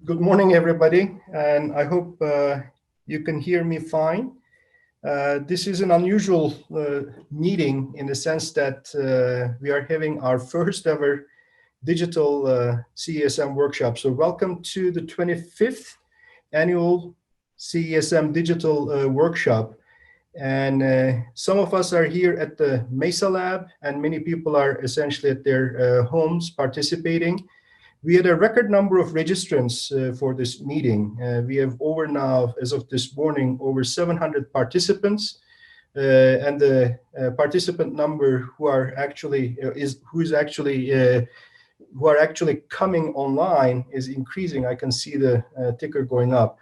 Good morning, everybody, and I hope you can hear me fine. This is an unusual meeting in the sense that we are having our first ever digital CESM workshop. So welcome to the 25th Annual CESM Digital Workshop. And some of us are here at the Mesa Lab, and many people are essentially at their homes participating. We had a record number of registrants for this meeting. We have over now, as of this morning, over 700 participants, and the participant number who are actually coming online is increasing. I can see the ticker going up.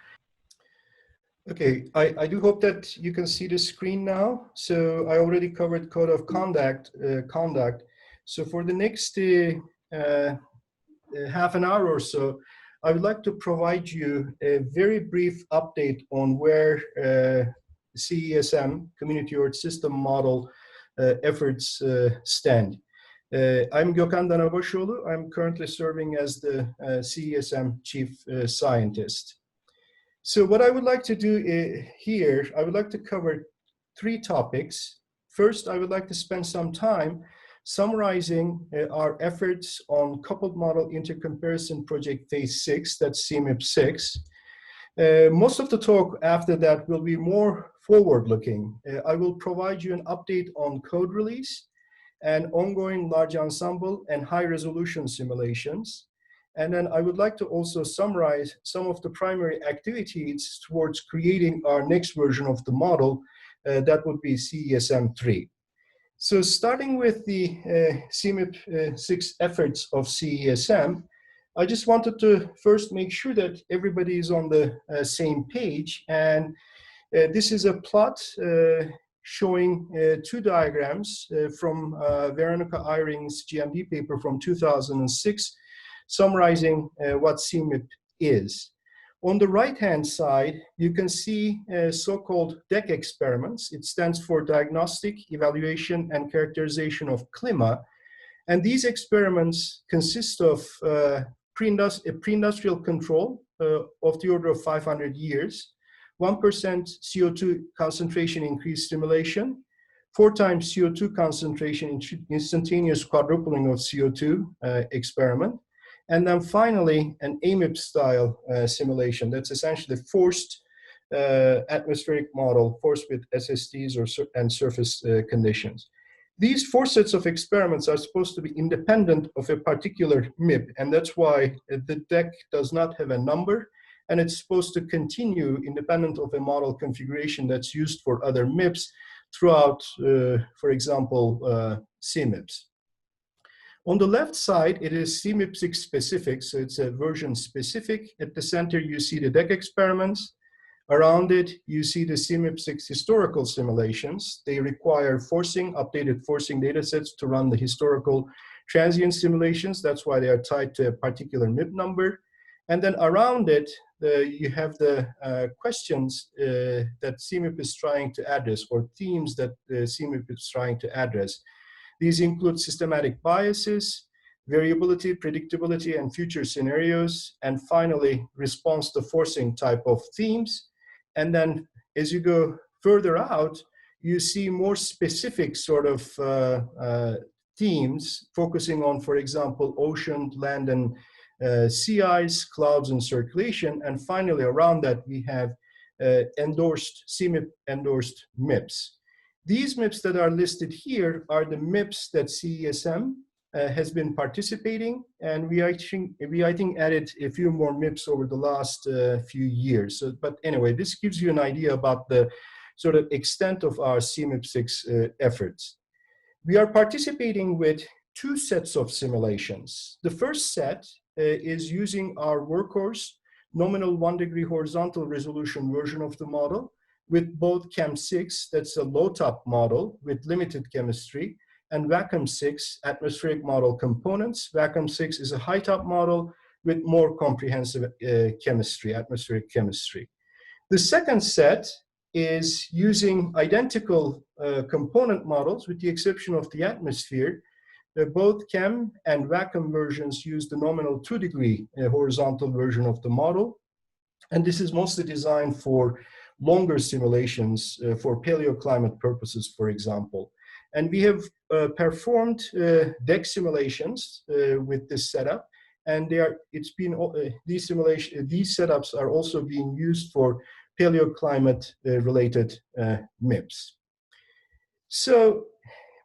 Okay, I do hope that you can see the screen now. So I already covered code of conduct. So for the next half an hour or so, I would like to provide you a very brief update on where CESM, Community Earth System Model efforts stand. I'm Gokhan Danabasoglu. I'm currently serving as the CESM Chief Scientist. So what I would like to do here, I would like to cover three topics. First, I would like to spend some time summarizing our efforts on coupled model intercomparison project phase 6, that's CMIP 6. Most of the talk after that will be more forward-looking. I will provide you an update on code release and ongoing large ensemble and high-resolution simulations. And then I would like to also summarize some of the primary activities towards creating our next version of the model, that would be CESM 3. So starting with the CMIP 6 efforts of CESM, I just wanted to first make sure that everybody is on the same page. And this is a plot showing two diagrams from Veronica Eyring's GMD paper from 2006, summarizing what CMIP is. On the right-hand side, you can see so-called DEC experiments. It stands for Diagnostic, Evaluation, and Characterization of Clima. And these experiments consist of pre-industrial control of the order of 500 years, 1% CO2 concentration increase stimulation, 4 times CO2 concentration instantaneous quadrupling of CO2 experiment, and then finally, an AMIP style simulation that's essentially forced atmospheric model, forced with SSTs and surface conditions. These 4 sets of experiments are supposed to be independent of a particular MIP, and that's why the DEC does not have a number, and it's supposed to continue independent of a model configuration that's used for other MIPs throughout, for example, CMIPs. On the left side, it is CMIP 6 specific, so it's a version specific. At the center, you see the DEC experiments. Around it, you see the CMIP 6 historical simulations. They require updated forcing data sets to run the historical transient simulations. That's why they are tied to a particular MIP number. And then around it, you have the questions that CMIP is trying to address, or themes that CMIP is trying to address. These include systematic biases, variability, predictability, and future scenarios, and finally, response to forcing type of themes. And then as you go further out, you see more specific sort of themes focusing on, for example, ocean, land, and sea ice, clouds, and circulation. And finally, around that, we have CMIP-endorsed MIPs. These MIPs that are listed here are the MIPs that CESM has been participating, and we I think added a few more MIPs over the last few years. So, but anyway, this gives you an idea about the sort of extent of our CMIP 6 efforts. We are participating with 2 sets of simulations. The first set is using our workhorse nominal 1-degree horizontal resolution version of the model, with both Chem6, that's a low-top model with limited chemistry, and Vacuum6, atmospheric model components. Vacuum6 is a high-top model with more comprehensive chemistry, atmospheric chemistry. The second set is using identical component models, with the exception of the atmosphere, Both CHEM and VACUUM versions use the nominal 2-degree horizontal version of the model. And this is mostly designed for longer simulations for paleoclimate purposes, for example. And we have performed deck simulations with this setup. And these setups are also being used for paleoclimate related MIPS. So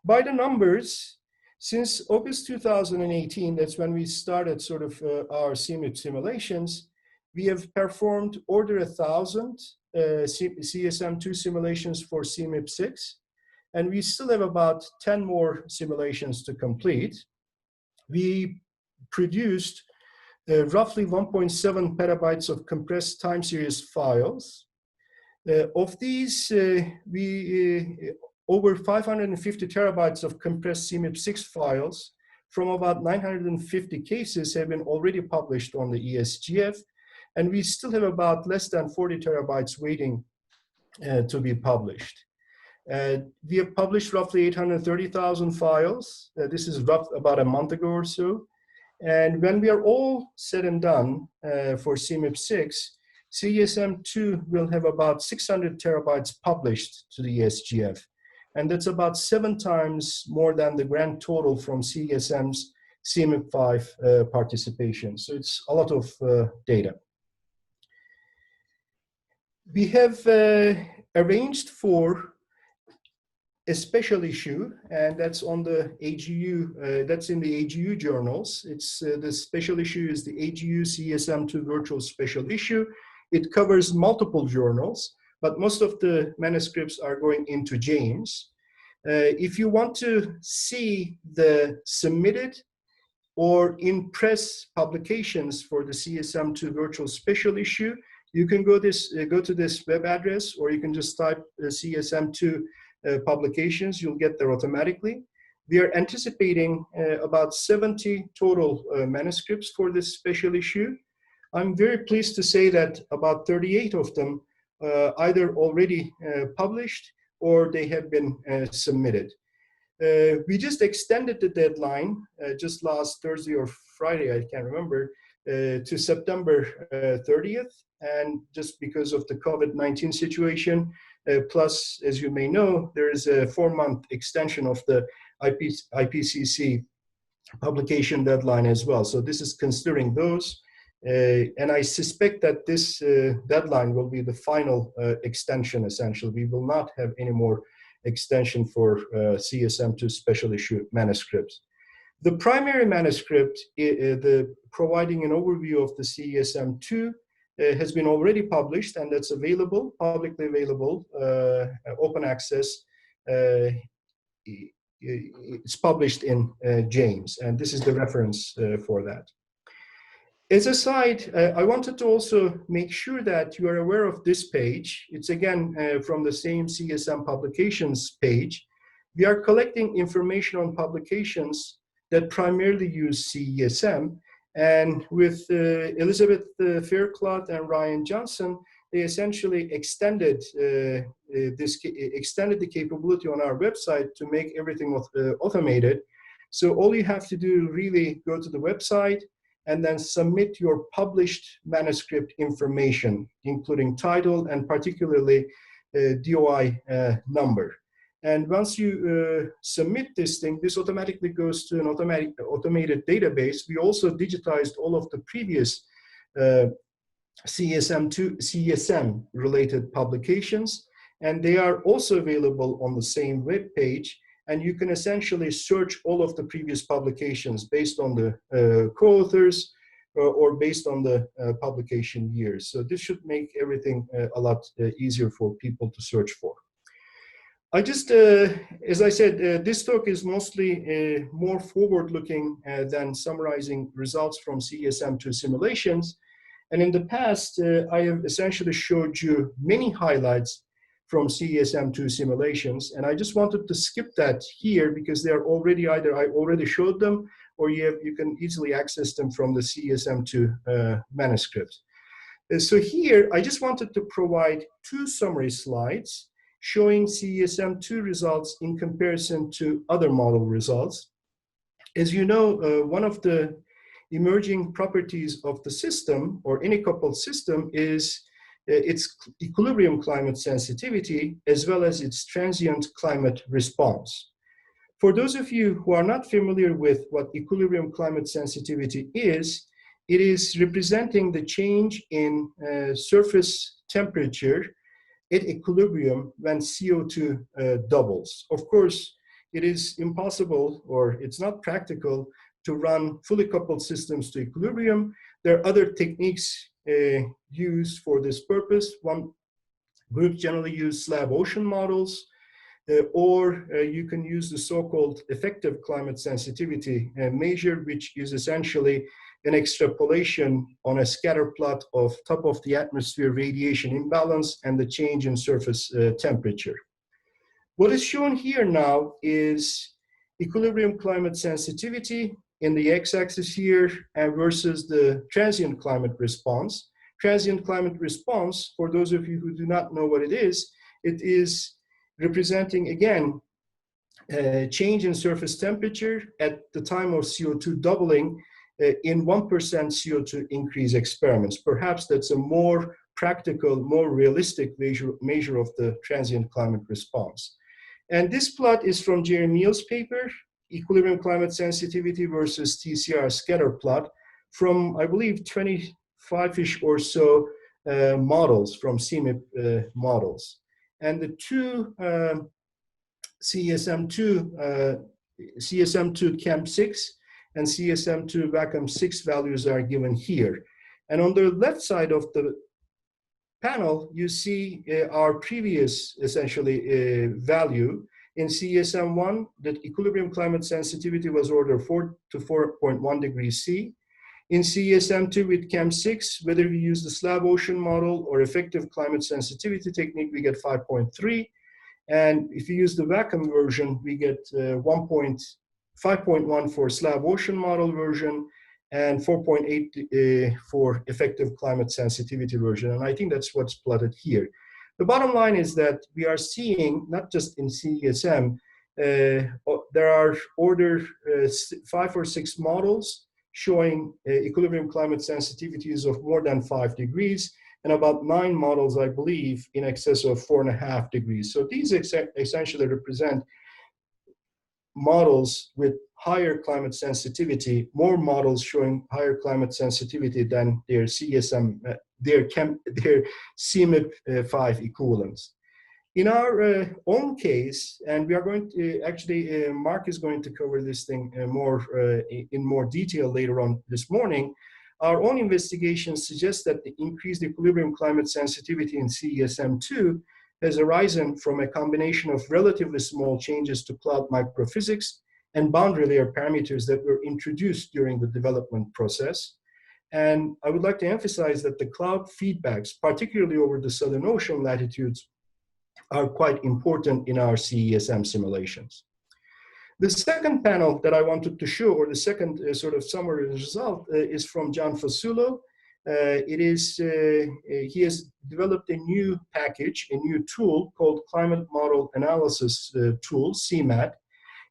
by the numbers, since August 2018, that's when we started sort of our CMIP simulations, we have performed order 1,000 CSM2 simulations for CMIP6, and we still have about 10 more simulations to complete. We produced roughly 1.7 petabytes of compressed time series files. Of these, over 550 terabytes of compressed CMIP6 files from about 950 cases have been already published on the ESGF, and we still have about less than 40 terabytes waiting to be published. We have published roughly 830,000 files. This is about a month ago or so. And when we are all said and done for CMIP6, CESM2 will have about 600 terabytes published to the ESGF. And that's about 7 times more than the grand total from CESM's CMIP5 participation. So it's a lot of data. We have arranged for a special issue, and that's on the AGU, that's in the AGU journals. It's the special issue is the AGU CESM2 virtual special issue. It covers multiple journals, but most of the manuscripts are going into James. If you want to see the submitted or in-press publications for the CESM2 virtual special issue, you can go to this web address, or you can just type CESM2 publications. You'll get there automatically. We are anticipating about 70 total manuscripts for this special issue. I'm very pleased to say that about 38 of them either already published or they have been submitted. We just extended the deadline just last Thursday or Friday, I can't remember, to September 30th. And just because of the COVID-19 situation, plus, as you may know, there is a 4-month extension of the IPCC publication deadline as well. So this is considering those. And I suspect that this deadline will be the final extension, essentially. We will not have any more extension for CESM2 special issue manuscripts. The primary manuscript, providing an overview of the CESM2, has been already published, and that's available, publicly available, open access. It's published in James, and this is the reference for that. As a side, I wanted to also make sure that you are aware of this page. It's again from the same CSM publications page. We are collecting information on publications that primarily use CESM, and with Elizabeth Faircloth and Ryan Johnson, they essentially extended extended the capability on our website to make everything automated. So all you have to do really go to the website and then submit your published manuscript information, including title and particularly DOI number. And once you submit this thing, this automatically goes to an automated database. We also digitized all of the previous CESM related publications, and they are also available on the same web page. And you can essentially search all of the previous publications based on the co-authors or based on the publication years. So this should make everything a lot easier for people to search for. I just, as I said, this talk is mostly more forward-looking than summarizing results from CESM2 simulations. And in the past, I have essentially showed you many highlights from CESM2 simulations. And I just wanted to skip that here because they are already either I already showed them or you can easily access them from the CESM2 manuscript. So here, I just wanted to provide 2 summary slides showing CESM2 results in comparison to other model results. As you know, one of the emerging properties of the system or any coupled system is its equilibrium climate sensitivity as well as its transient climate response. For those of you who are not familiar with what equilibrium climate sensitivity is, it is representing the change in surface temperature at equilibrium when CO2 doubles. Of course, it is impossible or it's not practical to run fully coupled systems to equilibrium. There are other techniques used for this purpose. One group generally use slab ocean models, or you can use the so-called effective climate sensitivity measure, which is essentially an extrapolation on a scatter plot of top of the atmosphere radiation imbalance and the change in surface temperature. What is shown here now is equilibrium climate sensitivity in the x-axis here and versus the transient climate response. Transient climate response, for those of you who do not know what it is representing, again, change in surface temperature at the time of CO2 doubling in 1% CO2 increase experiments. Perhaps that's a more practical, more realistic measure of the transient climate response. And this plot is from Jerry Meals' paper, Equilibrium Climate Sensitivity versus TCR Scatter Plot, from, I believe, 25-ish or so models from CMIP models. And the two CSM2 Camp 6 and CSM2 Vacuum 6 values are given here. And on the left side of the panel, you see our previous, essentially, value. In CSM1, the equilibrium climate sensitivity was order 4 to 4.1 degrees C. In CESM2 with CAM6, whether we use the slab ocean model or effective climate sensitivity technique, we get 5.3. And if you use the vacuum version, we get 5.1 for slab ocean model version and 4.8 for effective climate sensitivity version. And I think that's what's plotted here. The bottom line is that we are seeing, not just in CESM, there are order 5 or 6 models showing equilibrium climate sensitivities of more than 5 degrees, and about 9 models, I believe, in excess of 4.5 degrees. So these essentially represent models with higher climate sensitivity, more models showing higher climate sensitivity than their CSM, their CMIP5 equivalents. In our own case, and we are going to, actually, Mark is going to cover this thing in more detail later on this morning. Our own investigations suggest that the increased equilibrium climate sensitivity in CESM2 has arisen from a combination of relatively small changes to cloud microphysics and boundary layer parameters that were introduced during the development process. And I would like to emphasize that the cloud feedbacks, particularly over the Southern Ocean latitudes, are quite important in our CESM simulations. The second panel that I wanted to show, or the second sort of summary result, is from John Fasulo. He has developed a new package, a new tool called Climate Model Analysis Tool, CMAT.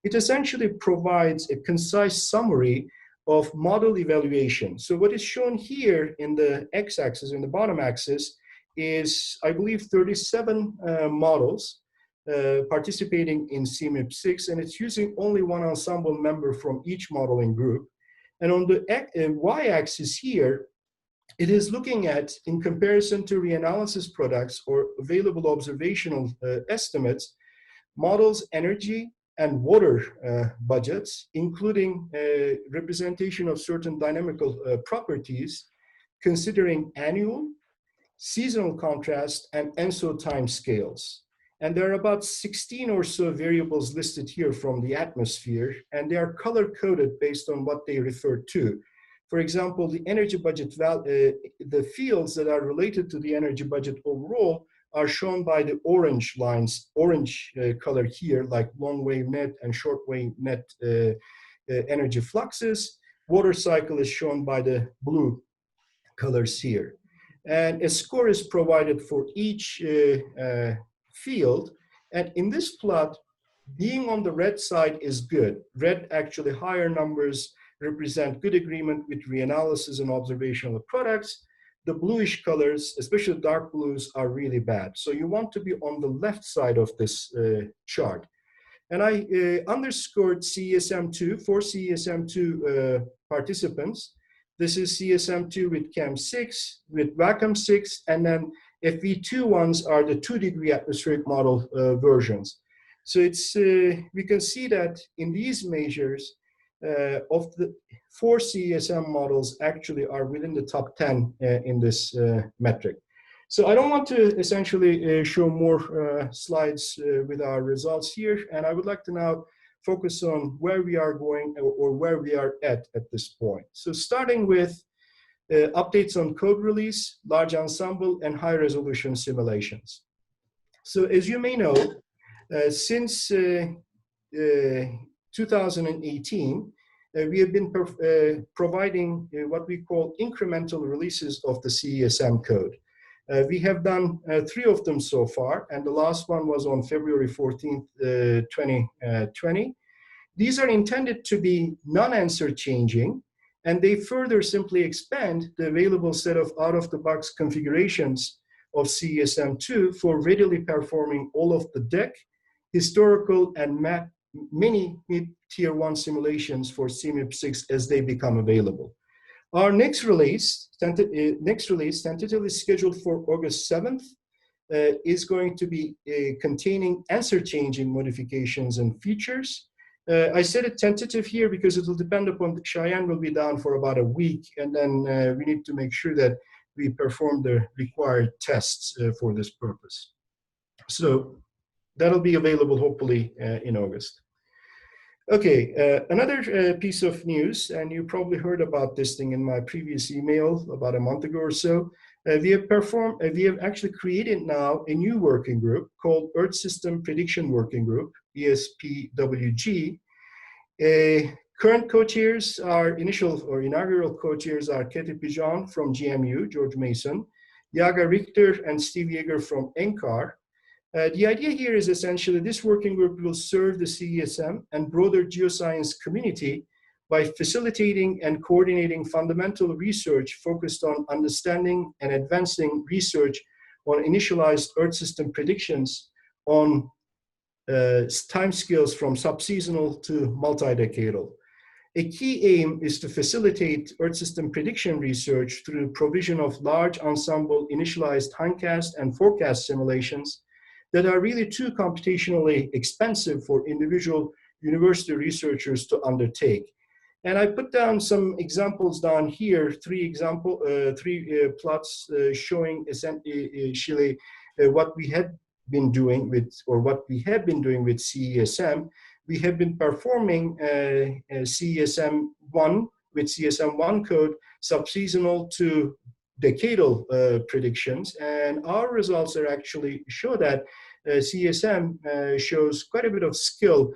It essentially provides a concise summary of model evaluation. So what is shown here in the x-axis, in the bottom axis, is, I believe, 37 models participating in CMIP6, and it's using only one ensemble member from each modeling group. And on the y-axis here, it is looking at, in comparison to reanalysis products or available observational estimates, models' energy and water budgets, including representation of certain dynamical properties, considering annual, seasonal contrast, and ENSO time scales. And there are about 16 or so variables listed here from the atmosphere, and they are color-coded based on what they refer to. For example, the energy budget, the fields that are related to the energy budget overall are shown by the orange lines, orange color here, like long wave net and short wave net energy fluxes. Water cycle is shown by the blue colors here. And a score is provided for each field. And in this plot, being on the red side is good. Red, actually higher numbers represent good agreement with reanalysis and observation of products. The bluish colors, especially dark blues, are really bad. So you want to be on the left side of this chart. And I underscored CESM2 for CESM2 participants. This is CESM2 with CAM6, with VACAM6, and then FV2 ones are the 2-degree atmospheric model versions. So it's we can see that in these measures, of the 4 CESM models actually are within the top 10 in this metric. So I don't want to essentially show more slides with our results here, and I would like to now focus on where we are going or where we are at this point. So starting with updates on code release, large ensemble, and high resolution simulations. So as you may know, since 2018, we have been providing what we call incremental releases of the CESM code. We have done 3 of them so far, and the last one was on February 14th, 2020. These are intended to be non-answer changing, and they further simply expand the available set of out-of-the-box configurations of CESM2 for readily performing all of the DEC, historical, and many mid-tier 1 simulations for CMIP6 as they become available. Our next release, tentatively scheduled for August 7th, is going to be containing answer-changing modifications and features. I said it tentative here because it will depend upon, Cheyenne will be down for about a week, and then we need to make sure that we perform the required tests for this purpose. So that'll be available hopefully in August. Okay, another piece of news, and you probably heard about this thing in my previous email about a month ago or so. We have actually created now a new working group called Earth System Prediction Working Group, ESPWG. Current co-chairs are inaugural co-chairs are Katie Pijon from GMU, George Mason, Yaga Richter, and Steve Yeager from NCAR. The idea here is essentially this working group will serve the CESM and broader geoscience community by facilitating and coordinating fundamental research focused on understanding and advancing research on initialized Earth system predictions on timescales from subseasonal to multi-decadal. A key aim is to facilitate Earth system prediction research through provision of large ensemble initialized hindcast and forecast simulations that are really too computationally expensive for individual university researchers to undertake. And I put down some examples down here, 3 plots showing essentially what we had been doing with, or what we have been doing with CESM. We have been performing CESM1 with CESM1 code subseasonal to decadal predictions, and our results are actually show that CESM shows quite a bit of skill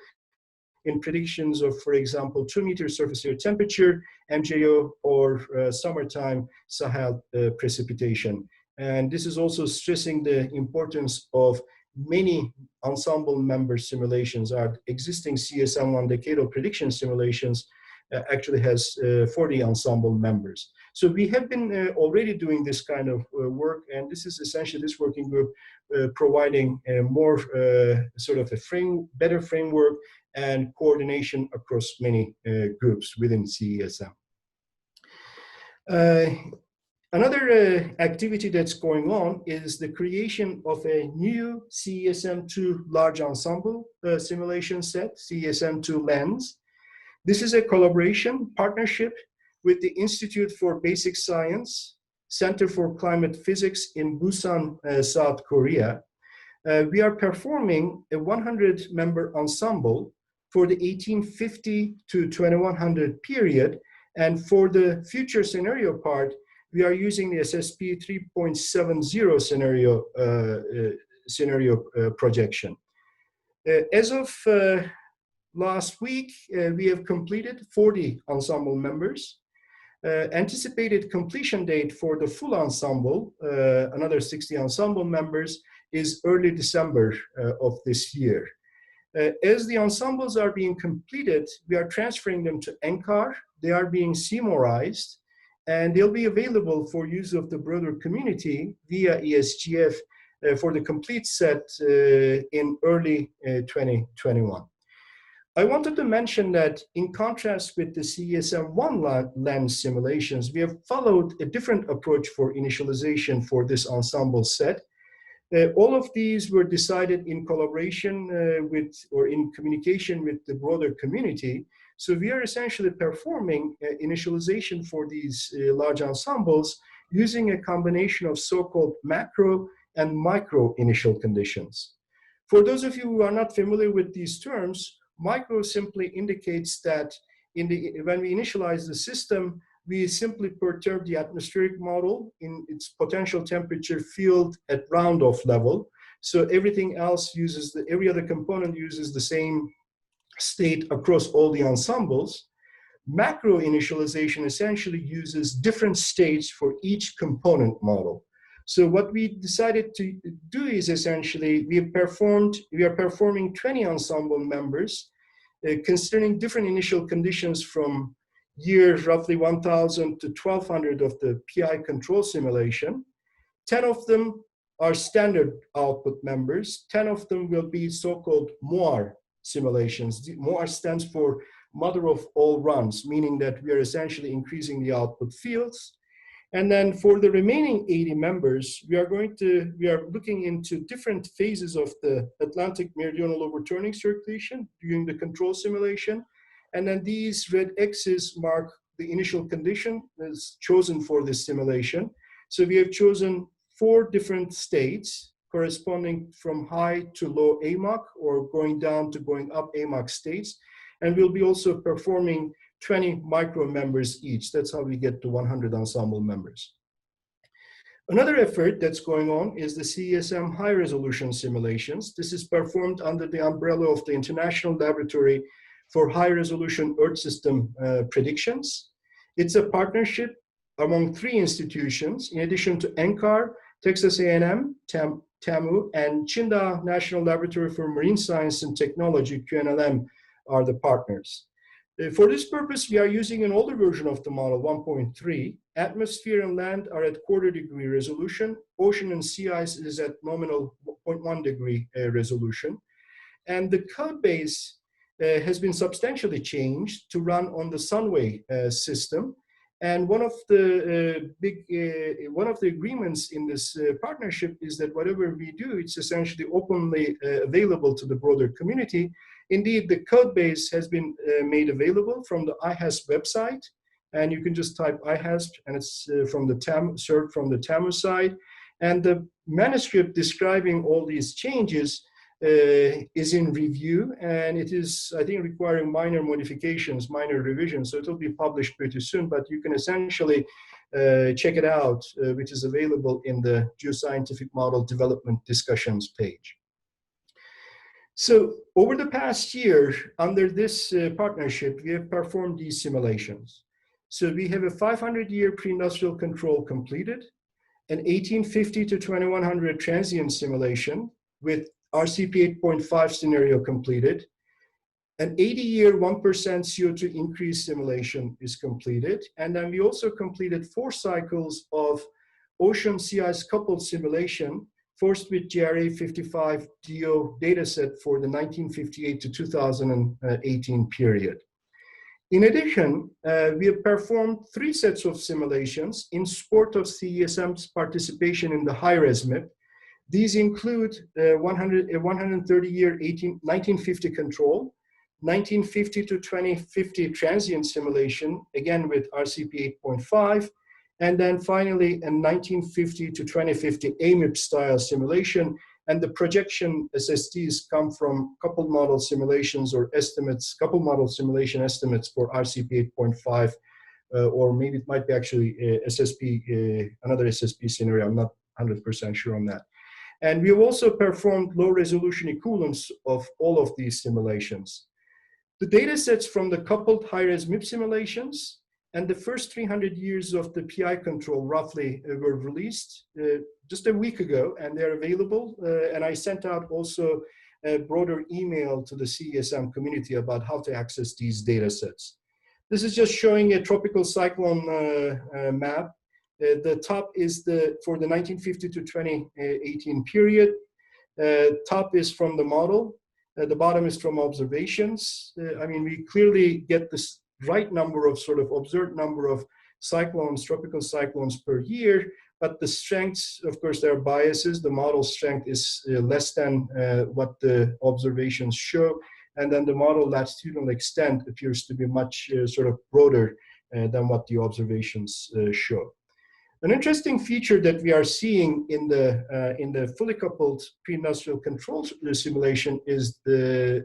in predictions of, for example, 2-meter surface area temperature, MJO, or summertime Sahel precipitation. And this is also stressing the importance of many ensemble member simulations. Our existing CESM1 decadal prediction simulations actually has 40 ensemble members. So we have been already doing this kind of work, and this is essentially this working group providing more sort of a better framework and coordination across many groups within CESM. Another activity that's going on is the creation of a new CESM2 large ensemble simulation set, CESM2 Lens. This is a collaboration partnership with the Institute for Basic Science, Center for Climate Physics in Busan, South Korea. We are performing a 100-member ensemble for the 1850 to 2100 period, and for the future scenario part, we are using the SSP 3.70 scenario projection. As of last week, we have completed 40 ensemble members. Anticipated completion date for the full ensemble, another 60 ensemble members, is early December of this year. As the ensembles are being completed, we are transferring them to NCAR. They are being Seymorized, and they'll be available for use of the broader community via ESGF for the complete set in early 2021. I wanted to mention that in contrast with the CESM one lens simulations, we have followed a different approach for initialization for this ensemble set. All of these were decided in collaboration with or in communication with the broader community. So we are essentially performing initialization for these large ensembles using a combination of so-called macro and micro initial conditions. For those of you who are not familiar with these terms, micro simply indicates that when we initialize the system, we simply perturb the atmospheric model in its potential temperature field at round-off level. So everything else uses, every other component uses the same state across all the ensembles. Macro initialization essentially uses different states for each component model. So what we decided to do is essentially we are performing 20 ensemble members considering different initial conditions from year roughly 1000 to 1200 of the PI control simulation. 10 of them are standard output members. 10 of them will be so-called MOIR simulations. MOIR stands for mother of all runs, meaning that we are essentially increasing the output fields. And then for the remaining 80 members, we are looking into different phases of the Atlantic meridional overturning circulation during the control simulation. And then these red X's mark the initial condition as chosen for this simulation. So we have chosen 4 different states corresponding from high to low AMOC or going down to going up AMOC states. And we'll be also performing 20 micro members each. That's how we get to 100 ensemble members. Another effort that's going on is the CESM high resolution simulations. This is performed under the umbrella of the International Laboratory for High Resolution Earth System Predictions. It's a partnership among 3 institutions, in addition to NCAR, Texas A&M, TAMU, and Qingdao National Laboratory for Marine Science and Technology, QNLM, are the partners. For this purpose, we are using an older version of the model, 1.3. Atmosphere and land are at 1/4 degree resolution. Ocean and sea ice is at nominal 0.1 degree resolution. And the code base has been substantially changed to run on the Sunway system. And one of the agreements in this partnership is that whatever we do, it's essentially openly available to the broader community. Indeed, the code base has been made available from the IHASP website, and you can just type IHASP, and it's served from the TAMU side. And the manuscript describing all these changes is in review, and it is, I think, requiring minor modifications, minor revisions, so it'll be published pretty soon, but you can essentially check it out, which is available in the Geoscientific Model Development Discussions page. So over the past year, under this partnership, we have performed these simulations. So we have a 500-year pre-industrial control completed, an 1850 to 2100 transient simulation with RCP 8.5 scenario completed, an 80-year 1% CO2 increase simulation is completed, and then we also completed 4 cycles of ocean sea ice coupled simulation forced with GRA 55 DO dataset for the 1958 to 2018 period. In addition, we have performed 3 sets of simulations in support of CESM's participation in the high-res MIP. These include 130-year 1950 control, 1950 to 2050 transient simulation, again with RCP 8.5, and then finally a 1950 to 2050 AMIP style simulation. And the projection SSTs come from coupled model simulations or estimates, coupled model simulation estimates for RCP 8.5, or maybe it might be actually SSP, another SSP scenario. I'm not 100% sure on that. And we have also performed low resolution equivalents of all of these simulations. The data sets from the coupled high-res MIP simulations and the first 300 years of the PI control roughly were released just a week ago, and they're available. And I sent out also a broader email to the CESM community about how to access these data sets. This is just showing a tropical cyclone map. The top is for the 1950 to 2018 period. Top is from the model. The bottom is from observations. I mean, we clearly get this right number of sort of observed number of cyclones, tropical cyclones per year, but the strengths, of course, there are biases. The model strength is less than what the observations show. And then the model latitudinal extent appears to be much sort of broader than what the observations show. An interesting feature that we are seeing in the fully coupled pre-industrial control simulation is the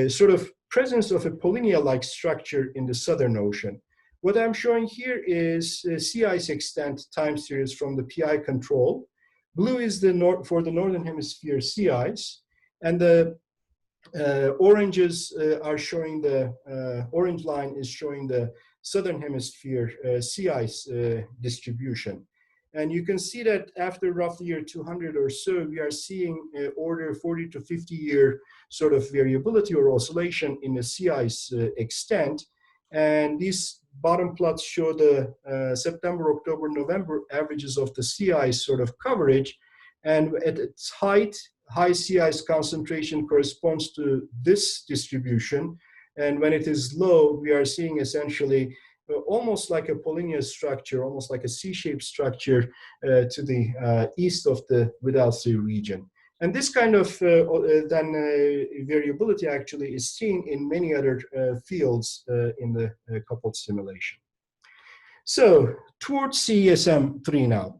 sort of presence of a polynya-like structure in the Southern Ocean. What I'm showing here is sea ice extent time series from the PI control. Blue is for the Northern Hemisphere sea ice, and the oranges are showing orange line is showing the Southern Hemisphere sea ice distribution. And you can see that after roughly year 200 or so, we are seeing order 40 to 50 year sort of variability or oscillation in the sea ice extent. And these bottom plots show the September, October, November averages of the sea ice sort of coverage. And at its height, high sea ice concentration corresponds to this distribution. And when it is low, we are seeing essentially almost like a polynya structure, almost like a C-shaped structure to the east of the Weddell Sea region. And this kind of variability actually is seen in many other fields in the coupled simulation. So towards CESM 3 now.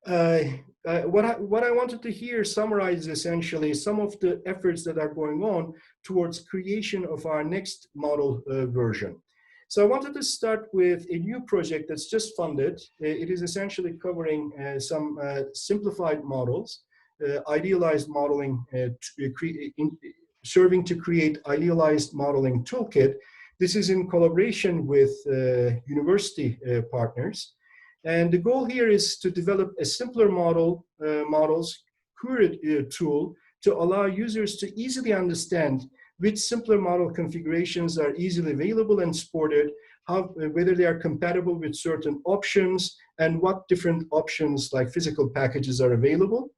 What I wanted to here summarize essentially some of the efforts that are going on towards creation of our next model version. So I wanted to start with a new project that's just funded. It is essentially covering some simplified models, idealized modeling, serving to create idealized modeling toolkit. This is in collaboration with university partners. And the goal here is to develop a simpler models query tool to allow users to easily understand which simpler model configurations are easily available and supported, whether they are compatible with certain options, and what different options like physical packages are available.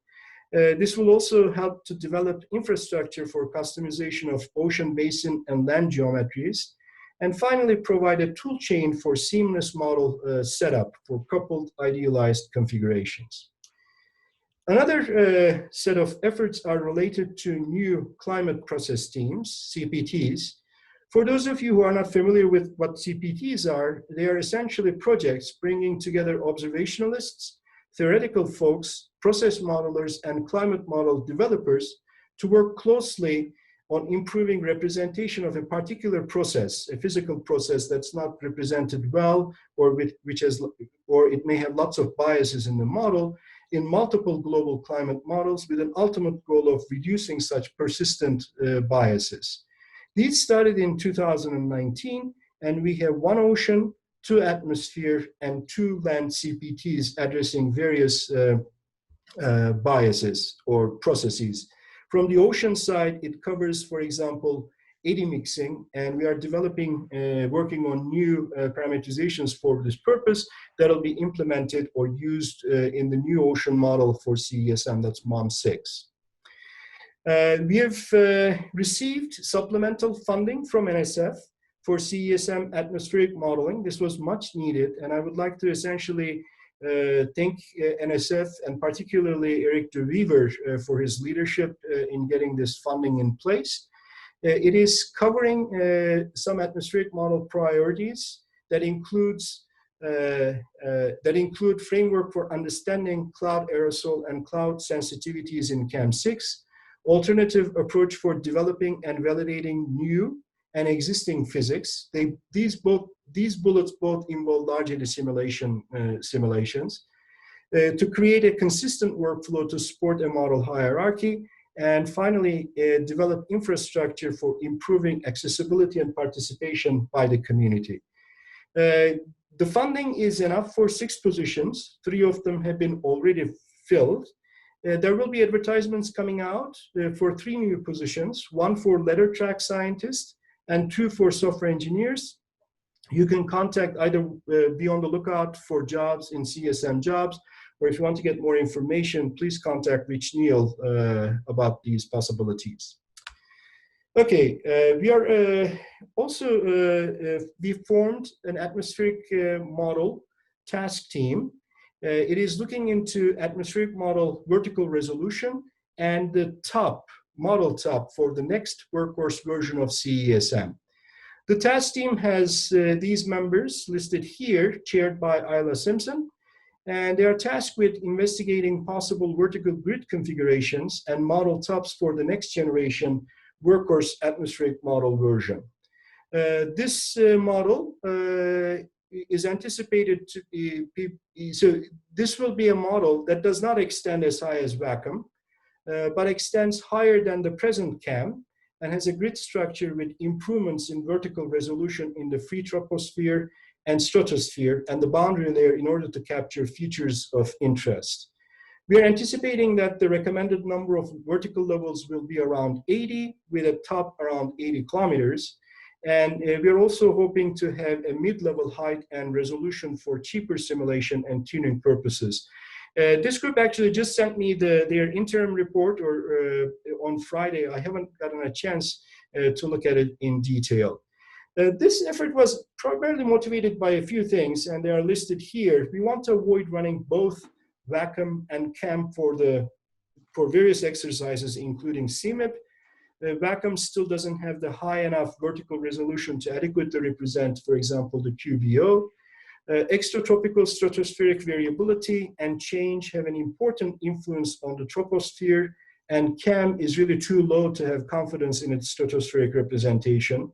This will also help to develop infrastructure for customization of ocean basin and land geometries. And finally, provide a tool chain for seamless model setup for coupled idealized configurations. Another set of efforts are related to new climate process teams, CPTs. For those of you who are not familiar with what CPTs are, they are essentially projects bringing together observationalists, theoretical folks, process modelers, and climate model developers to work closely on improving representation of a particular process, a physical process that's not represented well, or it may have lots of biases in the model, in multiple global climate models with an ultimate goal of reducing such persistent biases. These started in 2019, and we have 1 ocean, 2 atmosphere, and 2 land CPTs addressing various biases or processes. From the ocean side, it covers, for example, eddy mixing, and we are developing, working on new parameterizations for this purpose that will be implemented or used in the new ocean model for CESM, that's MOM6. We have received supplemental funding from NSF for CESM atmospheric modeling. This was much needed, and I would like to essentially thank NSF and particularly Eric de Wever for his leadership in getting this funding in place. It is covering some atmospheric model priorities that include framework for understanding cloud aerosol and cloud sensitivities in CAM6, alternative approach for developing and validating new and existing physics. These bullets both involve large eddy simulations to create a consistent workflow to support a model hierarchy, and finally, develop infrastructure for improving accessibility and participation by the community. The funding is enough for 6 positions. 3 of them have been already filled. There will be advertisements coming out for 3 new positions, 1 for letter track scientists and 2 for software engineers. You can contact either, be on the lookout for jobs in CSM jobs, or if you want to get more information, please contact Rich Neal about these possibilities. Okay, we are we formed an atmospheric model task team. It is looking into atmospheric model vertical resolution and the model top for the next workhorse version of CESM. The task team has these members listed here, chaired by Isla Simpson, and they are tasked with investigating possible vertical grid configurations and model tops for the next generation workhorse atmospheric model version. This model is anticipated to be, so this will be a model that does not extend as high as vacuum, but extends higher than the present CAM and has a grid structure with improvements in vertical resolution in the free troposphere and stratosphere and the boundary layer in order to capture features of interest. We are anticipating that the recommended number of vertical levels will be around 80, with a top around 80 kilometers. And we are also hoping to have a mid-level height and resolution for cheaper simulation and tuning purposes. This group actually just sent me their interim report on Friday. I haven't gotten a chance to look at it in detail. This effort was primarily motivated by a few things, and they are listed here. We want to avoid running both vacuum and CAM for various exercises, including CMIP. Vacuum still doesn't have the high enough vertical resolution to adequately represent, for example, the QBO. Extratropical stratospheric variability and change have an important influence on the troposphere, and CAM is really too low to have confidence in its stratospheric representation.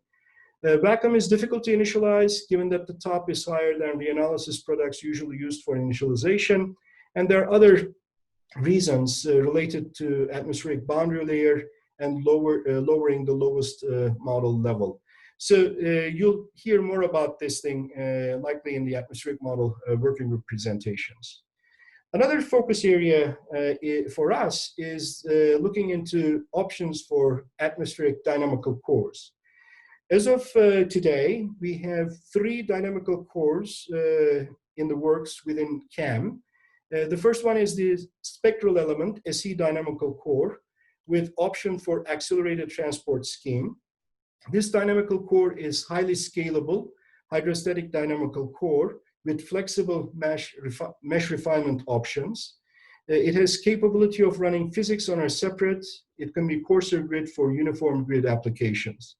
Vacuum is difficult to initialize, given that the top is higher than the analysis products usually used for initialization, and there are other reasons related to atmospheric boundary layer and lowering the lowest model level. So you'll hear more about this thing likely in the atmospheric model working group presentations. Another focus area for us is looking into options for atmospheric dynamical cores. As of today, we have 3 dynamical cores in the works within CAM. The first one is the spectral element, SE dynamical core, with option for accelerated transport scheme. This dynamical core is highly scalable, hydrostatic dynamical core with flexible mesh refinement options. It has capability of running physics on a separate, it can be coarser grid for uniform grid applications.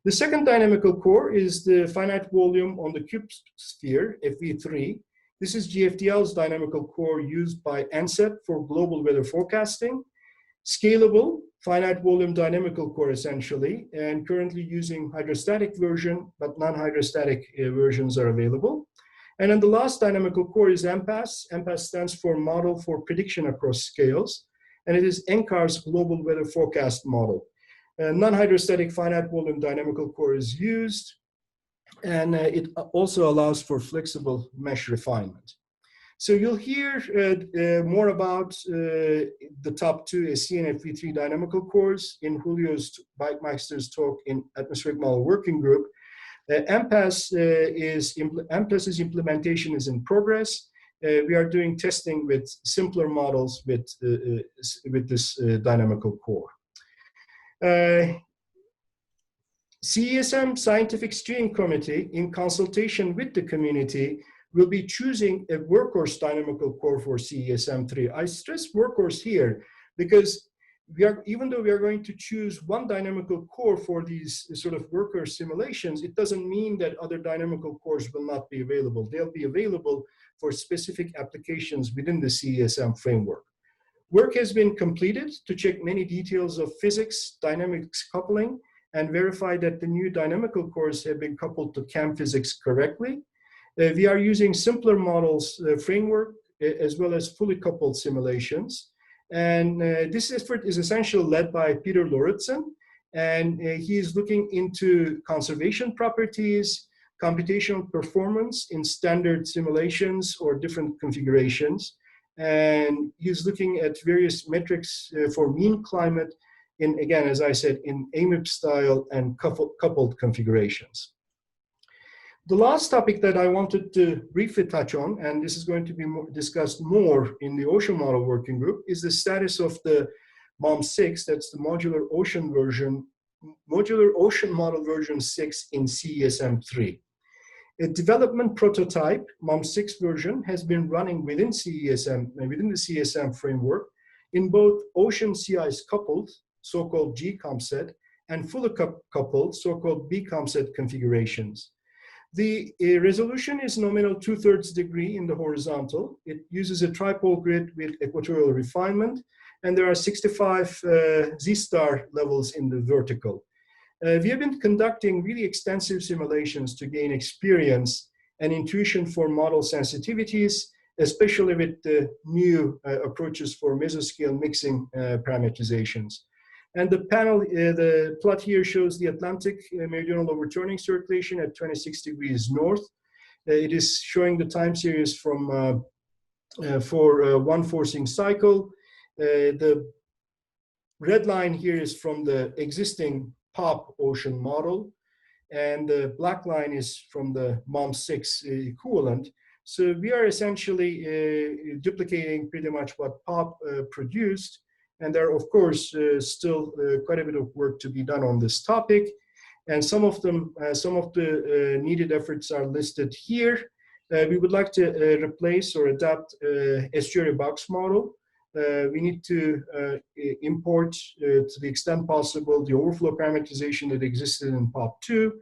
The second dynamical core is the finite volume on the cube sphere, FV3. This is GFDL's dynamical core used by ANSET for global weather forecasting. Scalable, finite volume dynamical core essentially, and currently using hydrostatic version, but non-hydrostatic versions are available. And then the last dynamical core is MPAS. MPAS stands for Model for Prediction Across Scales, and it is NCAR's global weather forecast model. Non-hydrostatic finite volume dynamical core is used, and it also allows for flexible mesh refinement. So you'll hear more about the top 2 SC and FV3 dynamical cores in Julio's Bikemeister's talk in Atmospheric Model Working Group. MPAS's implementation is in progress. We are doing testing with simpler models with this dynamical core. CESM Scientific Steering Committee, in consultation with the community, will be choosing a workhorse dynamical core for CESM3. I stress workhorse here because even though we are going to choose one dynamical core for these sort of workhorse simulations, it doesn't mean that other dynamical cores will not be available. They'll be available for specific applications within the CESM framework. Work has been completed to check many details of physics, dynamics coupling, and verify that the new dynamical cores have been coupled to CAM physics correctly. We are using simpler models framework as well as fully coupled simulations. And this effort is essentially led by Peter Lauritsen, and he is looking into conservation properties, computational performance in standard simulations or different configurations, And he's looking at various metrics for mean climate in, again, as I said, in AMIP style and coupled configurations. The last topic that I wanted to briefly touch on, and this is going to be discussed more in the Ocean Model Working Group, is the status of the MOM6, that's the Modular Ocean Model version 6 in CESM3. A development prototype, MOM6 version, has been running within the CESM framework in both ocean sea ice coupled, so-called GCOMSET, and fully coupled, so-called BCOMSET configurations. The resolution is nominal 2/3 degree in the horizontal. It uses a tripole grid with equatorial refinement, and there are 65 Z-star levels in the vertical. We have been conducting really extensive simulations to gain experience and intuition for model sensitivities, especially with the new approaches for mesoscale mixing parameterizations. And the panel, the plot here shows the Atlantic meridional overturning circulation at 26 degrees north. It is showing the time series from for one forcing cycle. The red line here is from the existing POP ocean model, and the black line is from the MOM6 equivalent. So we are essentially duplicating pretty much what POP produced. And there are, of course, still quite a bit of work to be done on this topic. And some of the needed efforts are listed here. We would like to replace or adapt estuary box model. We need to import, to the extent possible, the overflow parameterization that existed in POP2.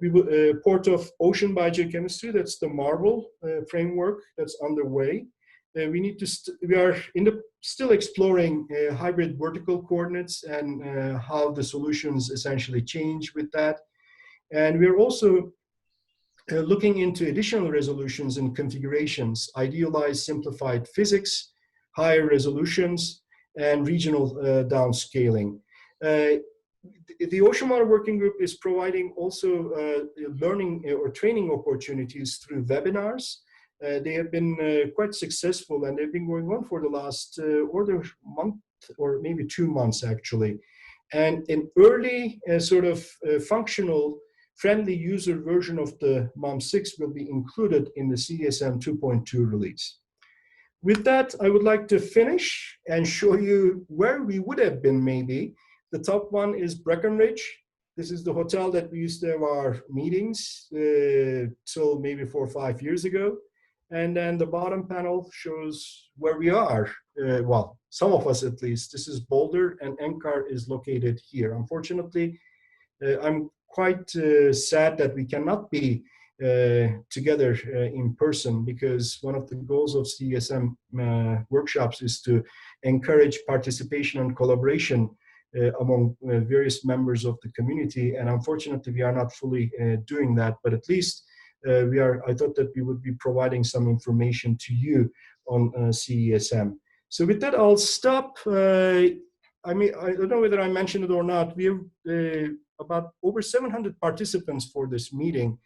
We will port of ocean biogeochemistry, that's the MARBLE framework that's underway. We are still exploring hybrid vertical coordinates and how the solutions essentially change with that. And we're also looking into additional resolutions and configurations, idealized simplified physics, higher resolutions, and regional downscaling. The Ocean Model Working Group is providing also learning or training opportunities through webinars. They have been quite successful, and they've been going on for the last month or maybe 2 months actually. And an early sort of functional friendly user version of the MOM6 will be included in the CESM 2.2 release. With that, I would like to finish and show you where we would have been maybe. The top one is Breckenridge. This is the hotel that we used to have our meetings till maybe 4 or 5 years ago. And then the bottom panel shows where we are. Well, some of us at least. This is Boulder, and NCAR is located here. Unfortunately, I'm quite sad that we cannot be together in person, because one of the goals of CESM workshops is to encourage participation and collaboration among various members of the community. And unfortunately, we are not fully doing that, but at least I thought that we would be providing some information to you on CESM. So with that, I'll stop. I mean, I don't know whether I mentioned it or not. We have about over 700 participants for this meeting.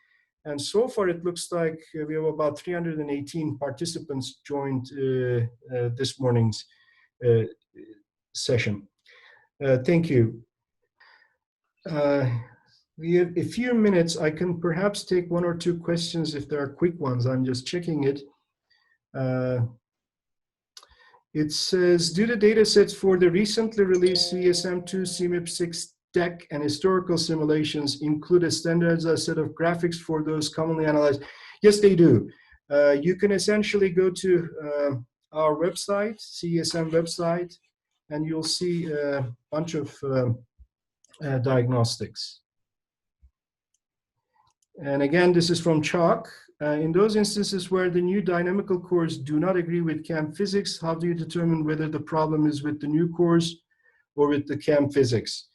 And so far, it looks like we have about 318 participants joined this morning's session. Thank you. We have a few minutes. I can perhaps take 1 or 2 questions if there are quick ones. I'm just checking it. It says, do the data sets for the recently released CESM2 CMIP6 deck and historical simulations include a standardized set of graphics for those commonly analyzed? Yes, they do. You can essentially go to our website, CESM website, and you'll see a bunch of diagnostics. And again, this is from Chalk. In those instances where the new dynamical cores do not agree with CAM physics, how do you determine whether the problem is with the new cores or with the CAM physics?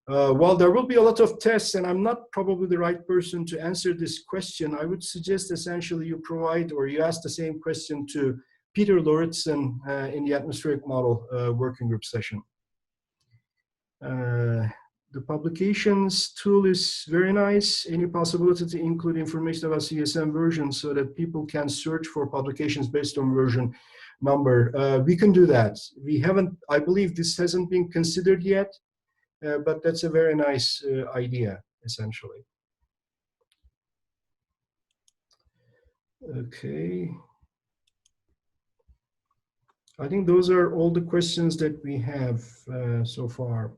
Well, there will be a lot of tests, and I'm not probably the right person to answer this question. I would suggest essentially you provide, or you ask the same question to Peter Lauritsen in the Atmospheric Model Working Group session. The publications tool is very nice. Any possibility to include information about CESM version so that people can search for publications based on version? number. We can do that. We haven't, I believe this hasn't been considered yet, but that's a very nice idea, essentially. Okay. I think those are all the questions that we have so far.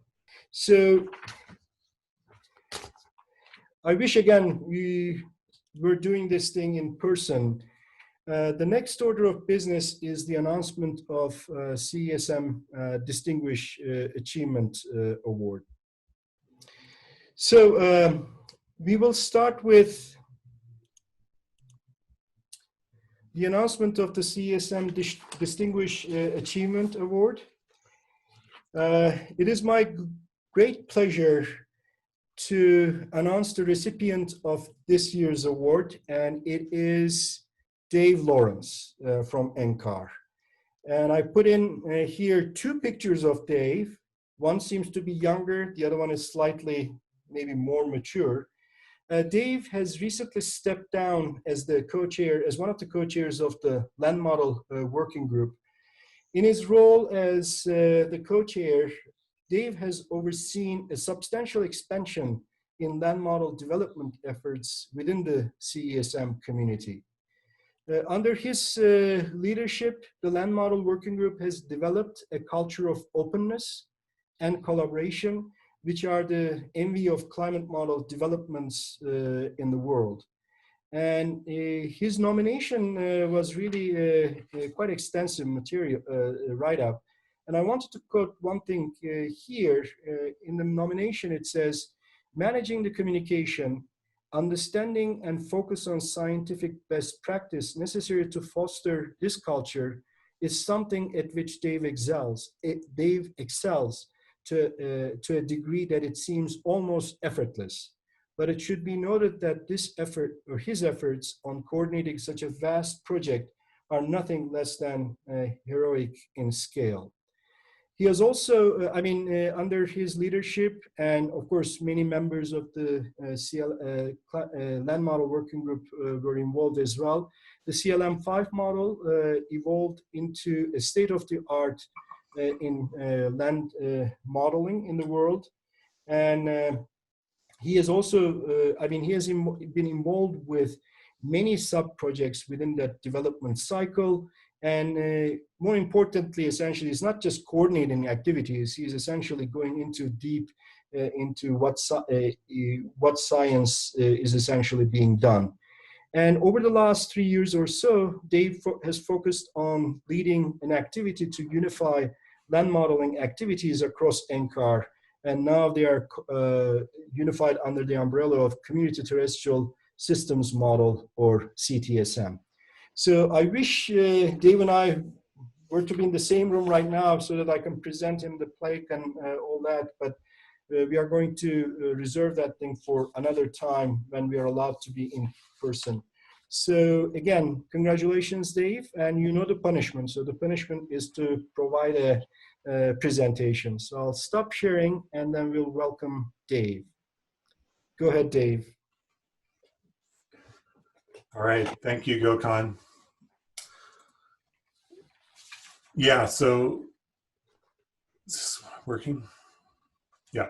So I wish, again, we were doing this thing in person. The next order of business is the announcement of CESM Distinguished Achievement Award. So we will start with the announcement of the CESM Distinguished Achievement Award. It is my great pleasure to announce the recipient of this year's award, and it is Dave Lawrence from NCAR. And I put in here two pictures of Dave. One seems to be younger, the other one is slightly maybe more mature. Dave has recently stepped down as the co-chair, as one of the co-chairs of the Land Model Working Group. In his role as the co-chair, Dave has overseen a substantial expansion in land model development efforts within the CESM community. Under his leadership, the Land Model Working Group has developed a culture of openness and collaboration, which are the envy of climate model developments in the world. And his nomination was really quite extensive material write-up. And I wanted to quote one thing here. In the nomination, it says, managing the communication, understanding and focus on scientific best practice necessary to foster this culture is something at which Dave excels. Dave excels to a degree that it seems almost effortless. But it should be noted that this effort, or his efforts on coordinating such a vast project, are nothing less than heroic in scale. He has also, under his leadership, and of course, many members of the Land Model Working Group were involved as well. The CLM5 model evolved into a state-of-the-art in land modeling in the world. And he has also, he has been involved with many sub-projects within that development cycle. And more importantly, essentially, it's not just coordinating activities. He's essentially going into deep into what science is essentially being done. And over the last 3 years or so, Dave has focused on leading an activity to unify land modeling activities across NCAR. And now they are unified under the umbrella of Community Terrestrial Systems Model, or CTSM. So I wish Dave and I were to be in the same room right now so that I can present him the plaque and all that, but we are going to reserve that thing for another time when we are allowed to be in person. So again, congratulations, Dave, and you know the punishment. So the punishment is to provide a presentation. So I'll stop sharing and then we'll welcome Dave. Go ahead, Dave. All right, thank you, Gokhan. Yeah, so is this working? Yeah.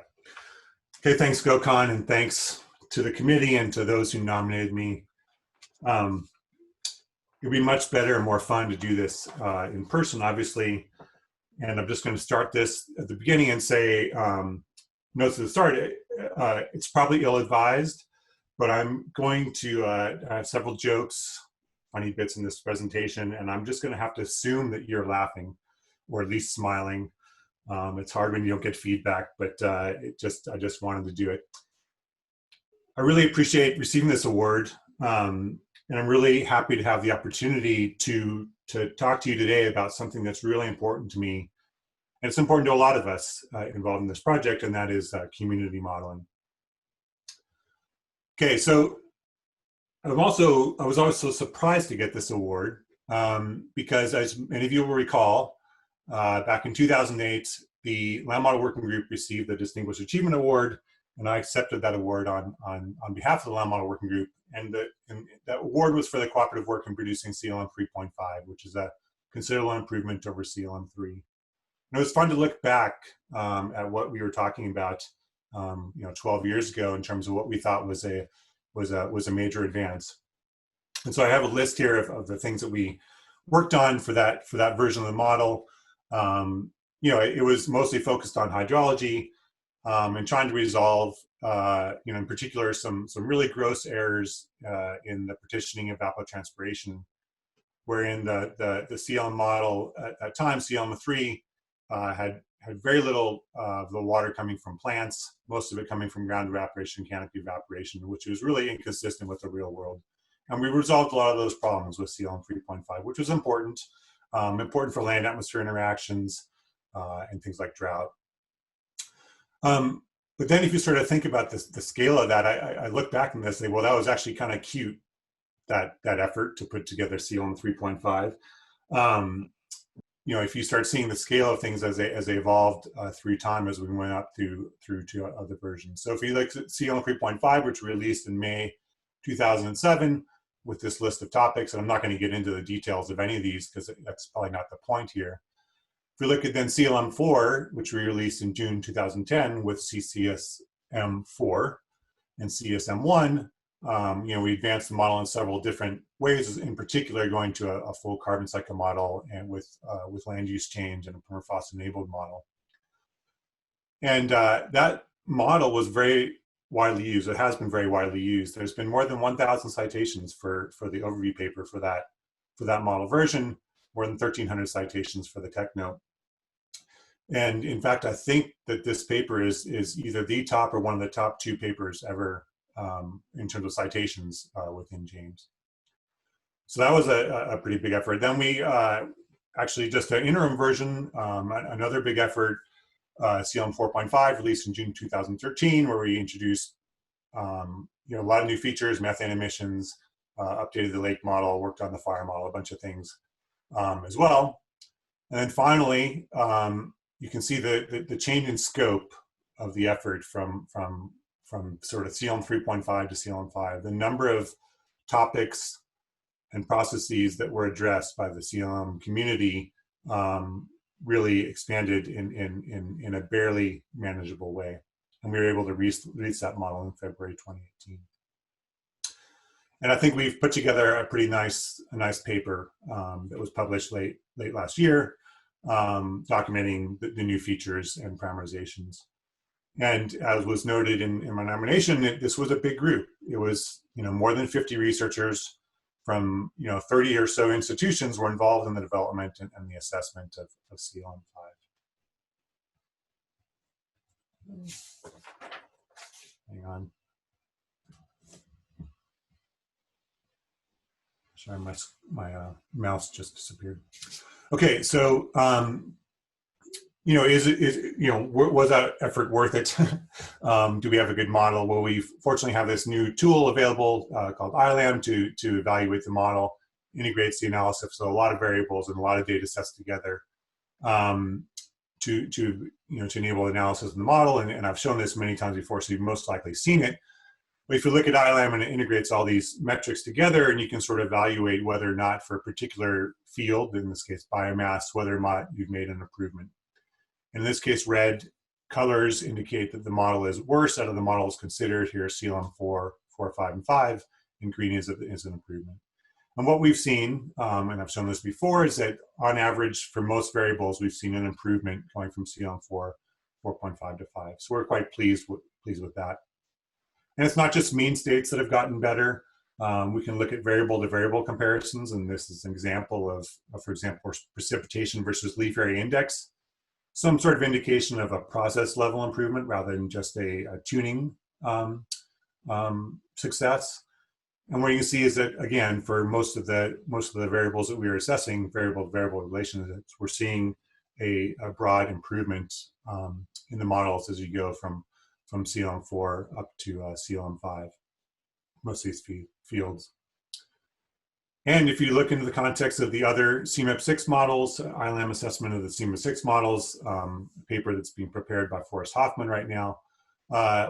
Okay, thanks, Gokhan, and thanks to the committee and to those who nominated me. It'd be much better and more fun to do this in person, obviously. And I'm just going to start this at the beginning and say, notes at the start, it's probably ill-advised, but I'm going to have several jokes, funny bits in this presentation, and I'm just going to have to assume that you're laughing, or at least smiling. It's hard when you don't get feedback, but I just wanted to do it. I really appreciate receiving this award, and I'm really happy to have the opportunity to talk to you today about something that's really important to me. And it's important to a lot of us involved in this project, and that is community modeling. Okay, so I was also surprised to get this award because, as many of you will recall, back in 2008, the Land Model Working Group received the Distinguished Achievement Award, and I accepted that award on behalf of the Land Model Working Group. And that award was for the cooperative work in producing CLM 3.5, which is a considerable improvement over CLM3. And it was fun to look back at what we were talking about 12 years ago in terms of what we thought was a major advance. And so I have a list here of the things that we worked on for that version of the model. It was mostly focused on hydrology and trying to resolve, in particular, some really gross errors in the partitioning of evapotranspiration, wherein the CLM model at that time, CLM3, had very little of the water coming from plants, most of it coming from ground evaporation, canopy evaporation, which was really inconsistent with the real world. And we resolved a lot of those problems with CLM 3.5, which was important for land-atmosphere interactions and things like drought. But then if you sort of think about the scale of that, I look back and I say, well, that was actually kind of cute, that effort to put together CLM 3.5. If you start seeing the scale of things as they evolved through time as we went up through to other versions. So if you look at CLM 3.5, which we released in May 2007 with this list of topics, and I'm not going to get into the details of any of these because that's probably not the point here. If we look at then CLM4, which we released in June 2010 with CESM4 and CESM1, we advanced the model in several different ways, in particular going to a full carbon cycle model and with land use change and a permafrost-enabled model. And that model was very widely used. It has been very widely used. There's been more than 1,000 citations for the overview paper for that model version, more than 1,300 citations for the tech note. And in fact, I think that this paper is either the top or one of the top 2 papers ever in terms of citations within James. So that was a pretty big effort. Then we actually just an interim version, another big effort, CLM 4.5, released in June 2013, where we introduced a lot of new features, methane emissions, updated the lake model, worked on the fire model, a bunch of things as well. And then finally, you can see the change in scope of the effort from sort of CLM 3.5 to CLM 5. The number of topics and processes that were addressed by the CLM community really expanded in a barely manageable way. And we were able to release that model in February 2018. And I think we've put together a pretty nice paper that was published late last year, documenting the new features and parameterizations. And as was noted in my nomination, this was a big group. It was more than 50 researchers from 30 or so institutions were involved in the development and the assessment of CLM 5. Hang on. Sorry, my mouse just disappeared. Okay, so was that effort worth it? Do we have a good model? Well, we fortunately have this new tool available called ILAM to evaluate the model, integrates the analysis, so a lot of variables and a lot of data sets together to enable analysis of the model. And I've shown this many times before, so you've most likely seen it. But if you look at ILAM, and it integrates all these metrics together, and you can sort of evaluate whether or not for a particular field, in this case biomass, whether or not you've made an improvement. In this case, red colors indicate that the model is worse out of the models considered. Here, CLM 4, 5, and 5, and green is an improvement. And what we've seen, and I've shown this before, is that on average, for most variables, we've seen an improvement going from CLM 4, 4.5 to 5. So we're quite pleased with that. And it's not just mean states that have gotten better. We can look at variable to variable comparisons, and this is an example of for example, precipitation versus leaf area index. Some sort of indication of a process level improvement rather than just a tuning success. And what you can see is that, again, for most of the variables that we are assessing, variable to variable relationships, we're seeing a broad improvement in the models as you go from CLM 4 up to CLM 5, most of these fields. And if you look into the context of the other CMIP 6 models, ILAM assessment of the CMIP 6 models, paper that's being prepared by Forrest Hoffman right now,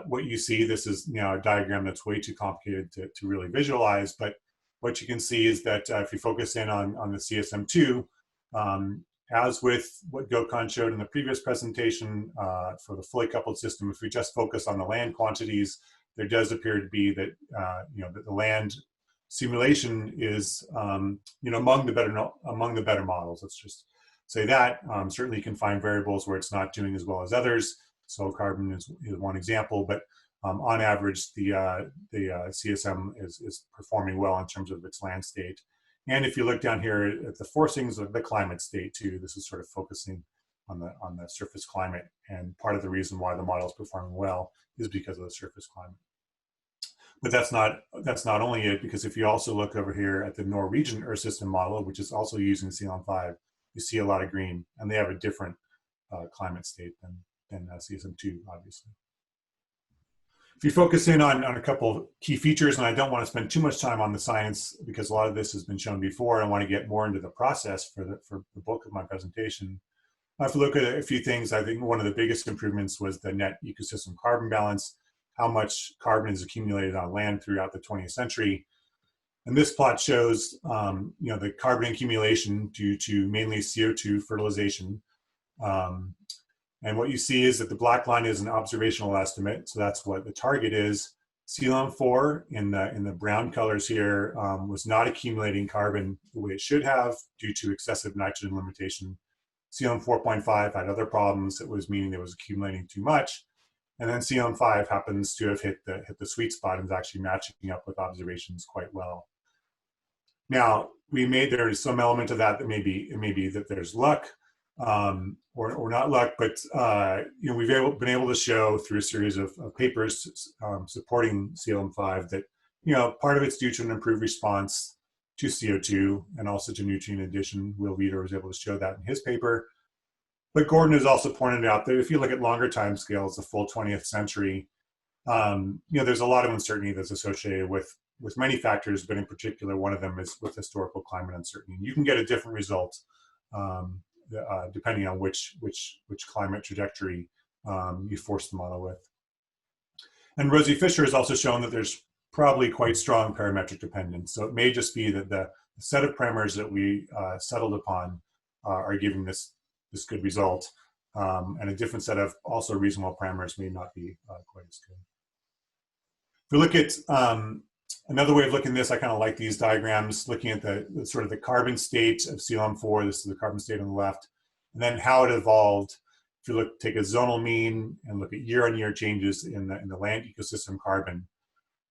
what you see, this is a diagram that's way too complicated to really visualize, but what you can see is that if you focus in on the CSM2, As with what Gokhan showed in the previous presentation for the fully coupled system, if we just focus on the land quantities, there does appear to be that that the land simulation is among the better models. Let's just say that. Certainly you can find variables where it's not doing as well as others. So carbon is one example, but on average, the CSM is performing well in terms of its land state. And if you look down here at the forcings of the climate state too, this is sort of focusing on the surface climate. And part of the reason why the model is performing well is because of the surface climate. But that's not only it, because if you also look over here at the Norwegian Earth system model, which is also using CELM5, you see a lot of green, and they have a different climate state than CSM2, obviously. If you focus in on a couple of key features, and I don't want to spend too much time on the science because a lot of this has been shown before, I want to get more into the process for the bulk of my presentation. If you look at a few things, I think one of the biggest improvements was the net ecosystem carbon balance, how much carbon is accumulated on land throughout the 20th century. And this plot shows the carbon accumulation due to mainly CO2 fertilization. And what you see is that the black line is an observational estimate, so that's what the target is. CELM4 in the brown colors here was not accumulating carbon the way it should have due to excessive nitrogen limitation. CELM 4.5 had other problems. It was meaning it was accumulating too much. And then CELM 5 happens to have hit the sweet spot and is actually matching up with observations quite well. Now, there is some element of that it may be that there's luck or not luck, but we've been able to show through a series of papers supporting CELM 5 that part of it's due to an improved response to CO2 and also to nutrient addition. Will Vitor was able to show that in his paper. But Gordon has also pointed out that if you look at longer time scales, the full 20th century, there's a lot of uncertainty that's associated with many factors, but in particular, one of them is with historical climate uncertainty. You can get a different result depending on which climate trajectory you force the model with. And Rosie Fisher has also shown that there's probably quite strong parametric dependence. So it may just be that the set of parameters that we settled upon are giving this good result, and a different set of also reasonable parameters may not be quite as good. If we look at another way of looking at this, I kind of like these diagrams, looking at the sort of the carbon state of CELM4. This is the carbon state on the left, and then how it evolved. If you take a zonal mean and look at year-on-year changes in the land ecosystem carbon,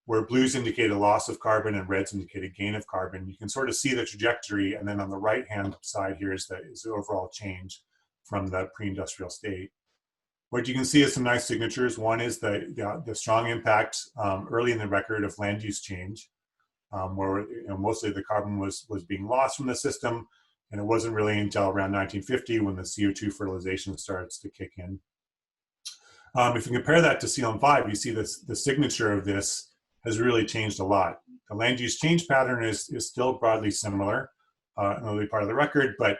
where blues indicate a loss of carbon and reds indicate a gain of carbon, you can sort of see the trajectory, and then on the right-hand side here is the overall change from the pre-industrial state. What you can see is some nice signatures. One is the strong impact early in the record of land use change, where mostly the carbon was being lost from the system, and it wasn't really until around 1950 when the CO2 fertilization starts to kick in. If you compare that to CELM5, you see the signature of this has really changed a lot. The land use change pattern is still broadly similar in the early part of the record, but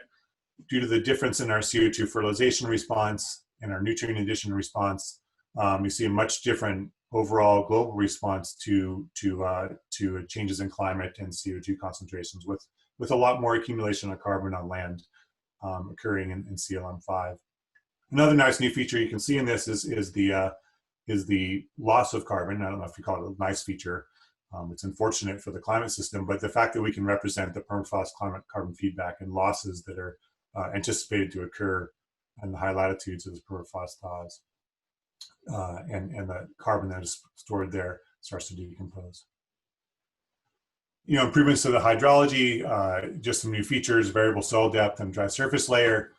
due to the difference in our CO2 fertilization response and our nutrient addition response, you see a much different overall global response to changes in climate and CO2 concentrations, with a lot more accumulation of carbon on land occurring in CELM5. Another nice new feature you can see in this is the loss of carbon. I don't know if you call it a nice feature. It's unfortunate for the climate system, but the fact that we can represent the permafrost climate carbon feedback and losses that are anticipated to occur in the high latitudes as permafrost thaws, and the carbon that is stored there starts to decompose. Improvements to the hydrology, just some new features, variable soil depth and dry surface layer.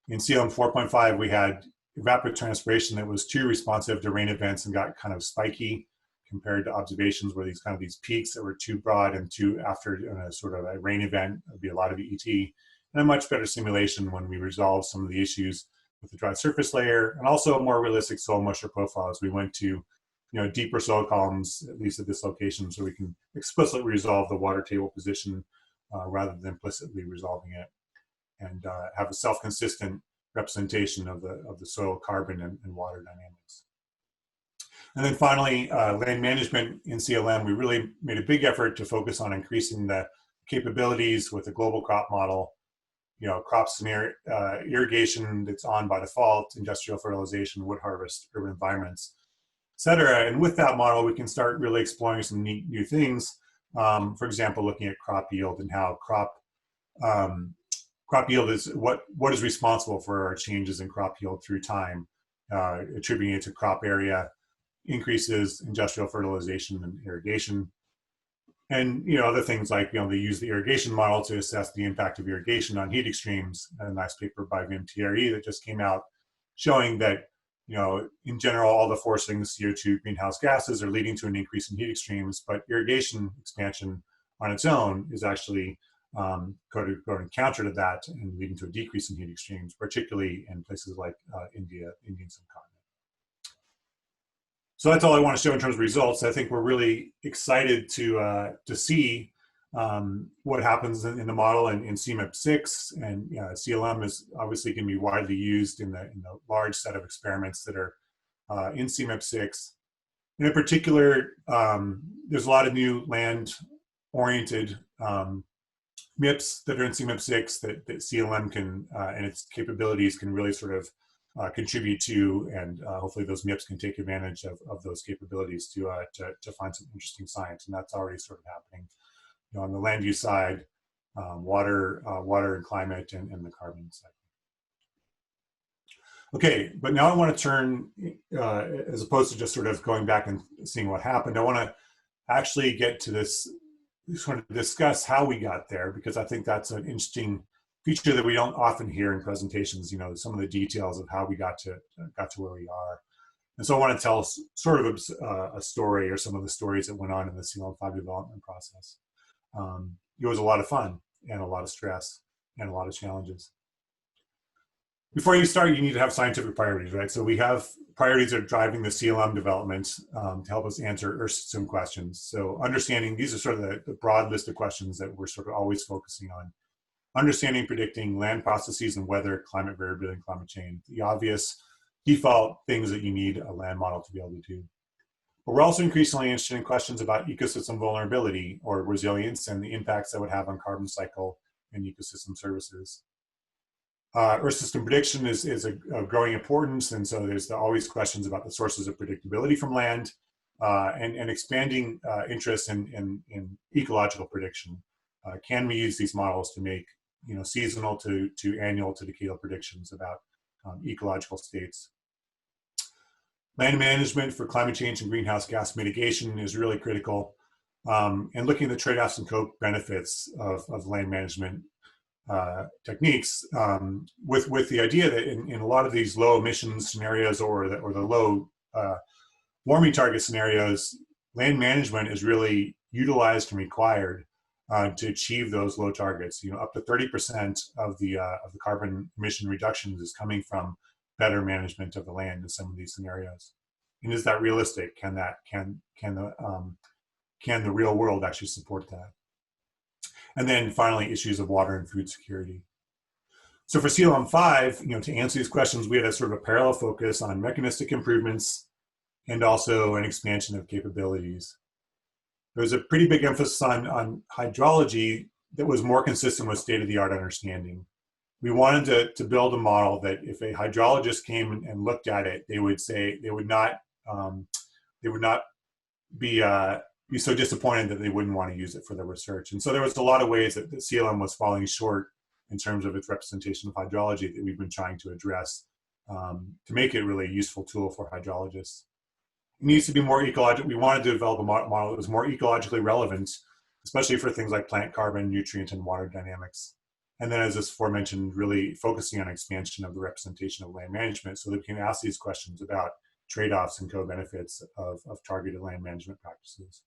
In CELM 4.5, we had evapotranspiration that was too responsive to rain events and got kind of spiky compared to observations where these peaks that were too broad and too after a sort of a rain event, would be a lot of ET, and a much better simulation when we resolved some of the issues with the dry surface layer, and also a more realistic soil moisture profile as we went to deeper soil columns, at least at this location, so we can explicitly resolve the water table position rather than implicitly resolving it, and have a self-consistent representation of the soil carbon and water dynamics. And then finally, land management in CLM, we really made a big effort to focus on increasing the capabilities with the global crop model. crop scenario, irrigation that's on by default, industrial fertilization, wood harvest, urban environments, et cetera. And with that model, we can start really exploring some neat new things. For example, looking at crop yield and how crop yield is what is responsible for our changes in crop yield through time, attributing it to crop area increases, industrial fertilization and irrigation. And other things like they use the irrigation model to assess the impact of irrigation on heat extremes. A nice paper by Wim Thierry that just came out showing that in general all the forcing CO2 greenhouse gases are leading to an increase in heat extremes, but irrigation expansion on its own is actually going counter to that and leading to a decrease in heat extremes, particularly in places like Indian subcontinent. So that's all I want to show in terms of results. I think we're really excited to see what happens in the model in CMIP6, and CLM is obviously going to be widely used in the large set of experiments that are in CMIP6. And in particular, there's a lot of new land-oriented MIPS that are in CMIP6 that CLM can and its capabilities can really sort of contribute to, and hopefully those MIPS can take advantage of those capabilities to find some interesting science, and that's already sort of happening. On the land use side, water and climate, and the carbon side. Okay, but now I want to turn, as opposed to just sort of going back and seeing what happened, I want to actually get to this, sort of discuss how we got there, because I think that's an interesting feature that we don't often hear in presentations, some of the details of how we got to where we are. And so I want to tell sort of a story, or some of the stories that went on in the CLM5 development process. It was a lot of fun and a lot of stress and a lot of challenges. Before you start, you need to have scientific priorities, right? So we have priorities that are driving the CLM development to help us answer some questions. So understanding, these are sort of the broad list of questions that we're sort of always focusing on. Understanding, predicting land processes and weather, climate variability, and climate change. The obvious default things that you need a land model to be able to do. But we're also increasingly interested in questions about ecosystem vulnerability or resilience and the impacts that would have on carbon cycle and ecosystem services. Earth system prediction is a growing importance, and so there's always questions about the sources of predictability from land, and expanding interest in ecological prediction. Can we use these models to make seasonal to annual to decadal predictions about ecological states? Land management for climate change and greenhouse gas mitigation is really critical, and looking at the trade-offs and co-benefits of land management techniques, with the idea that in a lot of these low emissions scenarios or the low warming target scenarios, land management is really utilized and required to achieve those low targets. Up to 30% of the carbon emission reductions is coming from better management of the land in some of these scenarios. And is that realistic? Can the real world actually support that? And then finally, issues of water and food security. So for CLM5, to answer these questions, we had a sort of a parallel focus on mechanistic improvements and also an expansion of capabilities. There was a pretty big emphasis on hydrology that was more consistent with state-of-the-art understanding. We wanted to build a model that if a hydrologist came and looked at it, they would say they would not be so disappointed that they wouldn't want to use it for their research. And so there was a lot of ways that the CLM was falling short in terms of its representation of hydrology that we've been trying to address to make it really a useful tool for hydrologists. It needs to be more ecological. We wanted to develop a model that was more ecologically relevant, especially for things like plant carbon, nutrient, and water dynamics. And then, as aforementioned, really focusing on expansion of the representation of land management so that we can ask these questions about trade-offs and co-benefits of targeted land management practices.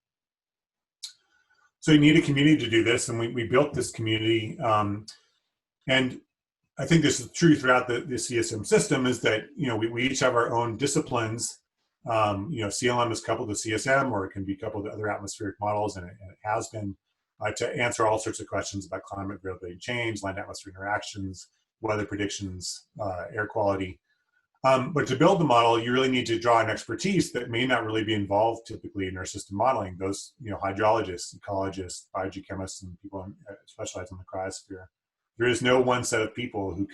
So you need a community to do this, and we built this community. And I think this is true throughout the CSM system, is that we each have our own disciplines. CLM is coupled to CSM, or it can be coupled to other atmospheric models, and it has been to answer all sorts of questions about climate variability change, land-atmosphere interactions, weather predictions, air quality. But to build the model, you really need to draw on expertise that may not really be involved typically in our system modeling. Those, hydrologists, ecologists, biogeochemists, and people specialized in the cryosphere. There is no one set of people who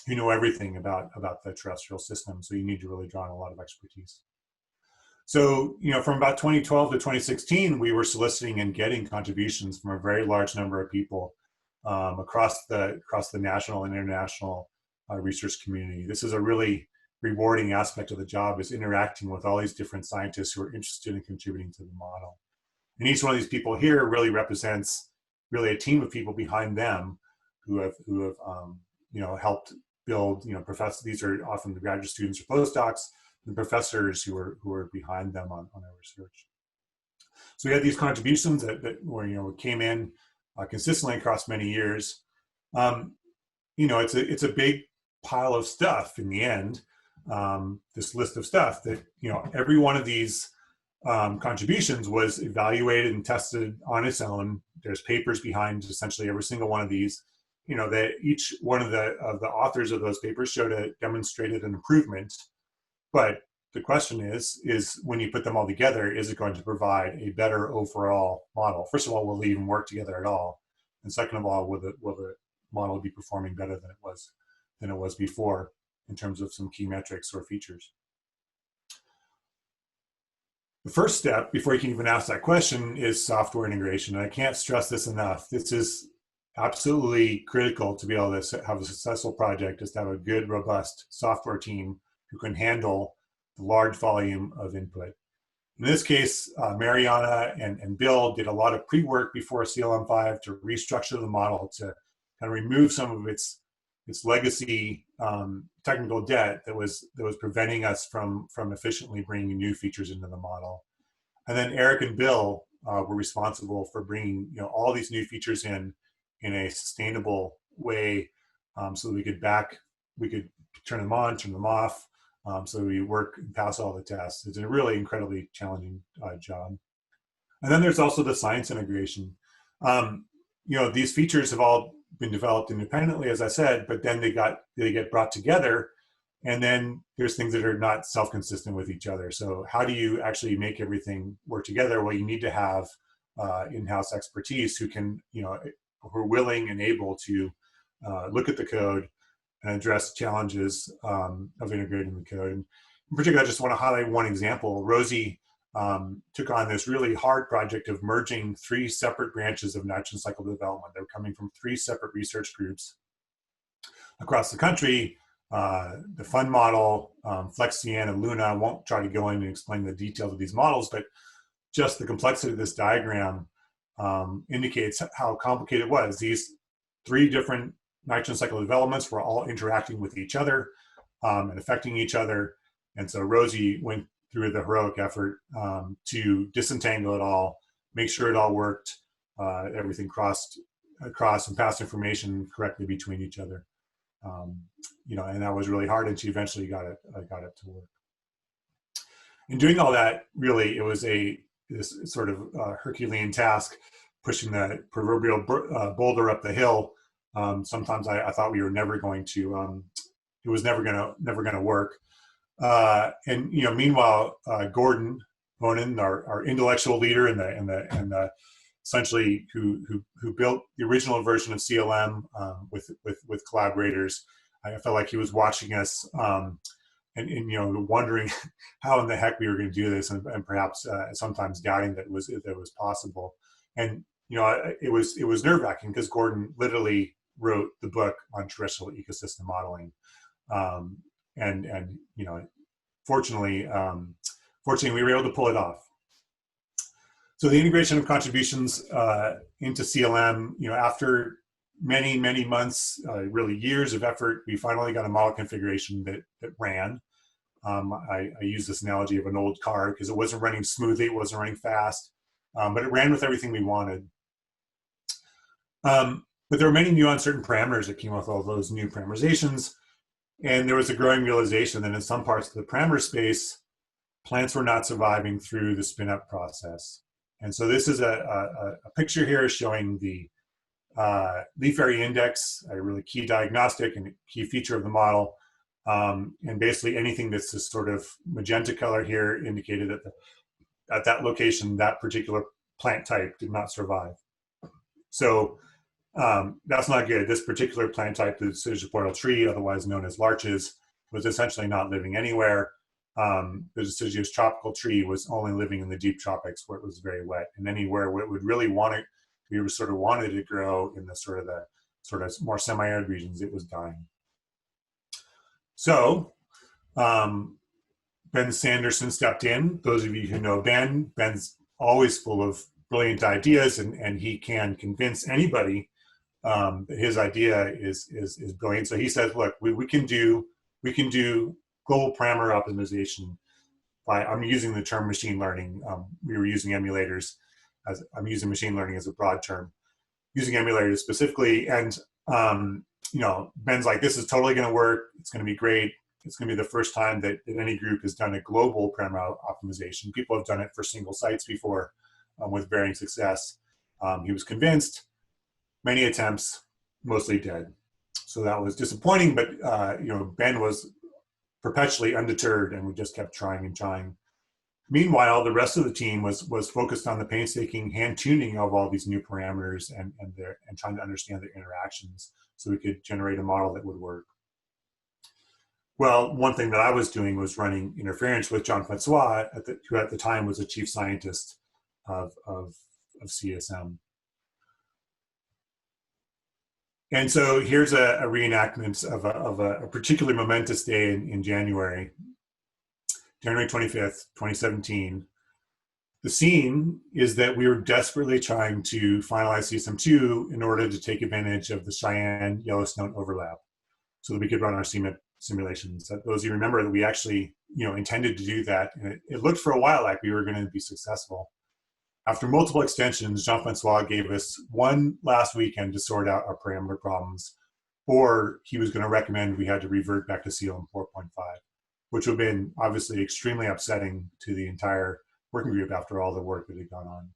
know everything about the terrestrial system. So you need to really draw on a lot of expertise. So, from about 2012 to 2016, we were soliciting and getting contributions from a very large number of people across the national and international research community. This is a really rewarding aspect of the job, is interacting with all these different scientists who are interested in contributing to the model. And each one of these people here really represents really a team of people behind them who have helped build, professors. These are often the graduate students or postdocs, the professors who are behind them on our research. So we had these contributions that came in consistently across many years. It's a big pile of stuff in the end. This list of stuff that every one of these contributions was evaluated and tested on its own. There's papers behind essentially every single one of these. That each one of the authors of those papers demonstrated an improvement. But the question is when you put them all together, is it going to provide a better overall model? First of all, will it even work together at all? And second of all, will the model be performing better than it was before in terms of some key metrics or features? The first step before you can even ask that question is software integration. And I can't stress this enough. This is absolutely critical to be able to have a successful project, is to have a good, robust software team who can handle the large volume of input. In this case, Mariana and Bill did a lot of pre-work before CLM5 to restructure the model to kind of remove some of its legacy technical debt that was preventing us from efficiently bringing new features into the model. And then Eric and Bill were responsible for bringing all these new features in a sustainable way, so that we could turn them on, turn them off, so we work and pass all the tests. It's a really incredibly challenging job. And then there's also the science integration. These features have all been developed independently, as I said, but then they get brought together, and then there's things that are not self-consistent with each other. So how do you actually make everything work together? Well, you need to have in-house expertise who are willing and able to look at the code and address challenges of integrating the code. And in particular, I just want to highlight one example. Rosie took on this really hard project of merging 3 separate branches of nitrogen cycle development. They were coming from 3 separate research groups across the country. The fun model, FlexCN and Luna. I won't try to go in and explain the details of these models, but just the complexity of this diagram indicates how complicated it was. These 3 different nitrogen cycle developments were all interacting with each other and affecting each other. And so Rosie went through the heroic effort to disentangle it all, make sure it all worked, everything crossed across and passed information correctly between each other. And that was really hard, and she eventually got it to work. In doing all that, really, it was this sort of Herculean task, pushing the proverbial boulder up the hill. Sometimes I thought we were never going to, it was never gonna work. And meanwhile, Gordon Bonin, our intellectual leader and the essentially who built the original version of CLM with collaborators, I felt like he was watching us and wondering how in the heck we were going to do this, and perhaps sometimes doubting that it was possible. And it was nerve-wracking because Gordon literally wrote the book on terrestrial ecosystem modeling, and fortunately we were able to pull it off. So the integration of contributions into CLM, after many months, really years of effort, we finally got a model configuration that ran. I use this analogy of an old car because it wasn't running smoothly, it wasn't running fast, but it ran with everything we wanted. But there were many new uncertain parameters that came with all those new parameterizations, and there was a growing realization that in some parts of the parameter space, plants were not surviving through the spin-up process. And so this is a picture here showing the leaf area index, a really key diagnostic and key feature of the model. And basically anything that's this sort of magenta color here indicated that at that location, that particular plant type did not survive. So That's not good. This particular plant type, the deciduous tree, otherwise known as larches, was essentially not living anywhere. The deciduous tropical tree was only living in the deep tropics where it was very wet, and anywhere where it would really want it, we sort of wanted to grow in the sort of more semi-arid regions, it was dying. So Ben Sanderson stepped in. Those of you who know Ben's always full of brilliant ideas, and he can convince anybody that his idea is brilliant. So he says, look, we can do global parameter optimization by, I'm using the term machine learning. We were using emulators as, I'm using machine learning as a broad term, using emulators specifically. And, you know, Ben's like, this is totally going to work. It's going to be great. It's going to be the first time that any group has done a global parameter optimization. People have done it for single sites before with varying success. He was convinced, many attempts, mostly dead. So that was disappointing, but you know, Ben was perpetually undeterred, and we just kept trying and trying. Meanwhile, the rest of the team was focused on the painstaking hand tuning of all these new parameters and trying to understand their interactions so we could generate a model that would work. Well, one thing that I was doing was running interference with Jean Francois, who at the time was the chief scientist of CESM. And so here's a reenactment of a particularly momentous day in January 25th, 2017. The scene is that we were desperately trying to finalize CESM2 in order to take advantage of the Cheyenne-Yellowstone overlap so that we could run our simulations. Those of you remember that we actually, you know, intended to do that, and it looked for a while like we were going to be successful. After multiple extensions, Jean-Francois gave us one last weekend to sort out our parameter problems, or he was going to recommend we had to revert back to CESM 4.5, which would have been obviously extremely upsetting to the entire working group after all the work that had gone on.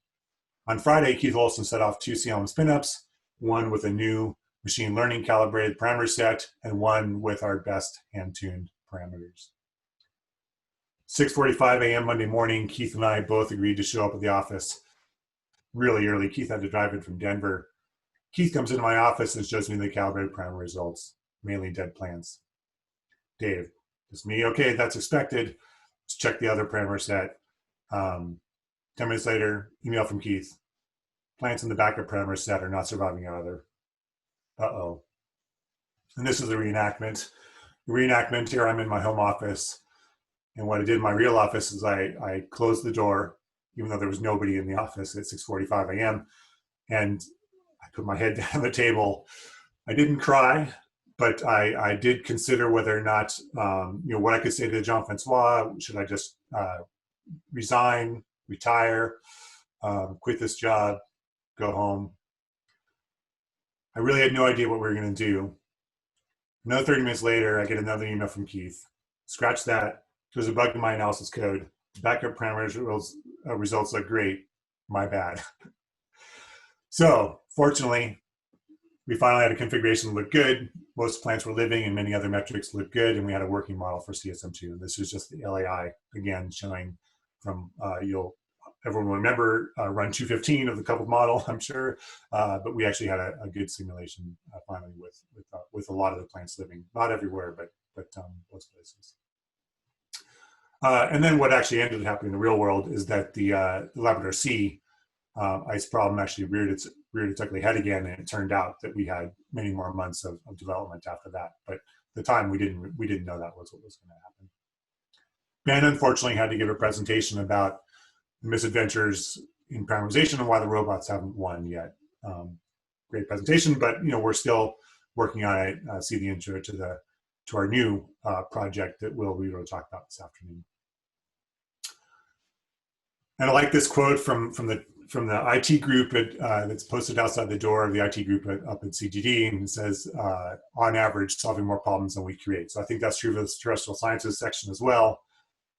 On Friday, Keith Olson set off 2 CESM spin-ups, one with a new machine learning calibrated parameter set, and one with our best hand-tuned parameters. 6:45 a.m. Monday morning, Keith and I both agreed to show up at the office really early. Keith had to drive in from Denver. Keith comes into my office and shows me the calibrated parameter results, mainly dead plants. Dave, it's me. Okay, that's expected. Let's check the other parameter set. 10 minutes later, email from Keith. Plants in the backup parameter set are not surviving either. Uh-oh. And this is the reenactment. The reenactment here, I'm in my home office. And what I did in my real office is I closed the door, even though there was nobody in the office at 6:45 a.m. And I put my head down on the table. I didn't cry, but I did consider whether or not, you know, what I could say to Jean-Francois. Should I just resign, retire, quit this job, go home? I really had no idea what we were going to do. Another 30 minutes later, I get another email from Keith. Scratch that. There's a bug in my analysis code. Backup parameters results look great. My bad. So fortunately, we finally had a configuration that looked good. Most plants were living and many other metrics looked good, and we had a working model for CESM2. This is just the LAI, again, showing from, everyone will remember run 215 of the coupled model, I'm sure, but we actually had a good simulation finally with a lot of the plants living, not everywhere, but most places. And then what actually ended up happening in the real world is that the Labrador Sea ice problem actually reared its ugly head again, and it turned out that we had many more months of development after that. But at the time, we didn't know that was what was going to happen. Ben unfortunately had to give a presentation about the misadventures in parameterization and why the robots haven't won yet. Great presentation, but you know, we're still working on it. See the intro to our new project that we will talk about this afternoon. And I like this quote from the IT group that's posted outside the door of the IT group up at CGD, and it says, on average, solving more problems than we create. So I think that's true for the terrestrial sciences section as well.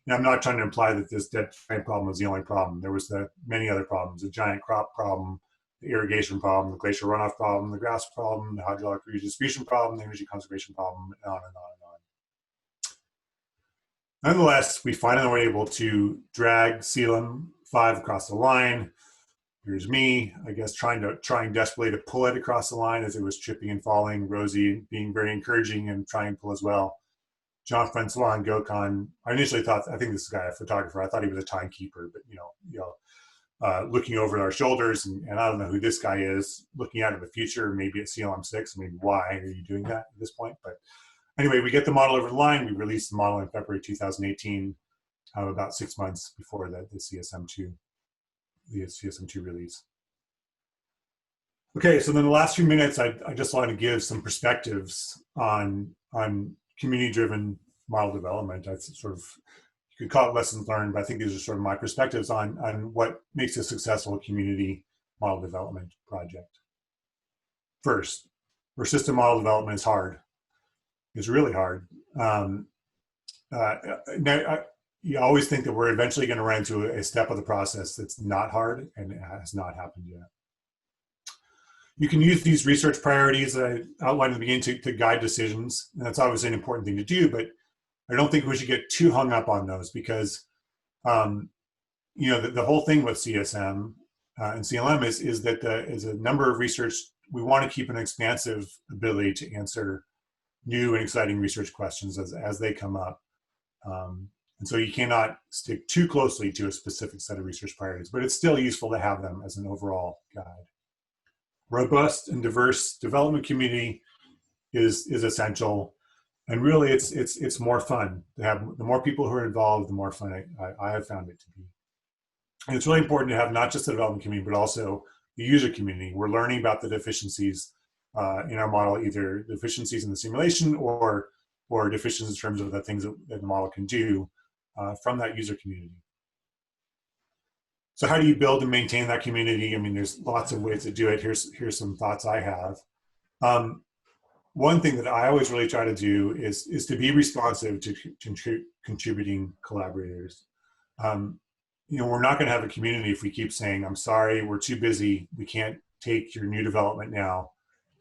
And I'm not trying to imply that this dead plant problem was the only problem. There was many other problems: the giant crop problem, the irrigation problem, the glacial runoff problem, the grass problem, the hydraulic redistribution problem, the energy conservation problem, and on and on and on. Nonetheless, we finally were able to drag CESM 5 across the line. Here's me, I guess, trying desperately to pull it across the line as it was tripping and falling. Rosie being very encouraging and trying to pull as well. Jean-Francois and Gokhan. I initially thought, I think this guy, a photographer, I thought he was a timekeeper, but looking over our shoulders, and I don't know who this guy is, looking out of the future, maybe at CLM6. I mean, why are you doing that at this point? But anyway, we get the model over the line. We released the model in February 2018, about 6 months before the CSM2 release. Okay, so then the last few minutes, I just want to give some perspectives on community-driven model development. I sort of, you could call it lessons learned, but I think these are sort of my perspectives on what makes a successful community model development project. First, persistent model development is hard. It's really hard. You always think that we're eventually going to run into a step of the process that's not hard, and it has not happened yet. You can use these research priorities that I outlined in the beginning to guide decisions, and that's obviously an important thing to do, but I don't think we should get too hung up on those because, the whole thing with CSM and CLM is that is a number of research, we want to keep an expansive ability to answer new and exciting research questions as they come up. And so you cannot stick too closely to a specific set of research priorities, but it's still useful to have them as an overall guide. Robust and diverse development community is essential, and really it's more fun to have. The more people who are involved, the more fun I have found it to be. And it's really important to have not just the development community, but also the user community. We're learning about the deficiencies in our model, either deficiencies in the simulation or deficiencies in terms of the things that the model can do from that user community. So how do you build and maintain that community? I mean, there's lots of ways to do it. Here's some thoughts I have. One thing that I always really try to do is to be responsive to contributing collaborators. We're not going to have a community if we keep saying, I'm sorry, we're too busy, we can't take your new development now,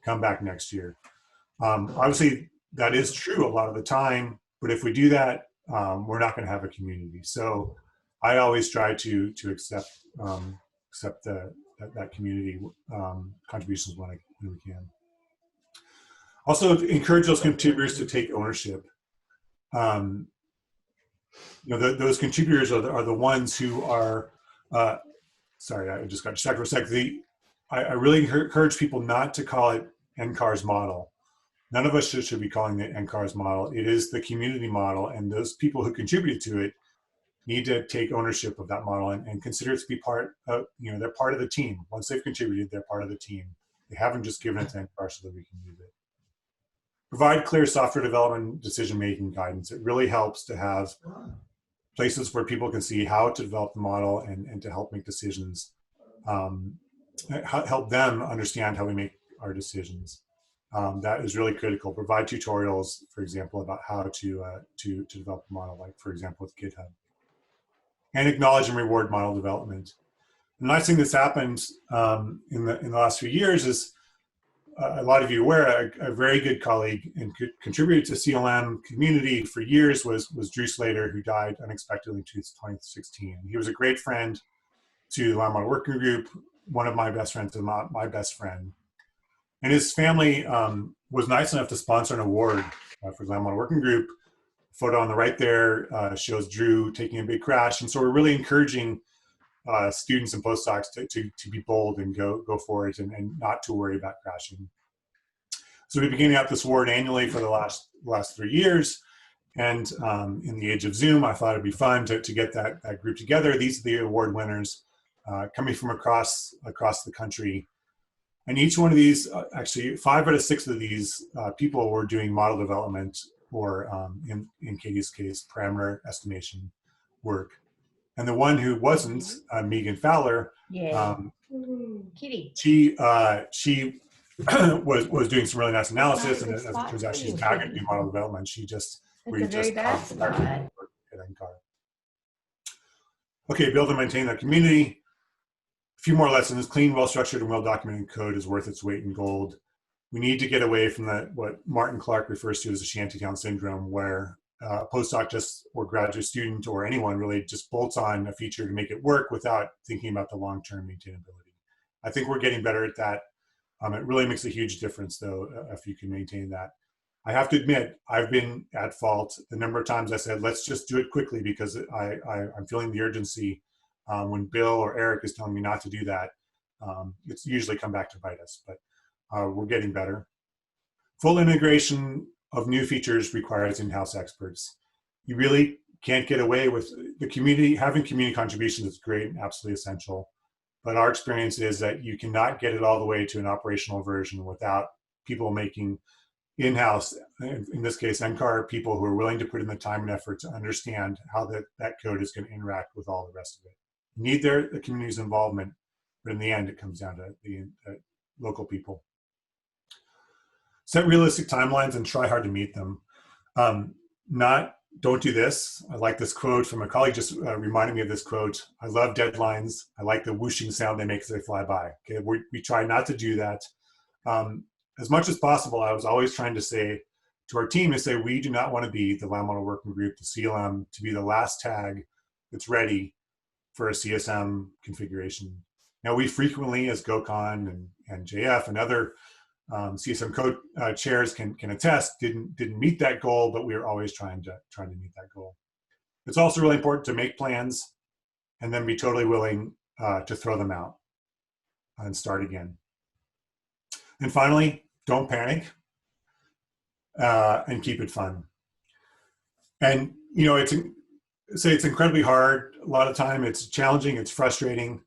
come back next year. Obviously, that is true a lot of the time, but if we do that, we're not going to have a community. So I always try to accept that community contributions when we can. Also, encourage those contributors to take ownership. Those contributors are the ones who are. Sorry, I just got distracted for a second. I really encourage people not to call it NCAR's model. None of us should be calling it NCAR's model. It is the community model, and those people who contributed to it need to take ownership of that model and consider it to be part of, they're part of the team. Once they've contributed, they're part of the team. They haven't just given it to NCAR so that we can use it. Provide clear software development decision-making guidance. It really helps to have places where people can see how to develop the model and to help make decisions, help them understand how we make our decisions. That is really critical. Provide tutorials, for example, about how to develop a model, like, for example, with GitHub. And acknowledge and reward model development. The nice thing that's happened in the last few years is a lot of you are aware, a very good colleague and contributed to CLM community for years was Drew Slater, who died unexpectedly in 2016. He was a great friend to the Land Model Working Group, one of my best friends and my best friend. And his family was nice enough to sponsor an award for the Land Model Working Group. Photo on the right there shows Drew taking a big crash. And so we're really encouraging students and postdocs to be bold and go for it and not to worry about crashing. So we've been giving out this award annually for the last 3 years. And in the age of Zoom, I thought it'd be fun to get that group together. These are the award winners coming from across the country. And each one of these, actually 5 out of 6 of these people were doing model development or in Katie's case, parameter estimation work. And the one who wasn't, Megan Fowler, Kitty. She was doing some really nice analysis, and as it turns out, she's not going to do model development. She just at NCAR. Okay, build and maintain that community. A few more lessons. Clean, well-structured, and well-documented code is worth its weight in gold. We need to get away from what Martin Clark refers to as the shantytown syndrome, where a postdoc or graduate student or anyone really just bolts on a feature to make it work without thinking about the long-term maintainability. I think we're getting better at that. It really makes a huge difference, though, if you can maintain that. I have to admit, I've been at fault the number of times I said, let's just do it quickly because I'm feeling the urgency. When Bill or Eric is telling me not to do that, it's usually come back to bite us, but we're getting better. Full integration of new features requires in-house experts. You really can't get away with the community. Having community contributions is great and absolutely essential. But our experience is that you cannot get it all the way to an operational version without people making in-house, in this case, NCAR, people who are willing to put in the time and effort to understand how that code is going to interact with all the rest of it. You need the community's involvement, but in the end, it comes down to the local people. Set realistic timelines and try hard to meet them. Don't do this. I like this quote from a colleague, just reminded me of this quote. I love deadlines. I like the whooshing sound they make as they fly by. Okay, we try not to do that. As much as possible, I was always trying to say to our team, we do not want to be the Land Model Working Group, the CLM, to be the last tag that's ready for a CSM configuration. Now, we frequently, as Gokhan and JF and other CSM code chairs can attest, didn't meet that goal, but we are always trying to meet that goal. It's also really important to make plans and then be totally willing to throw them out and start again. And finally, don't panic and keep it fun. And it's incredibly hard. A lot of time it's challenging, it's frustrating.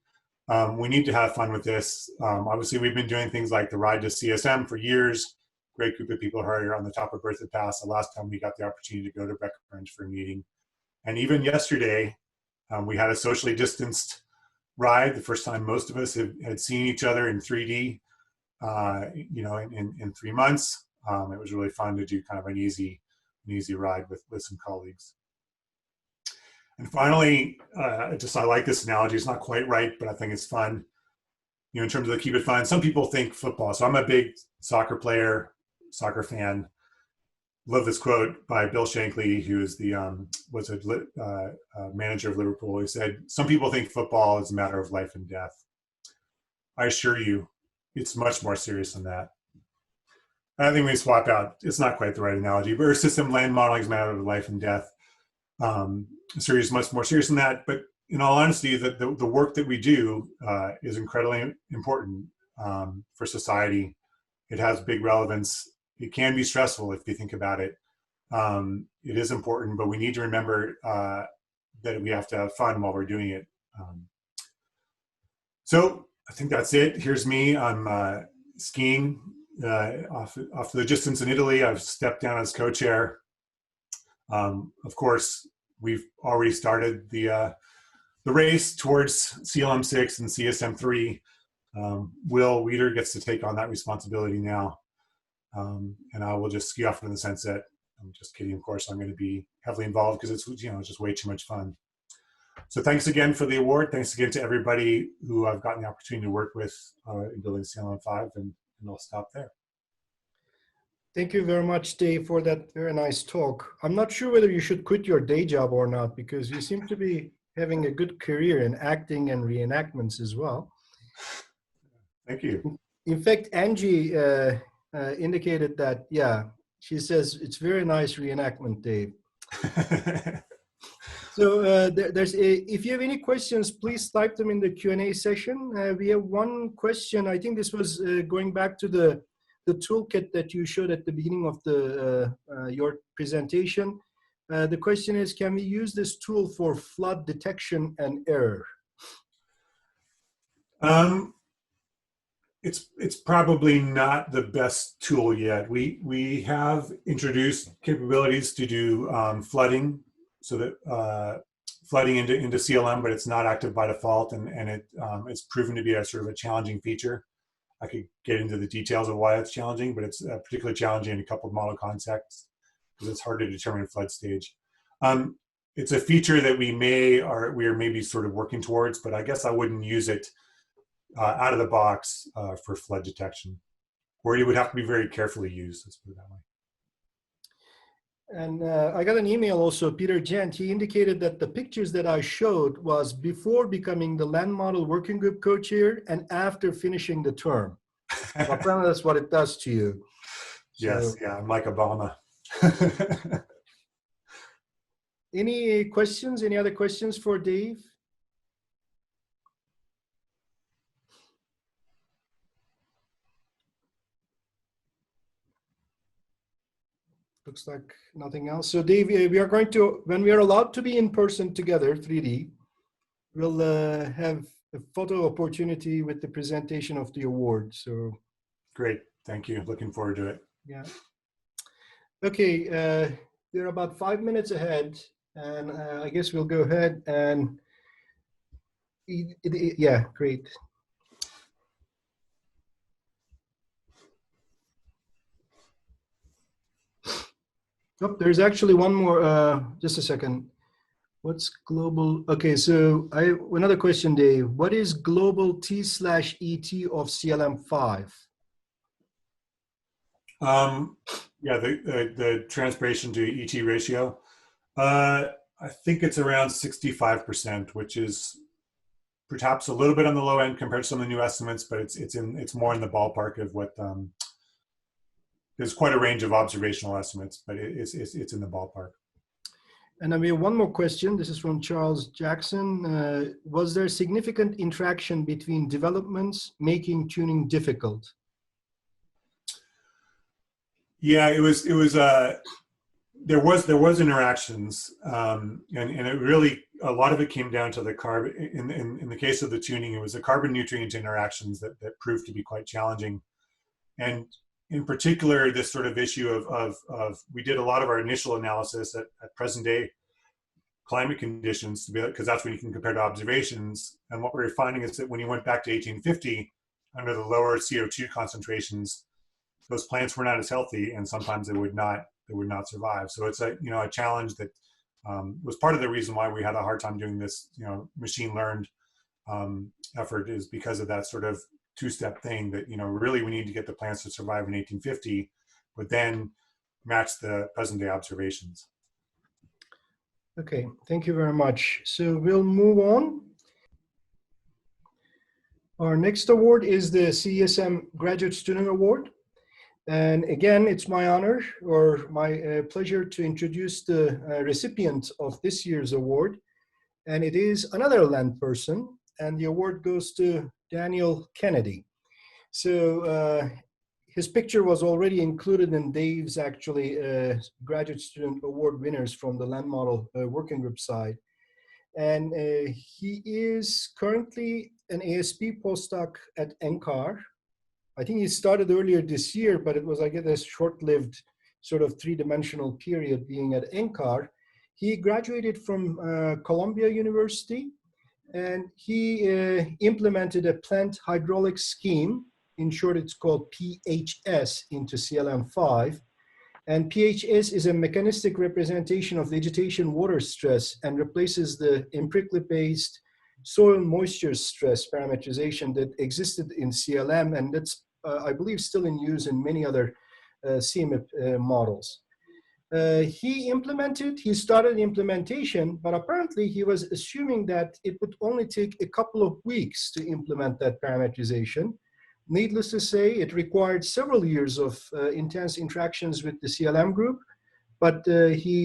We need to have fun with this. Obviously, we've been doing things like the Ride to CSM for years. Great group of people who are on the top of Berthoud Pass. The last time we got the opportunity to go to Breckenridge for a meeting. And even yesterday, we had a socially distanced ride. The first time most of us had seen each other in 3D, in 3 months. It was really fun to do kind of an easy ride with some colleagues. And finally, I like this analogy. It's not quite right, but I think it's fun. In terms of the keep it fun, some people think football. So I'm a big soccer fan. Love this quote by Bill Shankly, who is the manager of Liverpool. He said, "Some people think football is a matter of life and death. I assure you, it's much more serious than that." I think we swap out. It's not quite the right analogy, but our system land modeling is a matter of life and death. Serious, much more serious than that. But in all honesty, the work that we do is incredibly important for society. It has big relevance. It can be stressful if you think about it. It is important, but we need to remember that we have to have fun while we're doing it. So I think that's it. Here's me. I'm skiing off the distance in Italy. I've stepped down as co-chair. Of course, we've already started the race towards CLM6 and CSM3. Will Weeder gets to take on that responsibility now. And I will just ski off into the sunset. I'm just kidding, of course. I'm going to be heavily involved because it's just way too much fun. So thanks again for the award. Thanks again to everybody who I've gotten the opportunity to work with in building CLM5, and I'll stop there. Thank you very much, Dave, for that very nice talk. I'm not sure whether you should quit your day job or not, because you seem to be having a good career in acting and reenactments as well. Thank you. In fact, Angie indicated that, yeah, she says it's very nice reenactment, Dave. So if you have any questions, please type them in the Q&A session. We have one question. I think this was going back to the toolkit that you showed at the beginning of your presentation. The question is, can we use this tool for flood detection and error? It's probably not the best tool yet. We have introduced capabilities to do flooding, so that flooding into CLM, but it's not active by default, and it's proven to be a sort of a challenging feature. I could get into the details of why it's challenging, but it's particularly challenging in a couple of model contexts because it's hard to determine flood stage. It's a feature that we are maybe sort of working towards, but I guess I wouldn't use it out of the box for flood detection, or it would have to be very carefully used. Let's put it that way. And I got an email also, Peter Gent. He indicated that the pictures that I showed was before becoming the land model working group co-chair and after finishing the term. So apparently that's what it does to you. Yes, So, yeah, I'm like Obama. any questions? Any other questions for Dave? Looks like nothing else. So Dave, we are going to, when we are allowed to be in person together, 3D, we'll have a photo opportunity with the presentation of the award. So Great, thank you. Looking forward to it. yeah. Okay, we're about 5 minutes ahead, and I guess we'll go ahead and, yeah, great. Oh, there's actually one more, just a second. What's global? Okay, so another question, Dave. What is global T/ET of CLM5? Yeah, the transpiration to ET ratio. I think it's around 65%, which is perhaps a little bit on the low end compared to some of the new estimates, but it's more in the ballpark of what. There's quite a range of observational estimates, but it's in the ballpark. And then we have one more question. This is from Charles Jackson. Was there significant interaction between developments making tuning difficult? Yeah, there was interactions, and it really, a lot of it came down to the carbon. In the case of the tuning, it was the carbon nutrient interactions that proved to be quite challenging, and in particular, this sort of issue of we did a lot of our initial analysis at present day climate conditions to be, because that's when you can compare to observations. And what we were finding is that when you went back to 1850, under the lower CO2 concentrations, those plants were not as healthy, and sometimes they would not survive. So it's a challenge that was part of the reason why we had a hard time doing this machine learned effort, is because of that sort of two-step thing that really we need to get the plants to survive in 1850, but then match the present day observations. Okay, thank you very much. So we'll move on. Our next award is the CESM Graduate Student Award. And again, it's my honor or my pleasure to introduce the recipient of this year's award. And it is another land person, and the award goes to Daniel Kennedy. So his picture was already included in Dave's actually Graduate Student Award winners from the Land Model Working Group side. And he is currently an ASP postdoc at NCAR. I think he started earlier this year, but it was, I guess, a short-lived sort of three-dimensional period being at NCAR. He graduated from Columbia University, and he implemented a plant hydraulic scheme. In short, it's called PHS into CLM5. And PHS is a mechanistic representation of vegetation water stress and replaces the empirically-based soil moisture stress parameterization that existed in CLM, and that's, I believe, still in use in many other CMIP models. He started implementation, but apparently he was assuming that it would only take a couple of weeks to implement that parameterization. Needless to say, it required several years of intense interactions with the CLM group, but he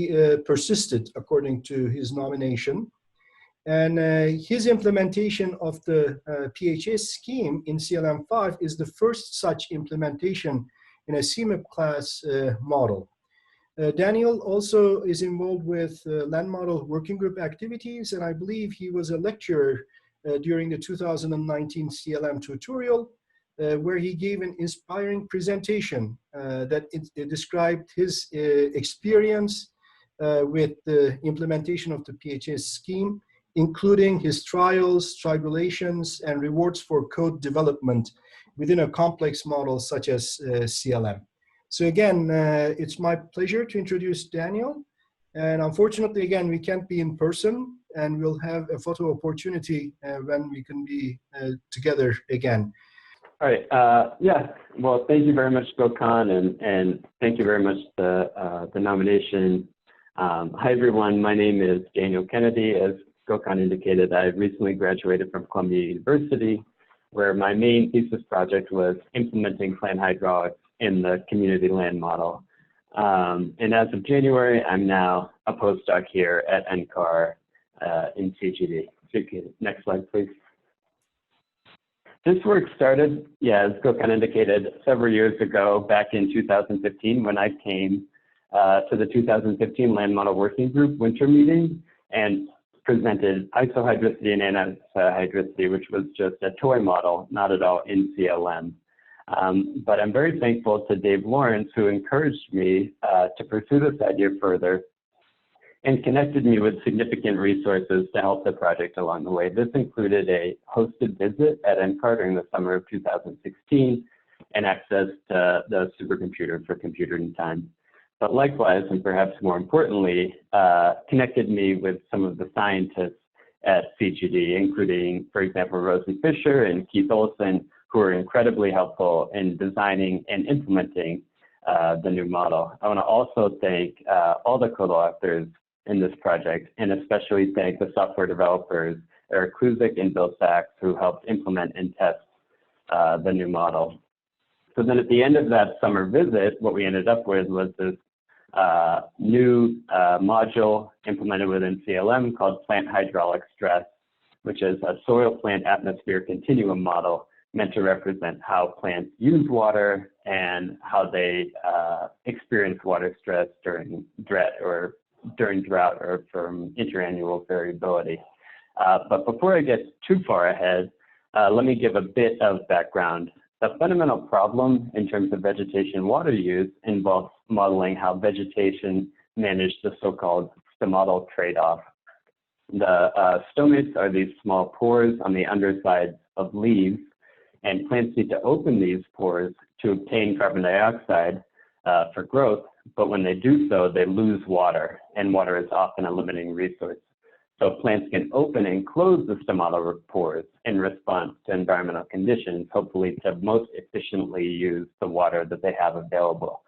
persisted according to his nomination. And his implementation of the PHS scheme in CLM5 is the first such implementation in a CMIP class model. Daniel also is involved with land model working group activities, and I believe he was a lecturer during the 2019 CLM tutorial, where he gave an inspiring presentation that described his experience with the implementation of the PHS scheme, including his trials, tribulations, and rewards for code development within a complex model such as CLM. So again, it's my pleasure to introduce Daniel. And unfortunately, again, we can't be in person, and we'll have a photo opportunity when we can be together again. All right. Yeah. Well, thank you very much, Gokhan, and thank you very much for the nomination. Hi, everyone. My name is Daniel Kennedy. As Gokhan indicated, I recently graduated from Columbia University, where my main thesis project was implementing plant hydraulics in the community land model. And as of January, I'm now a postdoc here at NCAR in CGD. Next slide, please. This work started, as Gokhan indicated, several years ago, back in 2015, when I came to the 2015 Land Model Working Group winter meeting and presented isohydricity and anhydricity, which was just a toy model, not at all in CLM. But I'm very thankful to Dave Lawrence, who encouraged me to pursue this idea further and connected me with significant resources to help the project along the way. This included a hosted visit at NCAR during the summer of 2016 and access to the supercomputer for computing time. But likewise, and perhaps more importantly, connected me with some of the scientists at CGD, including, for example, Rosie Fisher and Keith Olson, who were incredibly helpful in designing and implementing the new model. I want to also thank all the co-authors in this project, and especially thank the software developers, Eric Kluzik and Bill Sachs, who helped implement and test the new model. So then at the end of that summer visit, what we ended up with was this new module implemented within CLM called Plant Hydraulic Stress, which is a soil-plant atmosphere continuum model meant to represent how plants use water and how they experience water stress during drought or from interannual variability. But before I get too far ahead, let me give a bit of background. The fundamental problem in terms of vegetation water use involves modeling how vegetation managed the so-called stomatal trade-off. The stomates are these small pores on the underside of leaves, and plants need to open these pores to obtain carbon dioxide for growth, but when they do so, they lose water, and water is often a limiting resource. So plants can open and close the stomatal pores in response to environmental conditions, hopefully to most efficiently use the water that they have available.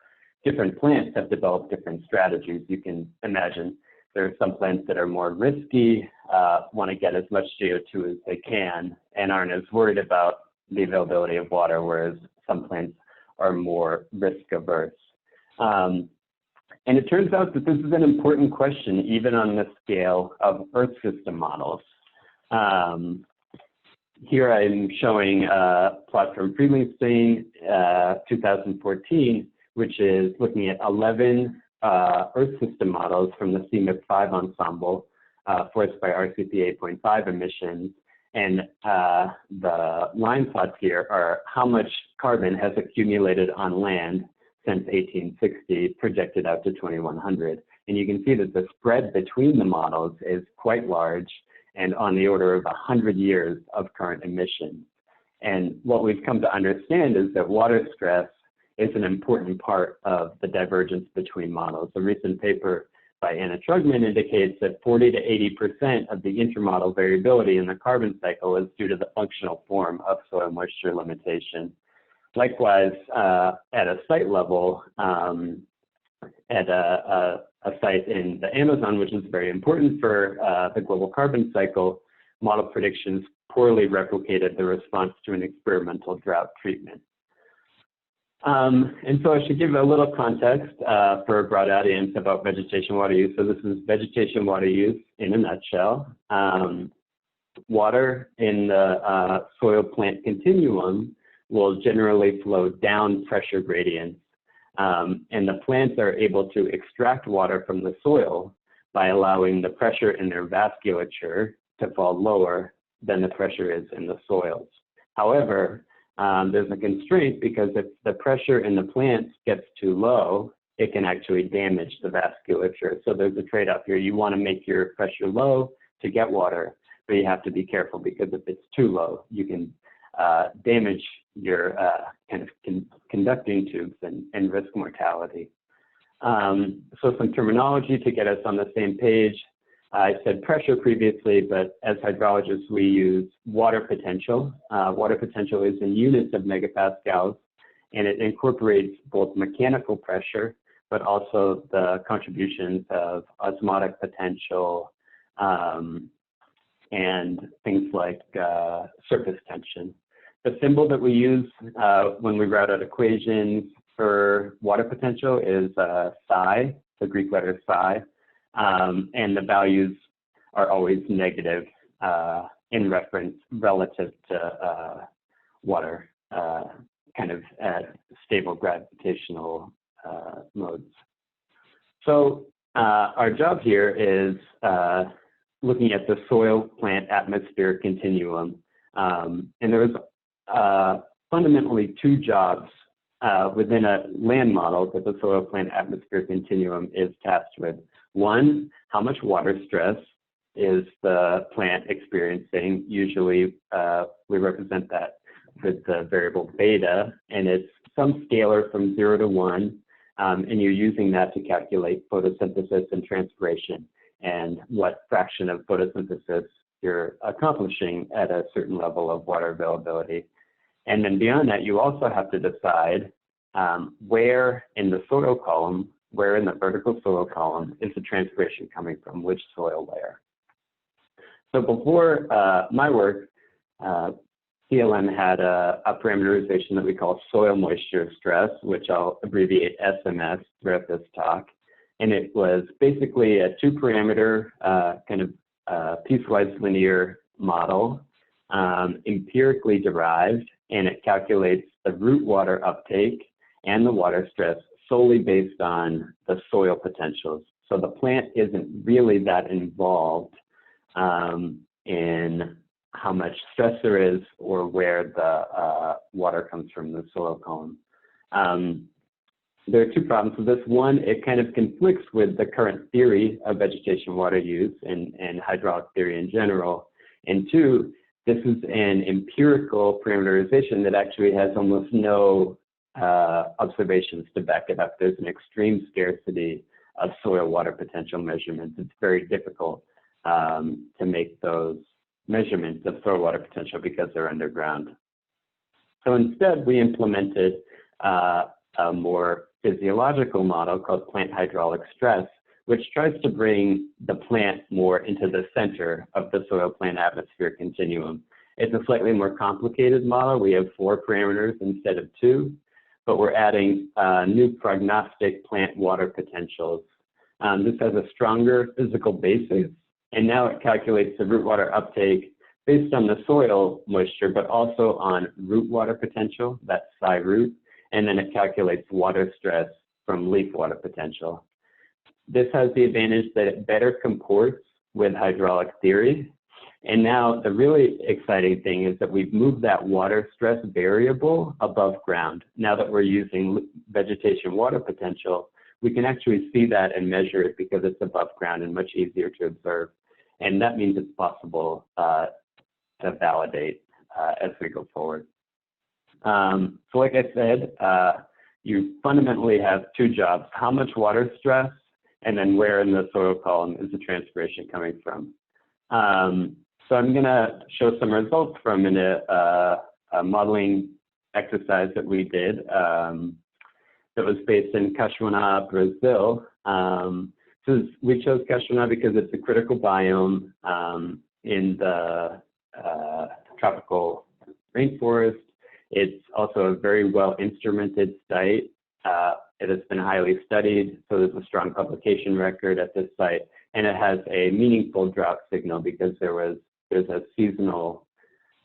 Different plants have developed different strategies. You can imagine there are some plants that are more risky, want to get as much CO2 as they can, and aren't as worried about the availability of water, whereas some plants are more risk averse. And it turns out that this is an important question, even on the scale of Earth system models. Here I'm showing a plot from Friedlichstein, 2014, which is looking at 11 Earth system models from the CMIP5 ensemble, forced by RCP 8.5 emissions. And the line plots here are how much carbon has accumulated on land since 1860, projected out to 2100. And you can see that the spread between the models is quite large and on the order of 100 years of current emissions. And what we've come to understand is that water stress is an important part of the divergence between models. A recent paper by Anna Trugman indicates that 40 to 80% of the intermodal variability in the carbon cycle is due to the functional form of soil moisture limitation. Likewise, at a site level, at a site in the Amazon, which is very important for the global carbon cycle, model predictions poorly replicated the response to an experimental drought treatment. And so I should give a little context for a broad audience about vegetation water use. So this is vegetation water use in a nutshell. Water in the soil plant continuum will generally flow down pressure gradients. And the plants are able to extract water from the soil by allowing the pressure in their vasculature to fall lower than the pressure is in the soils. However, there's a constraint, because if the pressure in the plant gets too low, it can actually damage the vasculature. So there's a trade-off here. You want to make your pressure low to get water, but you have to be careful, because if it's too low, you can damage your conducting tubes and risk mortality. So some terminology to get us on the same page. I said pressure previously, but as hydrologists, we use water potential. Water potential is in units of megapascals, and it incorporates both mechanical pressure, but also the contributions of osmotic potential and things like surface tension. The symbol that we use when we write out equations for water potential is psi, the Greek letter psi. And the values are always negative in reference relative to water, kind of at stable gravitational modes. So our job here is looking at the soil plant atmosphere continuum. And there was fundamentally two jobs within a land model that the soil plant atmosphere continuum is tasked with. One, how much water stress is the plant experiencing? Usually we represent that with the variable beta, and it's some scalar from 0 to 1, and you're using that to calculate photosynthesis and transpiration and what fraction of photosynthesis you're accomplishing at a certain level of water availability. And then beyond that, you also have to decide where in the soil column, where in the vertical soil column is the transpiration coming from, which soil layer. So before my work, CLM had a parameterization that we call soil moisture stress, which I'll abbreviate SMS throughout this talk. And it was basically a two-parameter kind of piecewise linear model, empirically derived, and it calculates the root water uptake and the water stress solely based on the soil potentials. So the plant isn't really that involved in how much stress there is or where the water comes from the soil column. There are two problems with this. One, it kind of conflicts with the current theory of vegetation water use and hydraulic theory in general. And two, this is an empirical parameterization that actually has almost no observations to back it up. There's an extreme scarcity of soil water potential measurements. It's very difficult to make those measurements of soil water potential because they're underground. So instead, we implemented a more physiological model called plant hydraulic stress, which tries to bring the plant more into the center of the soil plant atmosphere continuum. It's a slightly more complicated model. We have 4 parameters instead of 2, but we're adding new prognostic plant water potentials. This has a stronger physical basis, and now it calculates the root water uptake based on the soil moisture, but also on root water potential, that's psi root, and then it calculates water stress from leaf water potential. This has the advantage that it better comports with hydraulic theory. And now the really exciting thing is that we've moved that water stress variable above ground. Now that we're using vegetation water potential, we can actually see that and measure it because it's above ground and much easier to observe. And that means it's possible to validate as we go forward. So like I said, you fundamentally have 2 jobs: how much water stress, and then where in the soil column is the transpiration coming from. So I'm going to show some results from a modeling exercise that we did that was based in Cachoeira, Brazil. So we chose Cachoeira because it's a critical biome in the tropical rainforest. It's also a very well instrumented site. It has been highly studied, so there's a strong publication record at this site, and it has a meaningful drought signal because there's a seasonal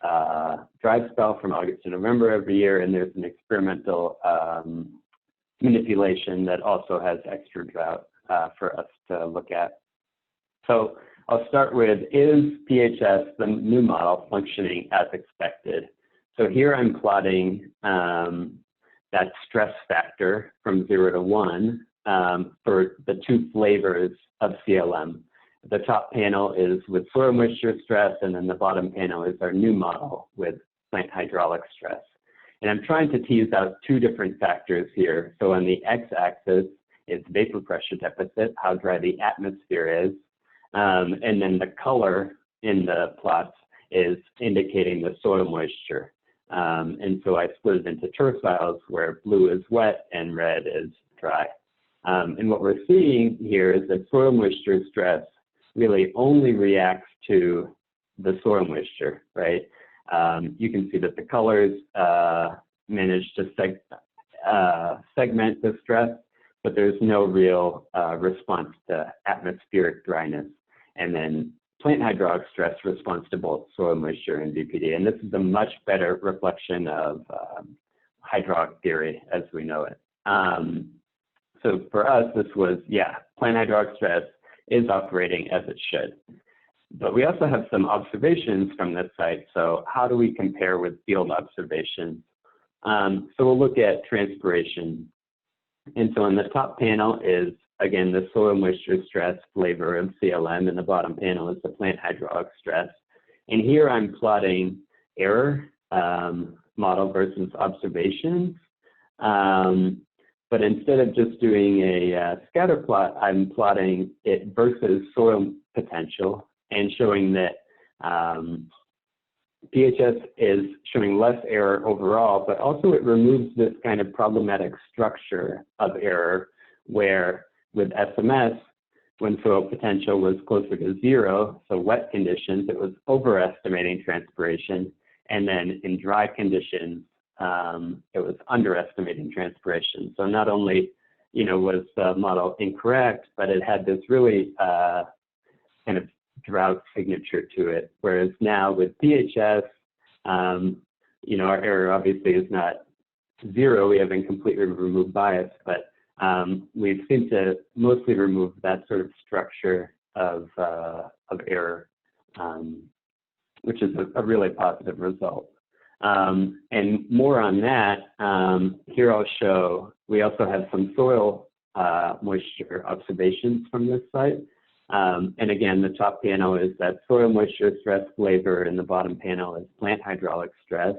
dry spell from August to November every year, and there's an experimental manipulation that also has extra drought for us to look at. So I'll start with, is PHS, the new model, functioning as expected? So here I'm plotting that stress factor from 0 to 1 for the 2 flavors of CLM. The top panel is with soil moisture stress, and then the bottom panel is our new model with plant hydraulic stress. And I'm trying to tease out 2 different factors here. So on the x-axis is vapor pressure deficit, how dry the atmosphere is. And then the color in the plots is indicating the soil moisture. And so I split it into terciles where blue is wet and red is dry. And what we're seeing here is that soil moisture stress really only reacts to the soil moisture, right? You can see that the colors manage to segment the stress, but there's no real response to atmospheric dryness. And then plant hydraulic stress responds to both soil moisture and VPD. And this is a much better reflection of hydraulic theory as we know it. So for us, this was, plant hydraulic stress is operating as it should. But we also have some observations from this site. So how do we compare with field observations? So we'll look at transpiration. And so on the top panel is, again, the soil moisture stress flavor of CLM, and the bottom panel is the plant hydraulic stress. And here I'm plotting error model versus observations. But instead of just doing a scatter plot, I'm plotting it versus soil potential and showing that PHS is showing less error overall, but also it removes this kind of problematic structure of error where with SMS, when soil potential was closer to 0, so wet conditions, it was overestimating transpiration. And then in dry conditions, it was underestimating transpiration. So not only, was the model incorrect, but it had this really kind of drought signature to it. Whereas now with PHS, our error obviously is not 0. We haven't completely removed bias, but we've seemed to mostly remove that sort of structure of error, which is a really positive result. And more on that, here I'll show, we also have some soil moisture observations from this site. And again, the top panel is that soil moisture stress flavor, and the bottom panel is plant hydraulic stress.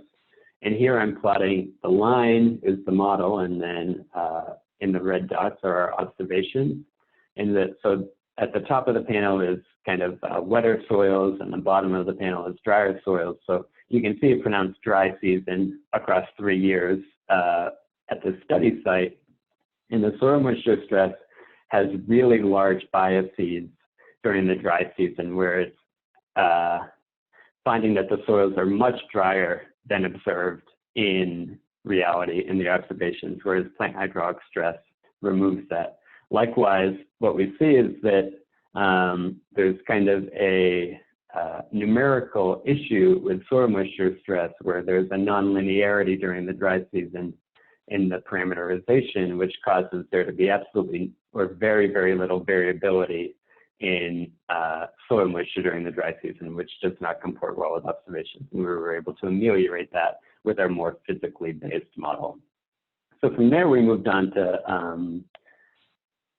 And here I'm plotting the line is the model, and then in the red dots are our observations. And so at the top of the panel is kind of wetter soils, and the bottom of the panel is drier soils. So you can see a pronounced dry season across 3 years at the study site. And the soil moisture stress has really large biases during the dry season, where it's finding that the soils are much drier than observed in reality in the observations, whereas plant hydraulic stress removes that. Likewise, what we see is that there's kind of a numerical issue with soil moisture stress, where there's a nonlinearity during the dry season in the parameterization, which causes there to be absolutely or very, very little variability in soil moisture during the dry season, which does not comport well with observations. And we were able to ameliorate that with our more physically based model. So from there, we moved on to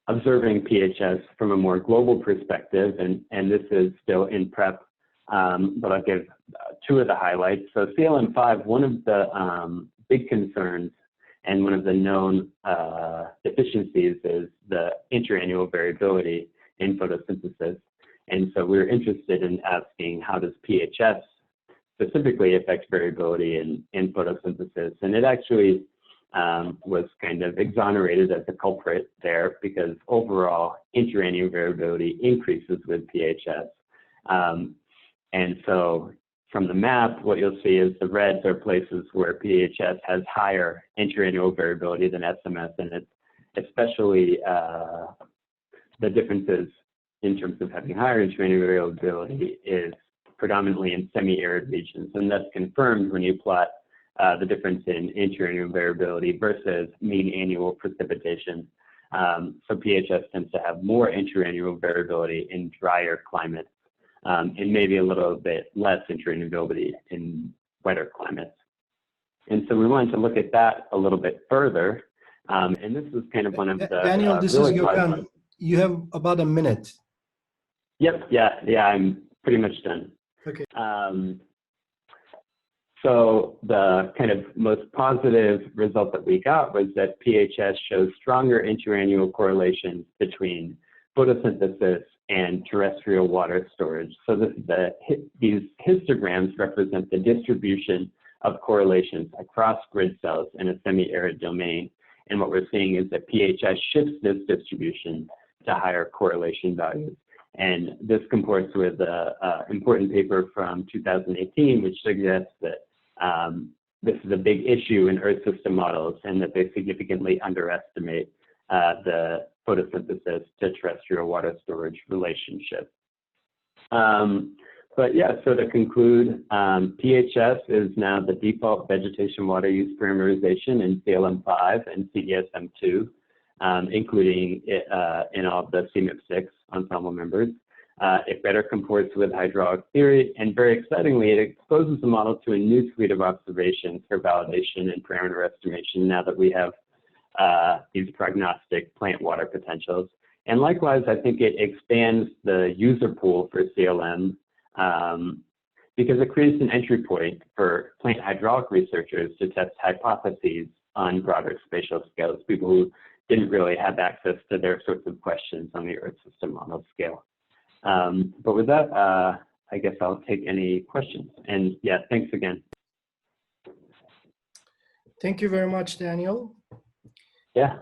observing PHS from a more global perspective, and this is still in prep, but I'll give 2 of the highlights. So CLM5, one of the big concerns and one of the known deficiencies is the interannual variability in photosynthesis. And so we're interested in asking, how does PHS specifically affect variability in photosynthesis? And it actually was kind of exonerated as a culprit there, because overall interannual variability increases with PHS. And so from the map, what you'll see is the reds are places where PHS has higher interannual variability than SMS, and it's especially the differences in terms of having higher interannual variability is predominantly in semi-arid regions, and that's confirmed when you plot the difference in interannual variability versus mean annual precipitation. So PHS tends to have more interannual variability in drier climates, and maybe a little bit less interannual variability in wetter climates. And so we wanted to look at that a little bit further. And this was kind of one of the Daniel, this really is Gokhan. You have about a minute. Yep. Yeah. I'm pretty much done. Okay. So the kind of most positive result that we got was that PHS shows stronger interannual correlations between photosynthesis and terrestrial water storage. So these histograms represent the distribution of correlations across grid cells in a semi-arid domain. And what we're seeing is that PHS shifts this distribution to higher correlation values. And this comports with an important paper from 2018, which suggests that this is a big issue in Earth system models and that they significantly underestimate the photosynthesis to terrestrial water storage relationship. But yeah, so to conclude, PHS is now the default vegetation water use parameterization in CLM5 and CESM2, including in all of the CMIP6 ensemble members. It better comports with hydraulic theory, and very excitingly, it exposes the model to a new suite of observations for validation and parameter estimation now that we have these prognostic plant water potentials. And likewise, I think it expands the user pool for CLM because it creates an entry point for plant hydraulic researchers to test hypotheses on broader spatial scales, people who didn't really have access to their sorts of questions on the Earth system model scale. But with that, I guess I'll take any questions. And yeah, thanks again. Thank you very much, Daniel. Yeah.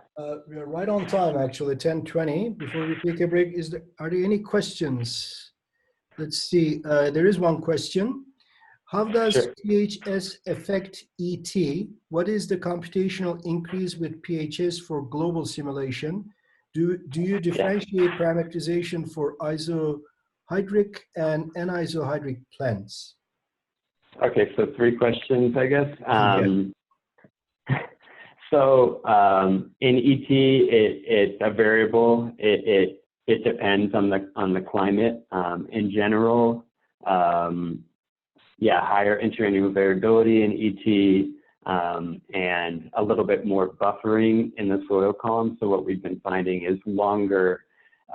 We are right on time, actually, 10:20. Before we take a break, are there any questions? Let's see. There is one question. How does Sure. PHS affect ET? What is the computational increase with PHS for global simulation? Do you differentiate parameterization for isohydric and anisohydric plants? Okay, so 3 questions, I guess. So in ET, it's a variable. It depends on the climate. In general, yeah, higher interannual variability in ET and a little bit more buffering in the soil column. So what we've been finding is longer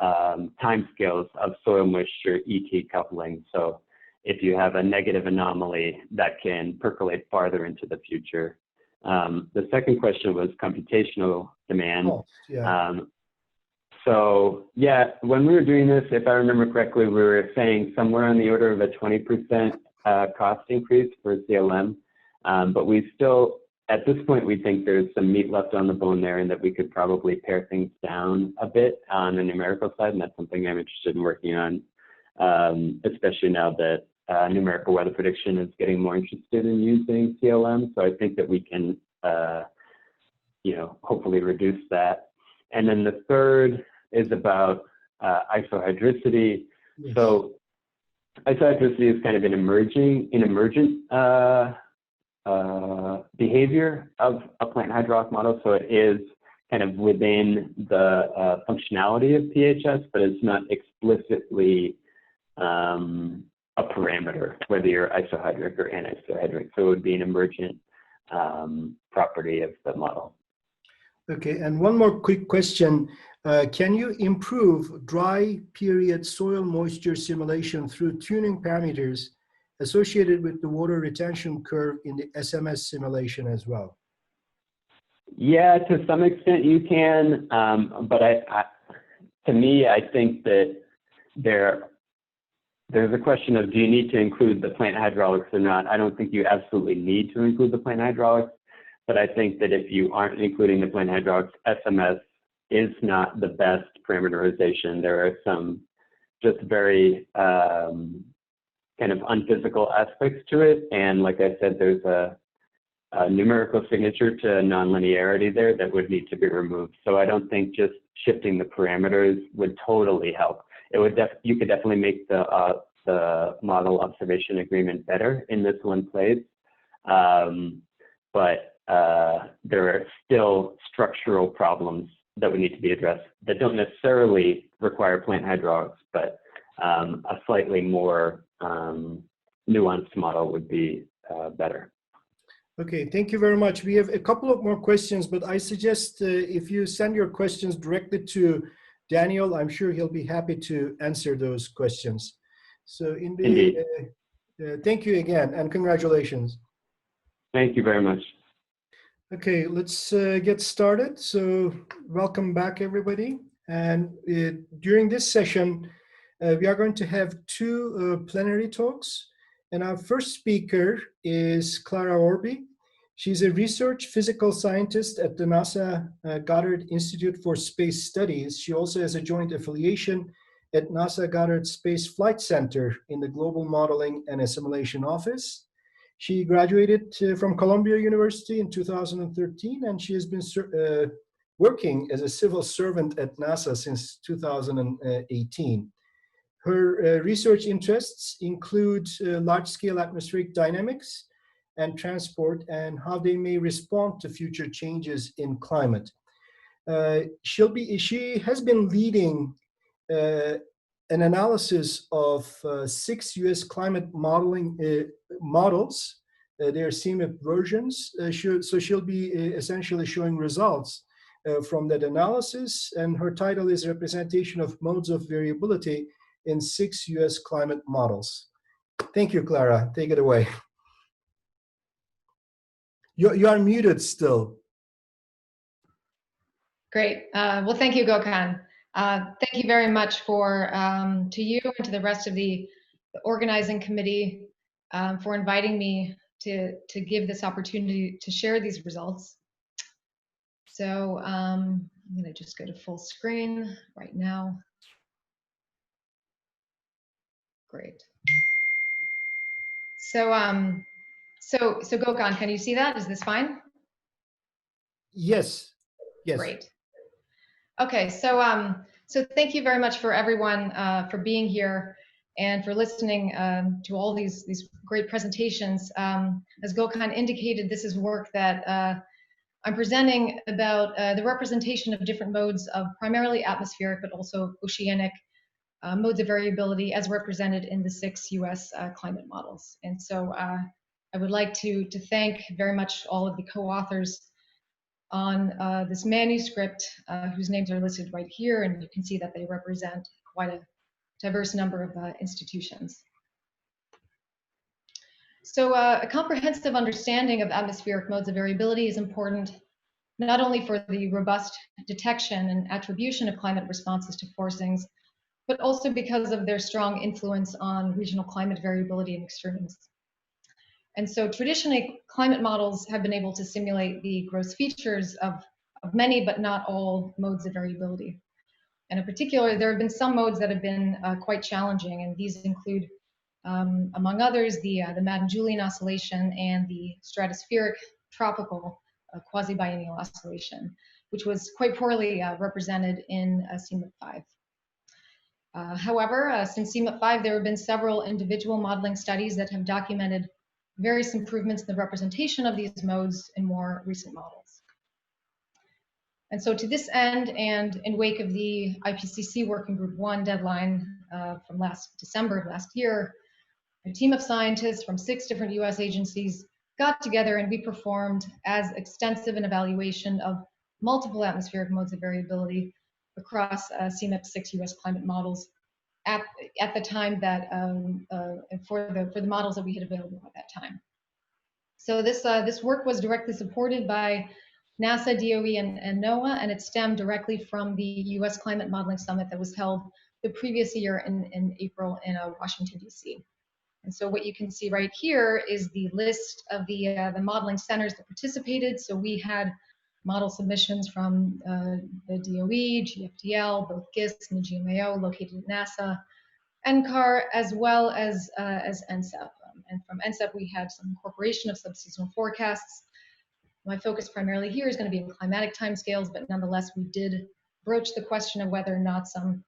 timescales of soil moisture ET coupling. So if you have a negative anomaly, that can percolate farther into the future. The second question was computational demand. Oh, yeah. So yeah, when we were doing this, if I remember correctly, we were saying somewhere on the order of a 20% cost increase for CLM. But we still, at this point, we think there's some meat left on the bone there and that we could probably pare things down a bit on the numerical side. And that's something I'm interested in working on, especially now that numerical weather prediction is getting more interested in using CLM. So I think that we can, hopefully reduce that. And then the third is about isohydricity. Yes. So isohydricity is kind of an emergent behavior of a plant hydraulic model. So it is kind of within the functionality of PHS, but it's not explicitly a parameter, whether you're isohydric or anisohydric. So it would be an emergent property of the model. Okay, and one more quick question. Can you improve dry period soil moisture simulation through tuning parameters associated with the water retention curve in the SMS simulation as well? Yeah, to some extent you can, but to me, I think that there's a question of, do you need to include the plant hydraulics or not? I don't think you absolutely need to include the plant hydraulics, but I think that if you aren't including the plant hydraulics, SMS is not the best parameterization. There are some just very kind of unphysical aspects to it. And like I said, there's a numerical signature to nonlinearity there that would need to be removed. So I don't think just shifting the parameters would totally help. It would you could definitely make the model observation agreement better in this one place. But there are still structural problems that would need to be addressed that don't necessarily require plant hydraulics, but a slightly more nuanced model would be better. Okay, thank you very much. We have a couple of more questions, but I suggest if you send your questions directly to Daniel, I'm sure he'll be happy to answer those questions. So thank you again, and congratulations. Thank you very much. Okay, let's get started. So welcome back, everybody. And during this session, We are going to have two plenary talks. And our first speaker is Clara Orbe. She's a research physical scientist at the NASA Goddard Institute for Space Studies. She also has a joint affiliation at NASA Goddard Space Flight Center in the Global Modeling and Assimilation Office. She graduated from Columbia University in 2013, and she has been working as a civil servant at NASA since 2018. Her research interests include large-scale atmospheric dynamics and transport and how they may respond to future changes in climate. She has been leading an analysis of 6 US climate modeling models, their CMIP versions. So she'll be essentially showing results from that analysis, and her title is Representation of Modes of Variability in 6 US climate models. Thank you, Clara. Take it away. You are muted still. Great. Well, thank you, Gokhan. Thank you very much for to you and to the rest of the organizing committee for inviting me to give this opportunity to share these results. So I'm going to just go to full screen right now. Great. So so Gokhan, can you see that? Is this fine? Yes. Yes. Great. Okay, so so thank you very much for everyone for being here and for listening to all these great presentations. As Gokhan indicated, this is work that I'm presenting about the representation of different modes of primarily atmospheric but also oceanic modes of variability as represented in the 6 US climate models. And so I would like to thank very much all of the co-authors on this manuscript, whose names are listed right here, and you can see that they represent quite a diverse number of institutions. So a comprehensive understanding of atmospheric modes of variability is important, not only for the robust detection and attribution of climate responses to forcings, but also because of their strong influence on regional climate variability and extremes. And so traditionally, climate models have been able to simulate the gross features of many, but not all, modes of variability. And in particular, there have been some modes that have been quite challenging, and these include, among others, the Madden-Julian oscillation and the stratospheric tropical quasi-biennial oscillation, which was quite poorly represented in CMIP-5. However, since CMIP-5, there have been several individual modeling studies that have documented various improvements in the representation of these modes in more recent models. And so to this end, and in wake of the IPCC Working Group 1 deadline from last December of last year, a team of scientists from 6 different US agencies got together and we performed as extensive an evaluation of multiple atmospheric modes of variability across CMIP 6 US climate models at the time that for the models that we had available at that time. So this work was directly supported by NASA, DOE, and NOAA, and it stemmed directly from the U.S. Climate Modeling Summit that was held the previous year in April in Washington, D.C. And so what you can see right here is the list of the modeling centers that participated. So we had model submissions from the DOE, GFDL, both GIST and the GMAO located at NASA, NCAR, as well as NCEP. And from NCEP, we had some incorporation of subseasonal forecasts. My focus primarily here is going to be in climatic timescales, but nonetheless, we did broach the question of whether or not some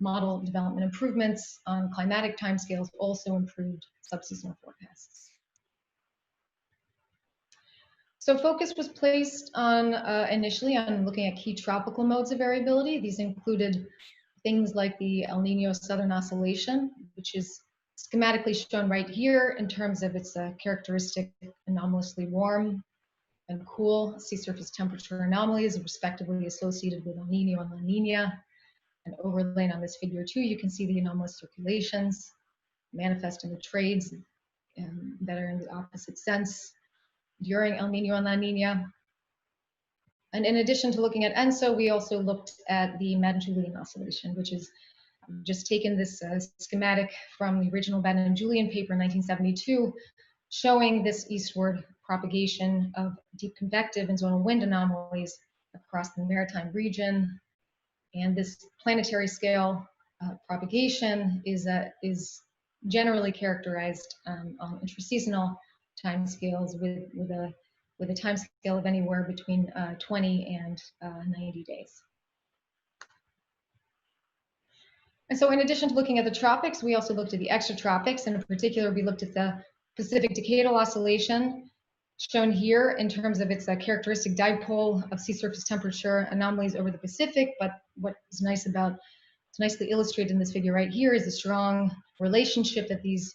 model development improvements on climatic timescales also improved subseasonal forecasts. So focus was placed on initially on looking at key tropical modes of variability. These included things like the El Nino Southern Oscillation, which is schematically shown right here in terms of its characteristic anomalously warm and cool sea surface temperature anomalies, respectively associated with El Nino and La Nina. And overlaid on this figure 2, you can see the anomalous circulations manifest in the trades that are in the opposite sense during El Nino and La Nina. And in addition to looking at ENSO, we also looked at the Madden-Julian oscillation, which is Just taken this schematic from the original Bennett and Julian paper in 1972, showing this eastward propagation of deep convective and zonal wind anomalies across the maritime region. And this planetary scale propagation is generally characterized on intraseasonal timescales with a time scale of anywhere between 20 and 90 days. And so in addition to looking at the tropics, we also looked at the extratropics, and in particular, we looked at the Pacific decadal oscillation, shown here in terms of its characteristic dipole of sea surface temperature anomalies over the Pacific. But what is nice about, it's nicely illustrated in this figure right here, is the strong relationship that these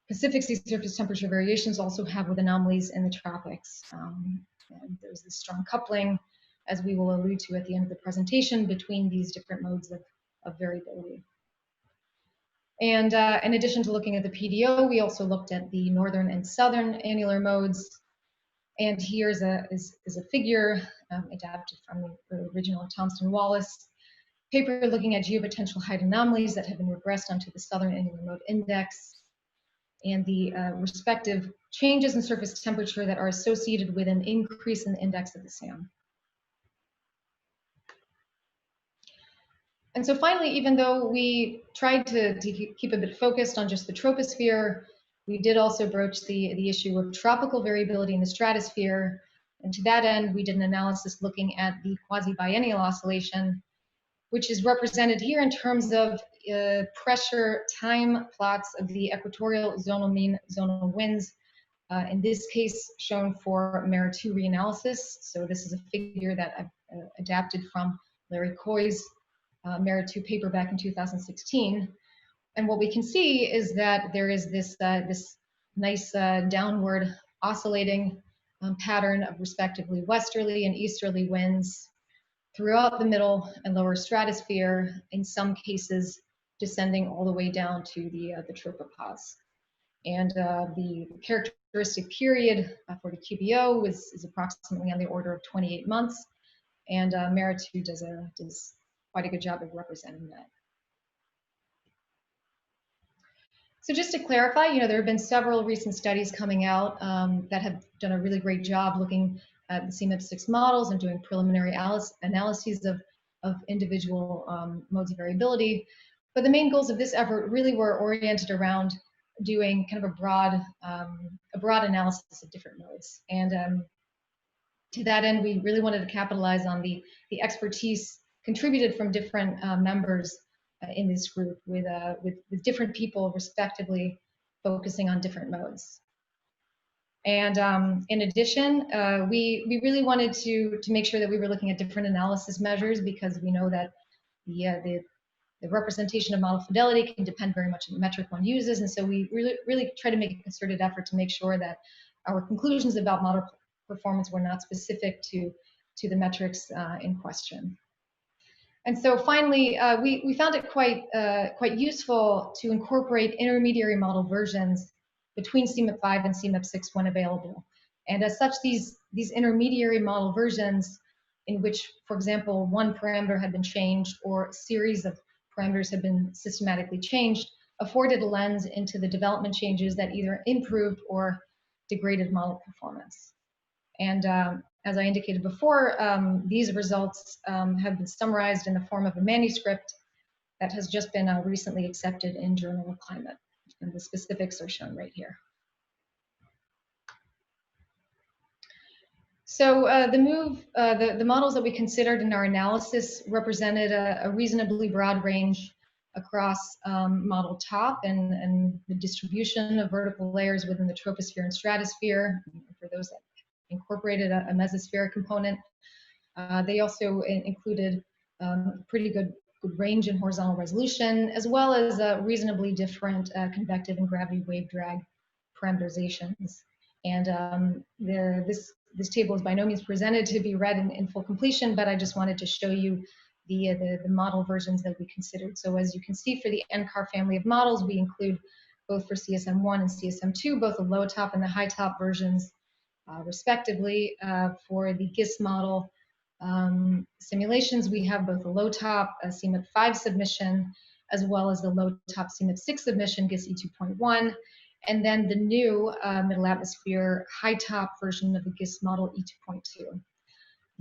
Pacific sea surface temperature variations also have with anomalies in the tropics. And there's this strong coupling, as we will allude to at the end of the presentation, between these different modes of variability. And in addition to looking at the PDO, we also looked at the northern and southern annular modes. And here is a figure adapted from the original Thomson-Wallace paper looking at geopotential height anomalies that have been regressed onto the southern annular mode index, and the respective changes in surface temperature that are associated with an increase in the index of the SAM. And so finally, even though we tried to keep a bit focused on just the troposphere, we did also broach the issue of tropical variability in the stratosphere. And to that end, we did an analysis looking at the quasi-biennial oscillation, which is represented here in terms of pressure time plots of the equatorial zonal mean zonal winds, in this case shown for MERA2 reanalysis. So this is a figure that I've adapted from Larry Coy's MERA2 paper back in 2016. And what we can see is that there is this, this nice downward oscillating pattern of respectively westerly and easterly winds throughout the middle and lower stratosphere, in some cases descending all the way down to the tropopause. And the characteristic period for the QBO is approximately on the order of 28 months, and MERA2 does quite a good job of representing that. So just to clarify, there have been several recent studies coming out that have done a really great job looking at the CMIP6 models and doing preliminary analyses of individual modes of variability. But the main goals of this effort really were oriented around doing kind of a broad analysis of different modes. And to that end, we really wanted to capitalize on the expertise contributed from different members in this group, with different people respectively focusing on different modes. And in addition, we really wanted to make sure that we were looking at different analysis measures, because we know that the representation of model fidelity can depend very much on the metric one uses. And so we really try to make a concerted effort to make sure that our conclusions about model performance were not specific to the metrics in question. And so finally, we found it quite useful to incorporate intermediary model versions between CMIP5 and CMIP6 when available. And as such, these intermediary model versions, in which, for example, one parameter had been changed or a series of parameters had been systematically changed, afforded a lens into the development changes that either improved or degraded model performance. And as I indicated before, these results have been summarized in the form of a manuscript that has just been recently accepted in Journal of Climate. And the specifics are shown right here. So the models that we considered in our analysis represented a reasonably broad range across model top and the distribution of vertical layers within the troposphere and stratosphere, for those that incorporated a mesospheric component. They also included pretty good range in horizontal resolution, as well as reasonably different convective and gravity wave drag parameterizations. And this table is by no means presented to be read in full completion, but I just wanted to show you the model versions that we considered. So as you can see, for the NCAR family of models, we include both for CSM1 and CSM2, both the low top and the high top versions, respectively. For the GIS model simulations, we have both a low top, a CMIP5 submission, as well as the low top CMIP6 emission GIS E2.1, and then the new middle atmosphere high top version of the GIS model E2.2.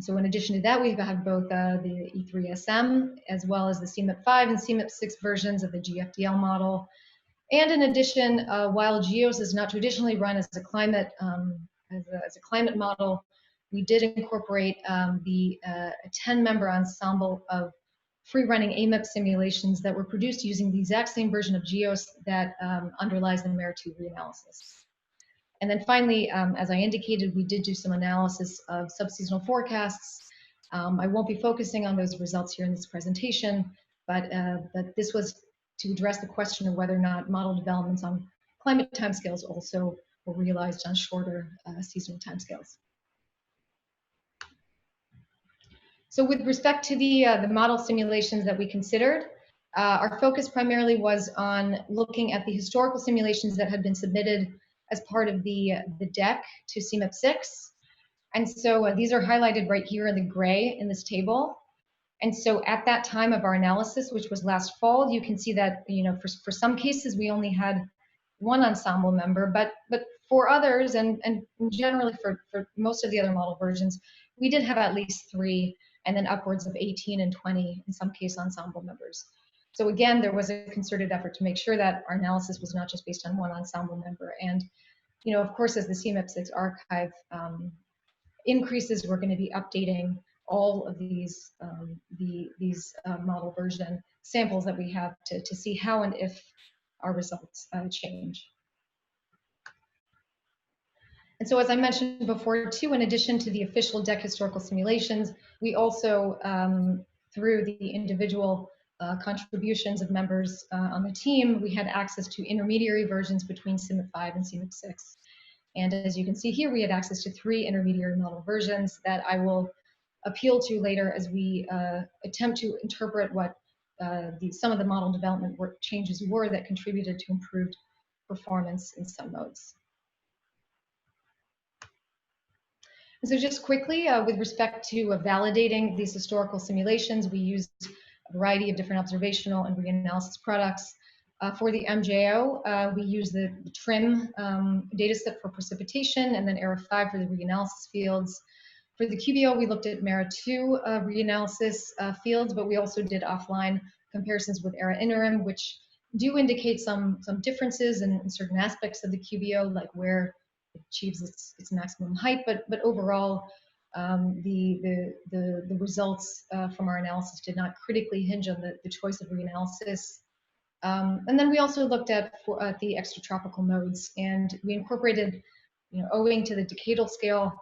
So in addition to that, we've had both the E3SM as well as the CMIP5 and CMIP6 versions of the GFDL model. And in addition, while GEOS is not traditionally run as a climate model, we did incorporate a 10-member ensemble of free-running AMIP simulations that were produced using the exact same version of GEOS that underlies the MERA2 reanalysis. And then finally, as I indicated, we did do some analysis of subseasonal forecasts. I won't be focusing on those results here in this presentation, but this was to address the question of whether or not model developments on climate timescales also were realized on shorter seasonal timescales. So with respect to the model simulations that we considered, our focus primarily was on looking at the historical simulations that had been submitted as part of the deck to CMIP6. And so these are highlighted right here in the gray in this table. And so at that time of our analysis, which was last fall, you can see that, you know, for some cases we only had one ensemble member, but for others and generally for most of the other model versions, we did have at least 3 and then upwards of 18 and 20 in some case ensemble members. So again, there was a concerted effort to make sure that our analysis was not just based on one ensemble member. And, you know, of course, as the CMIP6 archive increases, we're going to be updating all of these model version samples that we have to see how and if our results change. And so as I mentioned before too, in addition to the official deck historical simulations, we also, through the individual contributions of members on the team, we had access to intermediary versions between CMIP5 and CMIP6. And as you can see here, we had access to 3 intermediary model versions that I will appeal to later as we attempt to interpret what some of the model development work changes were that contributed to improved performance in some modes. And so just quickly, with respect to validating these historical simulations, we used a variety of different observational and reanalysis products. For the MJO, we use the TRIM dataset for precipitation and then ERA5 for the reanalysis fields. For the QBO, we looked at MERA2 reanalysis fields, but we also did offline comparisons with ERA interim, which do indicate some differences in certain aspects of the QBO, like where it achieves its maximum height, but overall, the results from our analysis did not critically hinge on the choice of reanalysis. And then we also looked at the extratropical modes, and we incorporated, you know, owing to the decadal scale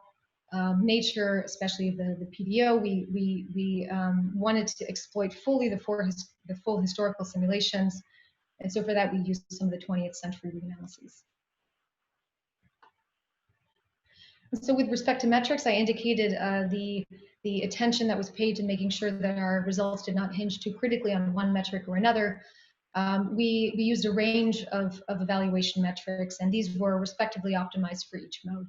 nature, especially of the PDO, we wanted to exploit fully the full historical simulations, and so for that we used some of the 20th century reanalyses. So with respect to metrics, I indicated the attention that was paid to making sure that our results did not hinge too critically on one metric or another. We used a range of evaluation metrics, and these were respectively optimized for each mode.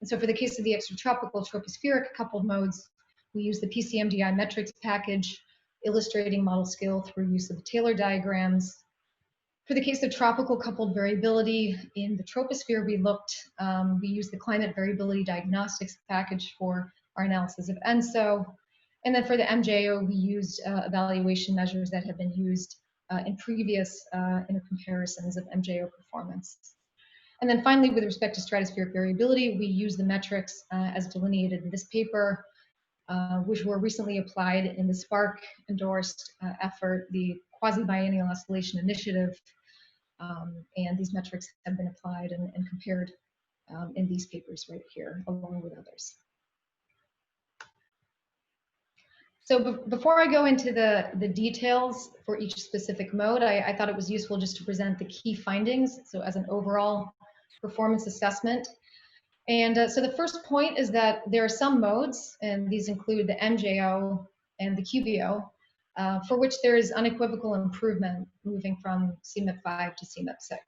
And so for the case of the extratropical tropospheric coupled modes, we used the PCMDI metrics package, illustrating model skill through use of the Taylor diagrams. For the case of tropical coupled variability in the troposphere, we used the climate variability diagnostics package for our analysis of ENSO. And then for the MJO, we used evaluation measures that have been used in previous comparisons of MJO performance. And then finally, with respect to stratospheric variability, we use the metrics as delineated in this paper, which were recently applied in the SPARC endorsed effort, the Quasi-Biennial Oscillation Initiative, and these metrics have been applied and compared in these papers right here, along with others. So before I go into the details for each specific mode, I thought it was useful just to present the key findings, so as an overall performance assessment. And so the first point is that there are some modes, and these include the MJO and the QBO, for which there is unequivocal improvement moving from CMIP5 to CMIP6.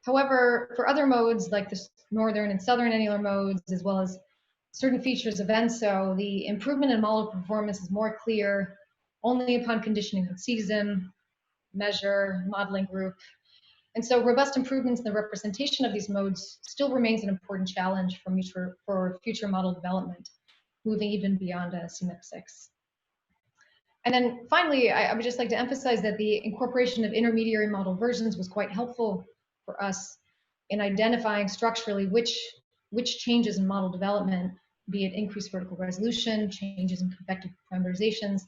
However, for other modes like the northern and southern annular modes, as well as certain features of ENSO, the improvement in model performance is more clear only upon conditioning on CESM, measure, modeling group. And so robust improvements in the representation of these modes still remains an important challenge for future model development, moving even beyond CMIP6. And then finally, I would just like to emphasize that the incorporation of intermediary model versions was quite helpful for us in identifying structurally which changes in model development, be it increased vertical resolution, changes in convective parameterizations,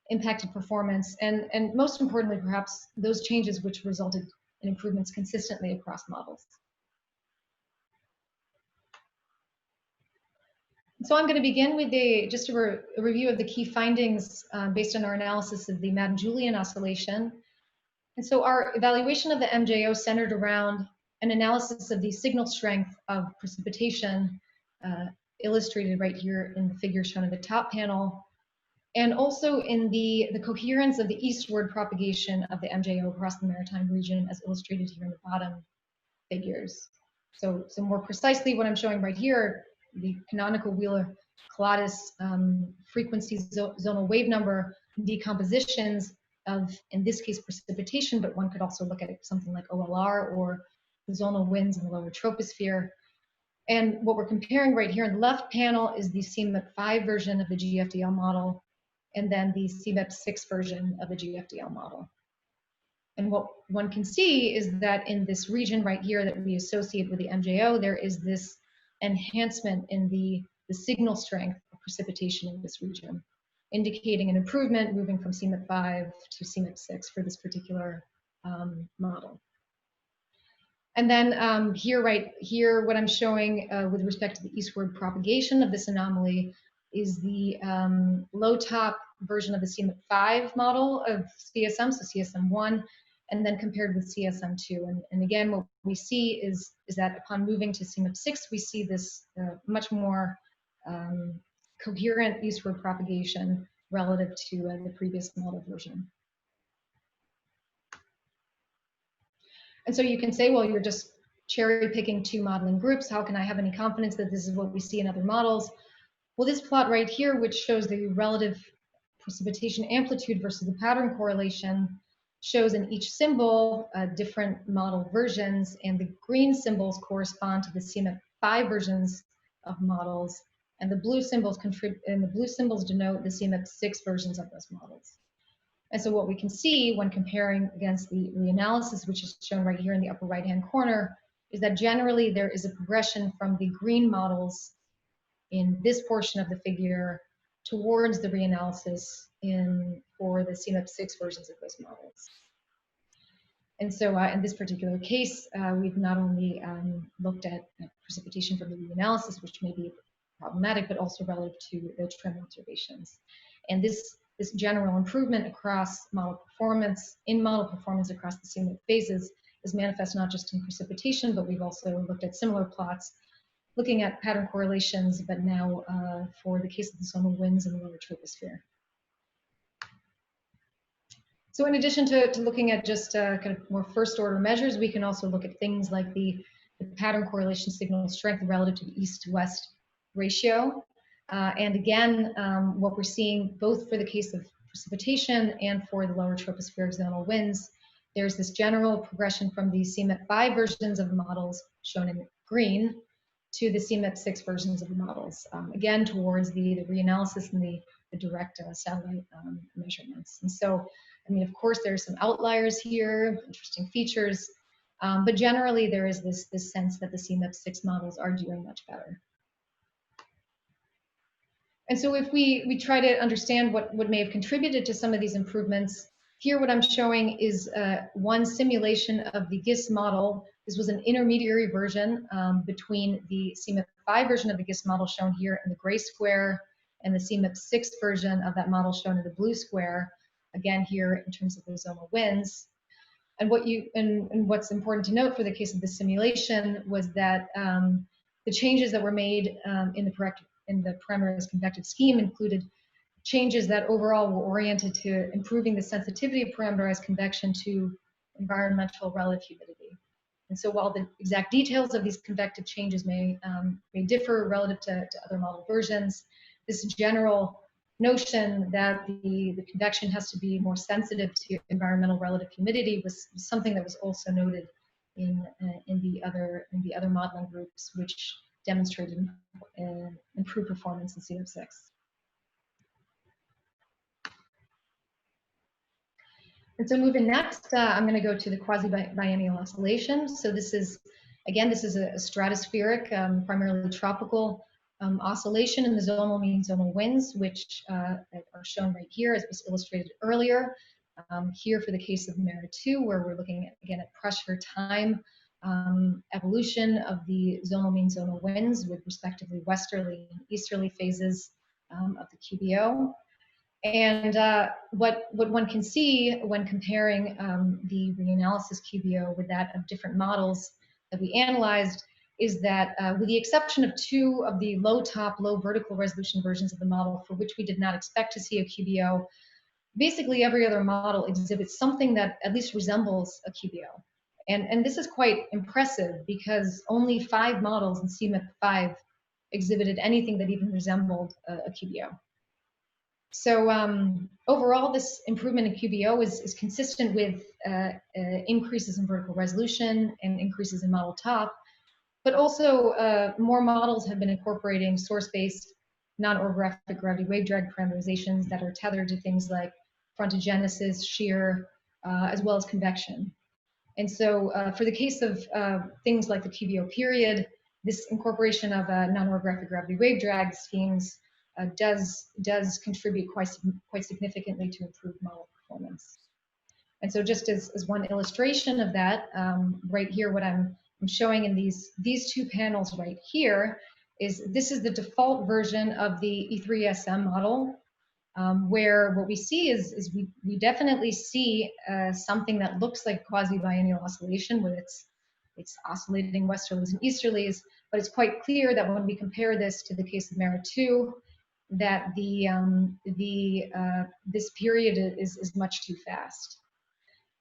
impacted performance, and most importantly, perhaps, those changes which resulted in improvements consistently across models. So I'm going to begin with just a review of the key findings based on our analysis of the Madden-Julian oscillation. And so our evaluation of the MJO centered around an analysis of the signal strength of precipitation, illustrated right here in the figure shown in the top panel, and also in the coherence of the eastward propagation of the MJO across the maritime region, as illustrated here in the bottom figures. So more precisely, what I'm showing right here, the canonical Wheeler-Collattis frequency zonal wave number decompositions of, in this case, precipitation, but one could also look at it, something like OLR or the zonal winds in the lower troposphere. And what we're comparing right here in the left panel is the CMIP5 version of the GFDL model, and then the CMIP6 version of the GFDL model. And what one can see is that in this region right here that we associate with the MJO, there is this enhancement in the signal strength of precipitation in this region, indicating an improvement moving from CMIP5 to CMIP6 for this particular model. And then here, what I'm showing with respect to the eastward propagation of this anomaly is the low top version of the CMIP5 model of CSM, so CSM1, and then compared with CSM2. And again, what we see is that upon moving to CMIP6, we see this much more coherent eastward propagation relative to the previous model version. And so you can say, well, you're just cherry picking two modeling groups. How can I have any confidence that this is what we see in other models? Well, this plot right here, which shows the relative precipitation amplitude versus the pattern correlation, shows in each symbol different model versions, and the green symbols correspond to the CMIP5 versions of models, and the blue symbols denote the CMIP6 versions of those models. And so what we can see when comparing against the reanalysis, which is shown right here in the upper right-hand corner, is that generally there is a progression from the green models in this portion of the figure towards the reanalysis for the CMIP6 versions of those models. And so in this particular case, we've not only looked at precipitation from the reanalysis, which may be problematic, but also relative to the trend observations. And this general improvement across model performance, across the CMIP phases is manifest not just in precipitation, but we've also looked at similar plots looking at pattern correlations, but now for the case of the zonal winds in the lower troposphere. So in addition to looking at just kind of more first order measures, we can also look at things like the pattern correlation signal strength relative to the east-west ratio. And again, what we're seeing both for the case of precipitation and for the lower tropospheric zonal winds, there's this general progression from the CMIP5 versions of the models shown in green to the CMIP6 versions of the models, again, towards the reanalysis and the direct satellite measurements. And so, I mean, of course, there are some outliers here, interesting features, but generally there is this sense that the CMIP6 models are doing much better. And so if we try to understand what may have contributed to some of these improvements, here what I'm showing is one simulation of the GIST model. This was an intermediary version between the CMIP5 version of the GIST model shown here in the gray square and the CMIP6 version of that model shown in the blue square, again here in terms of the zonal winds. And what's important to note for the case of the simulation was that the changes that were made in the parameterized convective scheme included changes that overall were oriented to improving the sensitivity of parameterized convection to environmental relative humidity. And so while the exact details of these convective changes may differ relative to other model versions, this general notion that the convection has to be more sensitive to environmental relative humidity was something that was also noted in the other modeling groups, which demonstrated improved performance in CESM. And so moving next, I'm going to go to the quasi-biennial oscillation. So this is, again, this is a stratospheric, primarily tropical oscillation in the zonal mean zonal winds, which are shown right here as was illustrated earlier. Here for the case of MERA 2, where we're looking at, again, at pressure time evolution of the zonal mean zonal winds with respectively westerly and easterly phases of the QBO. And what one can see when comparing the reanalysis QBO with that of different models that we analyzed is that with the exception of 2 of the low top, low vertical resolution versions of the model for which we did not expect to see a QBO, basically every other model exhibits something that at least resembles a QBO. And this is quite impressive because only 5 models in CMIP 5 exhibited anything that even resembled a QBO. So overall, this improvement in QBO is consistent with increases in vertical resolution and increases in model top, but also more models have been incorporating source-based non-orographic gravity wave drag parameterizations that are tethered to things like frontogenesis, shear, as well as convection. And so for the case of things like the QBO period, this incorporation of non-orographic gravity wave drag schemes does contribute quite significantly to improved model performance. And so just as one illustration of that, right here, what I'm showing in these 2 panels right here is this is the default version of the E3SM model, where what we see is we definitely see something that looks like quasi-biennial oscillation with it's oscillating westerlies and easterlies, but it's quite clear that when we compare this to the case of MERA 2, that this period is much too fast.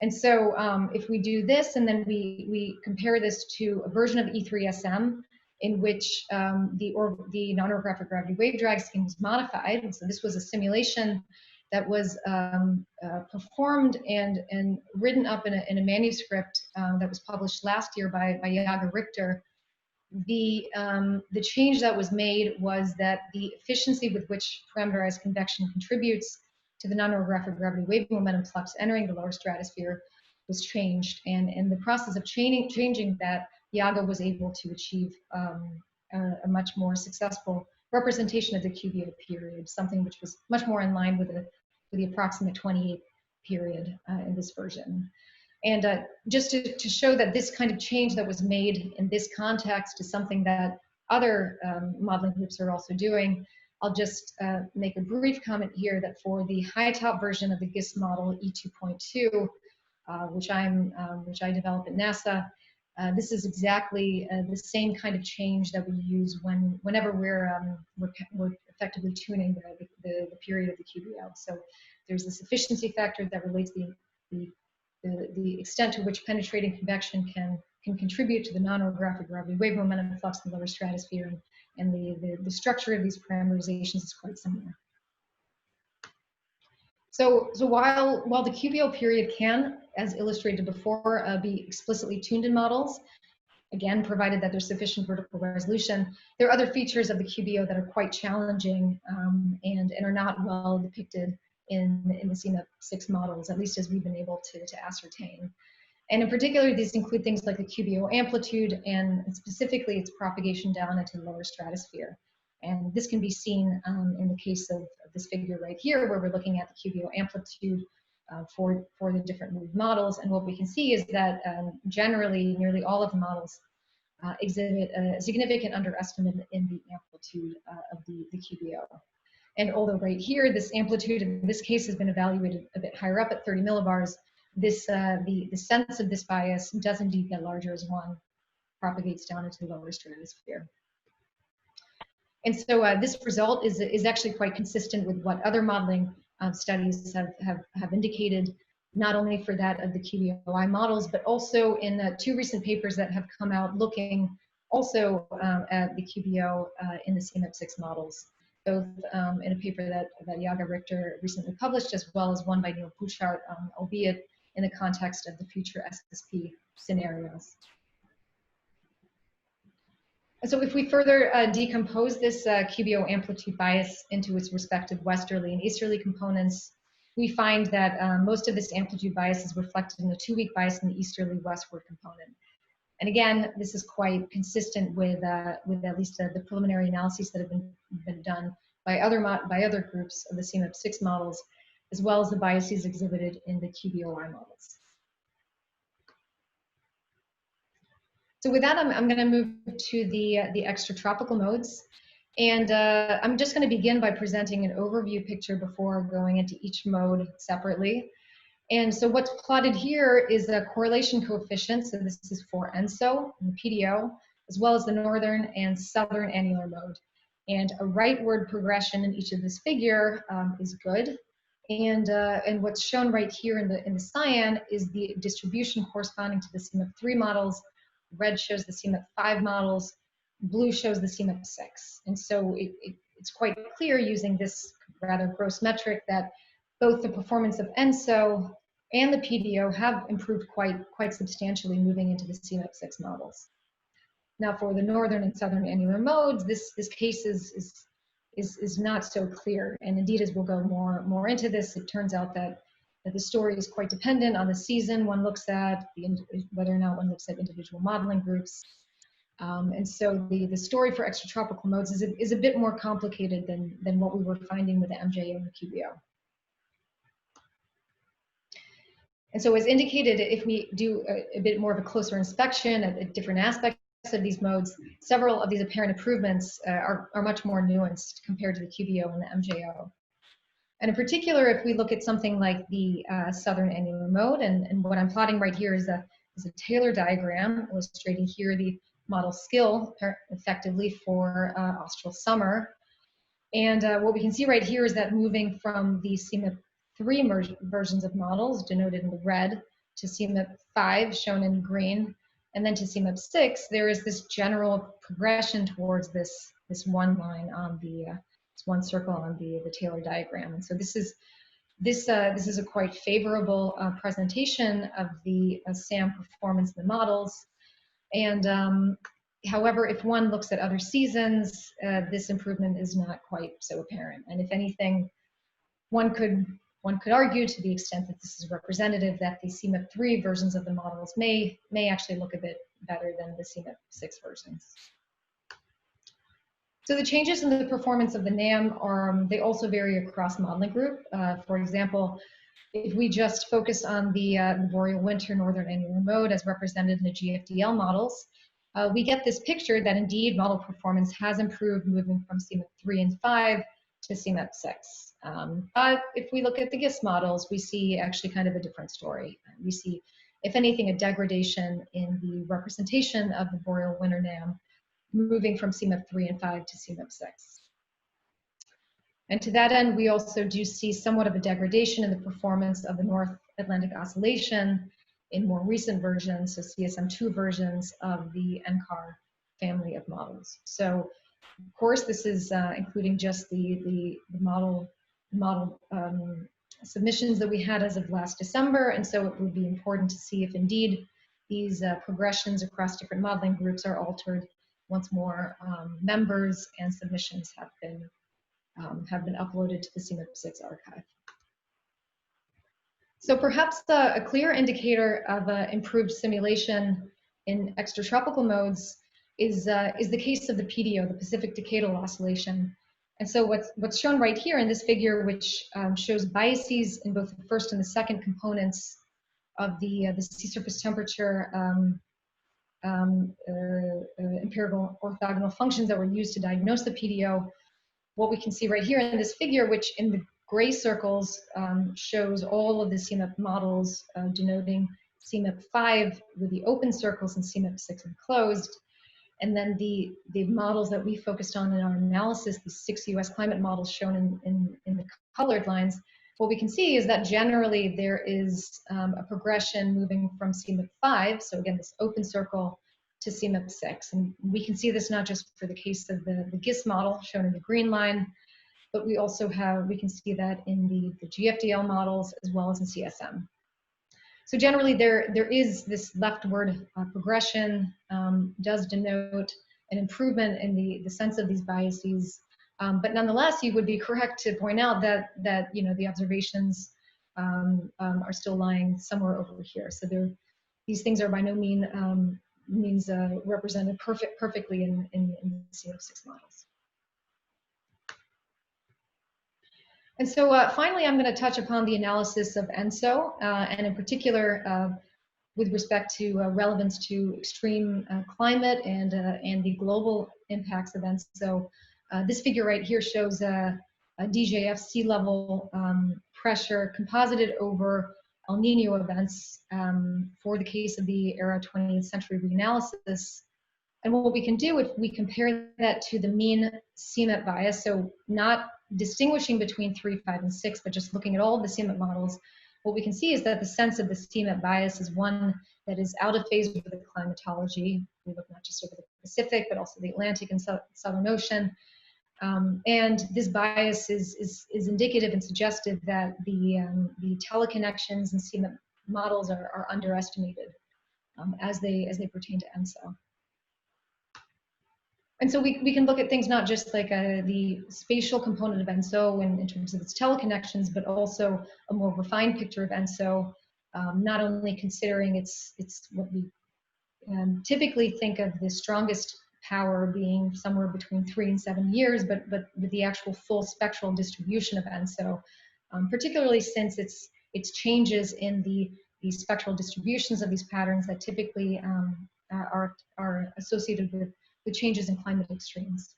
And so if we do this and then we compare this to a version of E3SM in which the non-orographic gravity wave drag scheme was modified, and so this was a simulation that was performed and written up in a manuscript that was published last year by Jager Richter. The change that was made was that the efficiency with which parameterized convection contributes to the non-orographic gravity wave momentum flux entering the lower stratosphere was changed. And in the process of changing that, Jager was able to achieve a much more successful representation of the QBO period, something which was much more in line with the approximate 28 period in this version. And just to show that this kind of change that was made in this context is something that other modeling groups are also doing, I'll just make a brief comment here that for the high top version of the GIST model E2.2, which I developed at NASA, this is exactly the same kind of change that we use whenever we're effectively tuning the period of the QBO. So there's this efficiency factor that relates the extent to which penetrating convection can contribute to the non-orographic gravity wave momentum flux in the lower stratosphere, and the structure of these parameterizations is quite similar. So while the QBO period can, as illustrated before, be explicitly tuned in models, again, provided that there's sufficient vertical resolution, there are other features of the QBO that are quite challenging and are not well depicted in the CMIP 6 models, at least as we've been able to ascertain. And in particular, these include things like the QBO amplitude and specifically its propagation down into the lower stratosphere. And this can be seen in the case of this figure right here, where we're looking at the QBO amplitude for the different moved models. And what we can see is that generally, nearly all of the models exhibit a significant underestimate in the amplitude of the QBO. And although right here, this amplitude in this case has been evaluated a bit higher up at 30 millibars, this the sense of this bias does indeed get larger as one propagates down into the lower stratosphere. And so this result is actually quite consistent with what other modeling studies have indicated, not only for that of the QBOI models, but also in 2 recent papers that have come out looking also at the QBO in the CMIP 6 models. both in a paper that Jaga Richter recently published, as well as one by Neil Bouchard, albeit in the context of the future SSP scenarios. And so if we further decompose this QBO amplitude bias into its respective westerly and easterly components, we find that most of this amplitude bias is reflected in the 2-week bias in the easterly westward component. And again, this is quite consistent with at least the preliminary analyses that have been done by other groups of the CMIP6 models, as well as the biases exhibited in the QBOI models. So with that, I'm going to move to the extratropical modes. And I'm just going to begin by presenting an overview picture before going into each mode separately. And so what's plotted here is a correlation coefficient. So this is for ENSO and the PDO, as well as the northern and southern annular mode. And a rightward progression in each of this figure is good. And what's shown right here in the cyan is the distribution corresponding to the CMIP3 models. Red shows the CMIP5 models, blue shows the CMIP6. And so it's quite clear using this rather gross metric that both the performance of ENSO and the PDO have improved quite substantially moving into the CMIP6 models. Now for the northern and southern annular modes, this case is not so clear. And indeed, as we'll go more into this, it turns out that the story is quite dependent on the season one looks at, whether or not one looks at individual modeling groups. And so the story for extratropical modes is a bit more complicated than what we were finding with the MJO and the QBO. And so as indicated, if we do a bit more of a closer inspection at different aspects of these modes, several of these apparent improvements are much more nuanced compared to the QBO and the MJO. And in particular, if we look at something like the southern annular mode, and what I'm plotting right here is a Taylor diagram illustrating here the model skill effectively for austral summer. And what we can see right here is that moving from the CMIP3 versions of models, denoted in the red, to CMIP5, shown in green, and then to CMIP6, there is this general progression towards this one line on the one circle on the Taylor diagram. And so this is a quite favorable presentation of the SAM performance in the models. And however, if one looks at other seasons, this improvement is not quite so apparent. And if anything, one could argue, to the extent that this is representative, that the CMIP3 versions of the models may actually look a bit better than the CMIP6 versions. So the changes in the performance of the NAM they also vary across modeling group. For example, if we just focus on the boreal winter northern annular mode as represented in the GFDL models, we get this picture that indeed model performance has improved moving from CMIP3 and 5 to CMIP6. But if we look at the GIST models, we see actually kind of a different story. We see, if anything, a degradation in the representation of the boreal winter NAM, moving from CMIP3 and 5 to CMIP6. And to that end, we also do see somewhat of a degradation in the performance of the North Atlantic Oscillation in more recent versions, so CSM2 versions of the NCAR family of models. So, of course, this is including just the model submissions that we had as of last December, and so it would be important to see if indeed these progressions across different modeling groups are altered once more members and submissions have been uploaded to the CMIP6 archive. So perhaps a clear indicator of improved simulation in extratropical modes is the case of the PDO, the Pacific Decadal Oscillation. And so what's shown right here in this figure, which shows biases in both the first and the second components of the sea surface temperature empirical orthogonal functions that were used to diagnose the PDO. What we can see right here in this figure, which in the gray circles shows all of the CMIP models denoting CMIP5 with the open circles and CMIP6 enclosed. And then the models that we focused on in our analysis, the 6 US climate models shown in the colored lines, what we can see is that generally there is a progression moving from CMIP5, so again, this open circle, to CMIP6. And we can see this not just for the case of the GIST model shown in the green line, but we also have, we can see that in the GFDL models as well as in CSM. So generally there is this leftward progression, does denote an improvement in the sense of these biases, but nonetheless you would be correct to point out that the observations are still lying somewhere over here. So these things are by no means represented perfectly in the CO6 models. And so finally, I'm going to touch upon the analysis of ENSO, and in particular, with respect to relevance to extreme climate and the global impacts of ENSO. This figure right here shows a DJF sea level pressure composited over El Nino events for the case of the era 20th century reanalysis. And what we can do if we compare that to the mean CMET bias, so not distinguishing between 3, 5, and 6, but just looking at all of the CMET models, what we can see is that the sense of the CMET bias is one that is out of phase with the climatology. We look not just over the Pacific, but also the Atlantic and Southern Ocean. And this bias is indicative and suggestive that the teleconnections and CMET models are underestimated as they pertain to ENSO. And so we can look at things not just like the spatial component of ENSO in terms of its teleconnections, but also a more refined picture of ENSO, not only considering its what we typically think of the strongest power being somewhere between 3 and 7 years, but with the actual full spectral distribution of ENSO, particularly since its changes in the spectral distributions of these patterns that typically are associated with the changes in climate extremes.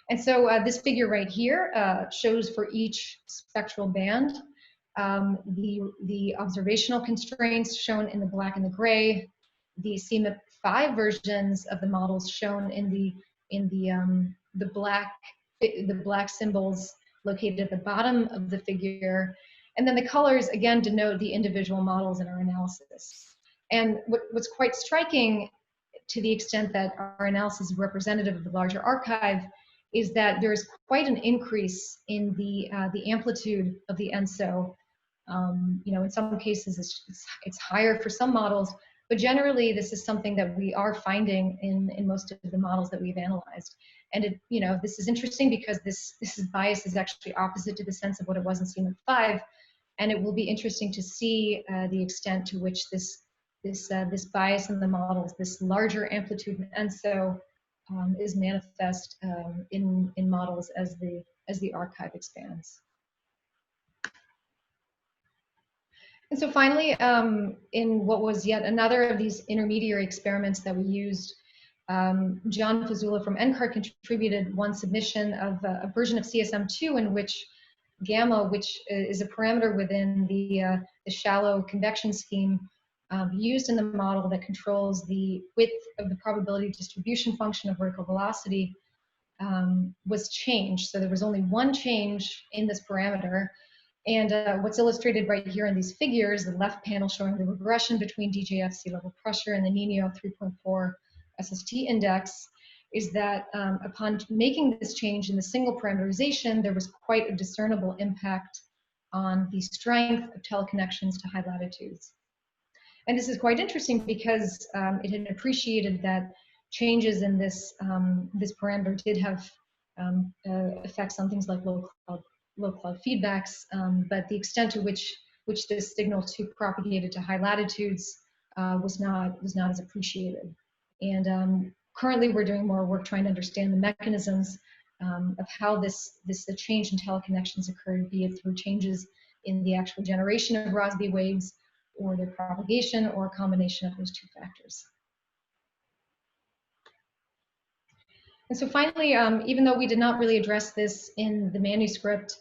And so this figure right here shows for each spectral band the observational constraints shown in the black and the gray, the CMET5 versions of the models shown in the black symbols located at the bottom of the figure, and then the colors again denote the individual models in our analysis. And what's quite striking, to the extent that our analysis is representative of the larger archive, is that there's quite an increase in the amplitude of the ENSO. In some cases it's higher for some models, but generally this is something that we are finding in most of the models that we've analyzed. And this is interesting because this bias is actually opposite to the sense of what it was in CMET5, and it will be interesting to see the extent to which this bias in the models, this larger amplitude ENSO, is manifest in models as the archive expands. And so finally, in what was yet another of these intermediary experiments that we used, John Fazula from NCAR contributed one submission of a version of CSM2 in which gamma, which is a parameter within the shallow convection scheme, used in the model that controls the width of the probability distribution function of vertical velocity, was changed. So there was only one change in this parameter. And what's illustrated right here in these figures, the left panel showing the regression between DJF sea level pressure and the Nino 3.4 SST index, is that upon making this change in the single parameterization, there was quite a discernible impact on the strength of teleconnections to high latitudes. And this is quite interesting because it had appreciated that changes in this parameter did have effects on things like low cloud feedbacks, but the extent to which this signal propagated to high latitudes was not as appreciated. And currently, we're doing more work trying to understand the mechanisms of how the change in teleconnections occurred, be it through changes in the actual generation of Rossby waves, or their propagation, or a combination of those two factors. And so finally, even though we did not really address this in the manuscript,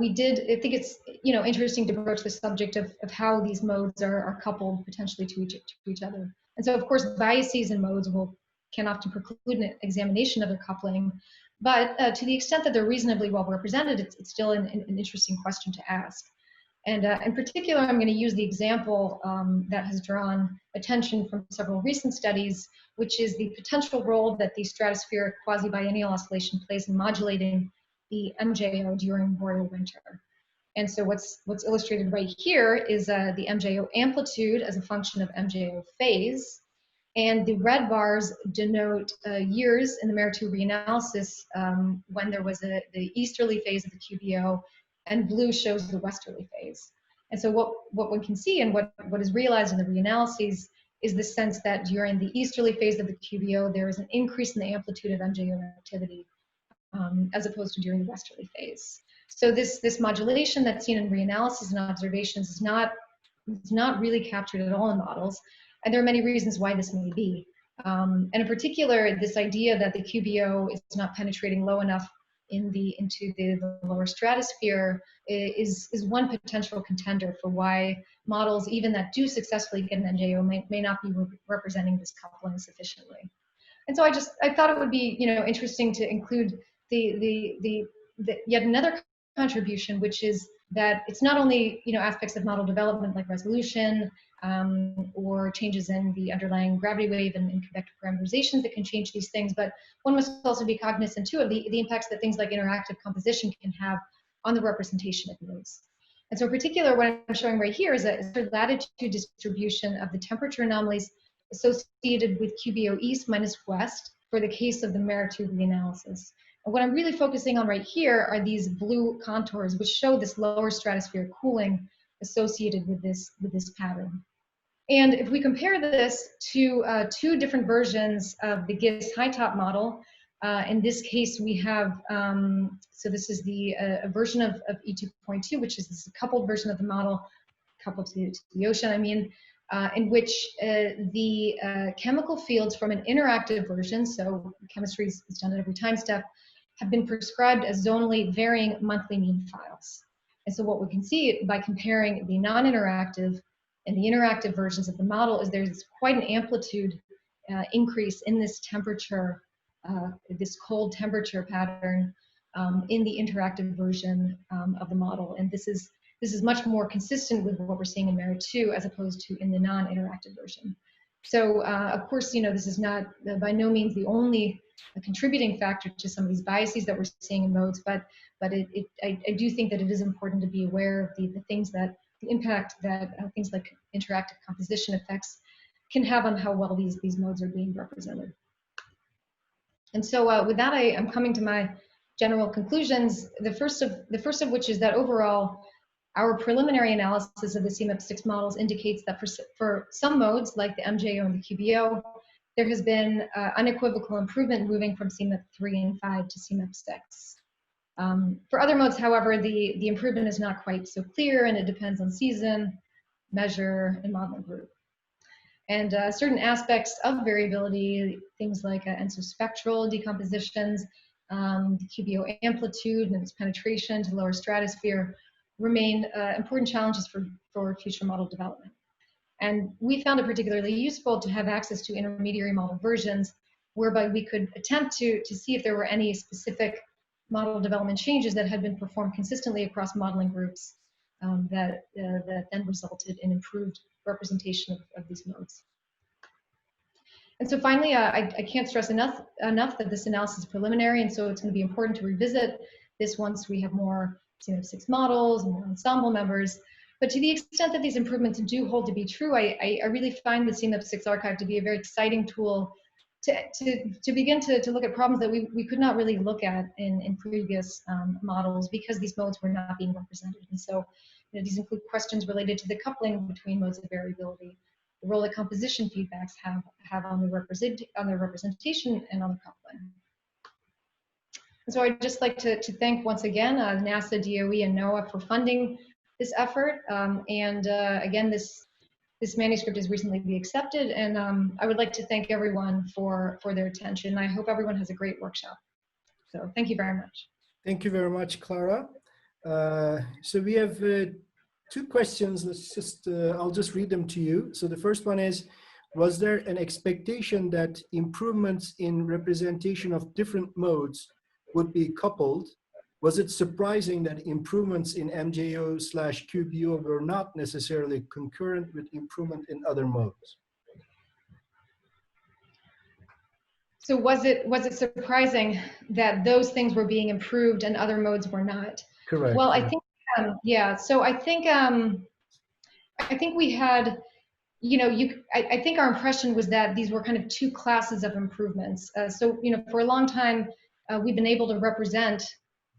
we did, I think it's interesting to broach the subject of how these modes are coupled potentially to each other. And so of course, biases in modes can often preclude an examination of their coupling, but to the extent that they're reasonably well represented, it's still an interesting question to ask. And in particular, I'm going to use the example that has drawn attention from several recent studies, which is the potential role that the stratospheric quasi-biennial oscillation plays in modulating the MJO during boreal winter. And so what's illustrated right here is the MJO amplitude as a function of MJO phase. And the red bars denote years in the MERIT-2 reanalysis when there was the easterly phase of the QBO, and blue shows the westerly phase. And so what one can see and what is realized in the reanalyses is the sense that during the easterly phase of the QBO, there is an increase in the amplitude of MJO activity as opposed to during the westerly phase. So this modulation that's seen in reanalysis and observations is not really captured at all in models. And there are many reasons why this may be. And in particular, this idea that the QBO is not penetrating low enough into the lower stratosphere is one potential contender for why models, even that do successfully get an MJO, may not be representing this coupling sufficiently. And so I thought it would be interesting to include the yet another contribution, which is that it's not only aspects of model development like resolution or changes in the underlying gravity wave and convective parameterization that can change these things, but one must also be cognizant too of the impacts that things like interactive composition can have on the representation of modes. And so in particular, what I'm showing right here is a latitude distribution of the temperature anomalies associated with QBO east minus west for the case of the MERIT-2 reanalysis. And what I'm really focusing on right here are these blue contours, which show this lower stratospheric cooling associated with this pattern. And if we compare this to two different versions of the GISS high top model, in this case we have, so this is the a version of E2.2, which is this coupled version of the model, coupled to the ocean, I mean, in which the chemical fields from an interactive version, so chemistry is done at every time step, have been prescribed as zonally varying monthly mean files. And so what we can see by comparing the non-interactive and the interactive versions of the model is there's quite an amplitude increase in this temperature, this cold temperature pattern in the interactive version of the model. And this is much more consistent with what we're seeing in MERIT-2 as opposed to in the non-interactive version. So of course, this is not by no means the only contributing factor to some of these biases that we're seeing in modes, but I do think that it is important to be aware of the impact that things like interactive composition effects can have on how well these modes are being represented. And so with that, I'm coming to my general conclusions. The first of which is that overall, our preliminary analysis of the CMIP6 models indicates that for some modes, like the MJO and the QBO, there has been unequivocal improvement moving from CMIP3 and 5 to CMIP6. For other modes, however, the improvement is not quite so clear, and it depends on season, measure, and modeling group. And certain aspects of variability, things like ensospectral decompositions, the QBO amplitude and its penetration to lower stratosphere, remain important challenges for future model development. And we found it particularly useful to have access to intermediary model versions whereby we could attempt to see if there were any specific model development changes that had been performed consistently across modeling groups that then resulted in improved representation of these modes. And so finally, I can't stress enough that this analysis is preliminary, and so it's going to be important to revisit this once we have more CMIP6 models and more ensemble members. But to the extent that these improvements do hold to be true, I really find the CMIP6 archive to be a very exciting tool to begin to look at problems that we could not really look at in previous models because these modes were not being represented. And so these include questions related to the coupling between modes of variability, the role that composition feedbacks have on the representation and on the coupling. And so I'd just like to thank once again NASA, DOE, and NOAA for funding this effort. Again, this manuscript is recently be accepted, and I would like to thank everyone for their attention. I hope everyone has a great workshop. So thank you very much. Thank you very much, Clara. So we have two questions. I'll just read them to you. So the first one is, was there an expectation that improvements in representation of different modes would be coupled? Was it surprising that improvements in MJO/QBO were not necessarily concurrent with improvement in other modes? So was it surprising that those things were being improved and other modes were not? Correct. Well, I think yeah. So I think we had, I think our impression was that these were kind of two classes of improvements. So for a long time we've been able to represent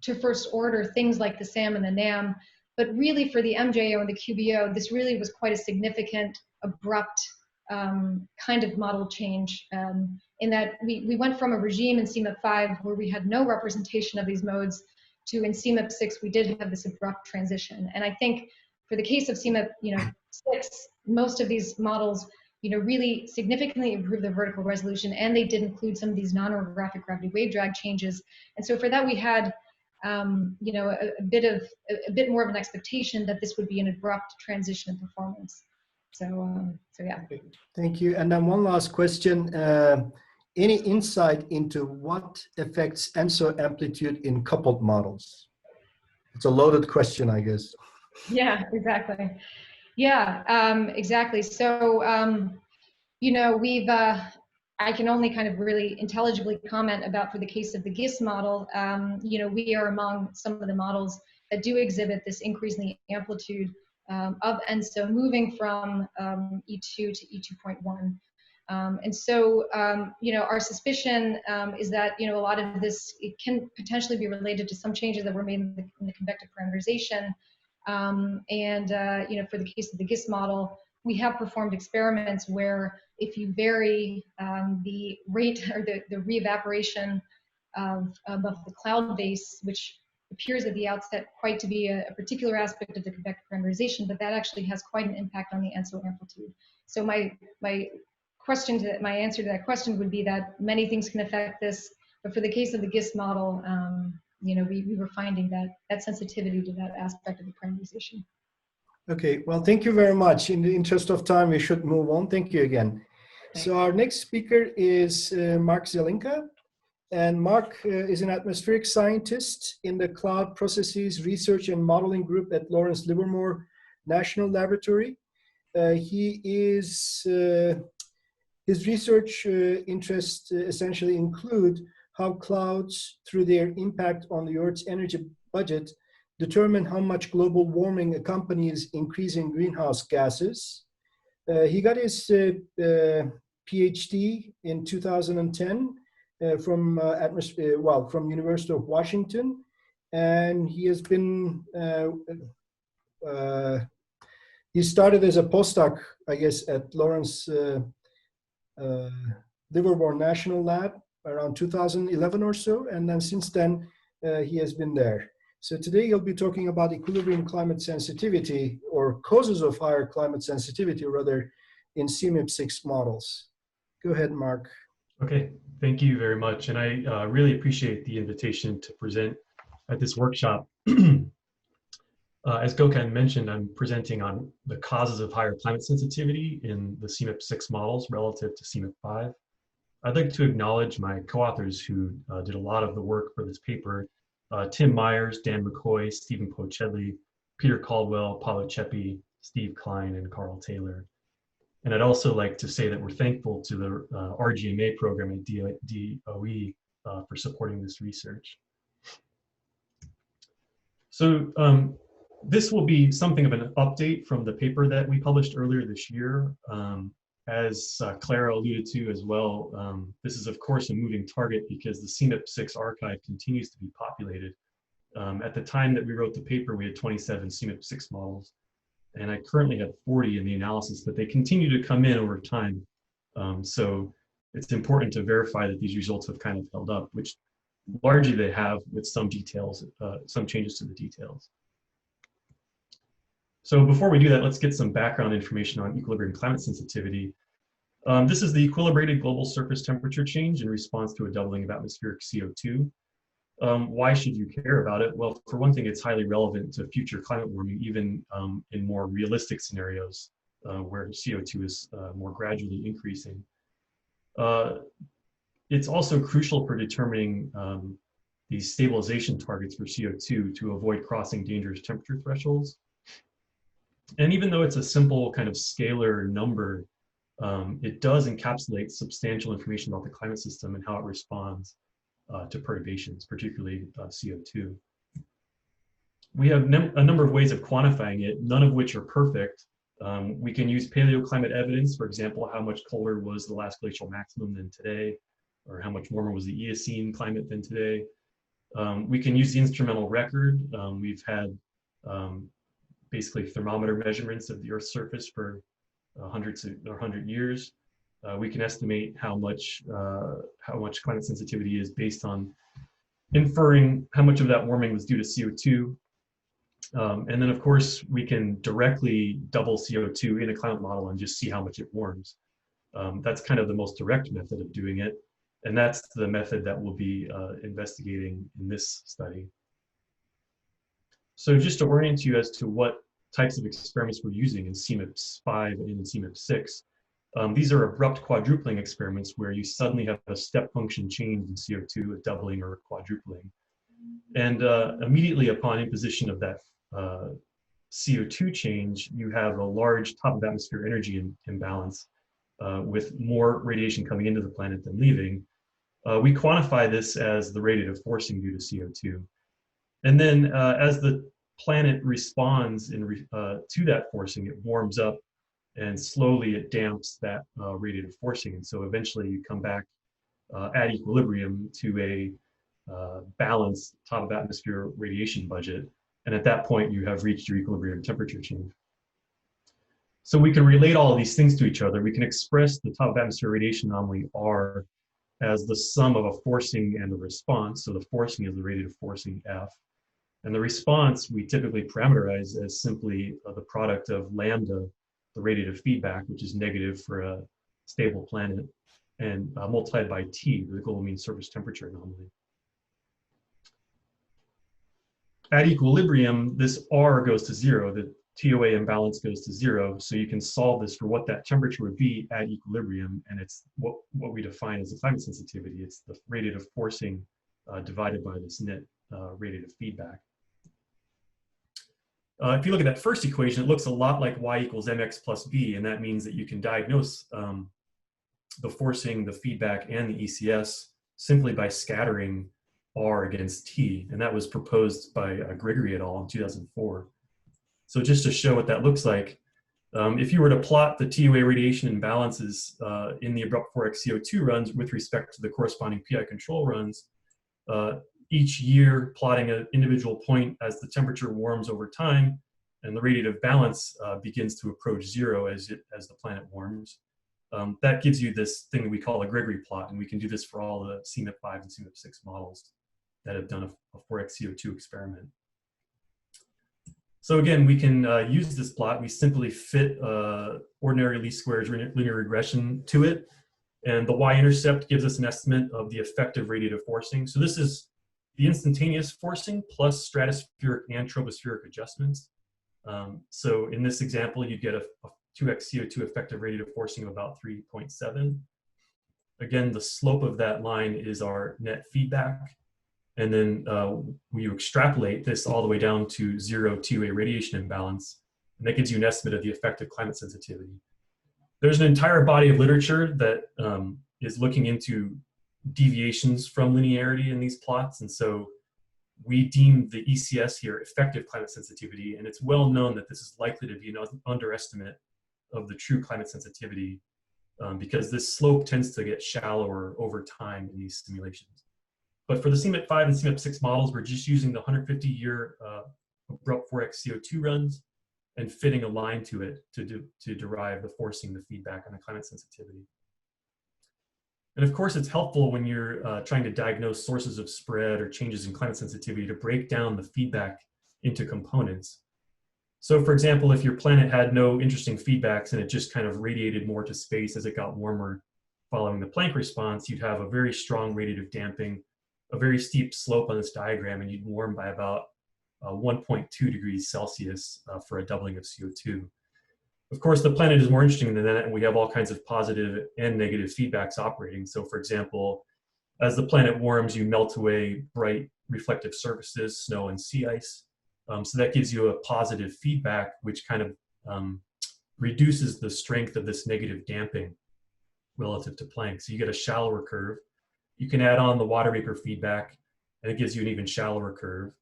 to first order things like the SAM and the NAM, but really for the MJO and the QBO, this really was quite a significant, abrupt kind of model change, in that we went from a regime in CMIP 5 where we had no representation of these modes to in CMIP 6 we did have this abrupt transition. And I think for the case of CMIP 6, most of these models really significantly improved their vertical resolution, and they did include some of these non-orographic gravity wave drag changes. And so for that we had a bit more of an expectation that this would be an abrupt transition in performance. So yeah. Thank you. And then one last question. Any insight into what affects ENSO amplitude in coupled models? It's a loaded question, I guess. Yeah, exactly. Yeah, exactly. So, I can only kind of really intelligibly comment about for the case of the GIST model, we are among some of the models that do exhibit this increase in the amplitude of ENSO moving from E2 to E2.1. And so, our suspicion is that, a lot of this, it can potentially be related to some changes that were made in the convective parameterization. For the case of the GIST model, we have performed experiments where if you vary the rate or the re-evaporation of the cloud base, which appears at the outset quite to be a particular aspect of the convective parameterization, but that actually has quite an impact on the ENSO amplitude. So my answer to that question would be that many things can affect this, but for the case of the GIST model, we were finding that sensitivity to that aspect of the parameterization. Okay, well, thank you very much. In the interest of time, we should move on. Thank you again. Thanks. So our next speaker is Mark Zelinka. And Mark is an atmospheric scientist in the Cloud Processes Research and Modeling Group at Lawrence Livermore National Laboratory. His research interests essentially include how clouds, through their impact on the Earth's energy budget, determine how much global warming accompanies increasing greenhouse gases. He got his PhD in 2010 from University of Washington, and he has been he started as a postdoc, I guess, at Lawrence Livermore National Lab around 2011 or so, and then since then he has been there. So today he'll be talking about equilibrium climate sensitivity, or causes of higher climate sensitivity rather, in CMIP 6 models. Go ahead, Mark. Okay, thank you very much. And I really appreciate the invitation to present at this workshop. As Gokhan mentioned, I'm presenting on the causes of higher climate sensitivity in the CMIP 6 models relative to CMIP 5. I'd like to acknowledge my co-authors who did a lot of the work for this paper: Tim Myers, Dan McCoy, Stephen Pochedley, Peter Caldwell, Paulo Ceppi, Steve Klein, and Carl Taylor. And I'd also like to say that we're thankful to the RGMA program at DOE for supporting this research. So this will be something of an update from the paper that we published earlier this year. As Clara alluded to as well, this is of course a moving target because the CMIP 6 archive continues to be populated. At the time that we wrote the paper, we had 27 CMIP 6 models, and I currently have 40 in the analysis, but they continue to come in over time. So it's important to verify that these results have kind of held up, which largely they have, with some details, some changes to the details. So before we do that, let's get some background information on equilibrium climate sensitivity. This is the equilibrated global surface temperature change in response to a doubling of atmospheric CO2. Why should you care about it? Well, for one thing, it's highly relevant to future climate warming, even in more realistic scenarios where CO2 is more gradually increasing. It's also crucial for determining these stabilization targets for CO2 to avoid crossing dangerous temperature thresholds. And even though it's a simple kind of scalar number, it does encapsulate substantial information about the climate system and how it responds to perturbations, particularly CO2. We have a number of ways of quantifying it, none of which are perfect. We can use paleoclimate evidence, for example, how much colder was the last glacial maximum than today, or how much warmer was the Eocene climate than today. We can use the instrumental record. We've had basically thermometer measurements of the Earth's surface for 100 years. We can estimate how much climate sensitivity is based on inferring how much of that warming was due to CO2. And then, of course, we can directly double CO2 in a climate model and just see how much it warms. That's kind of the most direct method of doing it. And that's the method that we'll be investigating in this study. So just to orient you as to what types of experiments we're using in CMIP 5 and in CMIP 6, these are abrupt quadrupling experiments where you suddenly have a step function change in CO2, a doubling or a quadrupling. And immediately upon imposition of that CO2 change, you have a large top of atmosphere energy imbalance with more radiation coming into the planet than leaving. We quantify this as the radiative forcing due to CO2. And then as the planet responds to that forcing, it warms up and slowly it damps that radiative forcing. And so eventually you come back at equilibrium to a balanced top of atmosphere radiation budget. And at that point, you have reached your equilibrium temperature change. So we can relate all of these things to each other. We can express the top of atmosphere radiation anomaly R as the sum of a forcing and a response. So the forcing is the radiative forcing F. And the response we typically parameterize as simply the product of lambda, the radiative feedback, which is negative for a stable planet, and multiplied by T, the global mean surface temperature anomaly. At equilibrium, this R goes to 0, the TOA imbalance goes to 0, so you can solve this for what that temperature would be at equilibrium, and it's what we define as the climate sensitivity. It's the radiative forcing divided by this net radiative feedback. If you look at that first equation, it looks a lot like y equals mx plus b, and that means that you can diagnose the forcing, the feedback, and the ECS simply by scattering R against T, and that was proposed by Gregory et al. In 2004. So just to show what that looks like, if you were to plot the TOA radiation imbalances in the abrupt 4x CO2 runs with respect to the corresponding PI control runs, each year plotting an individual point as the temperature warms over time and the radiative balance begins to approach 0 as the planet warms. That gives you this thing that we call a Gregory plot, and we can do this for all the CMIP 5 and CMIP 6 models that have done a 4x CO2 experiment. So again, we can use this plot. We simply fit ordinary least squares linear regression to it, and the y-intercept gives us an estimate of the effective radiative forcing. So this is the instantaneous forcing plus stratospheric and tropospheric adjustments. So in this example, you get a 2x CO2 effective radiative forcing of about 3.7. Again, the slope of that line is our net feedback. And then we extrapolate this all the way down to 0 TOA radiation imbalance, and that gives you an estimate of the effective climate sensitivity. There's an entire body of literature that is looking into deviations from linearity in these plots, and so we deem the ECS here effective climate sensitivity, and it's well known that this is likely to be an underestimate of the true climate sensitivity because this slope tends to get shallower over time in these simulations. But for the CMIP 5 and CMIP 6 models, we're just using the 150-year abrupt 4x CO2 runs and fitting a line to it to derive the forcing, the feedback, and the climate sensitivity. And of course, it's helpful when you're trying to diagnose sources of spread or changes in climate sensitivity to break down the feedback into components. So for example, if your planet had no interesting feedbacks and it just kind of radiated more to space as it got warmer following the Planck response, you'd have a very strong radiative damping, a very steep slope on this diagram, and you'd warm by about 1.2 degrees Celsius for a doubling of CO2. Of course, the planet is more interesting than that, and we have all kinds of positive and negative feedbacks operating. So for example, as the planet warms, you melt away bright reflective surfaces, snow and sea ice. So that gives you a positive feedback, which kind of reduces the strength of this negative damping relative to Planck. So you get a shallower curve. You can add on the water vapor feedback, and it gives you an even shallower curve.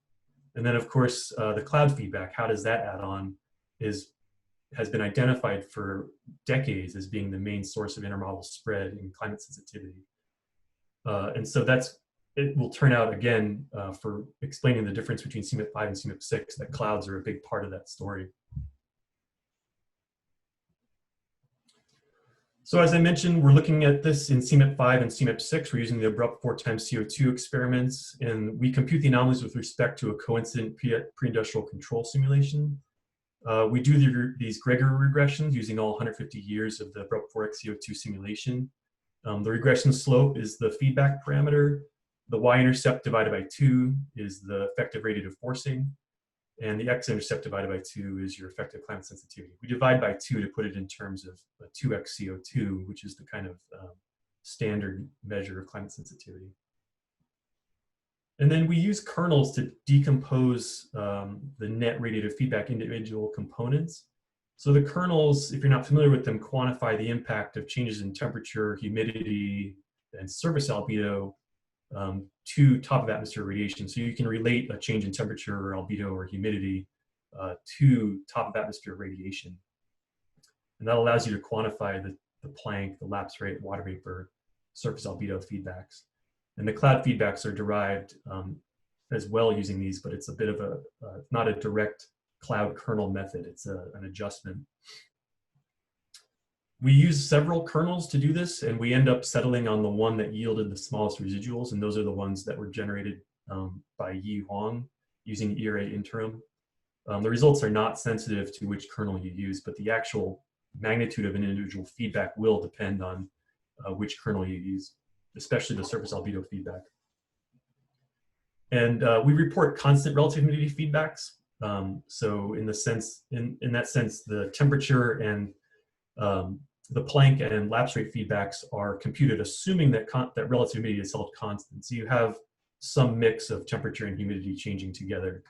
And then, of course, the cloud feedback, how does that add on, has been identified for decades as being the main source of intermodal spread in climate sensitivity. And so it will turn out, again, for explaining the difference between CMIP 5 and CMIP 6, that clouds are a big part of that story. So as I mentioned, we're looking at this in CMIP 5 and CMIP 6. We're using the abrupt 4 times CO2 experiments, and we compute the anomalies with respect to a coincident pre-industrial control simulation. We do these Gregory regressions using all 150 years of the abrupt 4x CO2 simulation. The regression slope is the feedback parameter. The y-intercept divided by 2 is the effective radiative forcing. And the x-intercept divided by 2 is your effective climate sensitivity. We divide by 2 to put it in terms of a 2x CO2, which is the kind of standard measure of climate sensitivity. And then we use kernels to decompose the net radiative feedback individual components. So the kernels, if you're not familiar with them, quantify the impact of changes in temperature, humidity, and surface albedo to top of atmosphere radiation. So you can relate a change in temperature or albedo or humidity to top of atmosphere radiation. And that allows you to quantify the Planck, the lapse rate, water vapor, surface albedo feedbacks. And the cloud feedbacks are derived as well using these, but it's a bit of a, not a direct cloud kernel method, it's an adjustment. We use several kernels to do this, and we end up settling on the one that yielded the smallest residuals, and those are the ones that were generated by Yi Huang using ERA interim. The results are not sensitive to which kernel you use, but the actual magnitude of an individual feedback will depend on which kernel you use, especially the surface albedo feedback. And we report constant relative humidity feedbacks. So in that sense, the temperature and the Planck and lapse rate feedbacks are computed assuming that that relative humidity is held constant. So you have some mix of temperature and humidity changing together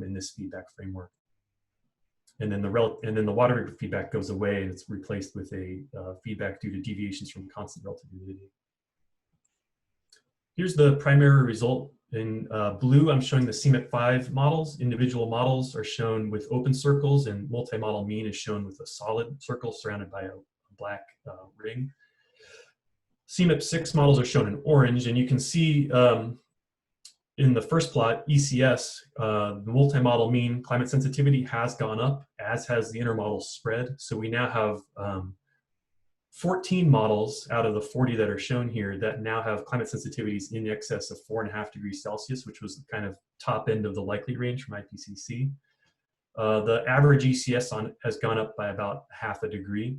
in this feedback framework. And then the water vapor feedback goes away and it's replaced with a feedback due to deviations from constant relative humidity. Here's the primary result. In blue, I'm showing the CMIP 5 models. Individual models are shown with open circles, and multi-model mean is shown with a solid circle surrounded by a black ring. CMIP 6 models are shown in orange, and you can see in the first plot, ECS, the multi-model mean climate sensitivity has gone up, as has the intermodal spread. So we now have 14 models out of the 40 that are shown here that now have climate sensitivities in excess of 4.5 degrees Celsius, which was the kind of top end of the likely range from IPCC. The average ECS has gone up by about 0.5 degree.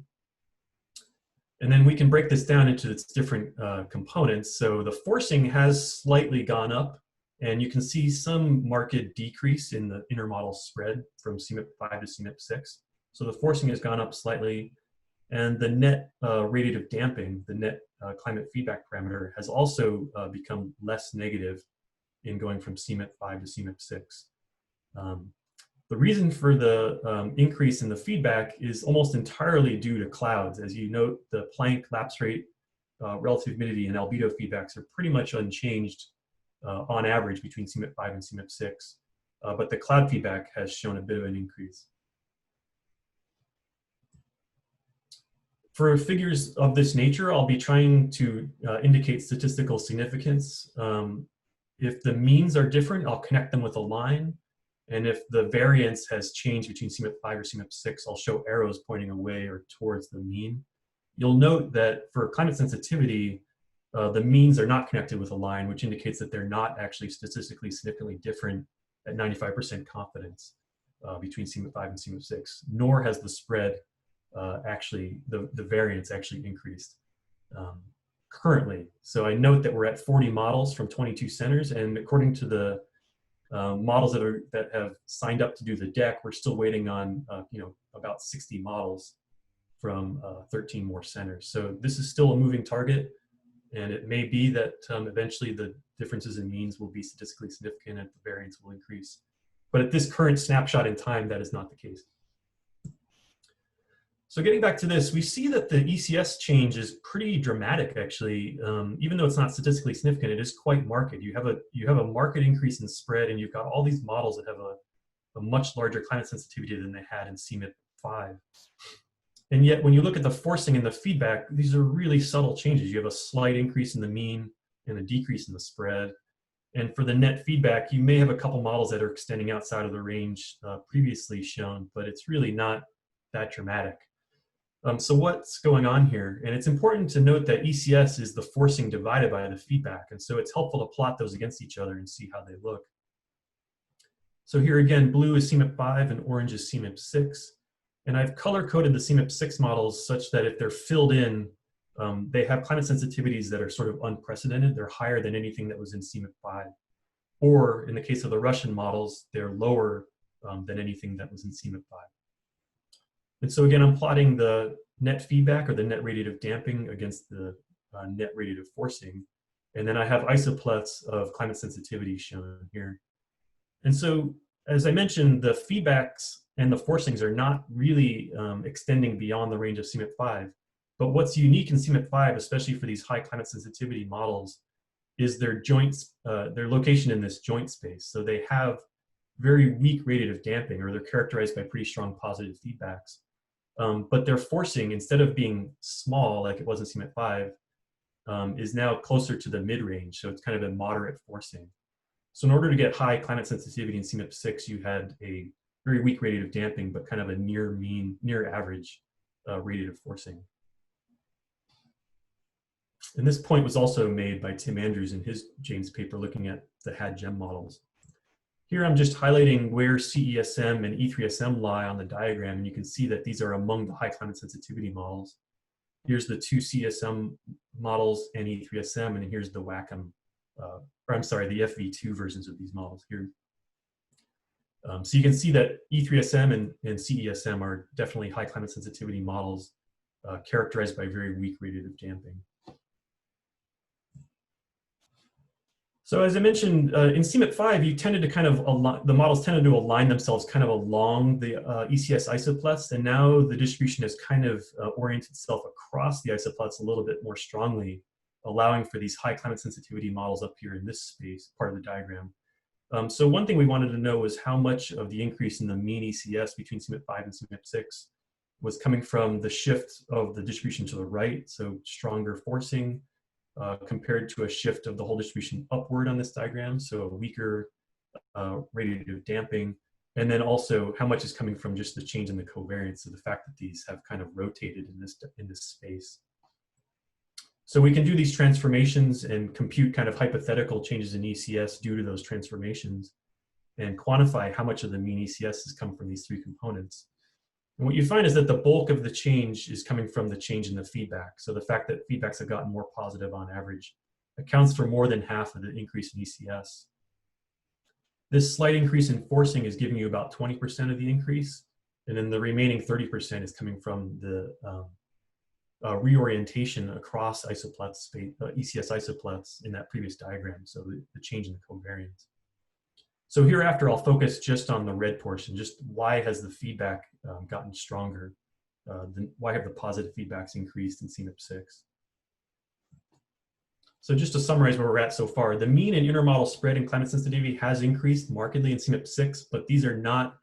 And then we can break this down into its different components. So the forcing has slightly gone up, and you can see some marked decrease in the intermodal spread from CMIP 5 to CMIP 6. So the forcing has gone up slightly. And the net radiative damping, the net climate feedback parameter, has also become less negative in going from CMIP 5 to CMIP 6. The reason for the increase in the feedback is almost entirely due to clouds. As you note, the Planck, lapse rate, relative humidity, and albedo feedbacks are pretty much unchanged on average between CMIP 5 and CMIP 6. But the cloud feedback has shown a bit of an increase. For figures of this nature, I'll be trying to indicate statistical significance. If the means are different, I'll connect them with a line. And if the variance has changed between CMIP 5 or CMIP 6, I'll show arrows pointing away or towards the mean. You'll note that for climate sensitivity, the means are not connected with a line, which indicates that they're not actually statistically significantly different at 95% confidence between CMIP 5 and CMIP 6, nor has the spread the variance actually increased currently. So I note that we're at 40 models from 22 centers, and according to the models that have signed up to do the deck, we're still waiting on about 60 models from 13 more centers. So this is still a moving target, and it may be that eventually the differences in means will be statistically significant and the variance will increase. But at this current snapshot in time, that is not the case. So getting back to this, we see that the ECS change is pretty dramatic, actually. Even though it's not statistically significant, it is quite marked. You have a marked increase in spread, and you've got all these models that have a much larger climate sensitivity than they had in CMIP 5. And yet, when you look at the forcing and the feedback, these are really subtle changes. You have a slight increase in the mean and a decrease in the spread. And for the net feedback, you may have a couple models that are extending outside of the range previously shown, but it's really not that dramatic. So what's going on here? And it's important to note that ECS is the forcing divided by the feedback. And so it's helpful to plot those against each other and see how they look. So here again, blue is CMIP 5 and orange is CMIP 6. And I've color-coded the CMIP 6 models such that if they're filled in, they have climate sensitivities that are sort of unprecedented. They're higher than anything that was in CMIP 5. Or in the case of the Russian models, they're lower than anything that was in CMIP 5. And so again, I'm plotting the net feedback or the net radiative damping against the net radiative forcing. And then I have isoplots of climate sensitivity shown here. And so, as I mentioned, the feedbacks and the forcings are not really extending beyond the range of CMIP 5. But what's unique in CMIP 5, especially for these high climate sensitivity models, is their joints, their location in this joint space. So they have very weak radiative damping, or they're characterized by pretty strong positive feedbacks. But their forcing, instead of being small like it was in CMIP 5, is now closer to the mid-range. So it's kind of a moderate forcing. So in order to get high climate sensitivity in CMIP 6, you had a very weak radiative damping, but kind of a near mean, near average radiative forcing. And this point was also made by Tim Andrews in his James paper looking at the HAD-GEM models. Here I'm just highlighting where CESM and E3SM lie on the diagram, and you can see that these are among the high climate sensitivity models. Here's the two CESM models and E3SM, and here's the WACM, or I'm sorry, the FV2 versions of these models here. So you can see that E3SM and CESM are definitely high climate sensitivity models characterized by very weak radiative damping. So as I mentioned, in CMIP 5, you tended to kind of the models tended to align themselves kind of along the ECS isoplots, and now the distribution has kind of oriented itself across the isoplots a little bit more strongly, allowing for these high climate sensitivity models up here in this space, part of the diagram. So one thing we wanted to know was how much of the increase in the mean ECS between CMIP 5 and CMIP 6 was coming from the shift of the distribution to the right, so stronger forcing, compared to a shift of the whole distribution upward on this diagram, so a weaker radiative damping, and then also how much is coming from just the change in the covariance, so the fact that these have kind of rotated in this space. So we can do these transformations and compute kind of hypothetical changes in ECS due to those transformations and quantify how much of the mean ECS has come from these three components. And what you find is that the bulk of the change is coming from the change in the feedback. So the fact that feedbacks have gotten more positive on average accounts for more than half of the increase in ECS. This slight increase in forcing is giving you about 20% of the increase, and then the remaining 30% is coming from the reorientation across isoplots, ECS isoplots in that previous diagram, so the change in the covariance. So hereafter, I'll focus just on the red portion, just why has the feedback gotten stronger? Why have the positive feedbacks increased in CMIP 6? So just to summarize where we're at so far, the mean and intermodal spread in climate sensitivity has increased markedly in CMIP 6, but these are not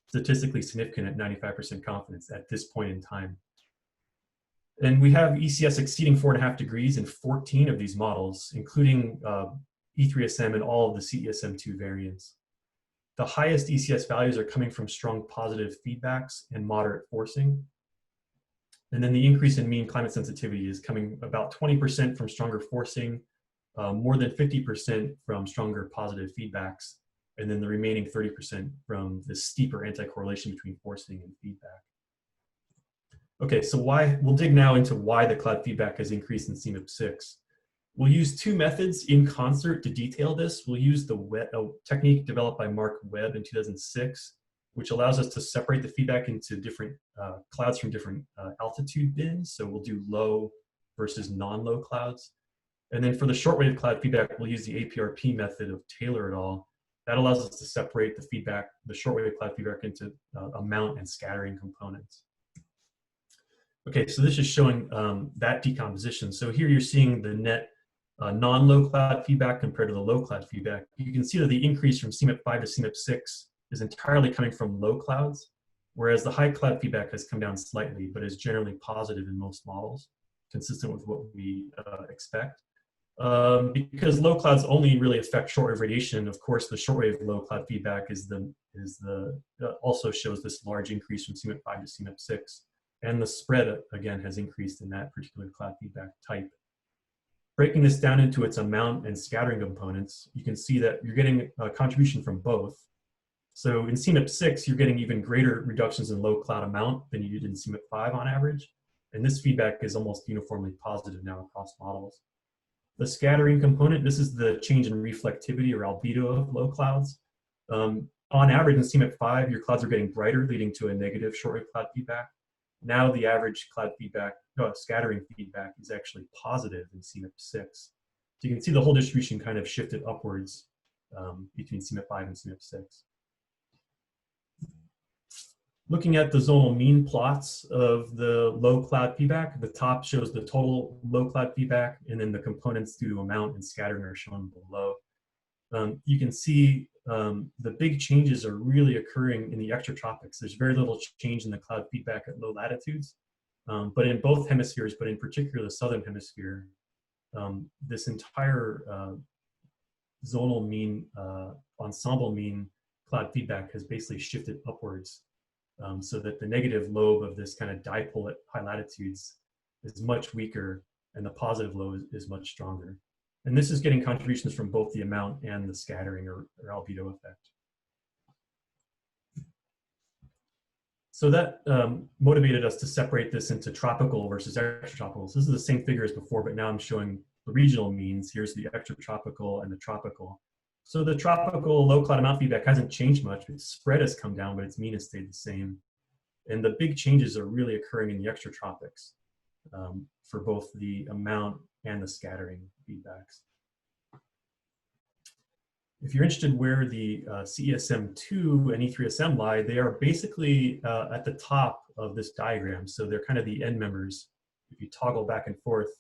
statistically significant at 95% confidence at this point in time. And we have ECS exceeding 4.5 degrees in 14 of these models, including E3SM and all of the CESM2 variants. The highest ECS values are coming from strong positive feedbacks and moderate forcing. And then the increase in mean climate sensitivity is coming about 20% from stronger forcing, more than 50% from stronger positive feedbacks, and then the remaining 30% from the steeper anti-correlation between forcing and feedback. Okay, so we'll dig now into why the cloud feedback has increased in CMIP 6. We'll use two methods in concert to detail this. We'll use the technique developed by Mark Webb in 2006, which allows us to separate the feedback into different clouds from different altitude bins. So we'll do low versus non-low clouds. And then for the shortwave cloud feedback, we'll use the APRP method of Taylor et al. That allows us to separate the shortwave cloud feedback into amount and scattering components. Okay, so this is showing that decomposition. So here you're seeing the net non-low cloud feedback compared to the low cloud feedback. You can see that the increase from CMIP 5 to CMIP 6 is entirely coming from low clouds, whereas the high cloud feedback has come down slightly, but is generally positive in most models, consistent with what we expect. Because low clouds only really affect shortwave radiation, of course, the shortwave low cloud feedback also shows this large increase from CMIP 5 to CMIP 6. And the spread, again, has increased in that particular cloud feedback type. Breaking this down into its amount and scattering components, you can see that you're getting a contribution from both. So in CMIP 6, you're getting even greater reductions in low cloud amount than you did in CMIP 5 on average. And this feedback is almost uniformly positive now across models. The scattering component, this is the change in reflectivity or albedo of low clouds. On average in CMIP 5, your clouds are getting brighter, leading to a negative shortwave cloud feedback. Now the average cloud feedback, scattering feedback is actually positive in CMIP 6. So you can see the whole distribution kind of shifted upwards between CMIP 5 and CMIP 6. Looking at the zonal mean plots of the low cloud feedback, the top shows the total low cloud feedback, and then the components due to amount and scattering are shown below. You can see the big changes are really occurring in the extratropics. There's very little change in the cloud feedback at low latitudes, but in both hemispheres, but in particular the southern hemisphere, this entire zonal mean, ensemble mean cloud feedback has basically shifted upwards, so that the negative lobe of this kind of dipole at high latitudes is much weaker and the positive lobe is much stronger. And this is getting contributions from both the amount and the scattering or albedo effect. So that motivated us to separate this into tropical versus extratropical. So this is the same figure as before, but now I'm showing the regional means. Here's the extratropical and the tropical. So the tropical low cloud amount feedback hasn't changed much. Its spread has come down, but its mean has stayed the same. And the big changes are really occurring in the extratropics for both the amount and the scattering feedbacks. If you're interested where the CESM2 and E3SM lie, they are basically at the top of this diagram. So they're kind of the end members. If you toggle back and forth,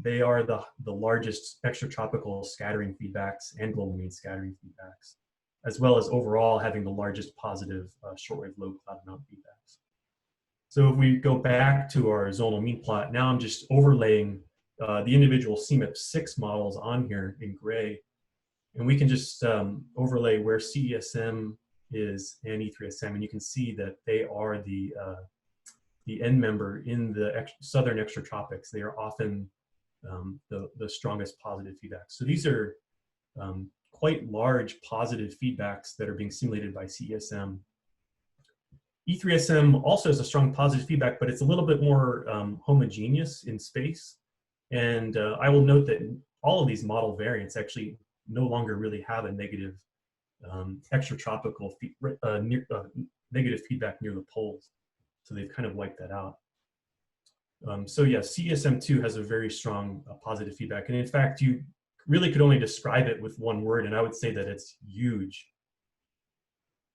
they are the largest extratropical scattering feedbacks and global mean scattering feedbacks, as well as overall having the largest positive shortwave low cloud amount feedbacks. So if we go back to our zonal mean plot, now I'm just overlaying the individual CMIP 6 models on here in gray, and we can just overlay where CESM is and E3SM, and you can see that they are the end member in the southern extratropics. They are often the strongest positive feedbacks. So these are quite large positive feedbacks that are being simulated by CESM. E3SM also has a strong positive feedback, but it's a little bit more homogeneous in space. And I will note that all of these model variants actually no longer really have a negative extratropical negative feedback near the poles. So they've kind of wiped that out. So yeah, CESM2 has a very strong positive feedback. And in fact, you really could only describe it with one word, and I would say that it's huge.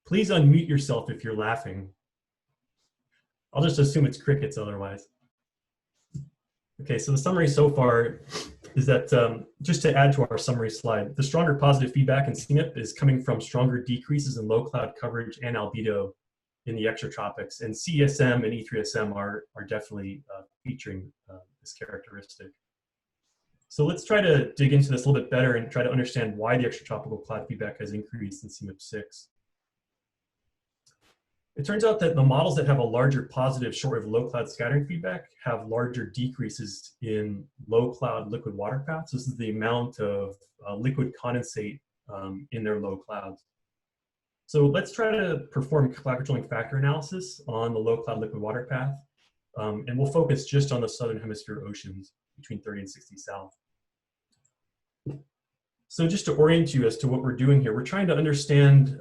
Please unmute yourself if you're laughing. I'll just assume it's crickets otherwise. Okay, so the summary so far is that, just to add to our summary slide, the stronger positive feedback in CMIP is coming from stronger decreases in low cloud coverage and albedo in the extratropics, and CESM and E3SM are definitely featuring this characteristic. So let's try to dig into this a little bit better and try to understand why the extratropical cloud feedback has increased in CMIP 6. It turns out that the models that have a larger positive shortwave low cloud scattering feedback have larger decreases in low cloud liquid water paths. This is the amount of liquid condensate in their low clouds. So let's try to perform cloud controlling factor analysis on the low cloud liquid water path. And we'll focus just on the southern hemisphere oceans between 30 and 60 south. So just to orient you as to what we're doing here, we're trying to understand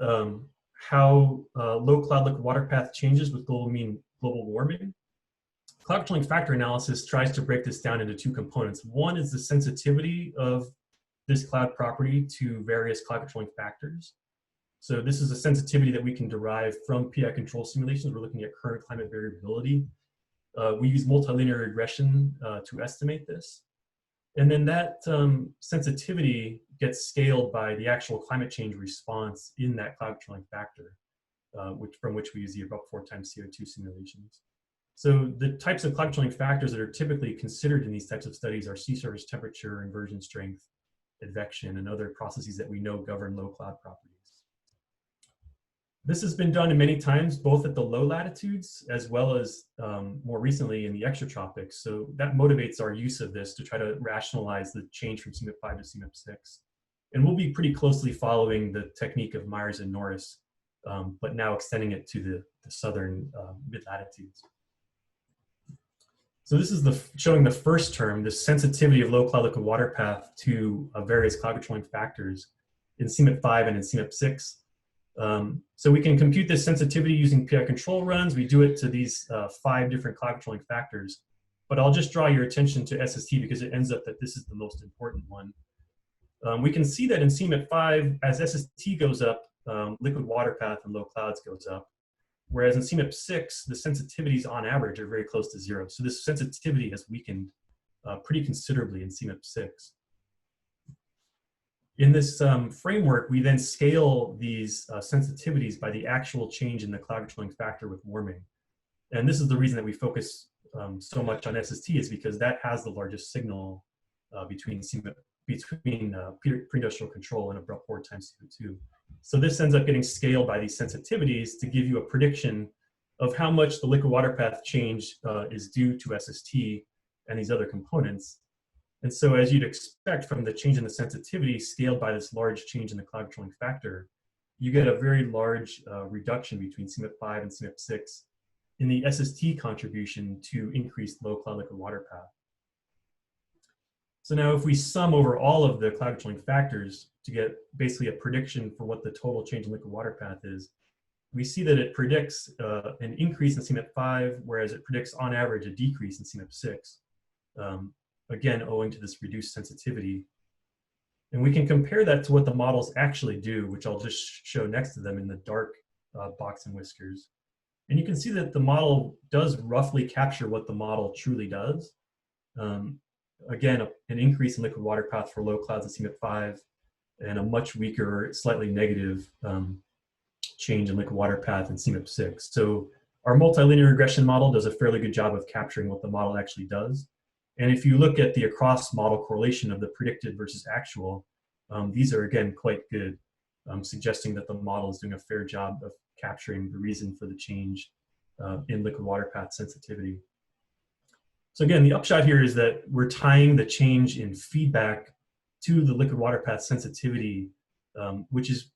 how low cloud liquid water path changes with global warming. Cloud controlling factor analysis tries to break this down into two components. One is the sensitivity of this cloud property to various cloud controlling factors. So this is a sensitivity that we can derive from PI control simulations. We're looking at current climate variability. We use multilinear regression to estimate this. And then that sensitivity gets scaled by the actual climate change response in that cloud controlling factor, from which we use the above 4 times CO2 simulations. So the types of cloud controlling factors that are typically considered in these types of studies are sea surface temperature, inversion strength, advection, and other processes that we know govern low cloud properties. This has been done many times, both at the low latitudes as well as more recently in the extratropics. So that motivates our use of this to try to rationalize the change from CMIP 5 to CMIP 6. And we'll be pretty closely following the technique of Myers and Norris, but now extending it to the southern mid-latitudes. So this is showing the first term, the sensitivity of low cloud liquid water path to various cloud controlling factors in CMIP 5 and in CMIP 6. So we can compute this sensitivity using PI control runs. We do it to these 5 different cloud controlling factors. But I'll just draw your attention to SST because it ends up that this is the most important one. We can see that in CMIP 5, as SST goes up, liquid water path and low clouds goes up. Whereas in CMIP 6, the sensitivities on average are very close to 0. So this sensitivity has weakened pretty considerably in CMIP 6. In this framework, we then scale these sensitivities by the actual change in the cloud controlling factor with warming. And this is the reason that we focus so much on SST, is because that has the largest signal between pre-industrial control and abrupt 4 times CO2. So this ends up getting scaled by these sensitivities to give you a prediction of how much the liquid water path change is due to SST and these other components. And so as you'd expect from the change in the sensitivity scaled by this large change in the cloud controlling factor, you get a very large reduction between CMIP 5 and CMIP 6 in the SST contribution to increased low cloud liquid water path. So now if we sum over all of the cloud controlling factors to get basically a prediction for what the total change in liquid water path is, we see that it predicts an increase in CMIP 5, whereas it predicts on average a decrease in CMIP 6, again, owing to this reduced sensitivity. And we can compare that to what the models actually do, which I'll just show next to them in the dark box and whiskers. And you can see that the model does roughly capture what the model truly does. Again, an increase in liquid water path for low clouds in CMIP 5, and a much weaker, slightly negative change in liquid water path in CMIP 6. So our multilinear regression model does a fairly good job of capturing what the model actually does. And if you look at the across model correlation of the predicted versus actual, these are again quite good, suggesting that the model is doing a fair job of capturing the reason for the change in liquid water path sensitivity. So again, the upshot here is that we're tying the change in feedback to the liquid water path sensitivity, which is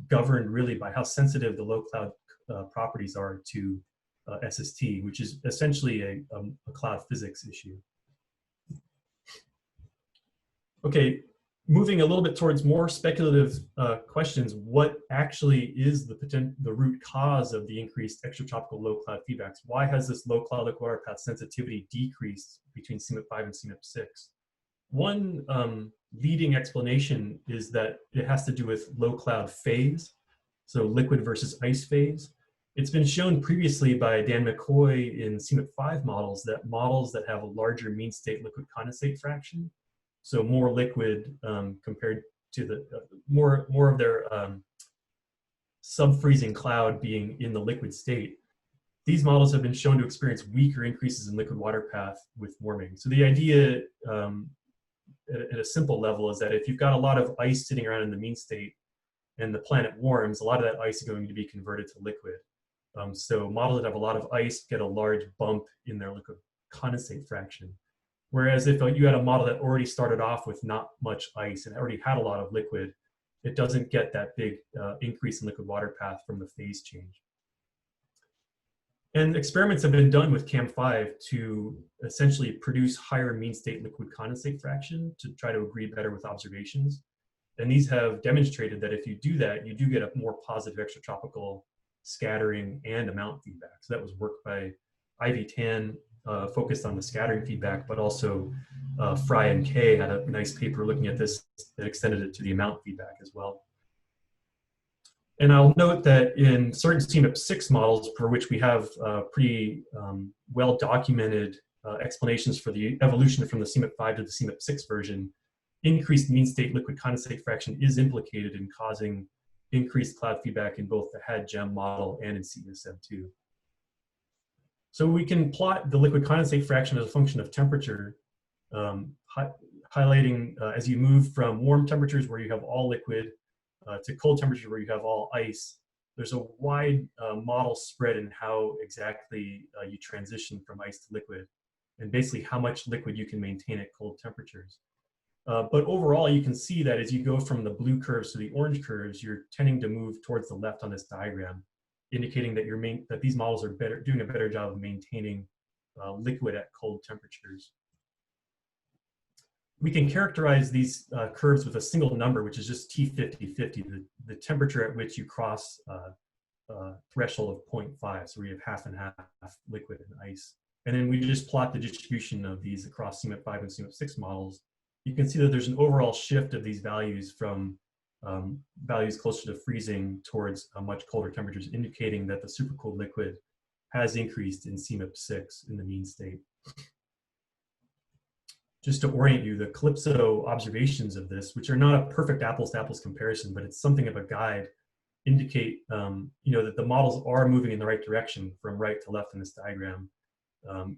governed really by how sensitive the low cloud properties are to SST, which is essentially a cloud physics issue. Okay, moving a little bit towards more speculative questions, what actually is the root cause of the increased extratropical low cloud feedbacks? Why has this low cloud liquid water path sensitivity decreased between CMIP 5 and CMIP 6? One leading explanation is that it has to do with low cloud phase, so liquid versus ice phase. It's been shown previously by Dan McCoy in CMIP 5 models that have a larger mean state liquid condensate fraction, so more liquid compared to the more of their sub-freezing cloud being in the liquid state. These models have been shown to experience weaker increases in liquid water path with warming. So the idea at a simple level is that if you've got a lot of ice sitting around in the mean state and the planet warms, a lot of that ice is going to be converted to liquid. So models that have a lot of ice get a large bump in their liquid condensate fraction. Whereas if you had a model that already started off with not much ice and already had a lot of liquid, it doesn't get that big increase in liquid water path from the phase change. And experiments have been done with CAM5 to essentially produce higher mean state liquid condensate fraction to try to agree better with observations. And these have demonstrated that if you do that, you do get a more positive extratropical scattering and amount feedback. So that was work by Ivy Tan, focused on the scattering feedback, but also Fry and Kay had a nice paper looking at this that extended it to the amount feedback as well. And I'll note that in certain CMIP6 models, for which we have pretty well-documented explanations for the evolution from the CMIP5 to the CMIP6 version, increased mean state liquid condensate fraction is implicated in causing increased cloud feedback in both the HAD-GEM model and in CESM2. So we can plot the liquid condensate fraction as a function of temperature, highlighting as you move from warm temperatures where you have all liquid to cold temperatures where you have all ice. There's a wide model spread in how exactly you transition from ice to liquid, and basically how much liquid you can maintain at cold temperatures. But overall, you can see that as you go from the blue curves to the orange curves, you're tending to move towards the left on this diagram, indicating that that these models are doing a better job of maintaining liquid at cold temperatures. We can characterize these curves with a single number, which is just T50/50, the temperature at which you cross a threshold of 0.5. So we have half and half liquid and ice. And then we just plot the distribution of these across CMIP5 and CMIP6 models. You can see that there's an overall shift of these values from values closer to freezing towards much colder temperatures, indicating that the supercooled liquid has increased in CMIP6 in the mean state. Just to orient you, the Calypso observations of this, which are not a perfect apples-to-apples comparison, but it's something of a guide, indicate that the models are moving in the right direction from right to left in this diagram,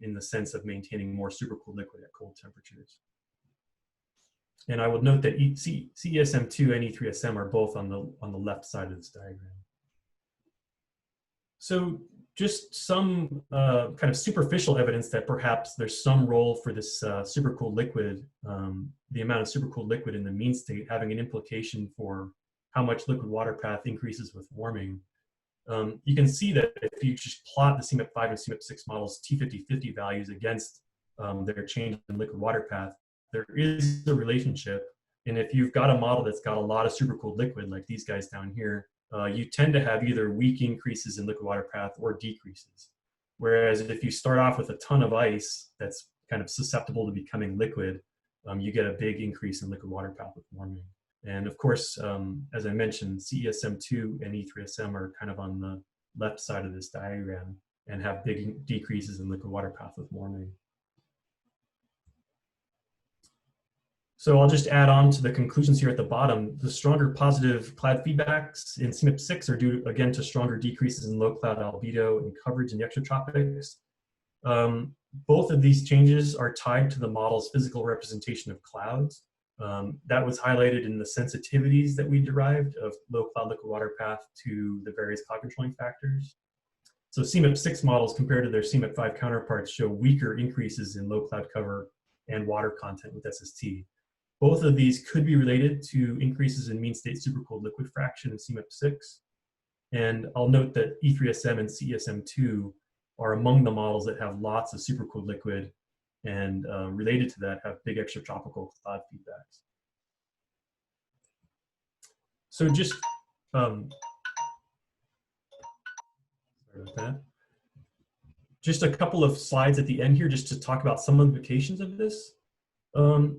in the sense of maintaining more supercooled liquid at cold temperatures. And I would note that CESM2 and E3SM are both on the left side of this diagram. So just some kind of superficial evidence that perhaps there's some role for this supercooled liquid, the amount of supercooled liquid in the mean state having an implication for how much liquid water path increases with warming. You can see that if you just plot the CMIP5 and CMIP6 models T50/50 values against their change in liquid water path, there is a relationship. And if you've got a model that's got a lot of supercooled liquid, like these guys down here, you tend to have either weak increases in liquid water path or decreases. Whereas if you start off with a ton of ice that's kind of susceptible to becoming liquid, you get a big increase in liquid water path with warming. And of course, as I mentioned, CESM2 and E3SM are kind of on the left side of this diagram and have big decreases in liquid water path with warming. So I'll just add on to the conclusions here at the bottom. The stronger positive cloud feedbacks in CMIP6 are due, again, to stronger decreases in low cloud albedo and coverage in the exotropics. Both of these changes are tied to the model's physical representation of clouds. That was highlighted in the sensitivities that we derived of low cloud liquid water path to the various cloud controlling factors. So CMIP6 models compared to their CMIP5 counterparts show weaker increases in low cloud cover and water content with SST. Both of these could be related to increases in mean state supercooled liquid fraction in CMIP6. And I'll note that E3SM and CESM2 are among the models that have lots of supercooled liquid and related to that have big extratropical cloud feedbacks. So just, sorry about that. Just a couple of slides at the end here just to talk about some implications of this.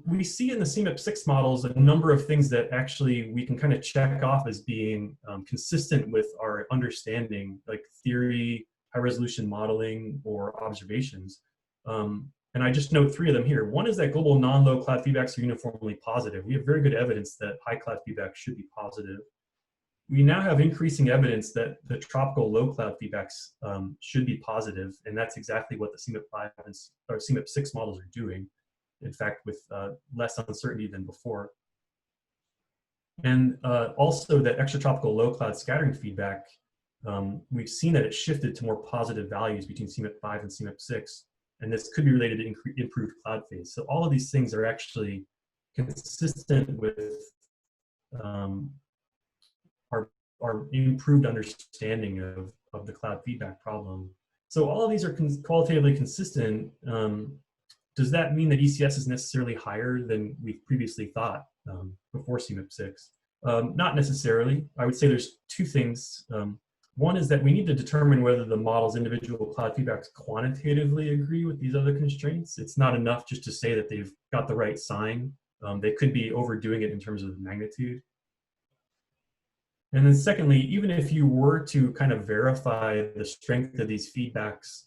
We see in the CMIP6 models a number of things that actually we can kind of check off as being consistent with our understanding, like theory, high resolution modeling, or observations. And I just note 3 of them here. One is that global non-low cloud feedbacks are uniformly positive. We have very good evidence that high cloud feedback should be positive. We now have increasing evidence that the tropical low cloud feedbacks should be positive, and that's exactly what the CMIP5 or CMIP6 models are doing. In fact, with less uncertainty than before. And also that extratropical low cloud scattering feedback, we've seen that it shifted to more positive values between CMIP5 and CMIP6, and this could be related to improved cloud phase. So all of these things are actually consistent with our improved understanding of the cloud feedback problem. So all of these are qualitatively consistent. Does that mean that ECS is necessarily higher than we've previously thought before CMIP6? Not necessarily. I would say there's 2 things. One is that we need to determine whether the model's individual cloud feedbacks quantitatively agree with these other constraints. It's not enough just to say that they've got the right sign. They could be overdoing it in terms of magnitude. And then secondly, even if you were to kind of verify the strength of these feedbacks,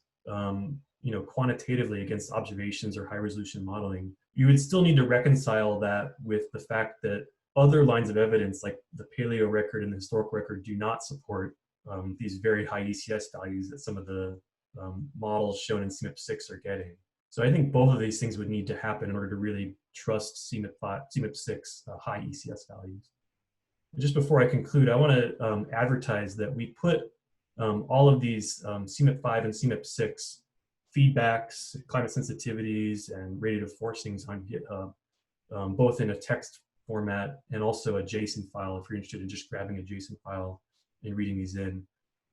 quantitatively against observations or high resolution modeling, you would still need to reconcile that with the fact that other lines of evidence like the paleo record and the historical record do not support these very high ECS values that some of the models shown in CMIP6 are getting. So I think both of these things would need to happen in order to really trust CMIP6 high ECS values. Just before I conclude, I want to advertise that we put all of these CMIP5 and CMIP6 feedbacks, climate sensitivities, and radiative forcings on GitHub, both in a text format and also a JSON file if you're interested in just grabbing a JSON file and reading these in.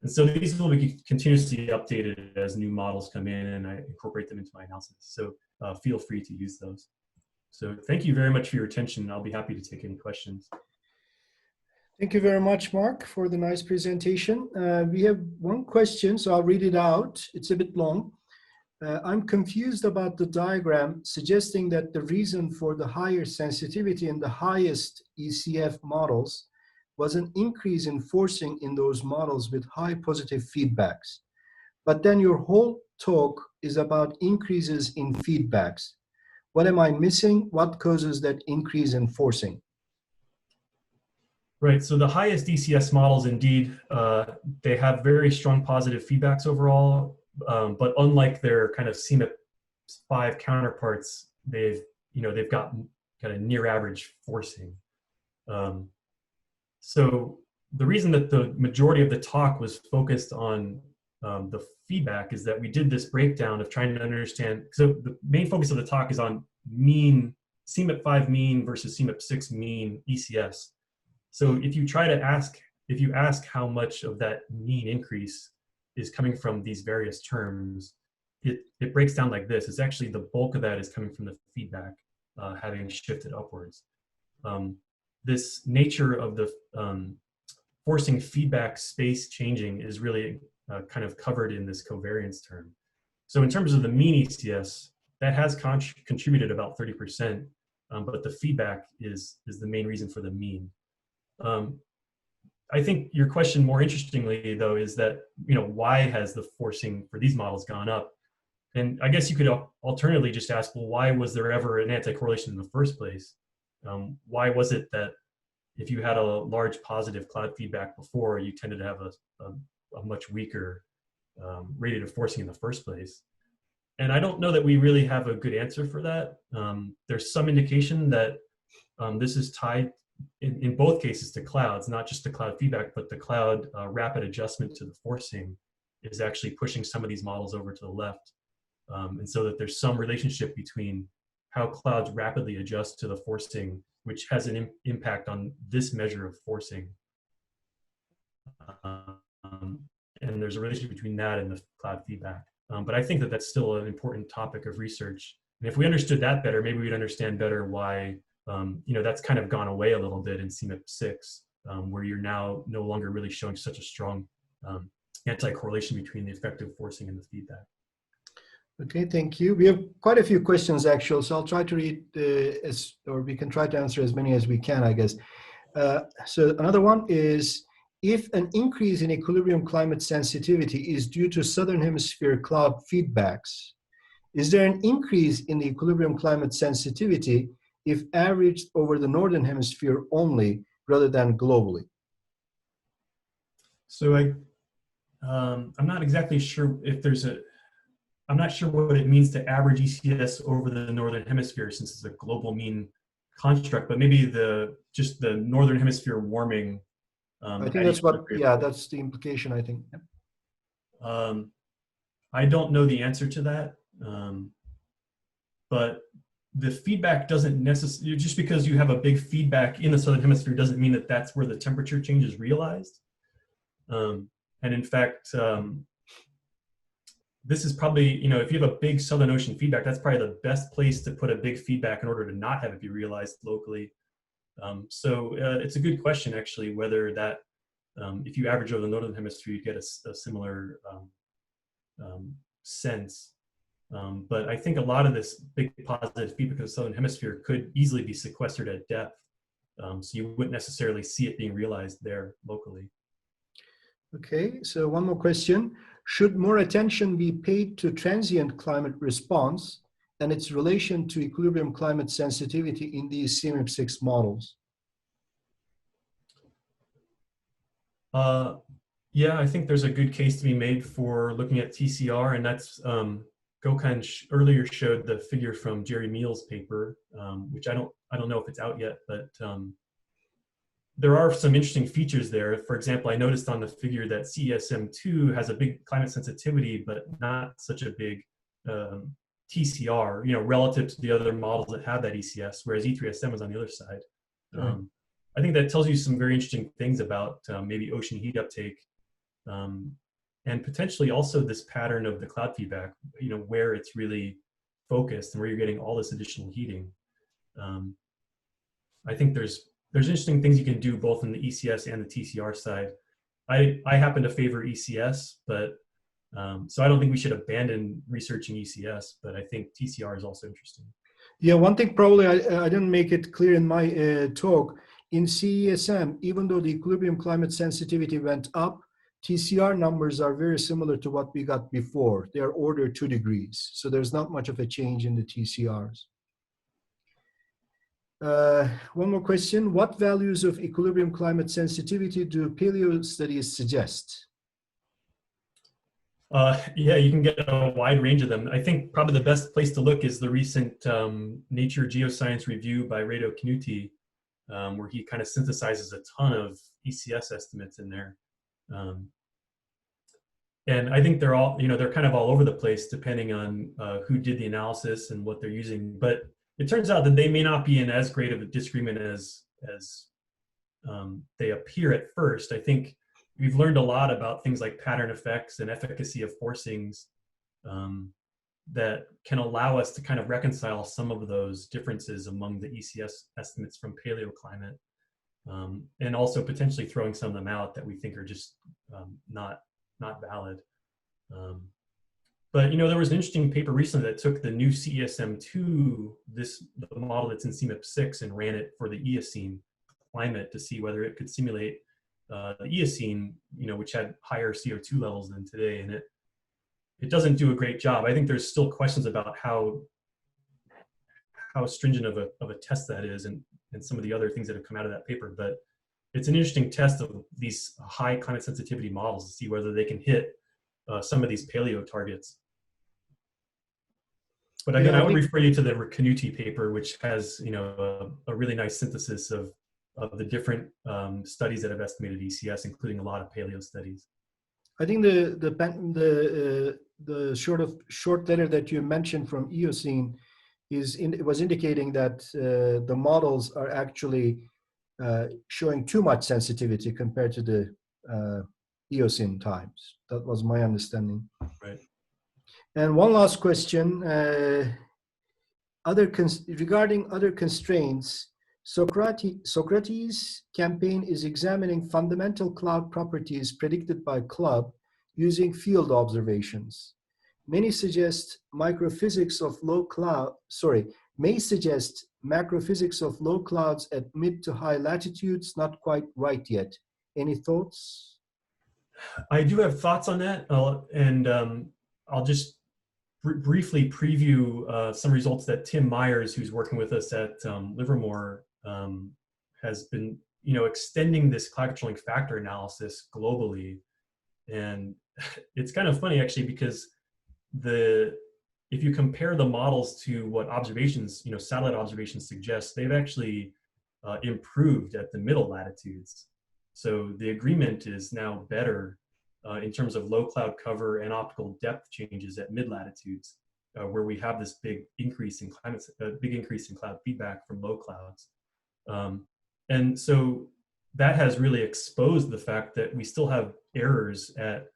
And so these will be continuously updated as new models come in and I incorporate them into my analysis. So feel free to use those. So thank you very much for your attention. I'll be happy to take any questions. Thank you very much, Mark, for the nice presentation. We have one question, so I'll read it out. It's a bit long. I'm confused about the diagram suggesting that the reason for the higher sensitivity in the highest ECF models was an increase in forcing in those models with high positive feedbacks. But then your whole talk is about increases in feedbacks. What am I missing? What causes that increase in forcing? Right, so the highest ECS models indeed, they have very strong positive feedbacks overall, but unlike their kind of CMIP5 counterparts, they've got kind of near average forcing. So the reason that the majority of the talk was focused on the feedback is that we did this breakdown of trying to understand, so the main focus of the talk is on mean, CMIP5 mean versus CMIP6 mean ECS. So if you try to ask, if you ask how much of that mean increase is coming from these various terms, it breaks down like this. It's actually the bulk of that is coming from the feedback having shifted upwards. This nature of the forcing feedback space changing is really kind of covered in this covariance term. So in terms of the mean ECS, that has contributed about 30%, but the feedback is the main reason for the mean. I think your question more interestingly though is that, why has the forcing for these models gone up? And I guess you could alternatively just ask, well, why was there ever an anti-correlation in the first place? Why was it that if you had a large positive cloud feedback before, you tended to have a much weaker radiative forcing in the first place? And I don't know that we really have a good answer for that. There's some indication that this is tied in both cases to clouds, not just the cloud feedback, but the cloud rapid adjustment to the forcing is actually pushing some of these models over to the left. And so that there's some relationship between how clouds rapidly adjust to the forcing, which has an impact on this measure of forcing. And there's a relationship between that and the cloud feedback. But I think that that's still an important topic of research. And if we understood that better, maybe we'd understand better why that's kind of gone away a little bit in CMIP6, where you're now no longer really showing such a strong anti-correlation between the effective forcing and the feedback. Okay, thank you. We have quite a few questions actually, so I'll try to read or we can try to answer as many as we can, I guess. So another one is, if an increase in equilibrium climate sensitivity is due to Southern Hemisphere cloud feedbacks, is there an increase in the equilibrium climate sensitivity if averaged over the Northern Hemisphere only rather than globally? So I'm not exactly sure if there's I'm not sure what it means to average ECS over the Northern Hemisphere since it's a global mean construct, but maybe just the Northern Hemisphere warming. I think that's what, yeah, that's the implication, I think. I don't know the answer to that, but the feedback doesn't necessarily, just because you have a big feedback in the Southern Hemisphere doesn't mean that that's where the temperature change is realized. And in fact, this is probably, if you have a big Southern Ocean feedback, that's probably the best place to put a big feedback in order to not have it be realized locally. So it's a good question, actually, whether that, if you average over the Northern Hemisphere, you get a similar sense. But I think a lot of this big positive feedback of the Southern Hemisphere could easily be sequestered at depth So you wouldn't necessarily see it being realized there locally. Okay, so one more question. Should more attention be paid to transient climate response and its relation to equilibrium climate sensitivity in these CMIP6 models? Yeah, I think there's a good case to be made for looking at TCR, and that's Gokhan earlier showed the figure from Jerry Meals' paper, which I don't know if it's out yet, but there are some interesting features there. For example, I noticed on the figure that CESM2 has a big climate sensitivity, but not such a big TCR, relative to the other models that have that ECS, whereas E3SM is on the other side. Right. I think that tells you some very interesting things about maybe ocean heat uptake, and potentially also this pattern of the cloud feedback, where it's really focused and where you're getting all this additional heating. I think there's interesting things you can do both in the ECS and the TCR side. I happen to favor ECS, but so I don't think we should abandon researching ECS, but I think TCR is also interesting. Yeah, one thing probably I didn't make it clear in my talk. In CESM, even though the equilibrium climate sensitivity went up, TCR numbers are very similar to what we got before. They are order 2 degrees. So there's not much of a change in the TCRs. One more question. What values of equilibrium climate sensitivity do paleo studies suggest? Yeah, you can get a wide range of them. I think probably the best place to look is the recent Nature Geoscience review by Reto Knuti, where he kind of synthesizes a ton of ECS estimates in there. And I think they're all, they're kind of all over the place depending on who did the analysis and what they're using. But it turns out that they may not be in as great of a disagreement as they appear at first. I think we've learned a lot about things like pattern effects and efficacy of forcings that can allow us to kind of reconcile some of those differences among the ECS estimates from paleoclimate, and also potentially throwing some of them out that we think are just not valid. But there was an interesting paper recently that took the new CESM2, the model that's in CMIP6, and ran it for the Eocene climate to see whether it could simulate the Eocene, which had higher CO2 levels than today, and it doesn't do a great job. I think there's still questions about how stringent of a test that is, and some of the other things that have come out of that paper. But it's an interesting test of these high climate sensitivity models to see whether they can hit some of these paleo targets. But again, I would refer you to the Knuti paper, which has a really nice synthesis of the different studies that have estimated ECS, including a lot of paleo studies. I think the short letter that you mentioned from Eocene was indicating that the models are actually showing too much sensitivity compared to the Eocene times. That was my understanding. Right. And one last question, regarding other constraints. Socrates' campaign is examining fundamental cloud properties predicted by CLUB using field observations. Many suggest macrophysics of low clouds at mid to high latitudes, not quite right yet. Any thoughts? I do have thoughts on that, and I'll just briefly preview some results that Tim Myers, who's working with us at Livermore, has been extending this cloud controlling factor analysis globally. And it's kind of funny actually, because if you compare the models to what observations, satellite observations suggest, they've actually improved at the middle latitudes. So the agreement is now better in terms of low cloud cover and optical depth changes at mid latitudes, where we have this big increase in cloud feedback from low clouds. And so that has really exposed the fact that we still have errors at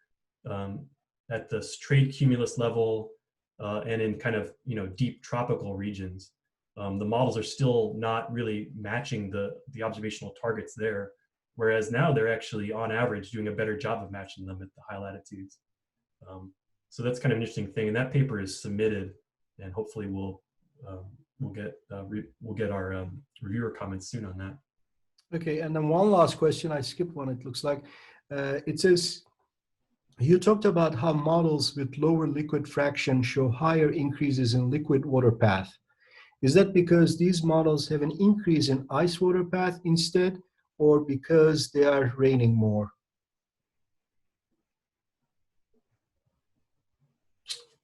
the trade cumulus level and in kind of deep tropical regions. The models are still not really matching the observational targets there, whereas now they're actually on average doing a better job of matching them at the high latitudes. So that's kind of an interesting thing, and that paper is submitted, and hopefully we'll get our reviewer comments soon on that. Okay, and then one last question. I skipped one, it looks like. It says, you talked about how models with lower liquid fraction show higher increases in liquid water path. Is that because these models have an increase in ice water path instead, or because they are raining more?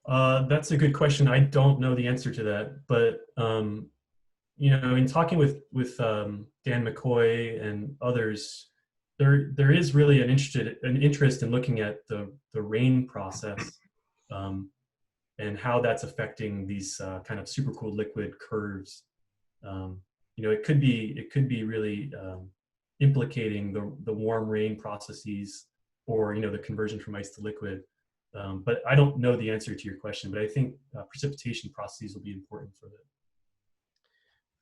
That's a good question. I don't know the answer to that, but you know, in talking with Dan McCoy and others, there is really an interest in looking at the rain process and how that's affecting these kind of supercooled liquid curves. You know, it could be really implicating the warm rain processes, or you know, the conversion from ice to liquid. But I don't know the answer to your question, but I think precipitation processes will be important for that.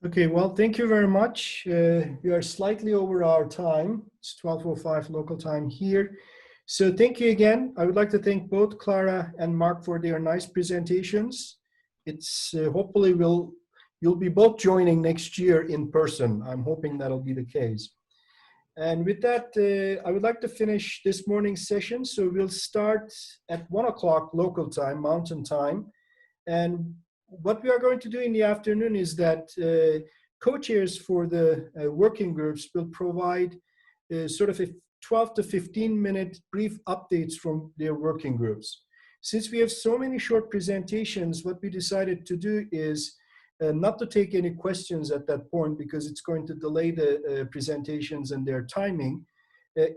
Okay, well, thank you very much. We are slightly over our time. It's 12:05 local time here. So thank you again. I would like to thank both Clara and Mark for their nice presentations. It's hopefully you'll be both joining next year in person. I'm hoping that'll be the case. And with that, I would like to finish this morning's session. So we'll start at 1 o'clock local time, Mountain Time. And what we are going to do in the afternoon is that co-chairs for the working groups will provide sort of a 12 to 15 minute brief updates from their working groups. Since we have so many short presentations, what we decided to do is not to take any questions at that point, because it's going to delay the presentations and their timing.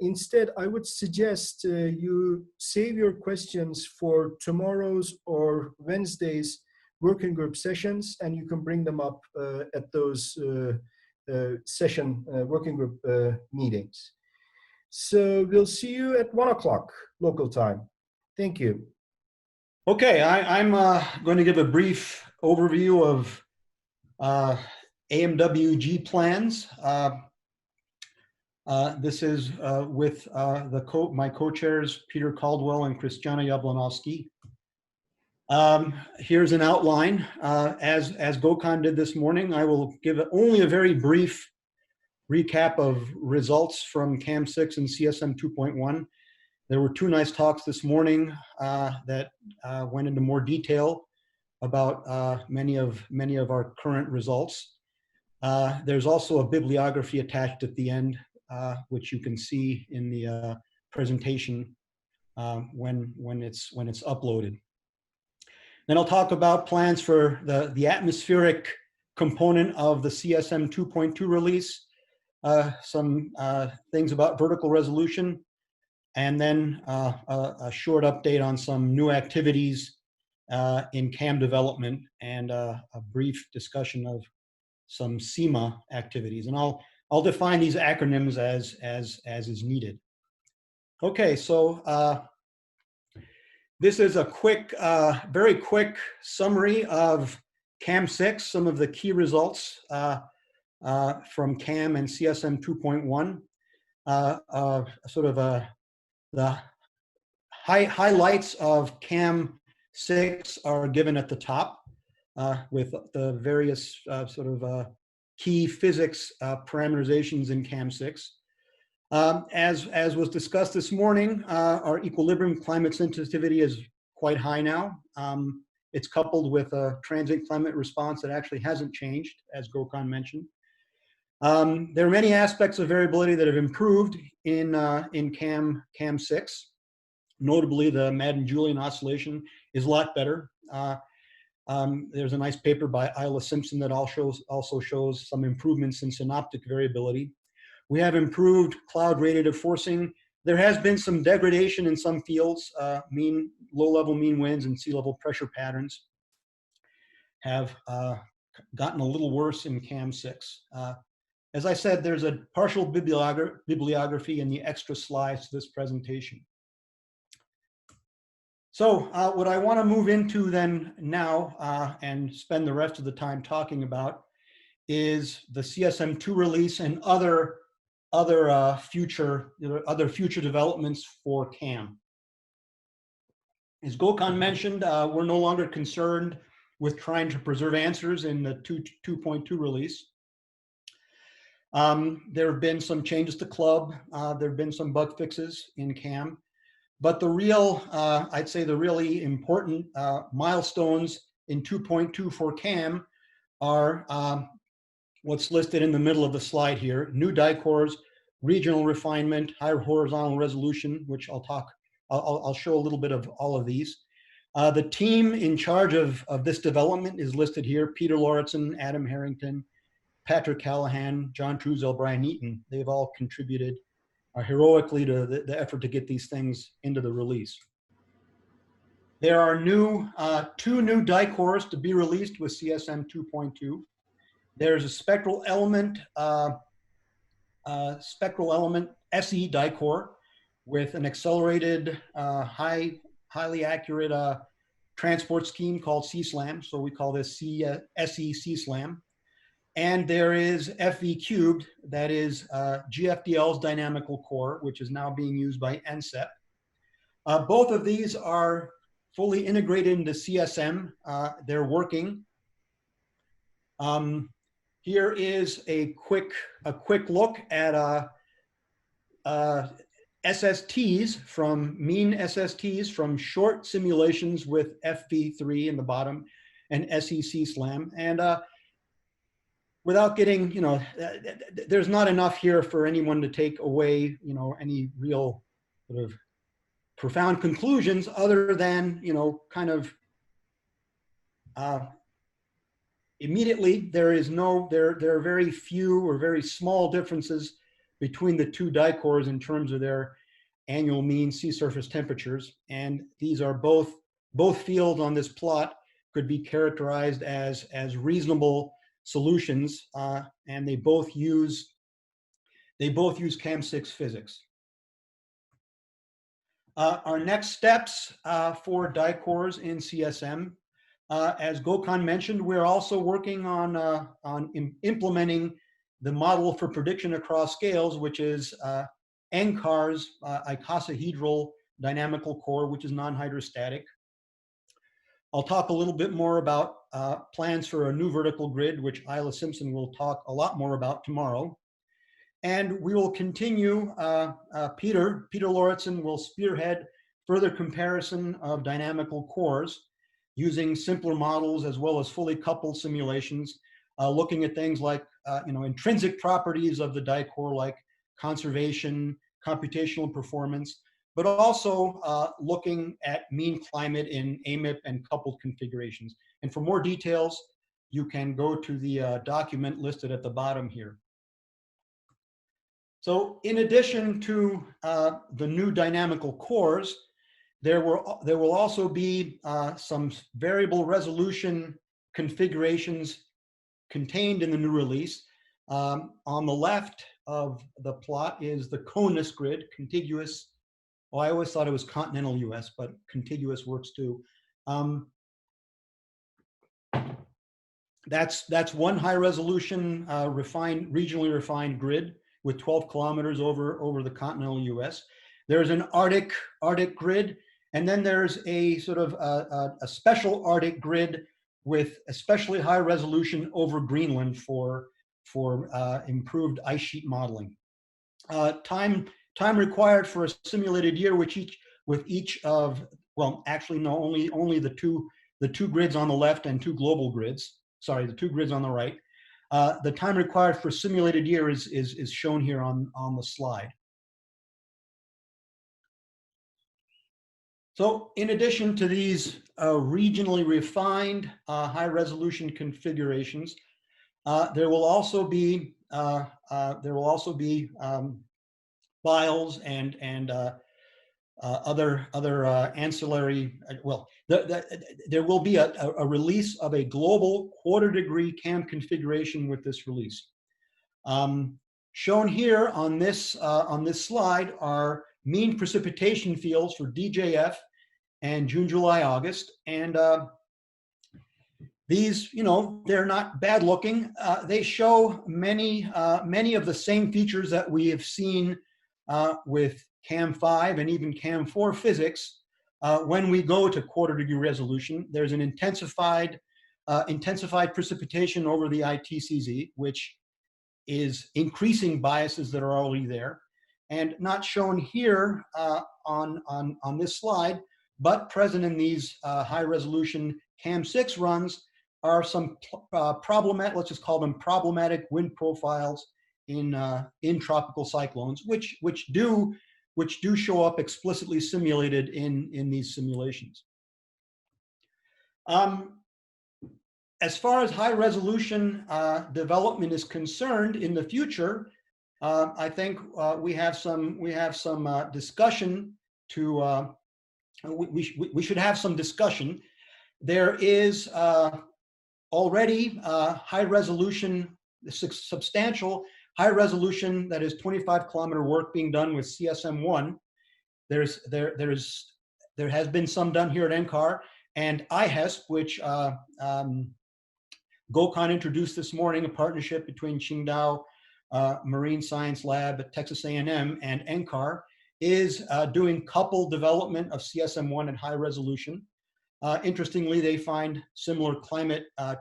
Instead, I would suggest you save your questions for tomorrow's or Wednesday's working group sessions, and you can bring them up at those working group meetings. So we'll see you at 1 o'clock local time. Thank you. Okay, I'm going to give a brief overview of AMWG plans. This is with my co-chairs, Peter Caldwell and Christiana Jablonowski. Here's an outline. As Gokhan did this morning, I will give only a very brief recap of results from CAM 6 and CSM 2.1. There were two nice talks this morning that went into more detail about many of our current results. There's also a bibliography attached at the end, which you can see in the presentation when it's uploaded. Then I'll talk about plans for the atmospheric component of the CSM 2.2 release, some things about vertical resolution, and then a short update on some new activities in CAM development, and a brief discussion of some SEMA activities. And I'll define these acronyms as is needed. Okay, so this is a quick, very quick summary of CAM 6, some of the key results from CAM and CSM 2.1. Sort of the highlights of CAM 6 are given at the top with the various sort of key physics parameterizations in CAM 6. As was discussed this morning, our equilibrium climate sensitivity is quite high now. It's coupled with a transient climate response that actually hasn't changed, as Gokhan mentioned. There are many aspects of variability that have improved in CAM 6. Notably, the Madden-Julian oscillation is a lot better. There's a nice paper by Isla Simpson that also shows some improvements in synoptic variability. We have improved cloud radiative forcing. There has been some degradation in some fields. Low-level mean winds and sea level pressure patterns have gotten a little worse in CAM 6. As I said, there's a partial bibliography in the extra slides to this presentation. So what I want to move into then now and spend the rest of the time talking about is the CSM2 release and other future developments for CAM. As Gokhan mentioned, we're no longer concerned with trying to preserve answers in the 2.2 release. There have been some changes to club. There have been some bug fixes in CAM. But the real, I'd say the really important milestones in 2.2 for CAM are what's listed in the middle of the slide here: new die cores, regional refinement, higher horizontal resolution, which I'll show a little bit of all of these. The team in charge of this development is listed here: Peter Lauritsen, Adam Harrington, Patrick Callahan, John Truesdell, Brian Eaton. They've all contributed heroically to the effort to get these things into the release. There are two new die cores to be released with CSM 2.2. There's a spectral element SE die core with an accelerated, highly accurate transport scheme called CSLAM. So we call this SE CSLAM. And there is FV cubed, that is GFDL's dynamical core, which is now being used by NCEP. Both of these are fully integrated into CSM. They're working. Here is a quick look at SSTs mean SSTs from short simulations with FV3 in the bottom and SEC SLAM. And without getting, there's not enough here for anyone to take away, any real sort of profound conclusions other than, kind of immediately there are very few or very small differences between the two die cores in terms of their annual mean sea surface temperatures. And these are both fields on this plot could be characterized as reasonable solutions, and they both use CAM6 physics. Our next steps for die cores in CSM, as Gokhan mentioned, we're also working on implementing the model for prediction across scales, which is NCAR's icosahedral dynamical core, which is non-hydrostatic. I'll talk a little bit more about plans for a new vertical grid, which Isla Simpson will talk a lot more about tomorrow. And we will continue, Peter Lauritsen will spearhead further comparison of dynamical cores using simpler models as well as fully coupled simulations, looking at things like intrinsic properties of the die core, like conservation, computational performance, but also looking at mean climate in AMIP and coupled configurations. And for more details, you can go to the document listed at the bottom here. So in addition to the new dynamical cores, there will also be some variable resolution configurations contained in the new release. On the left of the plot is the CONUS grid, contiguous. Well, I always thought it was continental US, but contiguous works too. That's one high resolution regionally refined grid with 12 kilometers over the continental US. There's an Arctic grid, and then there's a sort of a special Arctic grid with especially high resolution over Greenland for improved ice sheet modeling. Time required for a simulated year, with each of, well, actually no, only the two grids on the left and two global grids. Sorry, the two grids on the right. The time required for simulated year is shown here on the slide. So in addition to these regionally refined high resolution configurations, there will also be files and other ancillary. Well, there will be a release of a global quarter-degree CAM configuration with this release. Shown here on this slide are mean precipitation fields for DJF and June, July, August, and these, they're not bad looking. They show many of the same features that we have seen with CAM5 and even CAM4 physics. When we go to quarter-degree resolution, there's an intensified precipitation over the ITCZ, which is increasing biases that are already there. And not shown here on this slide, but present in these high resolution CAM6 runs are some problematic, let's just call them problematic wind profiles in tropical cyclones, which do show up explicitly simulated in these simulations. As far as high resolution development is concerned in the future, I think we have some discussion to. We should have some discussion. There is already high resolution, substantial high resolution, that is 25-kilometer work being done with CSM1. There has been some done here at NCAR, and IHESP, which Gokhan introduced this morning, a partnership between Qingdao Marine Science Lab at Texas A&M and NCAR, is doing coupled development of CSM1 at high resolution. Interestingly, they find similar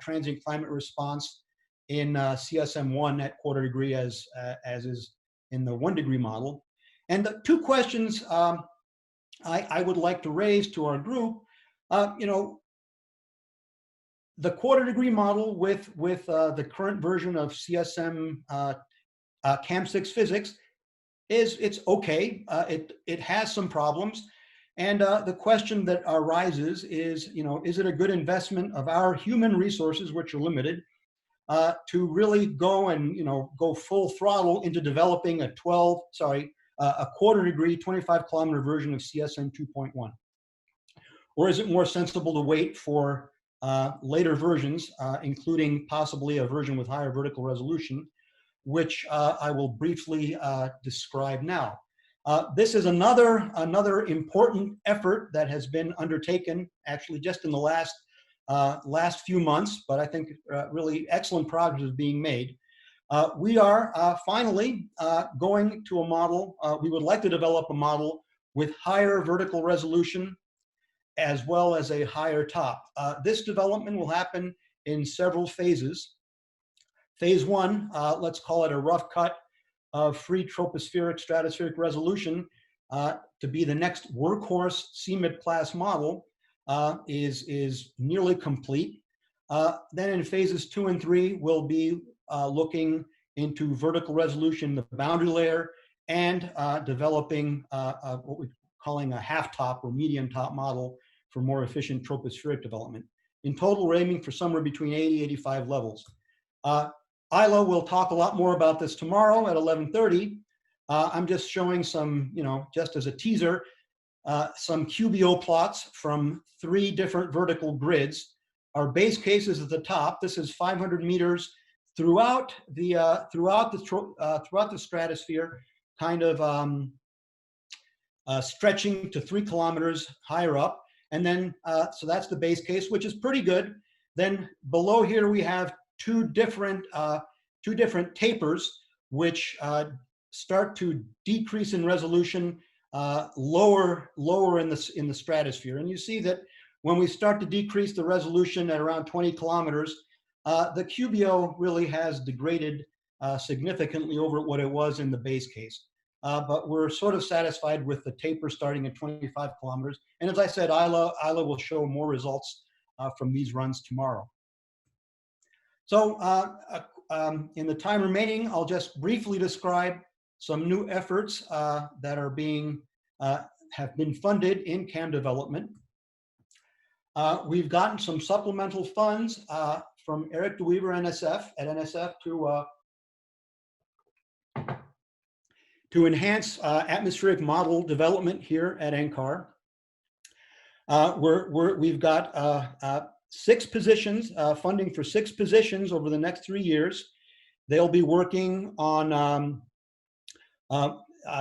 transient climate response in CSM1 at quarter degree as is in the 1 degree model. And the two questions I would like to raise to our group, the quarter degree model with the current version of CSM CAM6 physics it's okay. It has some problems. And the question that arises is, is it a good investment of our human resources, which are limited, to really go and, go full throttle into developing a quarter degree, 25-kilometer version of CSM 2.1? Or is it more sensible to wait for later versions, including possibly a version with higher vertical resolution, which I will briefly describe now. This is another important effort that has been undertaken actually just in the last few months, but I think really excellent progress is being made. We are finally going to a model. We would like to develop a model with higher vertical resolution as well as a higher top. This development will happen in several phases. Phase 1, let's call it a rough cut of free tropospheric stratospheric resolution to be the next workhorse CMIP class model is nearly complete. Then in phases 2 and 3, we'll be looking into vertical resolution, the boundary layer, and developing what we're calling a half top or medium top model for more efficient tropospheric development. In total, we're aiming for somewhere between 80, 85 levels. Isla will talk a lot more about this tomorrow at 11:30. I'm just showing some, just as a teaser, some QBO plots from 3 different vertical grids. Our base case is at the top. This is 500 meters throughout the stratosphere, kind of stretching to 3 kilometers higher up. And then, so that's the base case, which is pretty good. Then below here we have two different tapers, which start to decrease in resolution, lower in the stratosphere. And you see that when we start to decrease the resolution at around 20 kilometers, the QBO really has degraded significantly over what it was in the base case. But we're sort of satisfied with the taper starting at 25 kilometers. And as I said, Isla will show more results from these runs tomorrow. So in the time remaining, I'll just briefly describe some new efforts that are have been funded in CAM development. We've gotten some supplemental funds from Eric DeWeaver at NSF to enhance atmospheric model development here at NCAR. We've got 6 positions, funding for 6 positions over the next 3 years. They'll be working on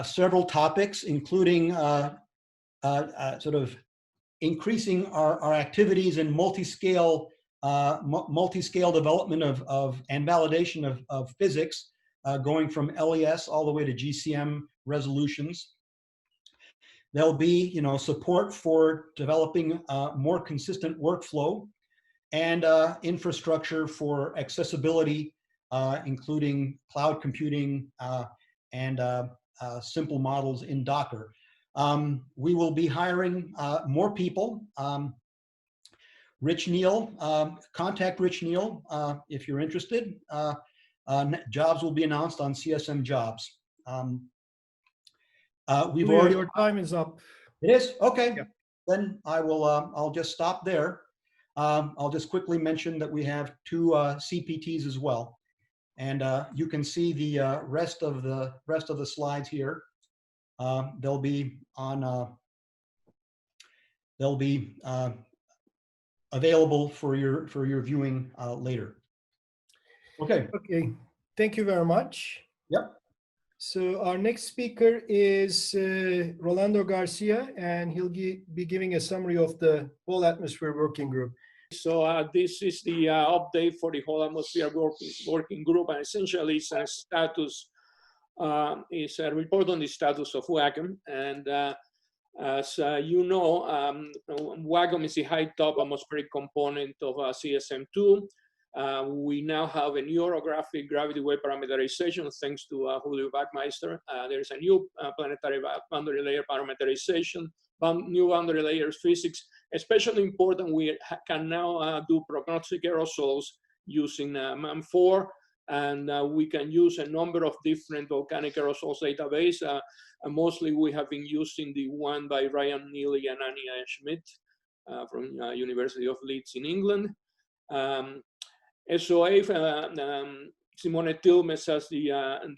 several topics, including sort of increasing our activities in multi-scale development of and validation of physics, going from LES all the way to GCM resolutions. There'll be, support for developing more consistent workflow and infrastructure for accessibility including cloud computing and simple models in Docker. We will be hiring more people. Rich Neal, contact Rich Neal if you're interested. Jobs will be announced on CSM Jobs. We've already. Your time is up. It is? Okay. Yeah. Then I will, I'll just stop there. I'll just quickly mention that we have 2 CPTs as well. And you can see the rest of the slides here. They'll be on, they'll be available for your viewing later. Okay. Okay, thank you very much. Yep. So our next speaker is Rolando Garcia, and he'll be giving a summary of the whole atmosphere working group. So this is the update for the whole atmosphere working group, and essentially it's a status, it's a report on the status of WAGM. And as you know, WAGM is the high top atmospheric component of CSM2. We now have a new orographic gravity wave parameterization thanks to Julio Backmeister. There's a new planetary boundary layer parameterization, new boundary layers physics. Especially important, we can now do prognostic aerosols using MAM4, and we can use a number of different volcanic aerosols database. Mostly we have been using the one by Ryan Neely and Anya Schmidt from University of Leeds in England. SOA, Simone Tilmes has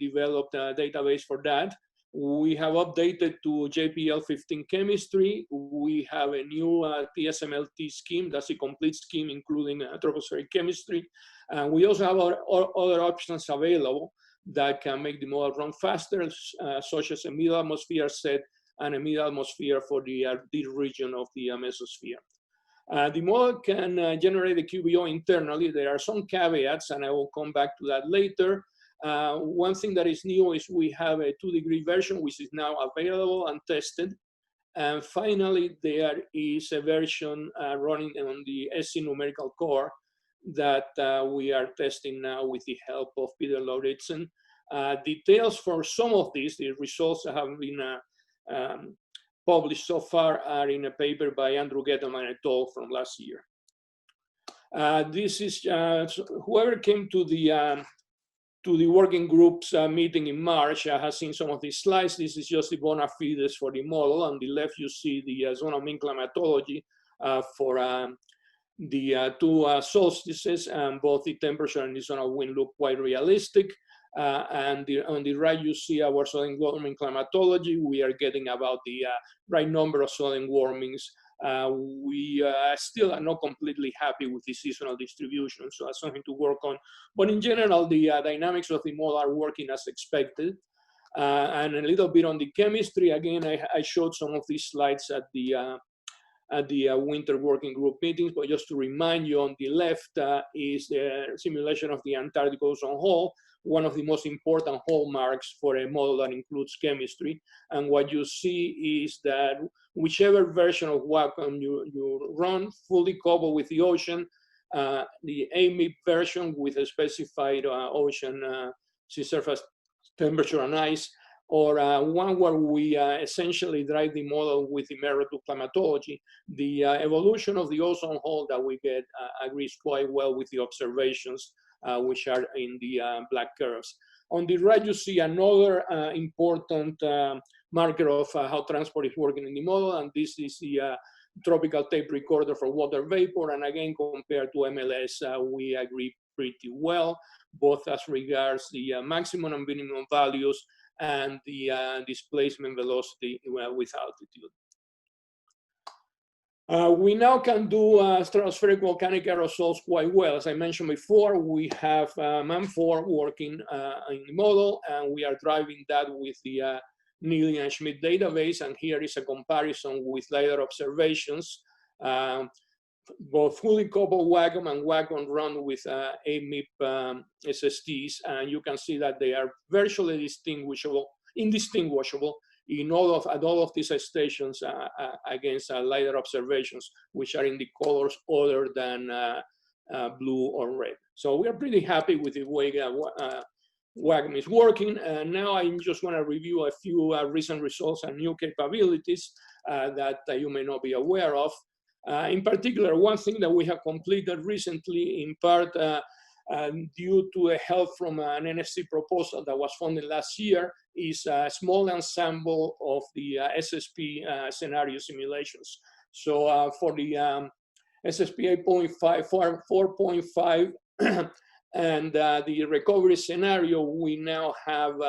developed a database for that. We have updated to JPL15 chemistry. We have a new TSMLT scheme. That's a complete scheme, including tropospheric chemistry. And we also have other options available that can make the model run faster, such as a middle atmosphere set and a middle atmosphere for the deep region of the mesosphere. The model can generate a QBO internally. There are some caveats, and I will come back to that later. One thing that is new is we have a 2-degree version, which is now available and tested. And finally, there is a version running on the SC numerical core that we are testing now with the help of Peter Lauritsen. Details for some of these, the results that have been published so far are in a paper by Andrew Gettelman et al. From last year. This is whoever came to the working groups meeting in March has seen some of these slides. This is just the bona fides for the model. On the left, you see the zonal mean climatology for the 2 solstices, and both the temperature and the zonal wind look quite realistic. And on the right, you see our southern warming climatology. We are getting about the right number of southern warmings. We still are not completely happy with the seasonal distribution, so that's something to work on. But in general, the dynamics of the model are working as expected. And a little bit on the chemistry. Again, I showed some of these slides at the winter working group meetings, but just to remind you, on the left is the simulation of the Antarctic ozone hole, one of the most important hallmarks for a model that includes chemistry. And what you see is that whichever version of WAGM you run, fully coupled with the ocean, the AMIP version with a specified ocean sea surface temperature and ice, or one where we essentially drive the model with the mirror to climatology, the evolution of the ozone hole that we get agrees quite well with the observations, which are in the black curves. On the right, you see another important marker of how transport is working in the model, and this is the tropical tape recorder for water vapor. And again, compared to MLS, we agree pretty well, both as regards the maximum and minimum values and the displacement velocity with altitude. We now can do stratospheric volcanic aerosols quite well. As I mentioned before, we have MAM4 working in the model, and we are driving that with the Neely and Schmidt database. And here is a comparison with LiDAR observations, both fully coupled WAGM and WAGM run with AMIP SSTs. And you can see that they are virtually indistinguishable at all of these stations against LiDAR observations, which are in the colors other than blue or red. So we are pretty happy with the way WACM is working. And now I'm just going to review a few recent results and new capabilities that you may not be aware of. In particular, one thing that we have completed recently, in part due to a help from an NFC proposal that was funded last year, is a small ensemble of the SSP scenario simulations. So for the SSP 8.5, 4.5, and the recovery scenario, we now have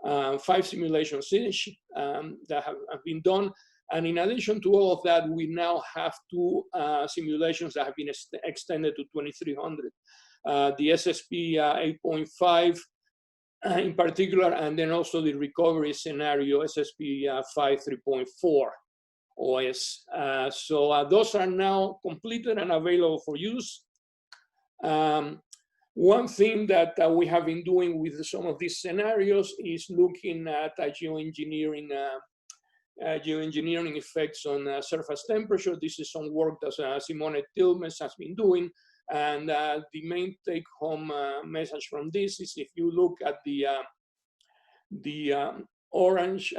5 simulations each that have been done. And in addition to all of that, we now have 2 simulations that have been extended to 2300. The SSP 8.5 in particular, and then also the recovery scenario SSP 5 3.4 OS. So those are now completed and available for use. One thing that we have been doing with some of these scenarios is looking at geoengineering effects on surface temperature. This is some work that Simone Tilmes has been doing. And the main take-home message from this is, if you look at the orange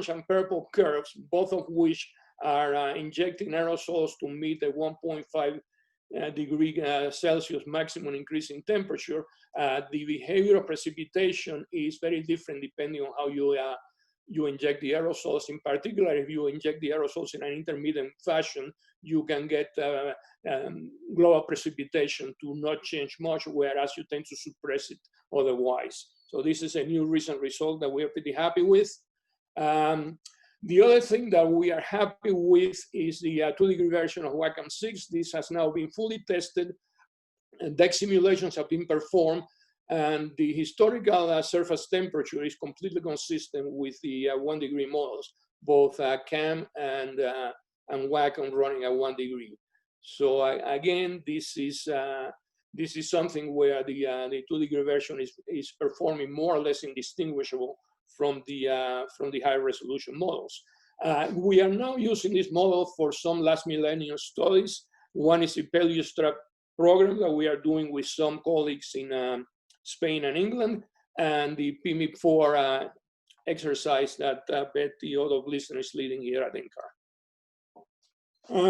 and purple curves, both of which are injecting aerosols to meet a 1.5 degree Celsius maximum increase in temperature, the behavior of precipitation is very different depending on how you inject the aerosols. In particular, if you inject the aerosols in an intermittent fashion, you can get global precipitation to not change much, whereas you tend to suppress it otherwise. So this is a new recent result that we are pretty happy with. The other thing that we are happy with is the 2-degree version of WACM 6. This has now been fully tested, and deck simulations have been performed, and the historical surface temperature is completely consistent with the 1-degree models, both CAM and WACM running at 1 degree. So again, this is something where the 2-degree version is performing more or less indistinguishable from the high resolution models. We are now using this model for some last millennium studies. One is the Paleoclimate program that we are doing with some colleagues in Spain and England, and the PMIP4 exercise that Betty Odo-Glisner is leading here at NCAR.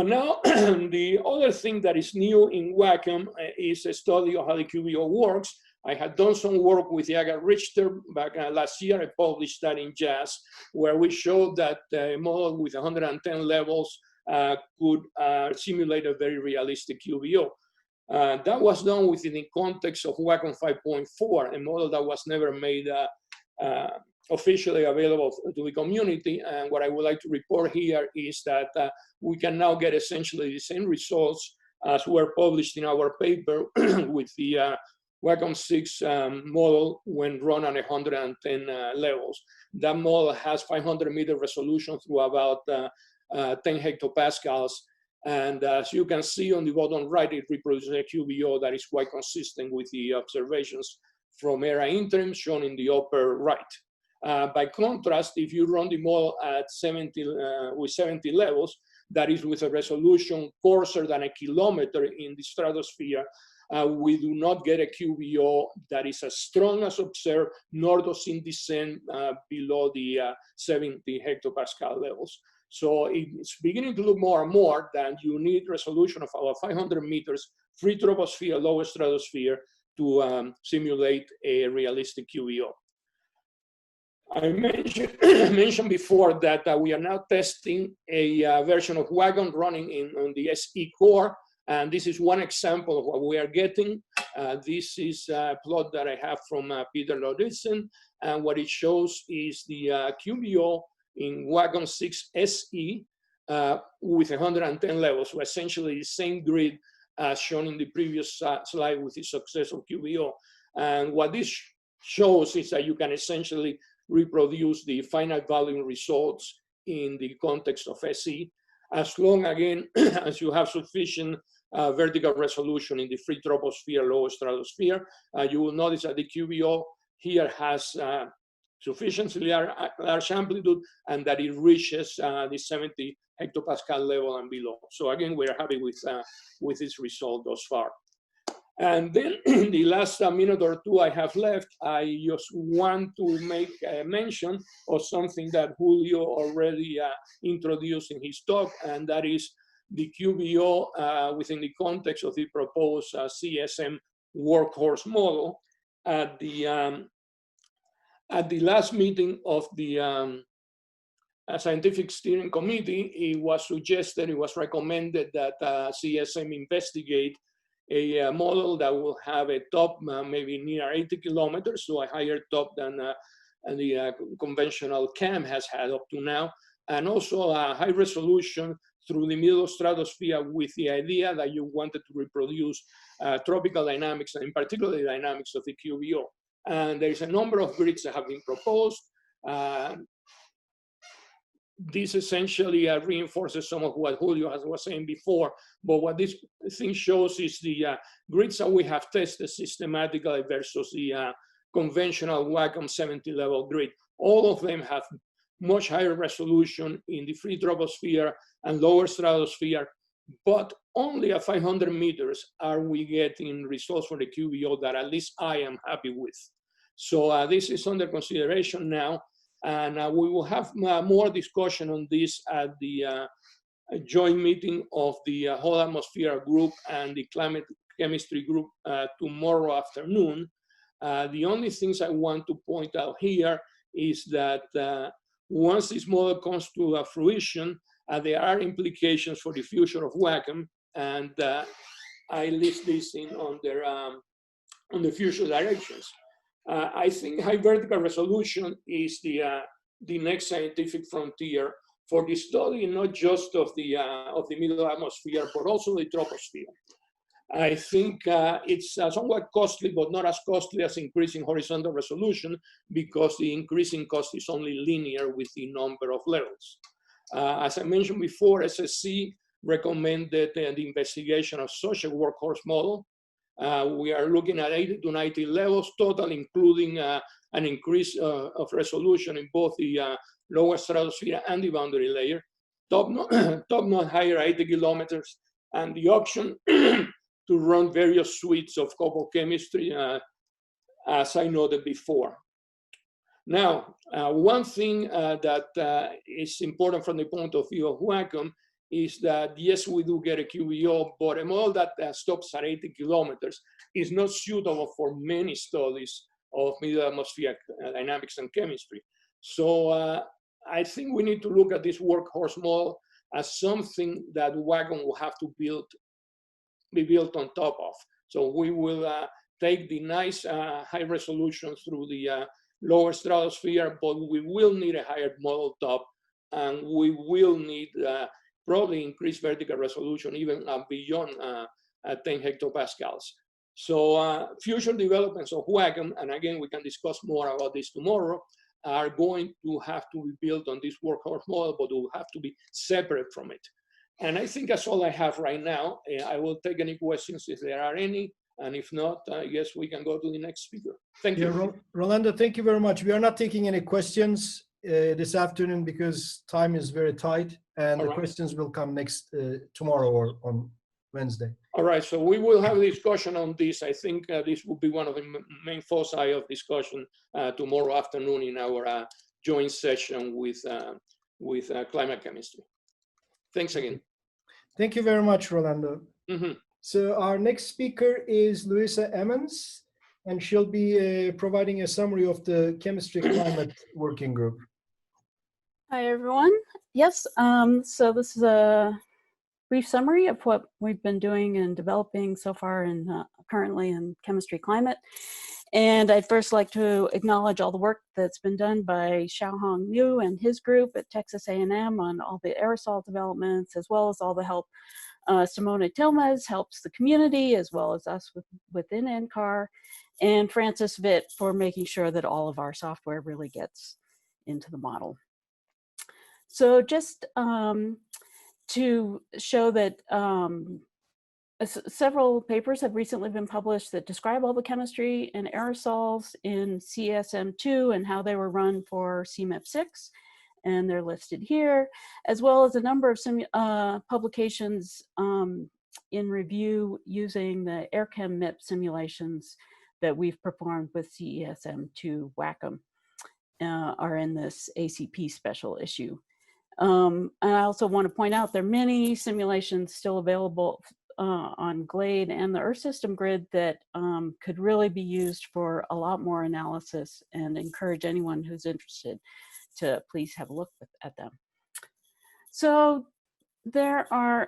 Now, the other thing that is new in WACM is a study of how the QBO works. I had done some work with Jaga Richter back last year. I published that in JAS, where we showed that a model with 110 levels could simulate a very realistic QBO. That was done within the context of WACM 5.4, a model that was never made officially available to the community. And what I would like to report here is that we can now get essentially the same results as were published in our paper with the WACM 6 model when run at 110 levels. That model has 500-meter resolution through about 10 hectopascals. And as you can see on the bottom right, it reproduces a QBO that is quite consistent with the observations from ERA interim shown in the upper right. By contrast, if you run the model at with 70 levels, that is with a resolution coarser than a kilometer in the stratosphere, we do not get a QBO that is as strong as observed, nor does it descend below the 70 hectopascal levels. So it's beginning to look more and more that you need resolution of about 500 meters, free troposphere, lower stratosphere, to simulate a realistic QBO. I mentioned before that we are now testing a version of WACM running on the SE core, and this is one example of what we are getting. This is a plot that I have from Peter Lauritsen, and what it shows is the QBO in WACM 6 SE with 110 levels, so essentially the same grid as shown in the previous slide with the successful QBO. And what this shows is that you can essentially reproduce the finite volume results in the context of SE, as long, again, as you have sufficient vertical resolution in the free troposphere, lower stratosphere. You will notice that the QBO here has sufficiently large amplitude, and that it reaches the 70 hectopascal level and below. So again, we're happy with this result thus far. And then in the last minute or two I have left, I just want to make a mention of something that Julio already introduced in his talk, and that is the QBO within the context of the proposed CESM workhorse model. At the last meeting of the scientific steering committee, it was recommended that CESM investigate a model that will have a top maybe near 80 kilometers, so a higher top than the conventional CAM has had up to now, and also a high resolution through the middle stratosphere, with the idea that you wanted to reproduce tropical dynamics, and in particular the dynamics of the QBO. And there's a number of grids that have been proposed. This essentially reinforces some of what Julio was saying before, but what this thing shows is the grids that we have tested systematically versus the conventional Wacom 70 level grid. All of them have much higher resolution in the free troposphere and lower stratosphere, but only at 500 meters are we getting results for the QBO that at least I am happy with. So this is under consideration now. And we will have more discussion on this at the joint meeting of the whole atmosphere group and the climate chemistry group tomorrow afternoon. The only things I want to point out here is that once this model comes to fruition, there are implications for the future of Wacom, and I list this in on the future directions. I think high vertical resolution is the next scientific frontier for the study, not just of the middle atmosphere, but also the troposphere. I think it's somewhat costly, but not as costly as increasing horizontal resolution, because the increasing cost is only linear with the number of levels. As I mentioned before, SSC recommended the investigation of such a workhorse model. We are looking at 80 to 90 levels total, including an increase of resolution in both the lower stratosphere and the boundary layer. Top not higher 80 kilometers, and the option to run various suites of coupled chemistry, as I noted before. Now, one thing that is important from the point of view of Wacom is that, yes, we do get a QBO, but a model that stops at 80 kilometers is not suitable for many studies of middle atmosphere dynamics and chemistry. So I think we need to look at this workhorse model as something that Wacom will have to be built on top of. So we will take the nice high resolution through the lower stratosphere, but we will need a higher model top, and we will need probably increased vertical resolution even beyond 10 hectopascals. So future developments of Wacom, and again, we can discuss more about this tomorrow, are going to have to be built on this workhorse model, but will have to be separate from it. And I think that's all I have right now. I will take any questions if there are any, and if not, I guess we can go to the next speaker. Thank you. Rolando, thank you very much. We are not taking any questions this afternoon because time is very tight, and the questions will come tomorrow or on Wednesday. All right, so we will have a discussion on this. I think this will be one of the main foci of discussion tomorrow afternoon in our joint session with climate chemistry. Thanks again. Thank you very much, Rolando. Mm-hmm. So our next speaker is Louisa Emmons, and she'll be providing a summary of the Chemistry Climate Working Group. Hi, everyone. Yes, so this is a brief summary of what we've been doing and developing so far and currently in chemistry climate. And I'd first like to acknowledge all the work that's been done by Xiaohong Liu and his group at Texas A&M on all the aerosol developments, as well as all the help Simona Tilmes helps the community, as well as us within NCAR, and Francis Vitt for making sure that all of our software really gets into the model. So just to show that several papers have recently been published that describe all the chemistry and aerosols in CESM2 and how they were run for CMIP6, and they're listed here, as well as a number of publications in review using the AirChem MIP simulations that we've performed with CESM2 WACM are in this ACP special issue. And I also want to point out there are many simulations still available on GLADE and the Earth System Grid that could really be used for a lot more analysis, and encourage anyone who's interested to please have a look at them. So there are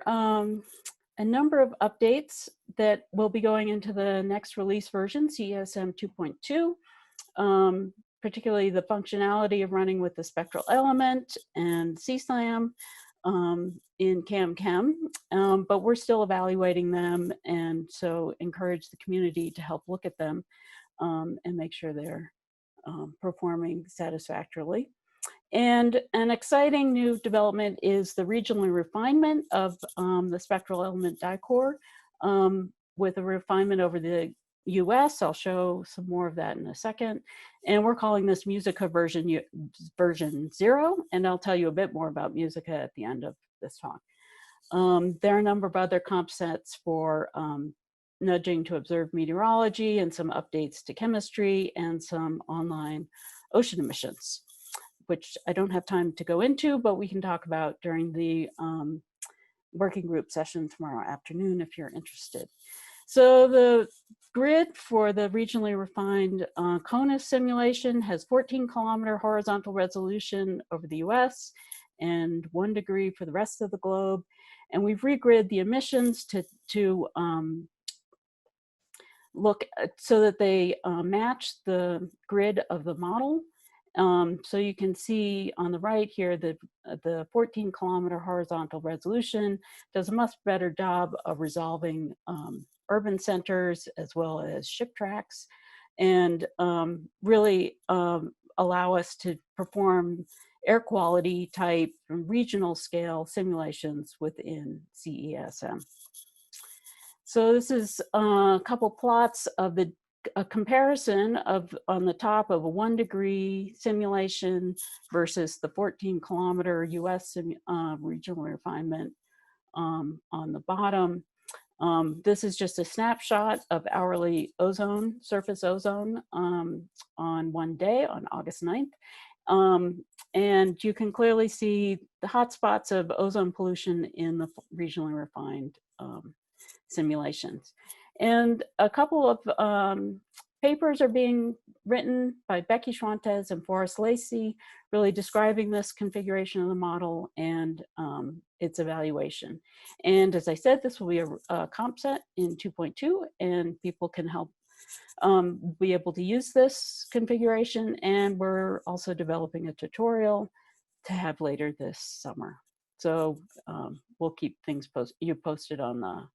a number of updates that will be going into the next release version, CESM 2.2. Particularly the functionality of running with the spectral element and CSLAM in CAM-Chem, but we're still evaluating them, and so encourage the community to help look at them and make sure they're performing satisfactorily. And an exciting new development is the regional refinement of the spectral element dicore with a refinement over the US. I'll show some more of that in a second. And we're calling this Musica version 0, and I'll tell you a bit more about Musica at the end of this talk. There are a number of other comp sets for nudging to observe meteorology, and some updates to chemistry, and some online ocean emissions, which I don't have time to go into, but we can talk about during the working group session tomorrow afternoon if you're interested. So the grid for the regionally refined CONUS simulation has 14-kilometer horizontal resolution over the US and 1 degree for the rest of the globe. And we've regrid the emissions to look so that they match the grid of the model. So you can see on the right here that the 14-kilometer horizontal resolution does a much better job of resolving urban centers as well as ship tracks, and really allow us to perform air quality type regional scale simulations within CESM. So this is a couple plots of a comparison of on the top of a 1 degree simulation versus the 14-kilometer US regional refinement on the bottom. This is just a snapshot of hourly ozone, surface ozone on one day, on August 9th. And you can clearly see the hotspots of ozone pollution in the regionally refined simulations. And a couple of papers are being written by Becky Schwantes and Forrest Lacey, really describing this configuration of the model and its evaluation. And as I said, this will be a comp set in 2.2, and people can help be able to use this configuration. And we're also developing a tutorial to have later this summer. So we'll keep things posted on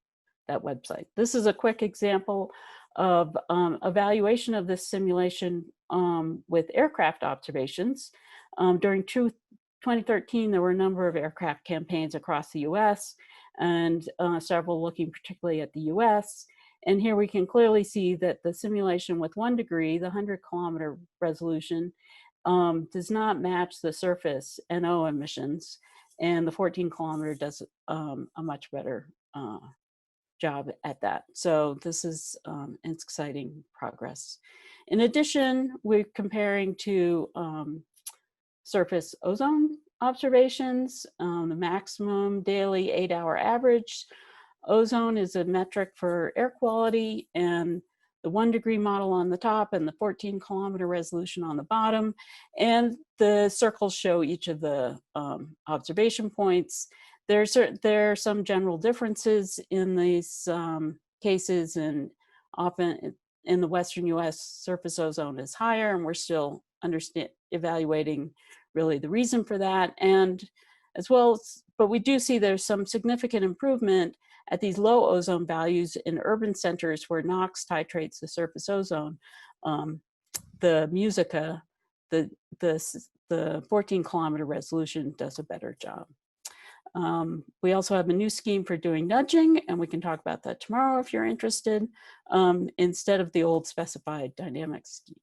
that website. This is a quick example of evaluation of this simulation with aircraft observations. During 2013, there were a number of aircraft campaigns across the US, and several looking particularly at the US. And here we can clearly see that the simulation with 1 degree, the 100-kilometer resolution, does not match the surface NO emissions, and the 14-kilometer does a much better job at that. So this is exciting progress. In addition, we're comparing to surface ozone observations. The maximum daily 8-hour average ozone is a metric for air quality, and the 1 degree model on the top and the 14-kilometer resolution on the bottom. And the circles show each of the observation points. There are some general differences in these cases, and often in the Western US, surface ozone is higher, and we're still evaluating really the reason for that. And as well, but we do see there's some significant improvement at these low ozone values in urban centers where NOx titrates the surface ozone. The Musica, the 14-kilometer resolution does a better job. We also have a new scheme for doing nudging, and we can talk about that tomorrow if you're interested, instead of the old specified dynamics scheme.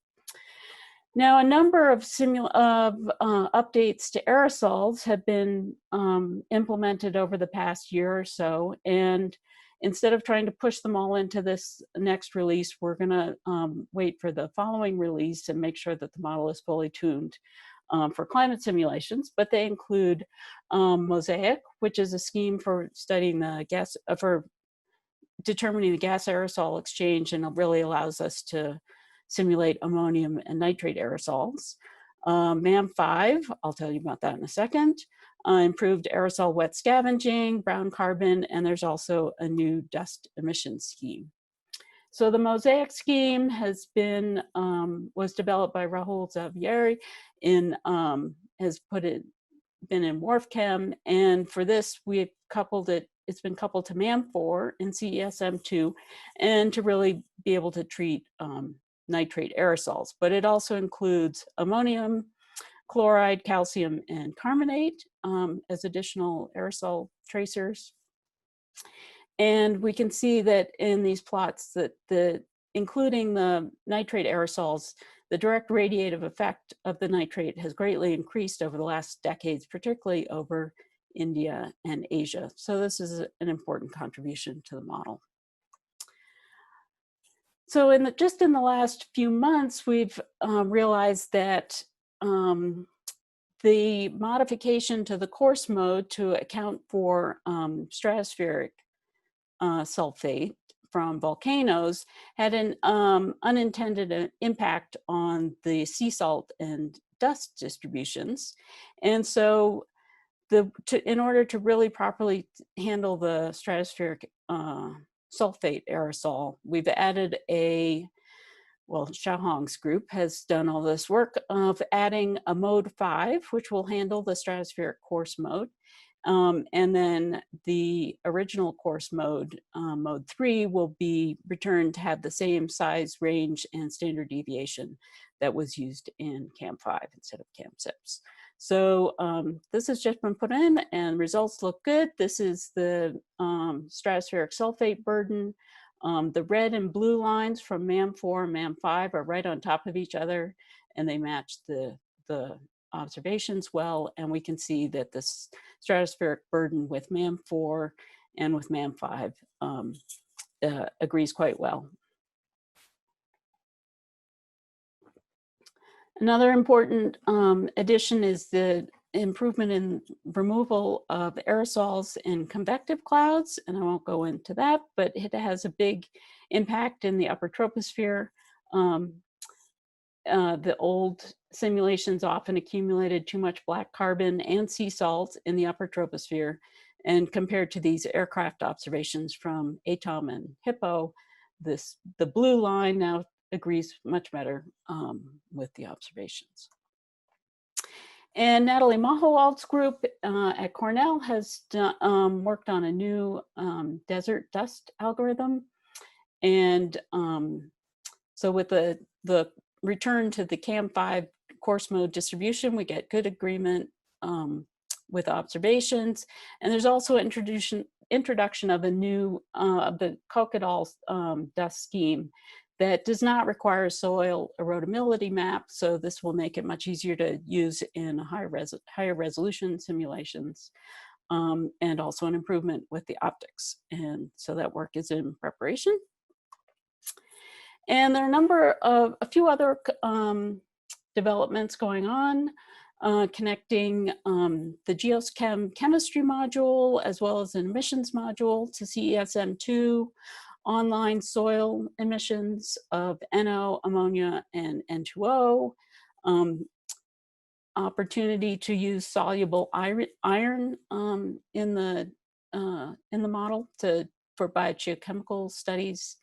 Now, a number of updates to aerosols have been implemented over the past year or so, and instead of trying to push them all into this next release, we're going to wait for the following release and make sure that the model is fully tuned for climate simulations. But they include Mosaic, which is a scheme for studying the gas, for determining the gas aerosol exchange, and it really allows us to simulate ammonium and nitrate aerosols. MAM5, I'll tell you about that in a second. Improved aerosol wet scavenging, brown carbon, and there's also a new dust emission scheme. So the Mosaic scheme has been, was developed by Rahul Xavieri been in WRF-Chem, and for this we've coupled it, it's been coupled to MAM4 in CESM2, and to really be able to treat nitrate aerosols, but it also includes ammonium, chloride, calcium, and carbonate as additional aerosol tracers. And we can see that in these plots that including the nitrate aerosols, the direct radiative effect of the nitrate has greatly increased over the last decades, particularly over India and Asia. So this is an important contribution to the model. So just in the last few months, we've realized that the modification to the course mode to account for stratospheric sulfate from volcanoes had an unintended impact on the sea salt and dust distributions. And so in order to really properly handle the stratospheric sulfate aerosol, we've added Xiaohong's group has done all this work of adding a mode 5, which will handle the stratospheric course mode. And then the original course mode, mode 3, will be returned to have the same size, range, and standard deviation that was used in CAM5 instead of CAM6. So this has just been put in and results look good. This is the stratospheric sulfate burden. The red and blue lines from MAM4 and MAM5 are right on top of each other, and they match the observations well. And we can see that this stratospheric burden with MAM4 and with MAM5 agrees quite well. Another important addition is the improvement in removal of aerosols in convective clouds, and I won't go into that, but it has a big impact in the upper troposphere. The old simulations often accumulated too much black carbon and sea salt in the upper troposphere, and compared to these aircraft observations from ATOM and HIPPO, the blue line now agrees much better with the observations. And Natalie Mahowald's group at Cornell has worked on a new desert dust algorithm. And so with the return to the CAM5 course mode distribution, we get good agreement with observations. And there's also introduction of a new, the Kokadal dust scheme that does not require a soil erodibility map. So this will make it much easier to use in higher resolution simulations, and also an improvement with the optics. And so that work is in preparation. And there are a few other developments going on, connecting the Geochem chemistry module as well as an emissions module to CESM2, online soil emissions of NO, ammonia, and N2O, opportunity to use soluble iron in the model for biogeochemical studies.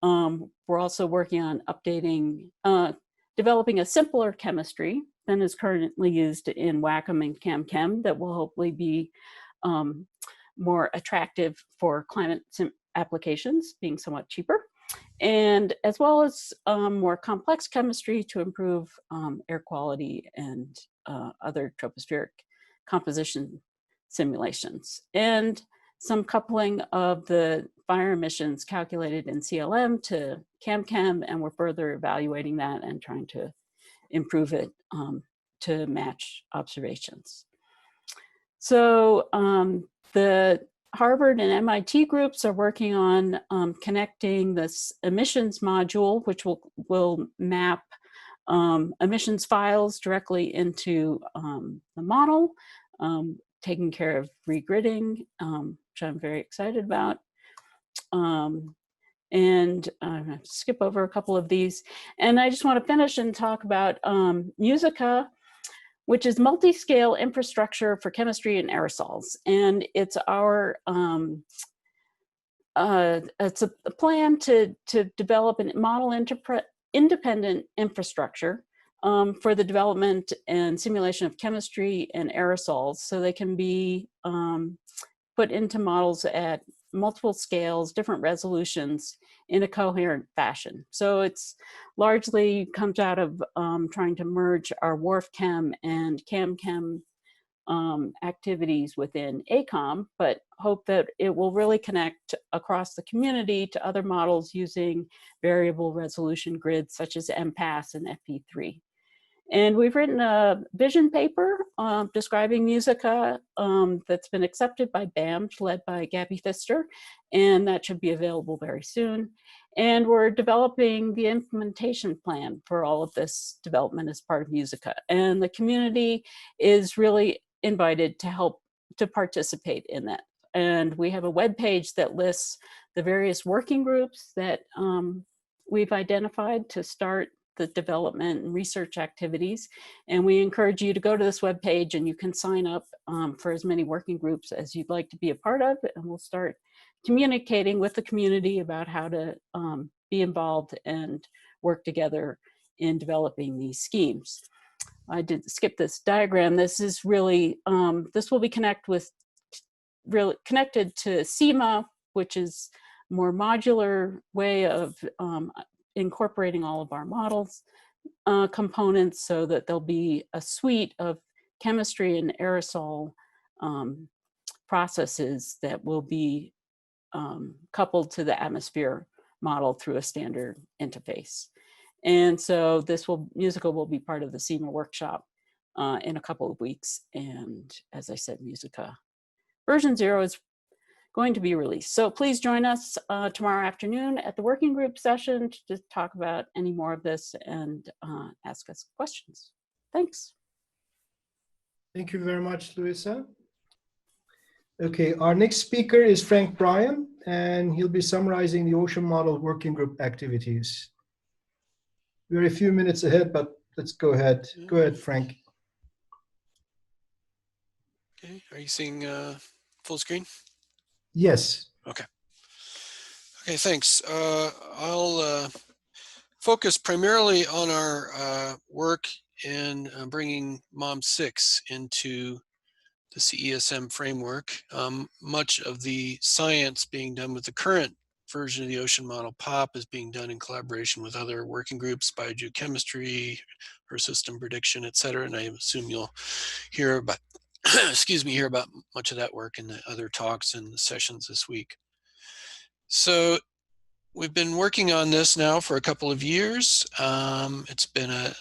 We're also working on developing a simpler chemistry than is currently used in WACM and CAM-Chem that will hopefully be more attractive for climate applications, being somewhat cheaper, and as well as more complex chemistry to improve air quality and other tropospheric composition simulations, and some coupling of the fire emissions calculated in CLM to CAM-CAM, and we're further evaluating that and trying to improve it to match observations. So the Harvard and MIT groups are working on connecting this emissions module, which will map emissions files directly into the model, taking care of regridding, which I'm very excited about. And I'm going to skip over a couple of these. And I just want to finish and talk about Musica, which is multi-scale infrastructure for chemistry and aerosols. And it's our, it's a plan to develop a model independent infrastructure for the development and simulation of chemistry and aerosols, so they can be put into models at multiple scales, different resolutions in a coherent fashion. So it's largely comes out of trying to merge our WRF-Chem and CAM-Chem activities within ACOM, but hope that it will really connect across the community to other models using variable resolution grids such as MPAS and FP3. And we've written a vision paper describing Musica that's been accepted by BAMT, led by Gabby Pfister, and that should be available very soon. And we're developing the implementation plan for all of this development as part of Musica. And the community is really invited to help to participate in that. And we have a web page that lists the various working groups that we've identified to start the development and research activities. And we encourage you to go to this webpage, and you can sign up for as many working groups as you'd like to be a part of, and we'll start communicating with the community about how to be involved and work together in developing these schemes. I did skip this diagram. This is really, this will be connected to CIMA, which is a more modular way of incorporating all of our models components, so that there'll be a suite of chemistry and aerosol processes that will be coupled to the atmosphere model through a standard interface. And so this Musica will be part of the CESM workshop in a couple of weeks. And as I said, Musica version 0 is going to be released. So please join us tomorrow afternoon at the working group session to talk about any more of this and ask us questions. Thanks. Thank you very much, Louisa. Okay, our next speaker is Frank Bryan, and he'll be summarizing the Ocean Model Working Group activities. We're a few minutes ahead, but let's go ahead. Go ahead, Frank. Okay, are you seeing full screen? Yes. Okay. Okay, thanks. I'll focus primarily on our work in bringing MOM6 into the CESM framework. Much of the science being done with the current version of the ocean model POP is being done in collaboration with other working groups, biogeochemistry, Earth system prediction, et cetera. And I assume you'll hear about, excuse me, hear about much of that work in the other talks and the sessions this week. So we've been working on this now for a couple of years. It's been a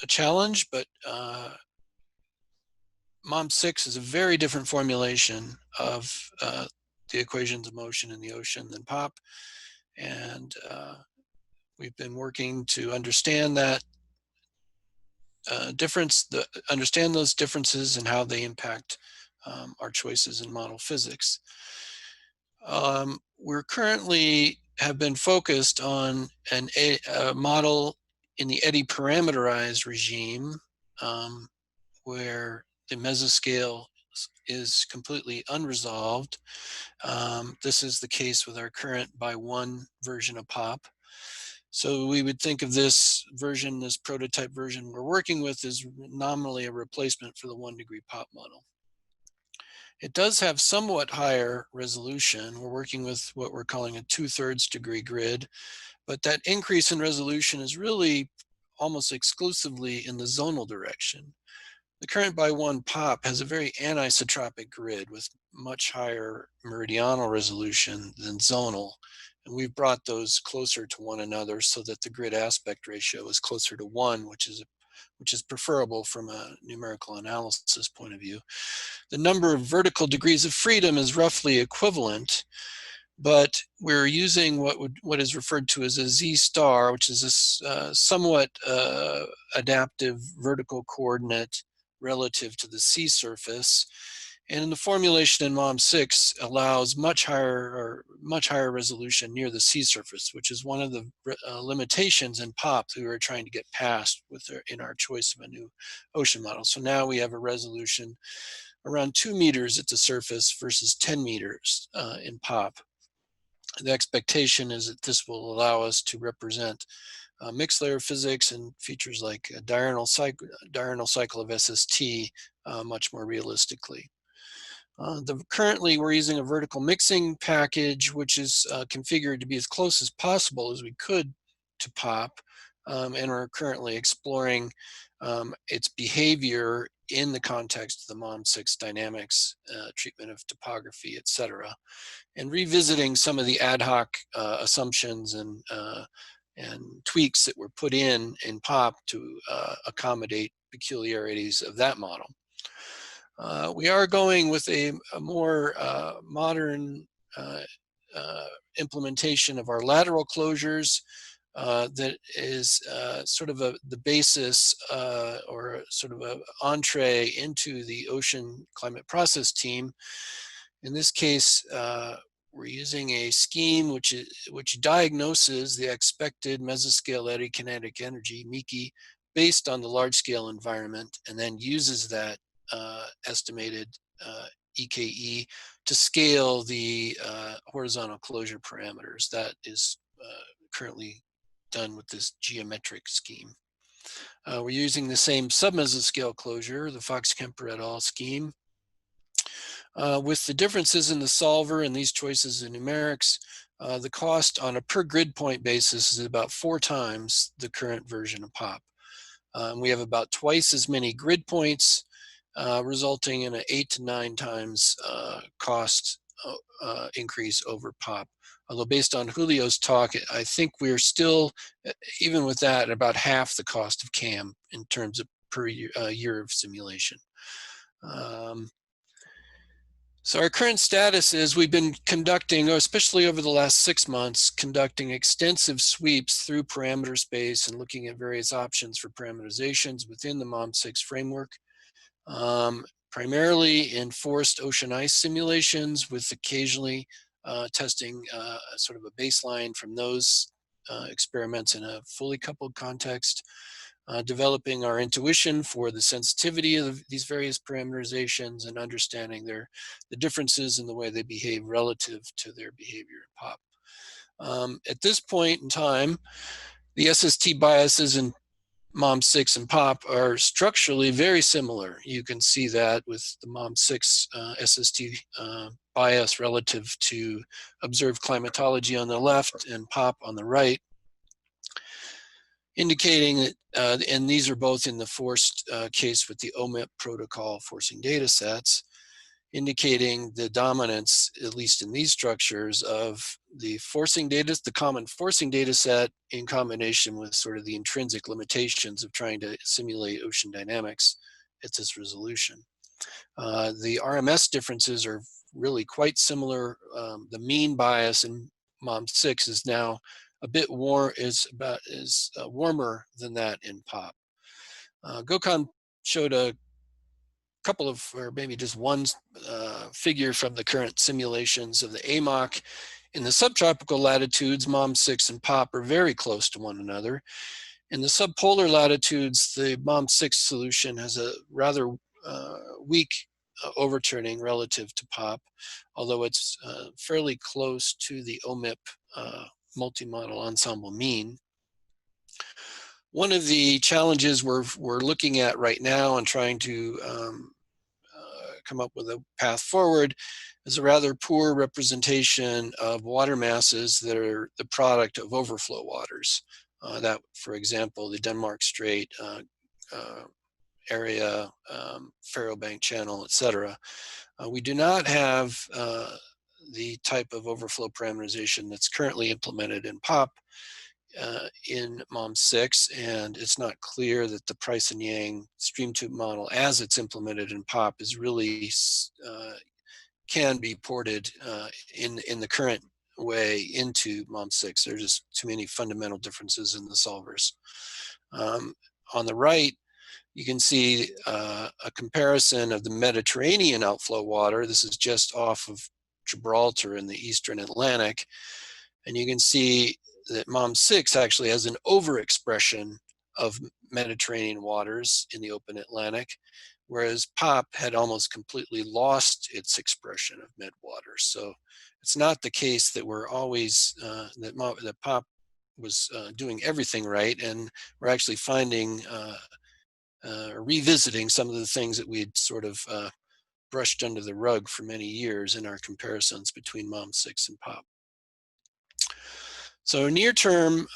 challenge, but MOM6 is a very different formulation of the equations of motion in the ocean than POP. And we've been working to understand that difference, understand those differences and how they impact our choices in model physics. We're currently have been focused on a model in the eddy parameterized regime where the mesoscale is completely unresolved. This is the case with our current by one version of POP. So we would think of this version, this prototype version we're working with, as nominally a replacement for the 1 degree POP model. It does have somewhat higher resolution. We're working with what we're calling a 2/3 degree grid, but that increase in resolution is really almost exclusively in the zonal direction. The current by one POP has a very anisotropic grid with much higher meridional resolution than zonal. And we've brought those closer to one another so that the grid aspect ratio is closer to 1, which is preferable from a numerical analysis point of view. The number of vertical degrees of freedom is roughly equivalent, but we're using what is referred to as a Z star, which is a somewhat adaptive vertical coordinate relative to the sea surface. And the formulation in MOM6 allows much higher resolution near the sea surface, which is one of the limitations in POP that we were trying to get past in our choice of a new ocean model. So now we have a resolution around 2 meters at the surface versus 10 meters in POP. The expectation is that this will allow us to represent mixed layer physics and features like a diurnal cycle of SST much more realistically. Currently, we're using a vertical mixing package, which is configured to be as close as possible as we could to POP, and we're currently exploring its behavior in the context of the MOM6 dynamics, treatment of topography, etc., and revisiting some of the ad hoc assumptions and tweaks that were put in POP to accommodate peculiarities of that model. We are going with a more modern implementation of our lateral closures that is sort of the basis or sort of an entree into the ocean climate process team. In this case, we're using a scheme which diagnoses the expected mesoscale eddy kinetic energy, MEKI, based on the large-scale environment, and then uses that estimated EKE to scale the horizontal closure parameters. That is currently done with this geometric scheme. We're using the same submesoscale closure, the Fox-Kemper et al. Scheme. With the differences in the solver and these choices in numerics, the cost on a per grid point basis is about 4 times the current version of POP. We have about twice as many grid points, resulting in an 8 to 9 times cost increase over POP. Although based on Julio's talk, I think we're still, even with that, about half the cost of CAM in terms of per year of simulation. So our current status is we've been conducting, especially over the last 6 months, conducting extensive sweeps through parameter space and looking at various options for parameterizations within the MOM6 framework. Primarily in forced ocean ice simulations, with occasionally testing sort of a baseline from those experiments in a fully coupled context, developing our intuition for the sensitivity of these various parameterizations and understanding the differences in the way they behave relative to their behavior in POP. At this point in time, the SST biases in MOM6 and POP are structurally very similar. You can see that with the MOM6 SST bias relative to observed climatology on the left and POP on the right, indicating that, and these are both in the forced case with the OMIP protocol forcing data sets, indicating the dominance, at least in these structures, of the forcing data, the common forcing data set in combination with sort of the intrinsic limitations of trying to simulate ocean dynamics at this resolution. The RMS differences are really quite similar. The mean bias in MOM6 is now a bit warmer than that in POP. Gokhan showed a couple of, or maybe just one figure from the current simulations of the AMOC. In the subtropical latitudes, MOM6 and POP are very close to one another. In the subpolar latitudes, the MOM6 solution has a rather weak overturning relative to POP, although it's fairly close to the OMIP multi-model ensemble mean. One of the challenges we're looking at right now and trying to come up with a path forward is a rather poor representation of water masses that are the product of overflow waters. That, for example, the Denmark Strait area, Faro Bank Channel, etc. We do not have the type of overflow parameterization that's currently implemented in POP in MOM6, and it's not clear that the Price and Yang stream tube model as it's implemented in POP is really can be ported in the current way into MOM6. There's just too many fundamental differences in the solvers. On the right, you can see a comparison of the Mediterranean outflow water. This is just off of Gibraltar in the Eastern Atlantic. And you can see that MOM6 actually has an overexpression of Mediterranean waters in the open Atlantic, whereas POP had almost completely lost its expression of med waters. So it's not the case that we're always, that POP was doing everything right, and we're actually finding, revisiting some of the things that we had sort of brushed under the rug for many years in our comparisons between MOM6 and POP. So near-term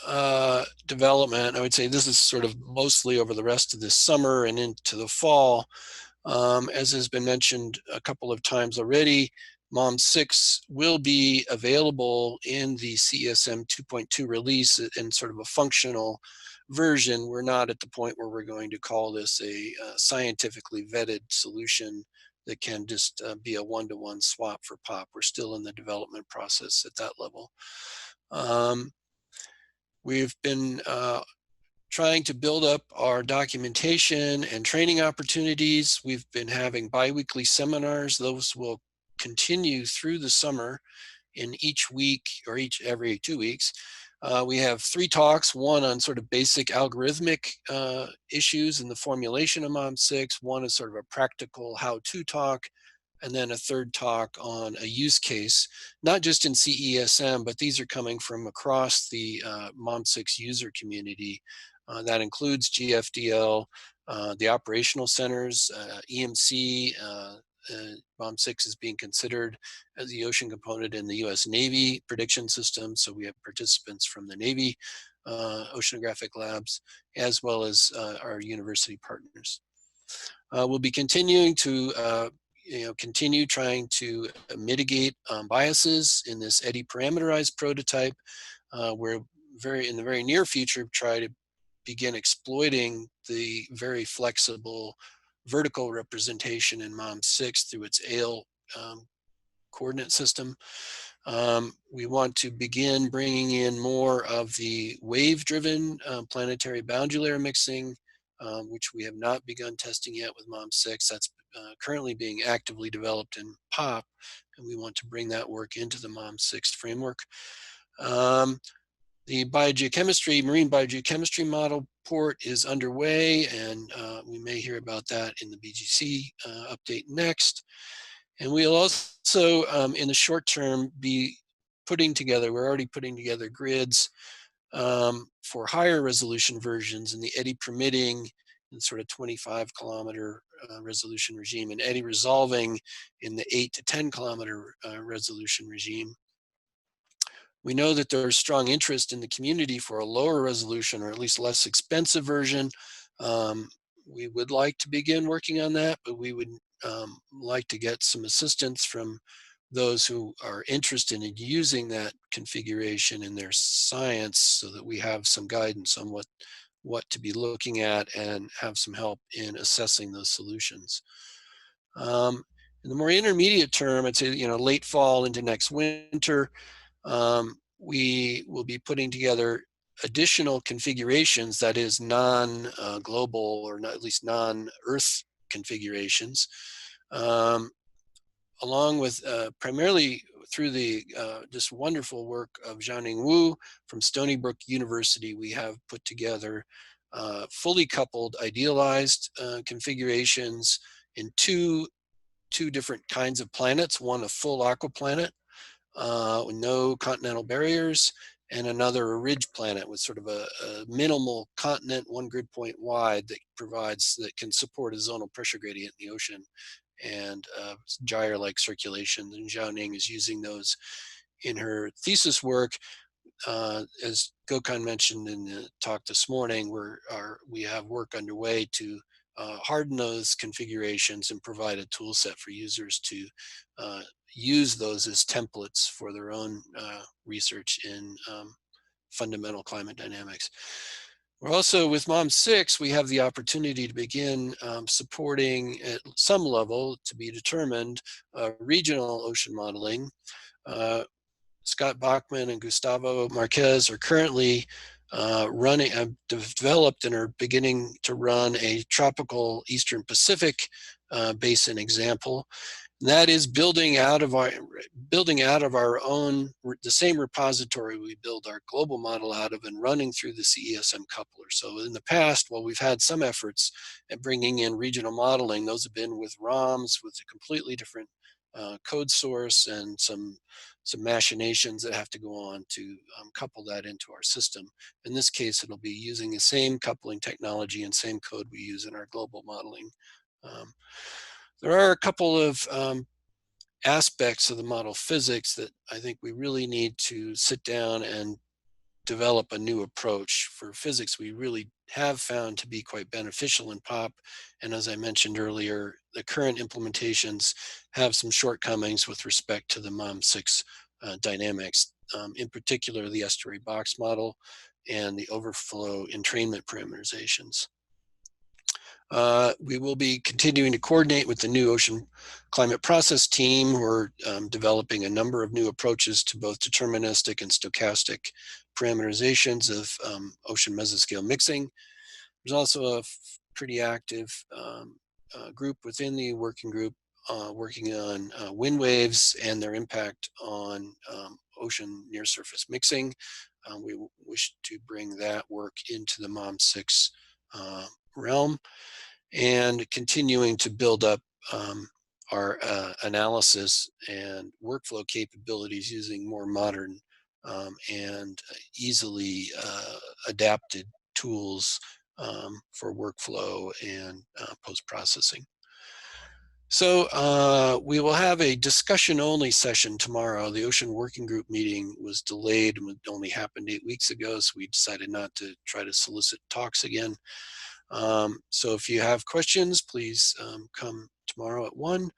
development, I would say this is sort of mostly over the rest of this summer and into the fall. As has been mentioned a couple of times already, MOM6 will be available in the CESM 2.2 release in sort of a functional version. We're not at the point where we're going to call this a scientifically vetted solution that can just be a one-to-one swap for POP. We're still in the development process at that level. We've been trying to build up our documentation and training opportunities. We've been having bi-weekly seminars. Those will continue through the summer in each week or every 2 weeks. We have 3 talks, one on sort of basic algorithmic issues in the formulation of MOM6, one is sort of a practical how-to talk, and then a third talk on a use case, not just in CESM, but these are coming from across the MOM6 user community. That includes GFDL, the operational centers, EMC. MOM6 is being considered as the ocean component in the US Navy prediction system. So we have participants from the Navy oceanographic labs, as well as our university partners. We'll be continuing to continue trying to mitigate biases in this eddy parameterized prototype. We're in the very near future try to begin exploiting the very flexible vertical representation in MOM6 through its AIL coordinate system. We want to begin bringing in more of the wave-driven planetary boundary layer mixing, which we have not begun testing yet with MOM6. That's currently being actively developed in POP, and we want to bring that work into the MOM6 framework. The biogeochemistry, marine biogeochemistry model port is underway, and we may hear about that in the BGC update next. And we'll also, in the short term, be putting together, we're already putting together grids for higher resolution versions in the eddy permitting in sort of 25-kilometer resolution regime, and eddy resolving in the 8 to 10-kilometer resolution regime. We know that there's strong interest in the community for a lower resolution, or at least less expensive version. We would like to begin working on that, but we would like to get some assistance from those who are interested in using that configuration in their science, so that we have some guidance on what to be looking at and have some help in assessing those solutions. In the more intermediate term, I'd say, late fall into next winter, we will be putting together additional configurations, that is non-global or not, at least non-Earth configurations, along with primarily through the just wonderful work of Jianing Wu from Stony Brook University. We have put together fully coupled idealized configurations in two different kinds of planets, one a full aquaplanet with no continental barriers, and another a ridge planet with sort of a minimal continent, 1 grid point wide, that can support a zonal pressure gradient in the ocean and gyre-like circulation. And Jianing is using those in her thesis work. As Gokhan mentioned in the talk this morning, we have work underway to harden those configurations and provide a tool set for users to use those as templates for their own research in fundamental climate dynamics. We're also, with MOM6, we have the opportunity to begin supporting at some level, to be determined, regional ocean modeling. Scott Bachman and Gustavo Marquez are currently developed and are beginning to run a tropical Eastern Pacific basin example. And that is building out of our own, the same repository we build our global model out of, and running through the CESM coupler. So in the past, while we've had some efforts at bringing in regional modeling, those have been with ROMs with a completely different code source and some machinations that have to go on to couple that into our system. In this case, it'll be using the same coupling technology and same code we use in our global modeling. There are a couple of aspects of the model physics that I think we really need to sit down and develop a new approach. For physics, we really have found to be quite beneficial in POP. And as I mentioned earlier, the current implementations have some shortcomings with respect to the MOM6 dynamics, in particular the estuary box model and the overflow entrainment parameterizations. We will be continuing to coordinate with the new ocean climate process team, who are developing a number of new approaches to both deterministic and stochastic parameterizations of ocean mesoscale mixing. There's also a pretty active group within the working group working on wind waves and their impact on ocean near surface mixing. We wish to bring that work into the MOM6 realm, and continuing to build up our analysis and workflow capabilities using more modern and easily adapted tools for workflow and post-processing. So we will have a discussion-only session tomorrow. The Ocean Working Group meeting was delayed and only happened 8 weeks ago, so we decided not to try to solicit talks again. So if you have questions, please come tomorrow at 1.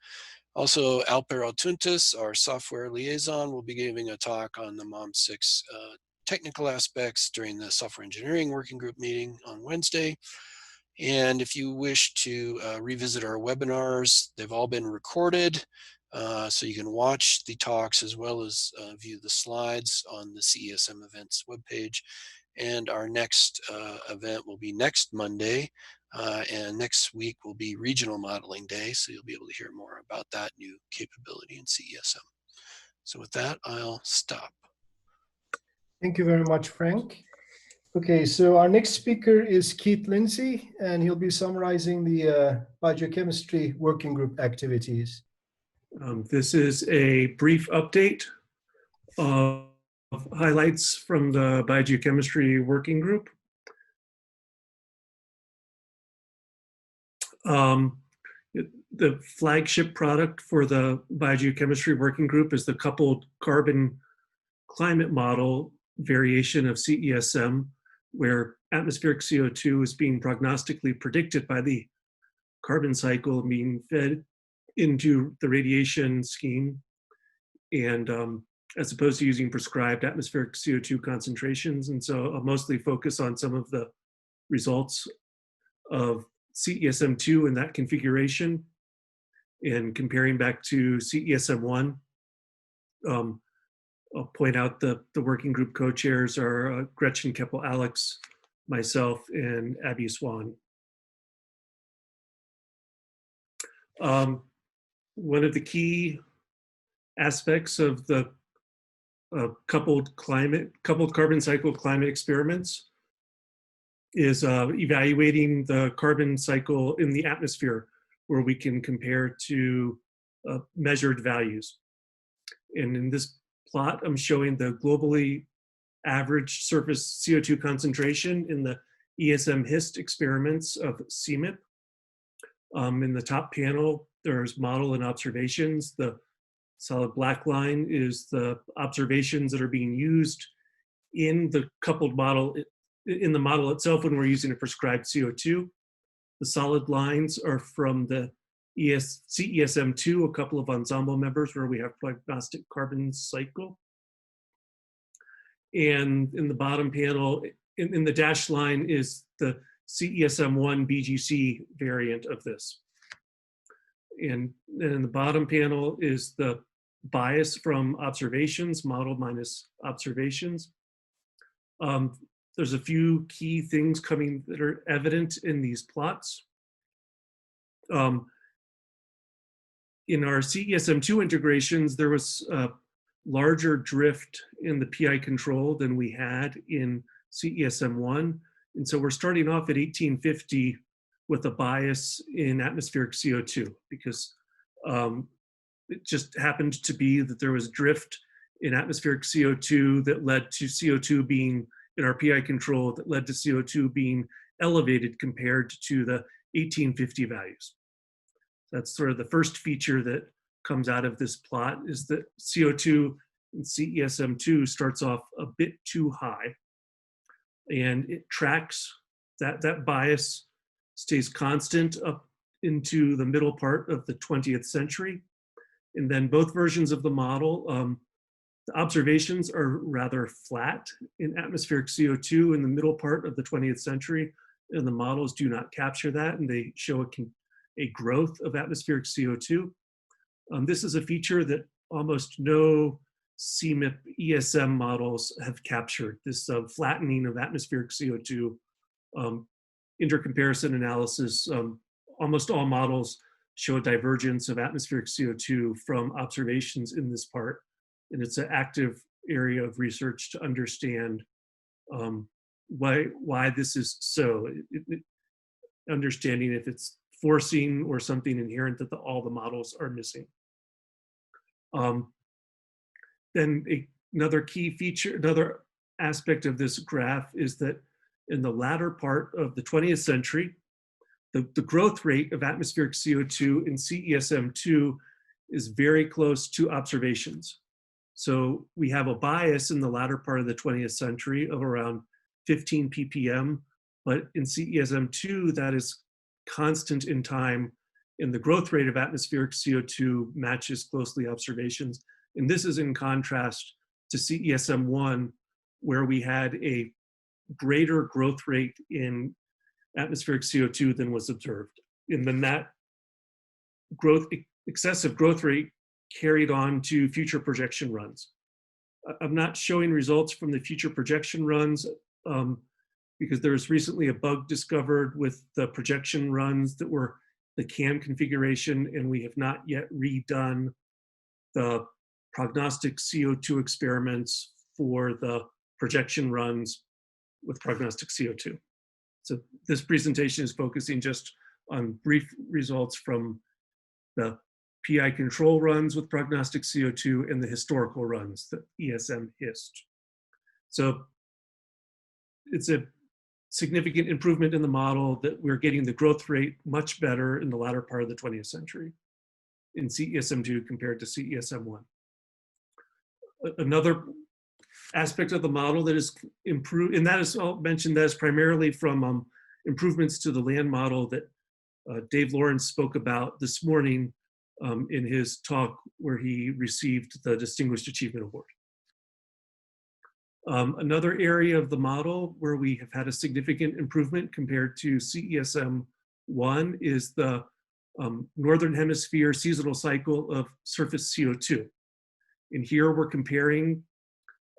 Also, Alper Altuntis, our software liaison, will be giving a talk on the MOM6 technical aspects during the software engineering working group meeting on Wednesday. And if you wish to revisit our webinars, they've all been recorded, so you can watch the talks as well as view the slides on the CESM events webpage. And our next event will be next Monday, and next week will be Regional Modeling Day, so you'll be able to hear more about that new capability in CESM. So with that, I'll stop. Thank you very much, Frank. Okay, so our next speaker is Keith Lindsay, and he'll be summarizing the Biogeochemistry Working Group activities. This is a brief update of highlights from the Biogeochemistry Working Group. The flagship product for the Biogeochemistry Working Group is the coupled carbon climate model variation of CESM, where atmospheric CO2 is being prognostically predicted by the carbon cycle being fed into the radiation scheme, and as opposed to using prescribed atmospheric CO2 concentrations. And so I'll mostly focus on some of the results of CESM2 in that configuration and comparing back to CESM1. I'll point out the working group co-chairs are Gretchen Keppel-Alex, myself, and Abby Swan. One of the key aspects of the coupled carbon cycle climate experiments is evaluating the carbon cycle in the atmosphere, where we can compare to measured values. And in this plot, I'm showing the globally average surface CO2 concentration in the ESM HIST experiments of CMIP. In the top panel, there's model and observations. The solid black line is the observations that are being used in the coupled model, in the model itself when we're using a prescribed CO2. The solid lines are from the CESM2, a couple of ensemble members where we have prognostic carbon cycle. And in the bottom panel, in the dashed line is the CESM1 BGC variant of this. And then in the bottom panel is the bias from observations, model minus observations. There's a few key things coming that are evident in these plots. In our CESM2 integrations, there was a larger drift in the PI control than we had in CESM1. And so we're starting off at 1850 with a bias in atmospheric CO2 because it just happened to be that there was drift in atmospheric CO2 that led to CO2 being, in our PI control, that led to CO2 being elevated compared to the 1850 values. That's sort of the first feature that comes out of this plot, is that CO2 in CESM2 starts off a bit too high, and it tracks, that bias stays constant up into the middle part of the 20th century. And then both versions of the model, the observations are rather flat in atmospheric CO2 in the middle part of the 20th century, and the models do not capture that, and they show a growth of atmospheric CO2. This is a feature that almost no CMIP ESM models have captured, this flattening of atmospheric CO2. Intercomparison analysis, almost all models show a divergence of atmospheric CO2 from observations in this part. And it's an active area of research to understand why this is so. Understanding if it's forcing or something inherent that all the models are missing. Then another key feature, another aspect of this graph is that in the latter part of the 20th century, the growth rate of atmospheric CO2 in CESM2 is very close to observations. So we have a bias in the latter part of the 20th century of around 15 ppm, but in CESM2 that is constant in time, and the growth rate of atmospheric CO2 matches closely observations. And this is in contrast to CESM1, where we had a greater growth rate in atmospheric CO2 than was observed. And then that excessive growth rate carried on to future projection runs. I'm not showing results from the future projection runs because there was recently a bug discovered with the projection runs that were the CAM configuration, and we have not yet redone the prognostic CO2 experiments for the projection runs with prognostic CO2. So this presentation is focusing just on brief results from the PI control runs with prognostic CO2 and the historical runs, the ESM HIST. So it's a significant improvement in the model that we're getting the growth rate much better in the latter part of the 20th century in CESM2 compared to CESM1. Another aspect of the model that is improved, and that is, I'll mention that is primarily from improvements to the land model that Dave Lawrence spoke about this morning in his talk where he received the Distinguished Achievement Award. Another area of the model where we have had a significant improvement compared to CESM1 is the Northern Hemisphere seasonal cycle of surface CO2. And here we're comparing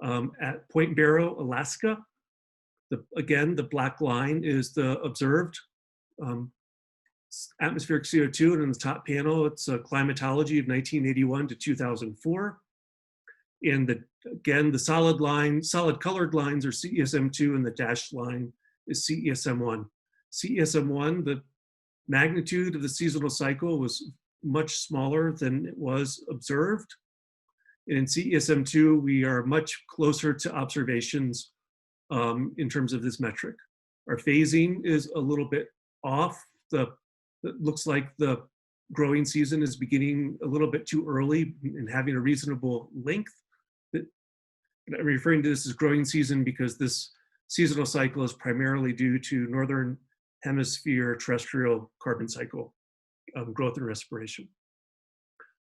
at Point Barrow, Alaska. Again, the black line is the observed atmospheric CO2, and in the top panel, it's a climatology of 1981 to 2004. And again, the solid colored lines are CESM2, and the dashed line is CESM1. CESM1, the magnitude of the seasonal cycle was much smaller than it was observed. And in CESM2, we are much closer to observations in terms of this metric. Our phasing is a little bit off. It looks like the growing season is beginning a little bit too early and having a reasonable length. I'm referring to this as growing season because this seasonal cycle is primarily due to northern hemisphere terrestrial carbon cycle growth and respiration.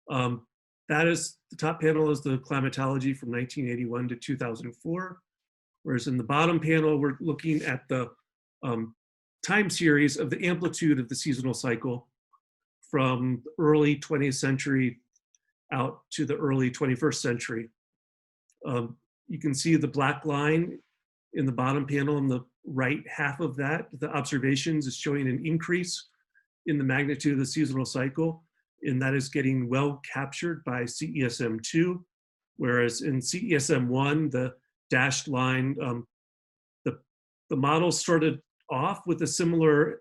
That is, the top panel is the climatology from 1981 to 2004, whereas in the bottom panel, we're looking at the time series of the amplitude of the seasonal cycle from the early 20th century out to the early 21st century. You can see the black line in the bottom panel in the right half of that, the observations is showing an increase in the magnitude of the seasonal cycle, and that is getting well captured by CESM2, whereas in CESM1, the dashed line, the model started off with a similar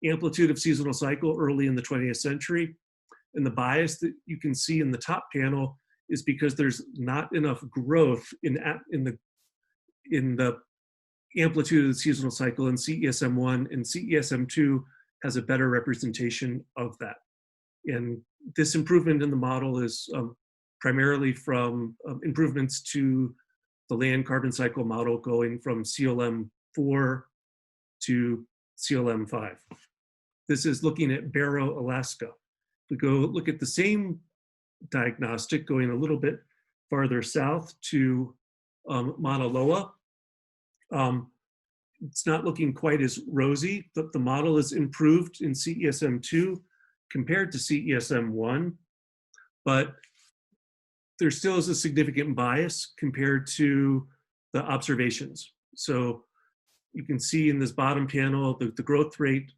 amplitude of seasonal cycle early in the 20th century. And the bias that you can see in the top panel is because there's not enough growth in the amplitude of the seasonal cycle in CESM1, and CESM2 has a better representation of that. And this improvement in the model is primarily from improvements to the land carbon cycle model going from CLM4 to CLM5. This is looking at Barrow, Alaska. We go look at the same diagnostic going a little bit farther south to Mauna Loa. It's not looking quite as rosy, but the model is improved in CESM2 compared to CESM1, but there still is a significant bias compared to the observations. So you can see in this bottom panel, the growth rate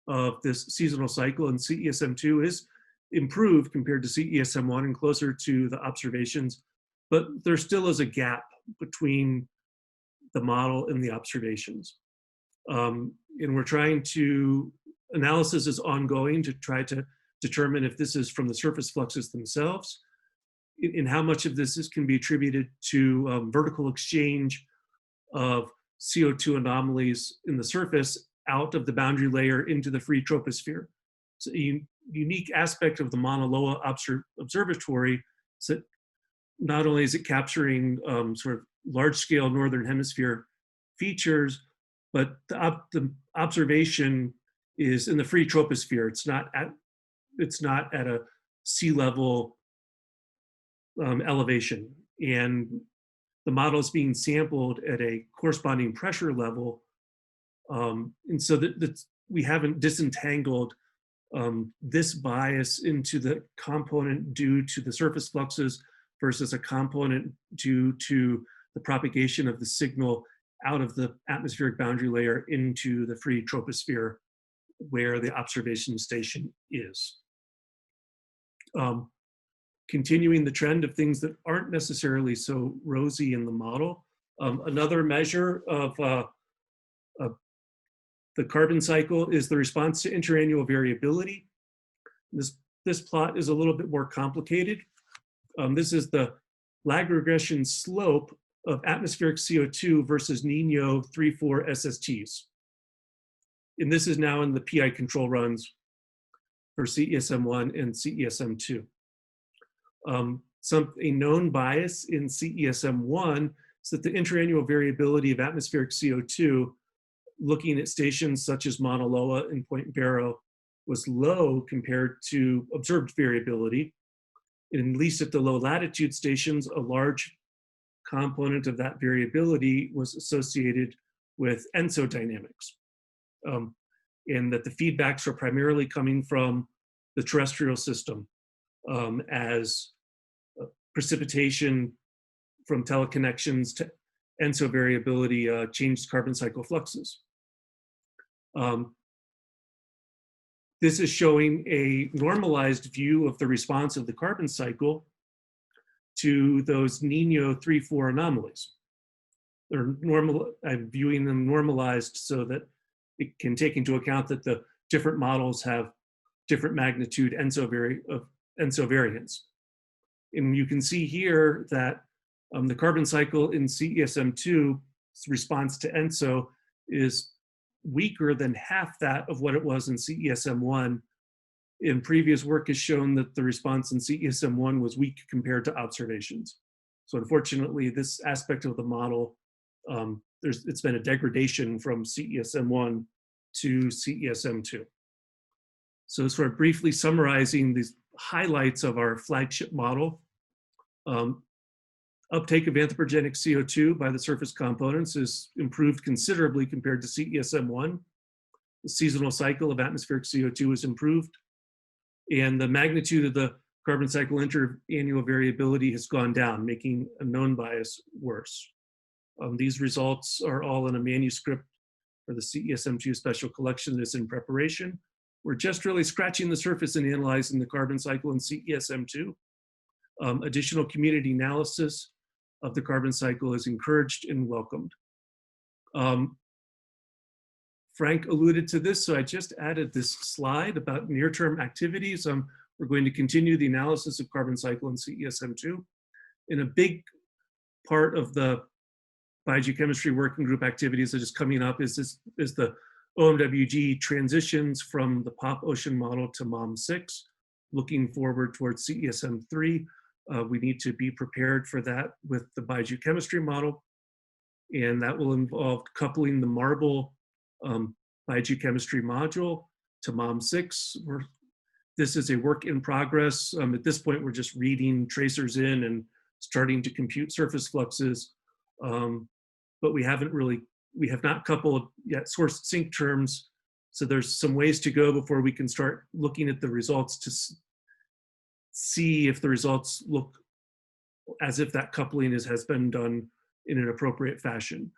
of this seasonal cycle in CESM2 is improved compared to CESM1 and closer to the observations, but there still is a gap between the model and the observations. And we're trying to, analysis is ongoing to try to determine if this is from the surface fluxes themselves, and how much of this can be attributed to vertical exchange of CO2 anomalies in the surface out of the boundary layer into the free troposphere. So a unique aspect of the Mauna Loa Observatory is that not only is it capturing sort of large-scale northern hemisphere features, but the observation is in the free troposphere. It's not at a sea level elevation, and the model is being sampled at a corresponding pressure level, and so that we haven't disentangled this bias into the component due to the surface fluxes versus a component due to the propagation of the signal out of the atmospheric boundary layer into the free troposphere where the observation station is. Continuing the trend of things that aren't necessarily so rosy in the model, another measure of the carbon cycle is the response to interannual variability. This plot is a little bit more complicated. This is the lag regression slope of atmospheric CO2 versus Nino 3,4 SSTs. And this is now in the PI control runs for CESM1 and CESM2. A known bias in CESM1 is that the interannual variability of atmospheric CO2, looking at stations such as Mauna Loa and Point Barrow, was low compared to observed variability. And at least at the low latitude stations, a large component of that variability was associated with ENSO dynamics. And that the feedbacks are primarily coming from the terrestrial system as precipitation from teleconnections to ENSO variability changed carbon cycle fluxes. This is showing a normalized view of the response of the carbon cycle to those Nino 3,4 anomalies. They're normal, I'm viewing them normalized so that it can take into account that the different models have different magnitude ENSO variance. And you can see here that the carbon cycle in CESM2's response to ENSO is weaker than half that of what it was in CESM1. In previous work has shown that the response in CESM1 was weak compared to observations. So unfortunately, this aspect of the model, it's been a degradation from CESM1 to CESM2. So sort of briefly summarizing these highlights of our flagship model. Uptake of anthropogenic CO2 by the surface components is improved considerably compared to CESM1. The seasonal cycle of atmospheric CO2 is improved, and the magnitude of the carbon cycle interannual variability has gone down, making a known bias worse. These results are all in a manuscript for the CESM2 special collection that is in preparation. We're just really scratching the surface and analyzing the carbon cycle in CESM2. Additional community analysis of the carbon cycle is encouraged and welcomed. Frank alluded to this, so I just added this slide about near-term activities. We're going to continue the analysis of carbon cycle in CESM2. And a big part of the Biogeochemistry Working Group activities that is coming up is the OMWG transitions from the POP ocean model to MOM6, looking forward towards CESM3. We need to be prepared for that with the biogeochemistry model, and that will involve coupling the MARBLE biogeochemistry module to MOM6. This is a work in progress. At this point, we're just reading tracers in and starting to compute surface fluxes, but we have not coupled yet source sink terms, so there's some ways to go before we can start looking at the results to see if the results look as if that coupling has been done in an appropriate fashion.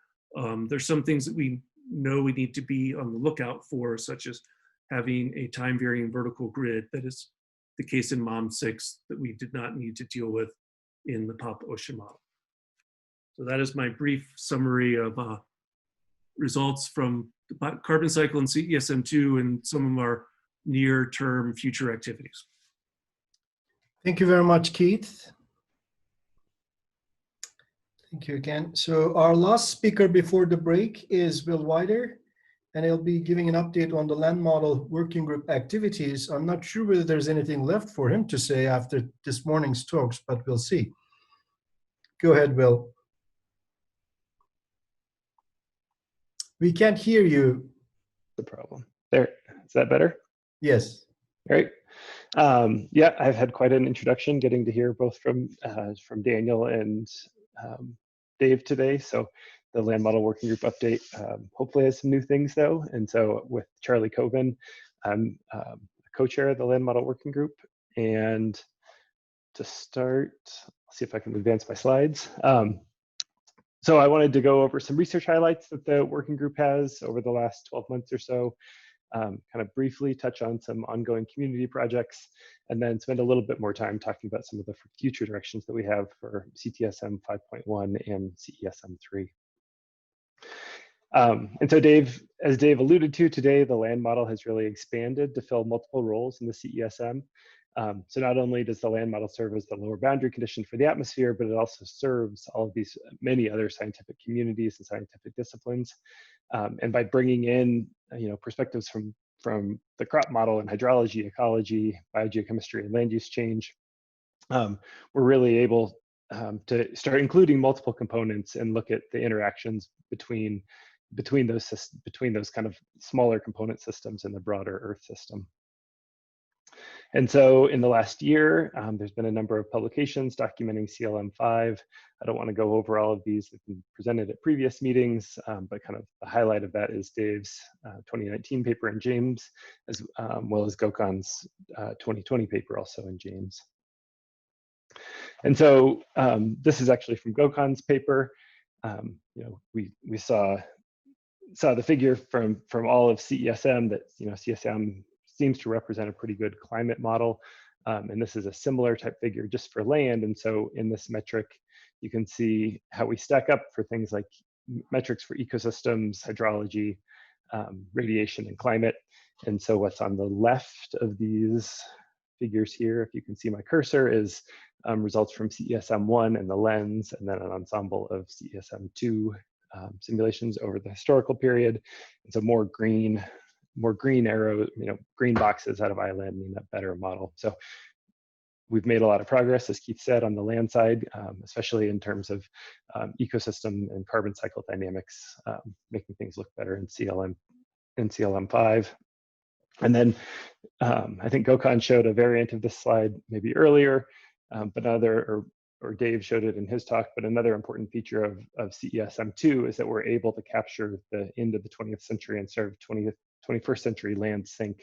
There's some things that we know we need to be on the lookout for, such as having a time varying vertical grid. That is the case in MOM6 that we did not need to deal with in the POP ocean model. So that is my brief summary of results from the carbon cycle in CESM2 and some of our near-term future activities. Thank you very much, Keith. Thank you again. So our last speaker before the break is Will Wider, and he'll be giving an update on the land model working group activities. I'm not sure whether there's anything left for him to say after this morning's talks, but we'll see. Go ahead, Will. We can't hear you. The problem. There, is that better? Yes. Great. Yeah, I've had quite an introduction getting to hear both from Daniel and Dave today. So the land model working group update hopefully has some new things though. And so with Charlie Coven, I'm co-chair of the land model working group. And to start, I'll see if I can advance my slides. So I wanted to go over some research highlights that the working group has over the last 12 months or so, kind of briefly touch on some ongoing community projects, and then spend a little bit more time talking about some of the future directions that we have for CTSM 5.1 and CESM 3. And so as Dave alluded to today, the land model has really expanded to fill multiple roles in the CESM. So not only does the land model serve as the lower boundary condition for the atmosphere, but it also serves all of these many other scientific communities and scientific disciplines. And by bringing in perspectives from the crop model and hydrology, ecology, biogeochemistry, and land use change, we're really able to start including multiple components and look at the interactions between those kind of smaller component systems in the broader Earth system. And so in the last year, there's been a number of publications documenting CLM5. I don't want to go over all of these that have been presented at previous meetings, but kind of the highlight of that is Dave's 2019 paper in James, as well as Gokhan's 2020 paper also in James. And so this is actually from Gokhan's paper. We saw the figure from all of CESM that CESM seems to represent a pretty good climate model. And this is a similar type figure just for land. And so in this metric, you can see how we stack up for things like metrics for ecosystems, hydrology, radiation, and climate. And so what's on the left of these figures here, if you can see my cursor, is results from CESM1 and the lens, and then an ensemble of CESM2 simulations over the historical period. And so more green arrows, green boxes out of island mean a better model. So we've made a lot of progress, as Keith said, on the land side, especially in terms of ecosystem and carbon cycle dynamics, making things look better in CLM NCLM5. And then I think Gokhan showed a variant of this slide maybe earlier, but or Dave showed it in his talk, but another important feature of CESM2 is that we're able to capture the end of the 20th century and serve 21st century land sink,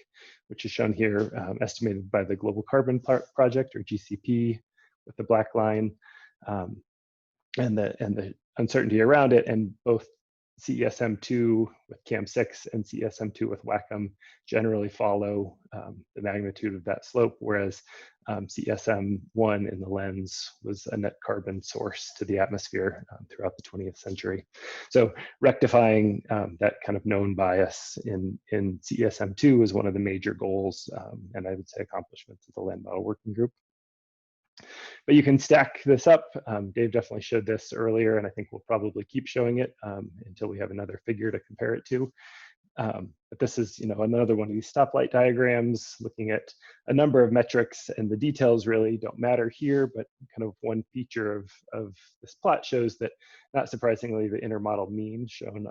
which is shown here, estimated by the Global Carbon Project, or GCP, with the black line, and the uncertainty around it. And both CESM2 with CAM6 and CESM2 with WACM generally follow the magnitude of that slope, whereas CESM1 in the lens was a net carbon source to the atmosphere throughout the 20th century. So rectifying that kind of known bias in CESM2 is one of the major goals, and I would say accomplishments of the Land Model Working Group. But you can stack this up. Dave definitely showed this earlier, and I think we'll probably keep showing it until we have another figure to compare it to. But this is, another one of these stoplight diagrams looking at a number of metrics, and the details really don't matter here, but kind of one feature of this plot shows that, not surprisingly, the intermodal mean, shown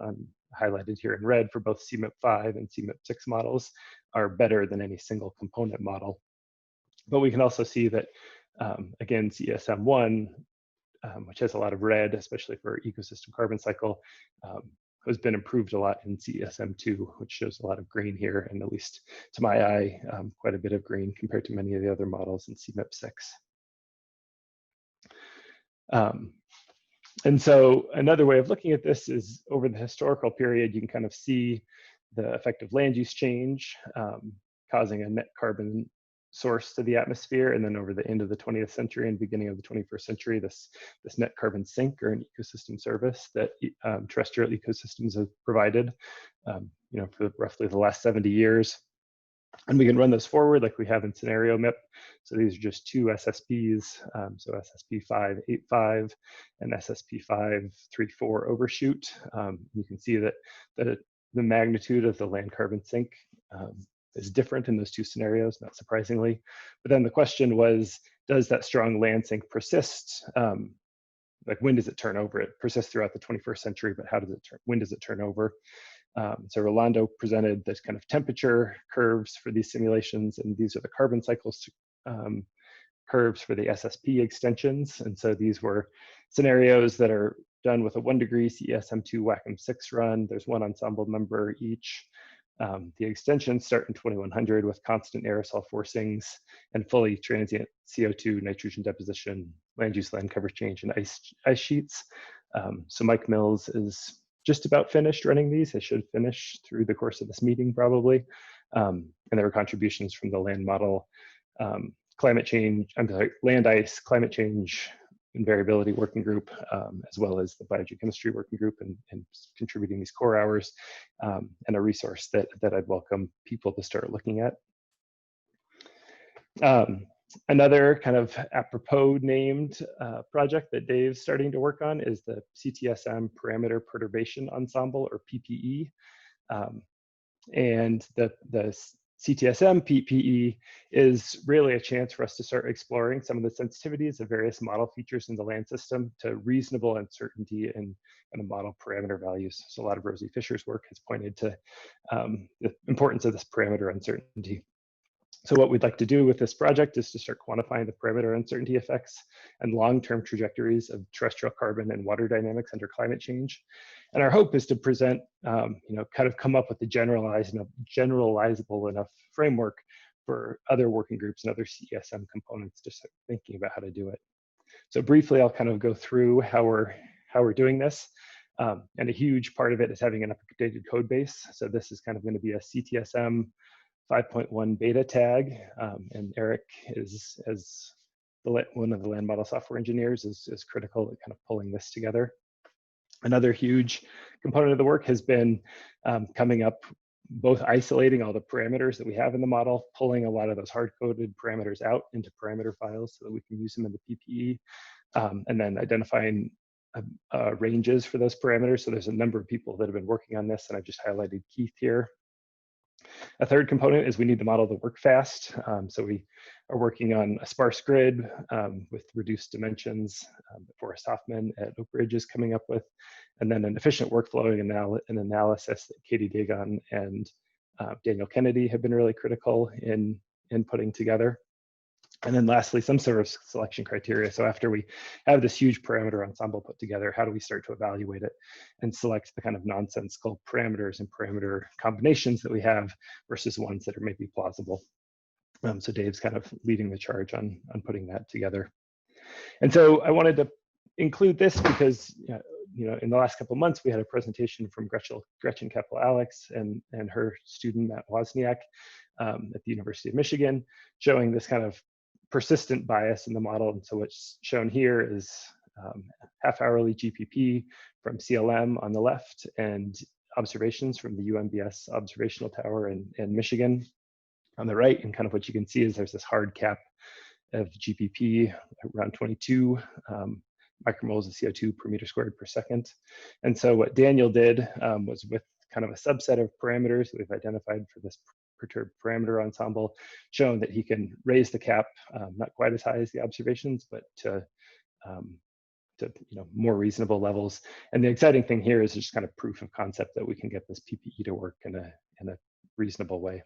highlighted here in red for both CMIP5 and CMIP6 models, are better than any single component model. But we can also see that again, CESM1, which has a lot of red, especially for ecosystem carbon cycle, has been improved a lot in CESM2, which shows a lot of green here, and at least to my eye, quite a bit of green compared to many of the other models in CMIP6. And so another way of looking at this is over the historical period, you can kind of see the effect of land use change causing a net carbon source to the atmosphere, and then over the end of the 20th century and beginning of the 21st century, this net carbon sink, or an ecosystem service that terrestrial ecosystems have provided, for roughly the last 70 years. And we can run those forward like we have in scenario MIP. So these are just two SSPs, so SSP 585 and SSP 534 overshoot. You can see that the magnitude of the land carbon sink is different in those two scenarios, not surprisingly. But then the question was, does that strong land sink persist? Like, when does it turn over? It persists throughout the 21st century, but when does it turn over? So Rolando presented this kind of temperature curves for these simulations, and these are the carbon cycles curves for the SSP extensions. And so these were scenarios that are done with a 1 degree CESM2 WACM6 run. There's one ensemble member each. The extensions start in 2100 with constant aerosol forcings and fully transient CO2, nitrogen deposition, land use, land cover change, and ice sheets. So Mike Mills is just about finished running these. I should finish through the course of this meeting probably. And there were contributions from the land model, land ice, climate change, and variability working group, as well as the biogeochemistry working group, and contributing these core hours, and a resource that I'd welcome people to start looking at. Another kind of apropos named project that Dave's starting to work on is the CTSM Parameter Perturbation Ensemble, or PPE. And the CTSM PPE is really a chance for us to start exploring some of the sensitivities of various model features in the land system to reasonable uncertainty in kind of model parameter values. So a lot of Rosie Fisher's work has pointed to the importance of this parameter uncertainty. So what we'd like to do with this project is to start quantifying the parameter uncertainty effects and long-term trajectories of terrestrial carbon and water dynamics under climate change. And our hope is to present, kind of come up with a generalizable enough framework for other working groups and other CESM components to start thinking about how to do it. So briefly, I'll kind of go through how we're doing this. And a huge part of it is having an updated code base. So this is kind of going to be a CTSM 5.1 beta tag, and Eric is, as one of the land model software engineers, is critical at kind of pulling this together. Another huge component of the work has been coming up, both isolating all the parameters that we have in the model, pulling a lot of those hard-coded parameters out into parameter files so that we can use them in the PPE, and then identifying ranges for those parameters. So there's a number of people that have been working on this, and I've just highlighted Keith here. A third component is we need the model to work fast. So we are working on a sparse grid with reduced dimensions that Forrest Hoffman at Oak Ridge is coming up with, and then an efficient workflow and analysis that Katie Dagon and Daniel Kennedy have been really critical in putting together. And then lastly, some sort of selection criteria. So after we have this huge parameter ensemble put together, how do we start to evaluate it and select the kind of nonsensical parameters and parameter combinations that we have versus ones that are maybe plausible? So Dave's kind of leading the charge on putting that together. And so I wanted to include this because in the last couple of months, we had a presentation from Gretchen Keppel-Alex and her student, Matt Wozniak, at the University of Michigan, showing this kind of persistent bias in the model. And so what's shown here is half-hourly GPP from CLM on the left and observations from the UMBS observational tower in Michigan on the right. And kind of what you can see is there's this hard cap of GPP around 22 micromoles of CO2 per meter squared per second. And so what Daniel did was with kind of a subset of parameters that we've identified for this perturbed parameter ensemble, shown that he can raise the cap, not quite as high as the observations, but to more reasonable levels. And the exciting thing here is just kind of proof of concept that we can get this PPE to work in a reasonable way.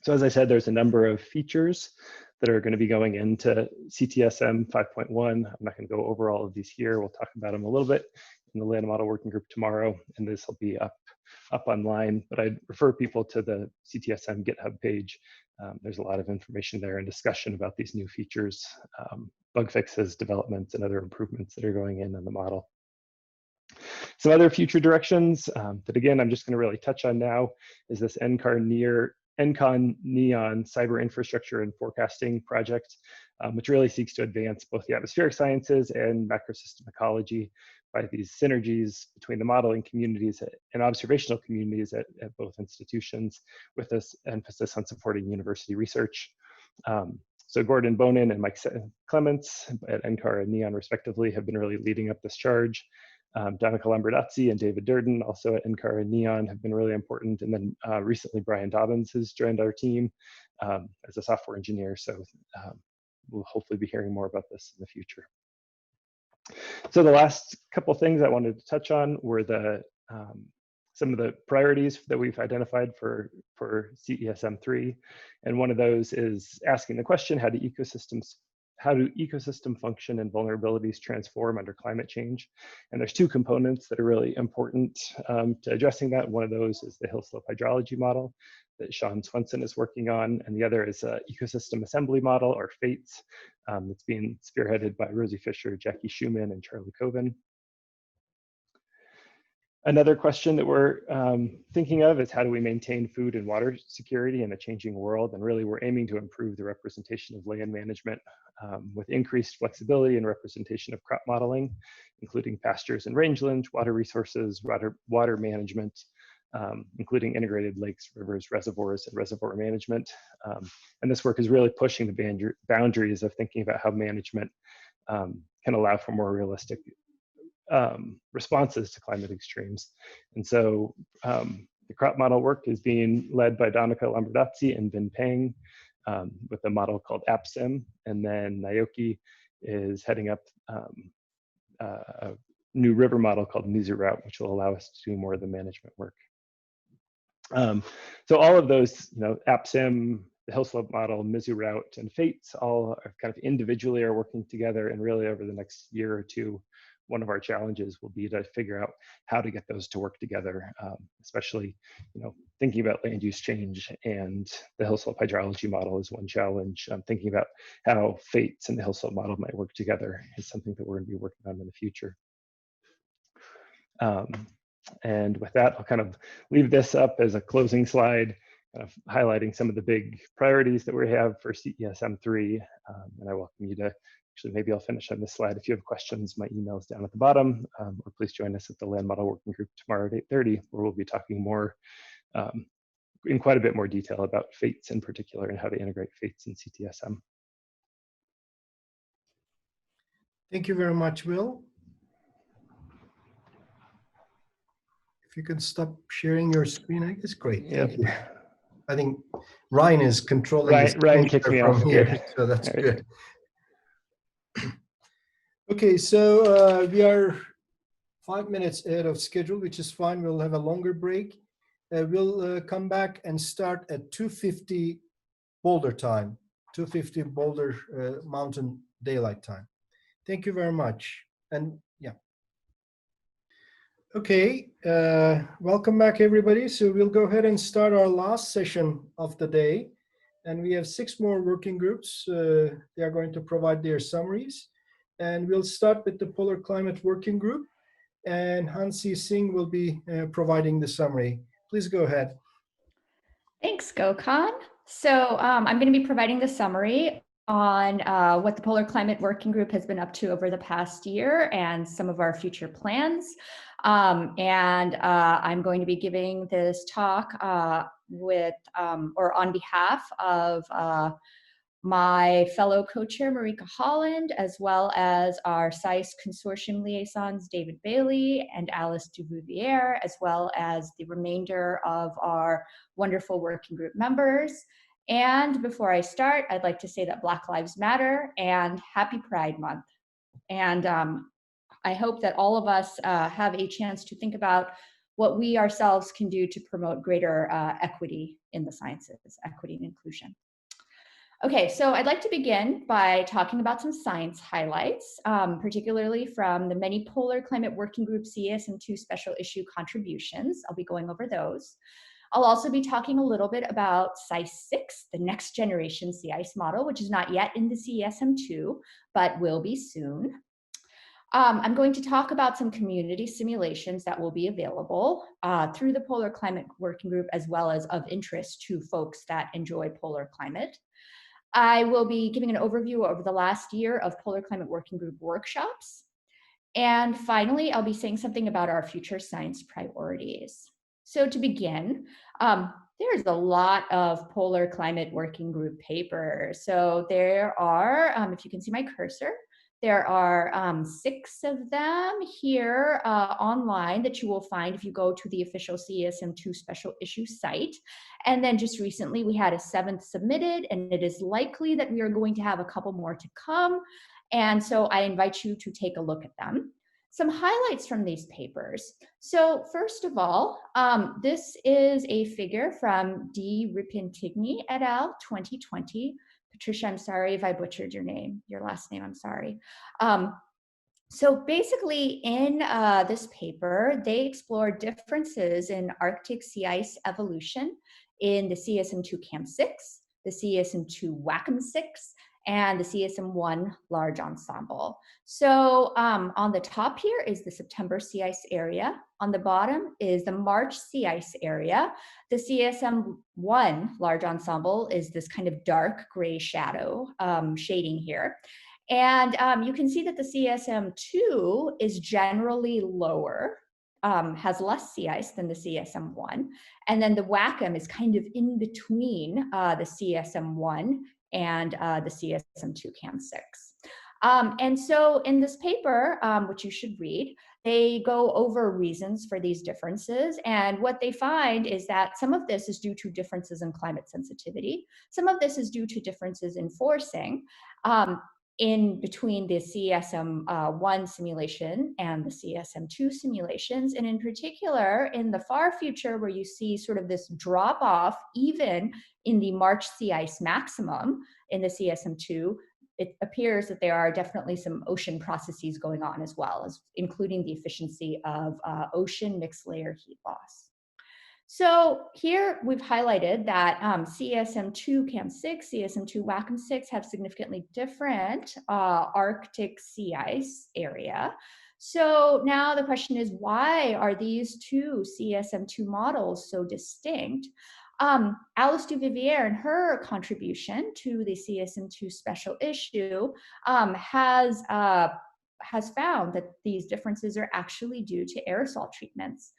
So as I said, there's a number of features that are going to be going into CTSM 5.1. I'm not going to go over all of these here. We'll talk about them a little bit in the land model working group tomorrow, and this will be up online. But I'd refer people to the CTSM GitHub page. There's a lot of information there and discussion about these new features, bug fixes, developments, and other improvements that are going in the model. Some other future directions that, again, I'm just going to really touch on now is this NCAR Neon Cyber Infrastructure and Forecasting project, which really seeks to advance both the atmospheric sciences and macrosystem ecology by these synergies between the modeling communities and observational communities at both institutions, with this emphasis on supporting university research. So Gordon Bonin and Mike Clements at NCAR and Neon respectively have been really leading up this charge. Danica Lamberdazzi and David Durden, also at NCAR and Neon, have been really important. And then recently Brian Dobbins has joined our team as a software engineer. So we'll hopefully be hearing more about this in the future. So the last couple of things I wanted to touch on were some of the priorities that we've identified for CESM 3. And one of those is asking the question, how do ecosystem function and vulnerabilities transform under climate change? And there's two components that are really important to addressing that. One of those is the hill slope hydrology model that Sean Swenson is working on, and the other is an ecosystem assembly model, or FATES, that's being spearheaded by Rosie Fisher, Jackie Schumann, and Charlie Coven. Another question that we're thinking of is how do we maintain food and water security in a changing world? And really, we're aiming to improve the representation of land management with increased flexibility and representation of crop modeling, including pastures and rangeland, water resources, water management, including integrated lakes, rivers, reservoirs, and reservoir management. And this work is really pushing the boundaries of thinking about how management can allow for more realistic responses to climate extremes. And so the crop model work is being led by Danica Lamberdazzi and Vin Pang with a model called AppSim. And then Naoki is heading up a new river model called Mizu Route, which will allow us to do more of the management work. So all of those, AppSim, the hill slope model, Mizu Route, and FATES all are kind of individually are working together, and really over the next year or two, one of our challenges will be to figure out how to get those to work together, especially, thinking about land use change, and the hill slope hydrology model is one challenge. Thinking about how FATES and the hill slope model might work together is something that we're going to be working on in the future. And with that, I'll kind of leave this up as a closing slide, kind of highlighting some of the big priorities that we have for CESM 3. And I welcome you to, actually, maybe I'll finish on this slide. If you have questions, my email is down at the bottom, or please join us at the Land Model Working Group tomorrow at 8:30, where we'll be talking more in quite a bit more detail about FATES in particular and how to integrate FATES in CTSM. Thank you very much, Will. If you can stop sharing your screen, I guess great. Yep. I think Ryan is controlling this Ryan kicked me from off. here, Good. so that's All right. good. Okay, so we are 5 minutes ahead of schedule, which is fine. We'll have a longer break. We'll come back and start at 2:50 Boulder time, 2:50 Boulder Mountain Daylight Time. Thank you very much. And yeah. Okay, welcome back everybody. So we'll go ahead and start our last session of the day. And we have 6 more working groups. They are going to provide their summaries. And we'll start with the Polar Climate Working Group. And Hansi Singh will be providing the summary. Please go ahead. Thanks, Gokhan. So I'm going to be providing the summary on what the Polar Climate Working Group has been up to over the past year and some of our future plans. I'm going to be giving this talk on behalf of my fellow co-chair, Marika Holland, as well as our CEIS consortium liaisons, David Bailey and Alice Duvivier, as well as the remainder of our wonderful working group members. And before I start, I'd like to say that Black Lives Matter and Happy Pride Month. And I hope that all of us have a chance to think about what we ourselves can do to promote greater equity in the sciences, equity and inclusion. Okay, so I'd like to begin by talking about some science highlights, particularly from the many Polar Climate Working Group CESM2 special issue contributions. I'll be going over those. I'll also be talking a little bit about CEIS-6, the next generation sea ice model, which is not yet in the CESM2, but will be soon. I'm going to talk about some community simulations that will be available through the Polar Climate Working Group, as well as of interest to folks that enjoy polar climate. I will be giving an overview over the last year of Polar Climate Working Group workshops. And finally, I'll be saying something about our future science priorities. So to begin, there's a lot of Polar Climate Working Group papers. So there are, if you can see my cursor, there are 6 of them here online that you will find if you go to the official CESM2 special issue site. And then just recently we had a 7th submitted, and it is likely that we are going to have a couple more to come. And so I invite you to take a look at them. Some highlights from these papers. So first of all, this is a figure from D. Ripintigny et al. 2020. Patricia, I'm sorry if I butchered your last name, I'm sorry. So basically in this paper, they explore differences in Arctic sea ice evolution in the CESM2 CAM6, the CESM2 WACM6, and the CESM1 large ensemble. So on the top here is the September sea ice area. On the bottom is the March sea ice area. The CESM1 large ensemble is this kind of dark gray shadow shading here. And you can see that the CESM2 is generally lower, has less sea ice than the CESM1. And then the WACM is kind of in between the CESM1 and the CESM2 CAM6. And so in this paper, which you should read, they go over reasons for these differences. And what they find is that some of this is due to differences in climate sensitivity. Some of this is due to differences in forcing in between the CESM1 simulation and the CESM2 simulations. And in particular, in the far future, where you see sort of this drop off, even in the March sea ice maximum in the CESM2, it appears that there are definitely some ocean processes going on as well, as including the efficiency of ocean mixed layer heat loss. So here we've highlighted that CESM2 CAM6, CESM2 WACM6 have significantly different Arctic sea ice area. So now the question is, why are these two CESM2 models so distinct? Alice Duvivier, in her contribution to the CESM2 special issue, has found that these differences are actually due to aerosol treatments.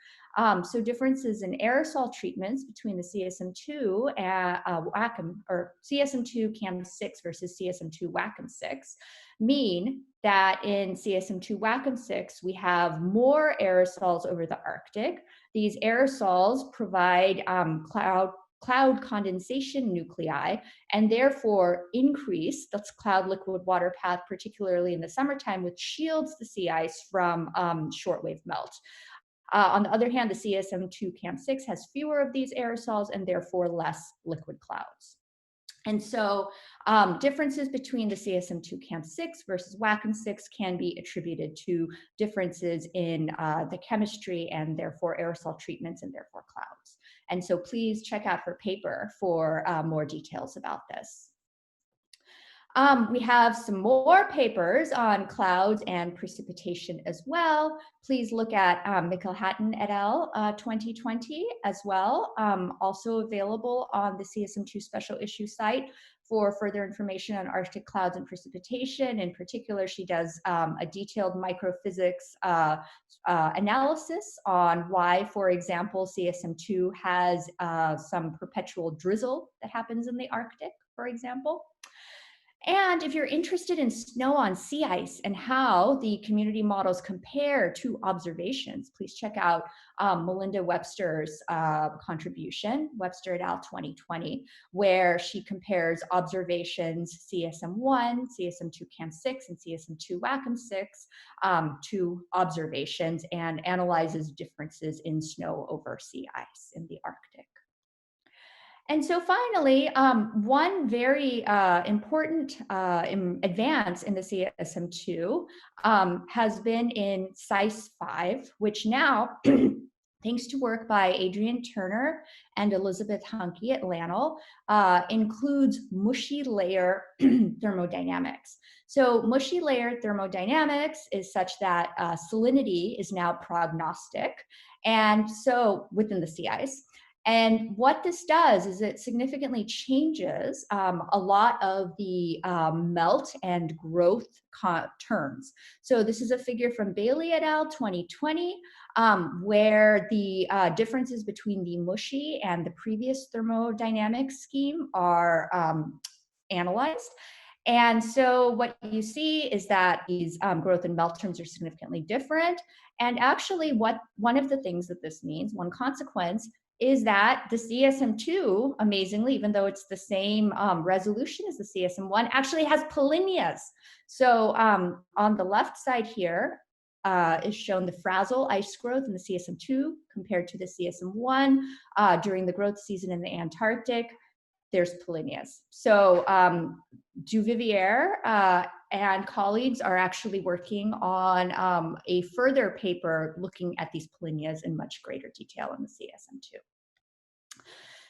So differences in aerosol treatments between the CESM2 WACM, or CESM2 CAM6 versus CESM2 WACM6 mean that in CESM2 WACM6, we have more aerosols over the Arctic. These aerosols provide cloud cloud condensation nuclei, and therefore increase the cloud liquid water path, particularly in the summertime, which shields the sea ice from shortwave melt. On the other hand, the CESM2 CAM6 has fewer of these aerosols and therefore less liquid clouds. And so differences between the CESM2 CAM6 versus WACM6 can be attributed to differences in the chemistry and therefore aerosol treatments and therefore clouds. And so please check out her paper for more details about this. We have some more papers on clouds and precipitation as well. Please look at Mikkel-Hatton et al. 2020 as well, also available on the CSM2 special issue site for further information on Arctic clouds and precipitation. In particular, she does a detailed microphysics analysis on why, for example, CSM2 has some perpetual drizzle that happens in the Arctic, for example. And if you're interested in snow on sea ice and how the community models compare to observations, please check out Melinda Webster's contribution, Webster et al. 2020, where she compares observations CSM1, CSM2 CAM6, and CSM2 WACM6 to observations and analyzes differences in snow over sea ice in the Arctic. And so finally, one very important advance in the CSM2 has been in CEIS-5, which now, thanks to work by Adrian Turner and Elizabeth Hunke at LANL, includes mushy layer thermodynamics. So mushy layer thermodynamics is such that salinity is now prognostic, and so within the sea ice. And what this does is it significantly changes a lot of the melt and growth terms. So this is a figure from Bailey et al. 2020, where the differences between the mushy and the previous thermodynamic scheme are analyzed. And so what you see is that these growth and melt terms are significantly different. And actually one of the things that this means, one consequence, is that the CSM2, amazingly, even though it's the same resolution as the CSM1, actually has polynyas. So on the left side here is shown the frazzle ice growth in the CSM2 compared to the CSM1 during the growth season in the Antarctic. There's polynyas. So Duvivier and colleagues are actually working on a further paper looking at these polynyas in much greater detail in the CSM2.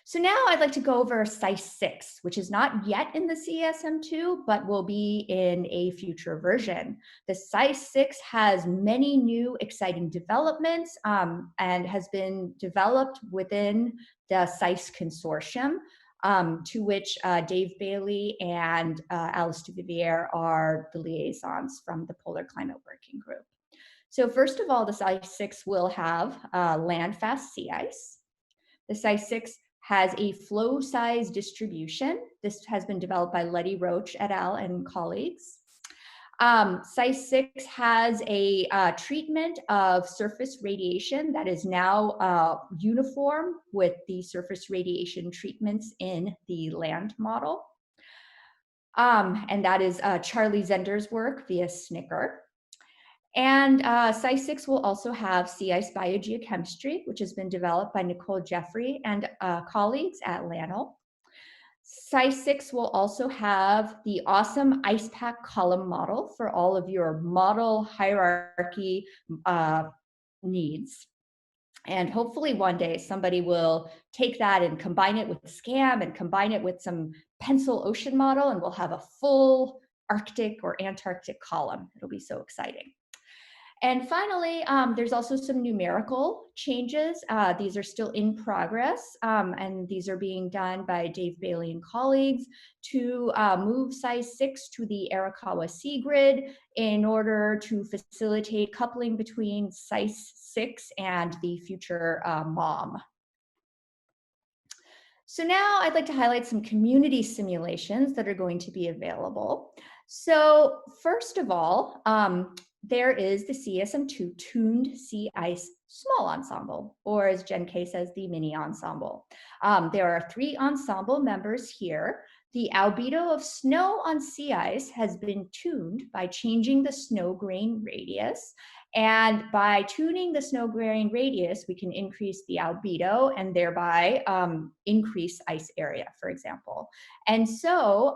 So now I'd like to go over CEIS-6, which is not yet in the CSM2, but will be in a future version. The CEIS-6 has many new exciting developments and has been developed within the CEIS consortium, to which Dave Bailey and Alice Duvivier are the liaisons from the Polar Climate Working Group. So first of all, the CEIS-6 will have land-fast sea ice. The CEIS-6 has a flow size distribution. This has been developed by Letty Roach et al. And colleagues. CEIS-6 has a treatment of surface radiation that is now uniform with the surface radiation treatments in the land model. And that is Charlie Zender's work via SNCR. And CEIS-6 will also have sea ice biogeochemistry, which has been developed by Nicole Jeffrey and colleagues at LANL. CEIS-6 will also have the awesome ice pack column model for all of your model hierarchy needs. And hopefully one day somebody will take that and combine it with SCAM and combine it with some pencil ocean model, and we'll have a full Arctic or Antarctic column. It'll be so exciting. And finally, there's also some numerical changes. These are still in progress, and these are being done by Dave Bailey and colleagues to move CEIS-6 to the Arakawa Sea Grid in order to facilitate coupling between CEIS-6 and the future MOM. So now I'd like to highlight some community simulations that are going to be available. So first of all, there is the CSM2 tuned sea ice small ensemble, or as Jen K says, the mini ensemble. There are 3 ensemble members here. The albedo of snow on sea ice has been tuned by changing the snow grain radius. And by tuning the snow grain radius, we can increase the albedo and thereby increase ice area, for example. And so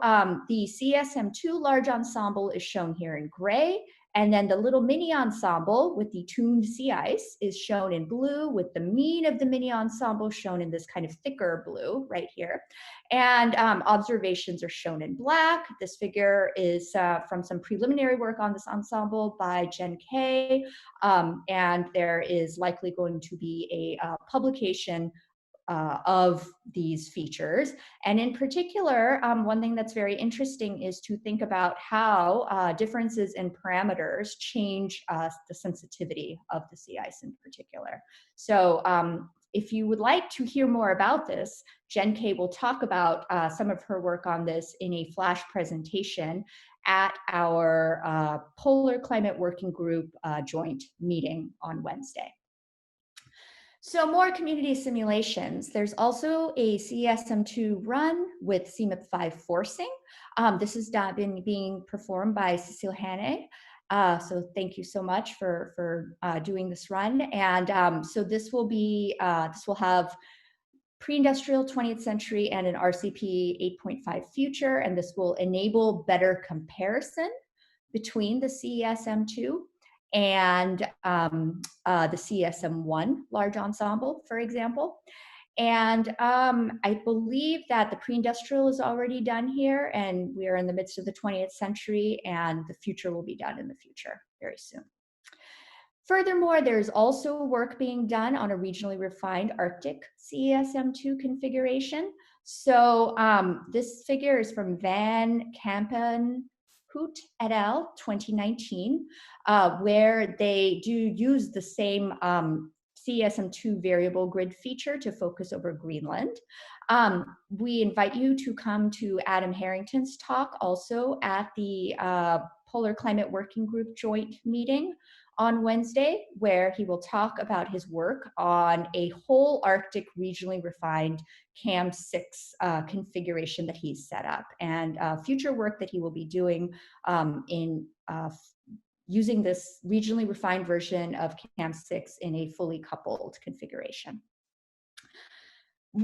the CESM2 large ensemble is shown here in gray. And then the little mini ensemble with the tuned sea ice is shown in blue, with the mean of the mini ensemble shown in this kind of thicker blue right here. And observations are shown in black. This figure is from some preliminary work on this ensemble by Jen K. And there is likely going to be a publication of these features. And in particular, one thing that's very interesting is to think about how differences in parameters change the sensitivity of the sea ice in particular. So if you would like to hear more about this, Jen K will talk about some of her work on this in a flash presentation at our Polar Climate Working Group joint meeting on Wednesday. So more community simulations. There's also a CESM2 run with CMIP5 forcing. This has been being performed by Cecile Hannay. So thank you so much for doing this run. And so this will have pre-industrial 20th century and an RCP 8.5 future, and this will enable better comparison between the CESM2 and the CESM1 large ensemble, for example. And I believe that the pre-industrial is already done here, and we are in the midst of the 20th century, and the future will be done in the future very soon. Furthermore, there's also work being done on a regionally refined Arctic CESM2 configuration. So this figure is from Van Kampen Hoot et al. 2019, where they do use the same CESM2 variable grid feature to focus over Greenland. We invite you to come to Adam Harrington's talk also at the Polar Climate Working Group joint meeting on Wednesday, where he will talk about his work on a whole Arctic regionally refined CAM6 configuration that he's set up, and future work that he will be doing in using this regionally refined version of CAM6 in a fully coupled configuration.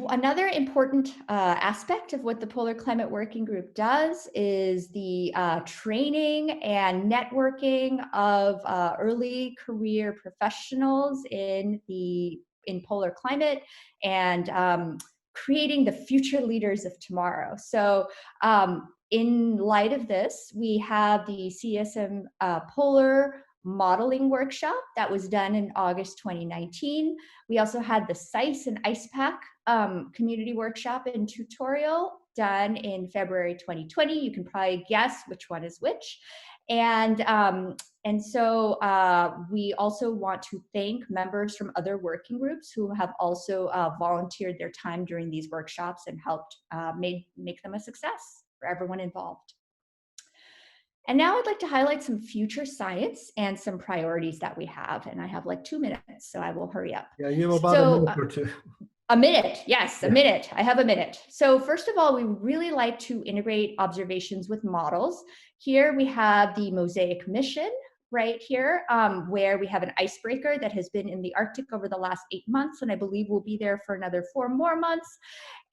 Another important aspect of what the Polar Climate Working Group does is the training and networking of early career professionals in polar climate, and creating the future leaders of tomorrow. So in light of this, we have the CESM Polar Modeling Workshop that was done in August 2019. We also had the CEIS and IcePack community workshop and tutorial done in February 2020. You can probably guess which one is which. And so we also want to thank members from other working groups who have also volunteered their time during these workshops and helped make them a success for everyone involved. And now I'd like to highlight some future science and some priorities that we have. And I have like 2 minutes, so I will hurry up. Yeah, you have about a minute or two. A minute, yes, a minute. I have a minute. So first of all, we really like to integrate observations with models. Here we have the Mosaic mission right here, where we have an icebreaker that has been in the Arctic over the last 8 months, and I believe will be there for another 4 more months.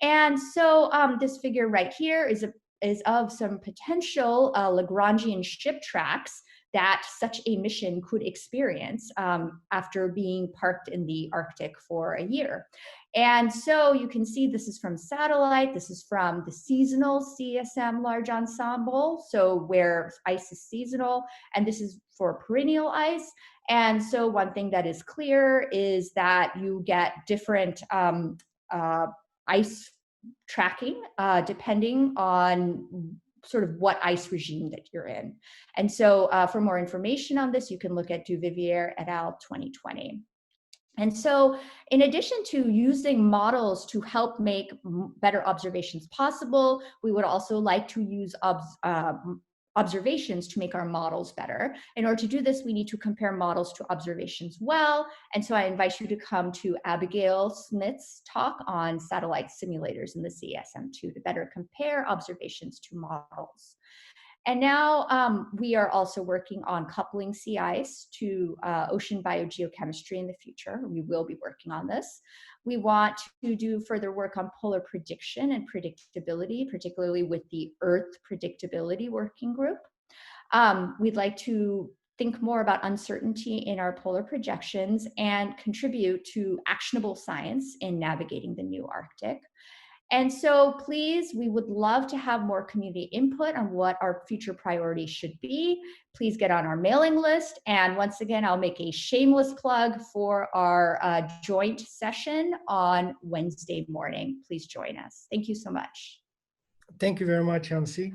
And so this figure right here is of some potential Lagrangian ship tracks that such a mission could experience after being parked in the Arctic for a year. And so you can see this is from satellite, this is from the seasonal CESM large ensemble, so where ice is seasonal, and this is for perennial ice. And so one thing that is clear is that you get different ice tracking depending on sort of what ice regime that you're in. And so for more information on this, you can look at Duvivier et al. 2020. And so in addition to using models to help make better observations possible, we would also like to use observations to make our models better. In order to do this, we need to compare models to observations well. And so I invite you to come to Abigail Smith's talk on satellite simulators in the CESM2 to better compare observations to models. And now we are also working on coupling sea ice to ocean biogeochemistry in the future. We will be working on this. We want to do further work on polar prediction and predictability, particularly with the Earth Predictability Working Group. We'd like to think more about uncertainty in our polar projections and contribute to actionable science in navigating the new Arctic. And so please, we would love to have more community input on what our future priorities should be. Please get on our mailing list. And once again, I'll make a shameless plug for our joint session on Wednesday morning. Please join us. Thank you so much. Thank you very much, Hansi.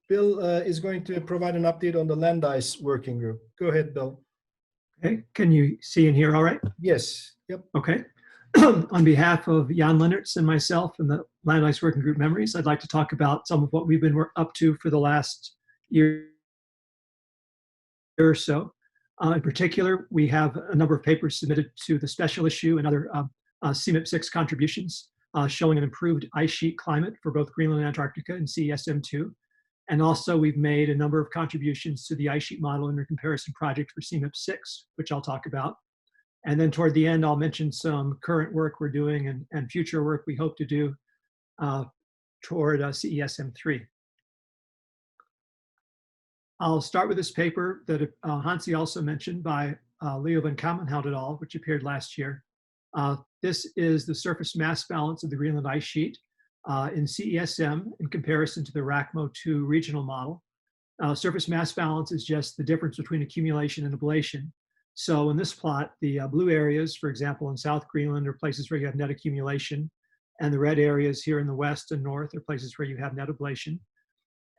Bill is going to provide an update on the land ice working group. Go ahead, Bill. Okay, can you see and hear all right? Yes, yep. Okay. On behalf of Jan Lennertz and myself and the Land Ice Working Group Memories, I'd like to talk about some of what we've been up to for the last year or so. In particular, we have a number of papers submitted to the special issue and other CMIP6 contributions showing an improved ice sheet climate for both Greenland and Antarctica in CESM2. And also we've made a number of contributions to the ice sheet model and comparison project for CMIP6, which I'll talk about. And then toward the end, I'll mention some current work we're doing and future work we hope to do toward CESM3. I'll start with this paper that Hansi also mentioned by Leo van Kamenhout et al., which appeared last year. This is the surface mass balance of the Greenland ice sheet in CESM in comparison to the RACMO2 regional model. Surface mass balance is just the difference between accumulation and ablation. So in this plot, the blue areas, for example, in South Greenland, are places where you have net accumulation, and the red areas here in the west and north are places where you have net ablation.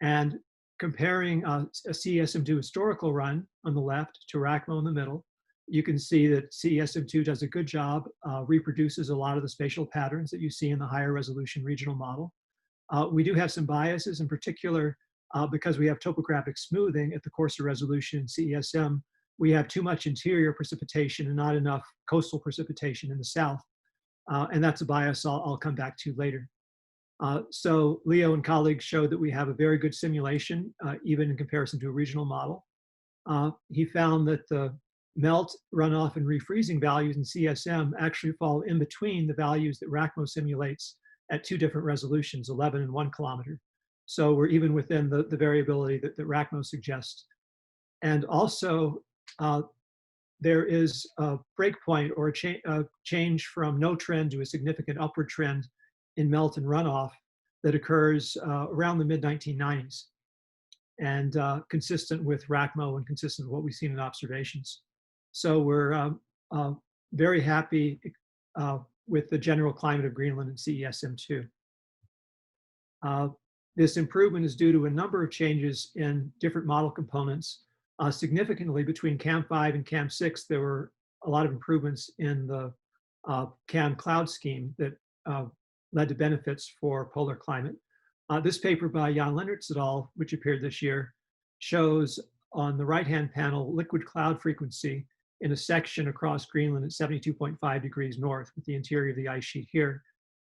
And comparing a CESM2 historical run on the left to RACMO in the middle, you can see that CESM2 does a good job, reproduces a lot of the spatial patterns that you see in the higher resolution regional model. We do have some biases, in particular, because we have topographic smoothing at the coarser resolution in CESM. We have too much interior precipitation and not enough coastal precipitation in the south. And that's a bias I'll come back to later. So Leo and colleagues showed that we have a very good simulation, even in comparison to a regional model. He found that the melt, runoff, and refreezing values in CSM actually fall in between the values that RACMO simulates at two different resolutions, 11 and 1 kilometer. So we're even within the variability that RACMO suggests. And also, there is a breakpoint or a change from no trend to a significant upward trend in melt and runoff that occurs around the mid-1990s, and consistent with RACMO and consistent with what we've seen in observations. So we're very happy with the general climate of Greenland and CESM2. This improvement is due to a number of changes in different model components. Significantly, between CAM5 and CAM6, there were a lot of improvements in the CAM cloud scheme that led to benefits for polar climate. This paper by Jan Lennertz et al., which appeared this year, shows on the right-hand panel liquid cloud frequency in a section across Greenland at 72.5 degrees north with the interior of the ice sheet here.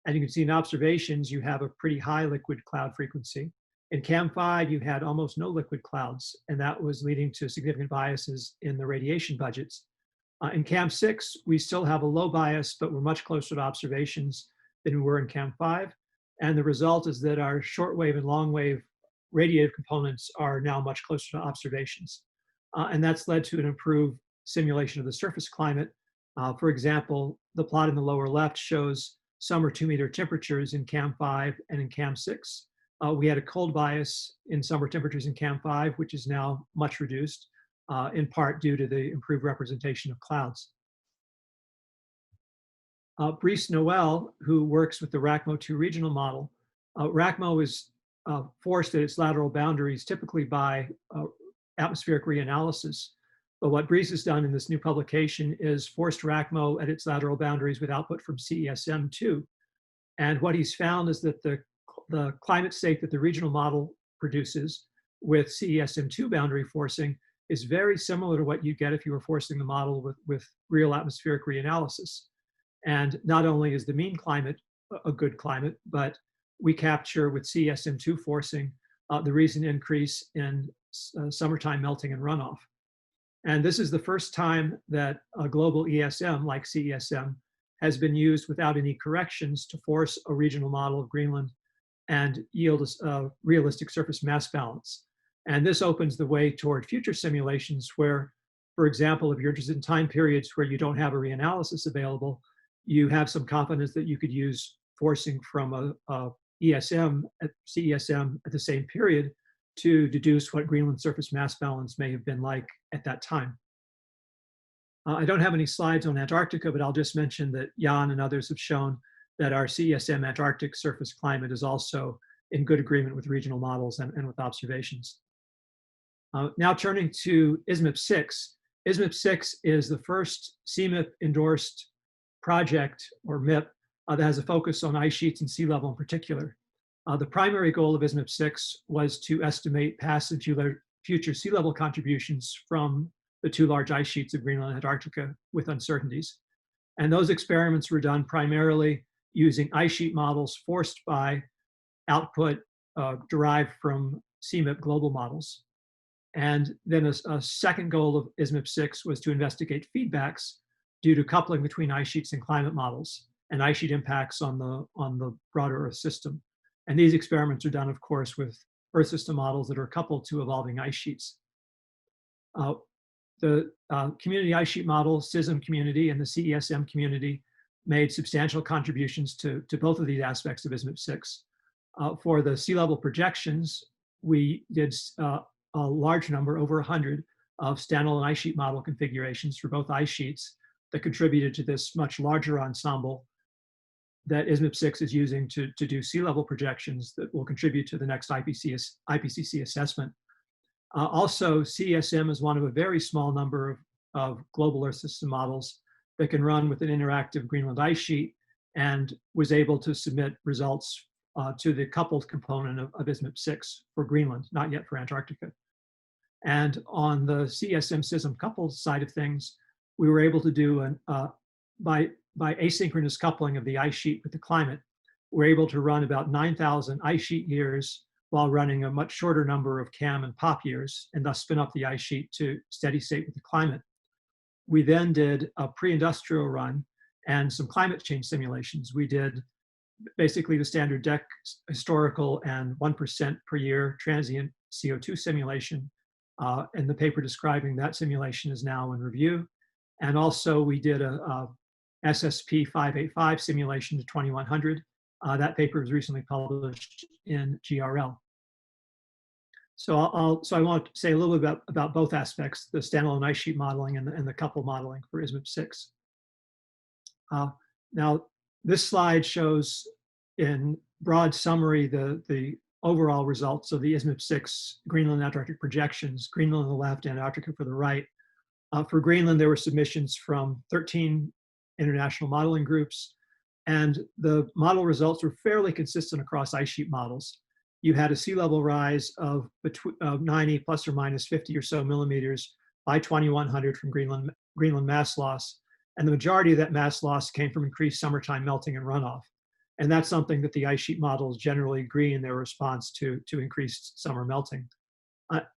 And you can see in observations, you have a pretty high liquid cloud frequency. In CAM5, you had almost no liquid clouds, and that was leading to significant biases in the radiation budgets. In CAM6, we still have a low bias, but we're much closer to observations than we were in CAM5. And the result is that our shortwave and longwave radiative components are now much closer to observations. And that's led to an improved simulation of the surface climate. For example, the plot in the lower left shows summer 2-meter temperatures in CAM5 and in CAM6. We had a cold bias in summer temperatures in CAM5, which is now much reduced, in part due to the improved representation of clouds. Brice Noel, who works with the RACMO2 regional model, RACMO is forced at its lateral boundaries typically by atmospheric reanalysis. But what Brice has done in this new publication is forced RACMO at its lateral boundaries with output from CESM2. And what he's found is that the climate state that the regional model produces with CESM2 boundary forcing is very similar to what you get if you were forcing the model with real atmospheric reanalysis. And not only is the mean climate a good climate, but we capture with CESM2 forcing the recent increase in summertime melting and runoff. And this is the first time that a global ESM like CESM has been used without any corrections to force a regional model of Greenland and yield a realistic surface mass balance. And this opens the way toward future simulations where, for example, if you're interested in time periods where you don't have a reanalysis available, you have some confidence that you could use forcing from a ESM at CESM at the same period to deduce what Greenland surface mass balance may have been like at that time. I don't have any slides on Antarctica, but I'll just mention that Jan and others have shown that our CESM Antarctic surface climate is also in good agreement with regional models and with observations. Now turning to ISMIP-6. ISMIP-6 is the first CMIP endorsed project or MIP that has a focus on ice sheets and sea level in particular. The primary goal of ISMIP-6 was to estimate past and future sea level contributions from the two large ice sheets of Greenland and Antarctica with uncertainties. And those experiments were done primarily using ice sheet models forced by output derived from CMIP global models. And then a second goal of ISMIP-6 was to investigate feedbacks due to coupling between ice sheets and climate models and ice sheet impacts on the broader Earth system. And these experiments are done, of course, with Earth system models that are coupled to evolving ice sheets. The community ice sheet model, CESM community, and the CESM community made substantial contributions to both of these aspects of ISMIP-6. For the sea level projections, we did a large number, over 100, of standalone ice sheet model configurations for both ice sheets that contributed to this much larger ensemble that ISMIP-6 is using to do sea level projections that will contribute to the next IPCC assessment. Also, CESM is one of a very small number of global Earth system models that can run with an interactive Greenland ice sheet and was able to submit results to the coupled component of ISMIP-6 for Greenland, not yet for Antarctica. And on the CESM coupled side of things, we were able to do, by asynchronous coupling of the ice sheet with the climate, we're able to run about 9,000 ice sheet years while running a much shorter number of CAM and POP years, and thus spin up the ice sheet to steady state with the climate. We then did a pre-industrial run and some climate change simulations. We did basically the standard DEC historical and 1% per year transient CO2 simulation. And the paper describing that simulation is now in review. And also we did a SSP 585 simulation to 2100. That paper was recently published in GRL. So I want to say a little bit about both aspects, the standalone ice sheet modeling and the couple modeling for ISMIP-6. Now, this slide shows in broad summary the overall results of the ISMIP-6 Greenland Antarctic projections, Greenland on the left, Antarctica for the right. For Greenland, there were submissions from 13 international modeling groups, and the model results were fairly consistent across ice sheet models. You had a sea level rise of 90 plus or minus 50 or so millimeters by 2100 from Greenland mass loss, and the majority of that mass loss came from increased summertime melting and runoff. And that's something that the ice sheet models generally agree in their response to increased summer melting.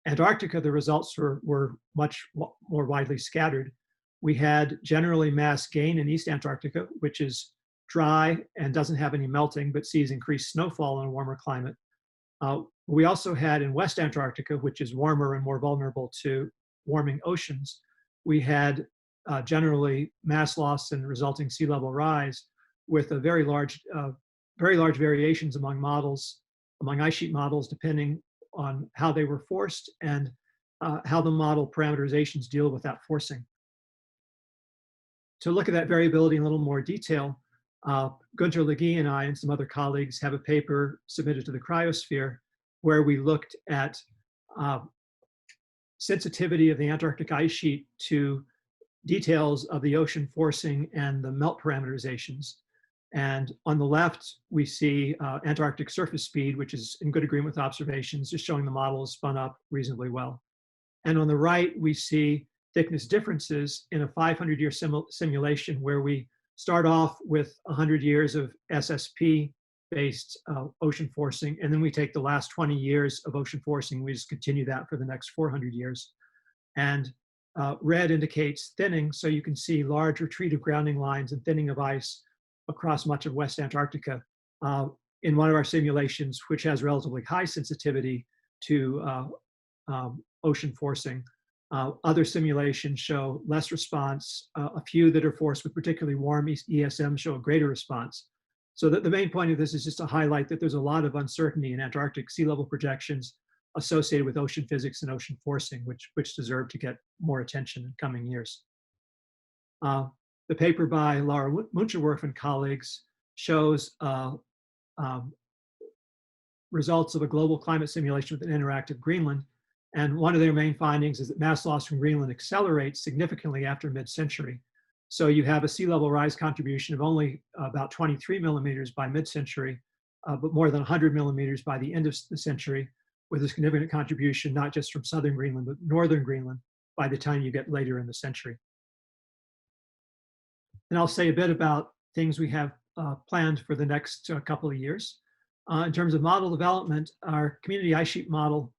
Antarctica, the results were much more widely scattered. We had generally mass gain in East Antarctica, which is dry and doesn't have any melting, but sees increased snowfall in a warmer climate. We also had in West Antarctica, which is warmer and more vulnerable to warming oceans, we had generally mass loss and resulting sea level rise with a very large variations among models, among ice sheet models, depending on how they were forced and how the model parameterizations deal with that forcing. To look at that variability in a little more detail, Gunter Legee and I and some other colleagues have a paper submitted to the cryosphere where we looked at sensitivity of the Antarctic ice sheet to details of the ocean forcing and the melt parameterizations. And on the left, we see Antarctic surface speed, which is in good agreement with observations, just showing the model is spun up reasonably well. And on the right, we see thickness differences in a 500-year simulation where we start off with 100 years of SSP-based ocean forcing, and then we take the last 20 years of ocean forcing, we just continue that for the next 400 years. And red indicates thinning, so you can see large retreat of grounding lines and thinning of ice across much of West Antarctica in one of our simulations, which has relatively high sensitivity to ocean forcing. Other simulations show less response. A few that are forced with particularly warm ESM show a greater response. So the main point of this is just to highlight that there's a lot of uncertainty in Antarctic sea level projections associated with ocean physics and ocean forcing, which deserve to get more attention in coming years. The paper by Laura Muncherwerf and colleagues shows results of a global climate simulation with an interactive Greenland. And one of their main findings is that mass loss from Greenland accelerates significantly after mid-century. So you have a sea level rise contribution of only about 23 millimeters by mid-century, but more than 100 millimeters by the end of the century, with a significant contribution not just from southern Greenland, but northern Greenland by the time you get later in the century. And I'll say a bit about things we have planned for the next couple of years. In terms of model development, our community ice sheet model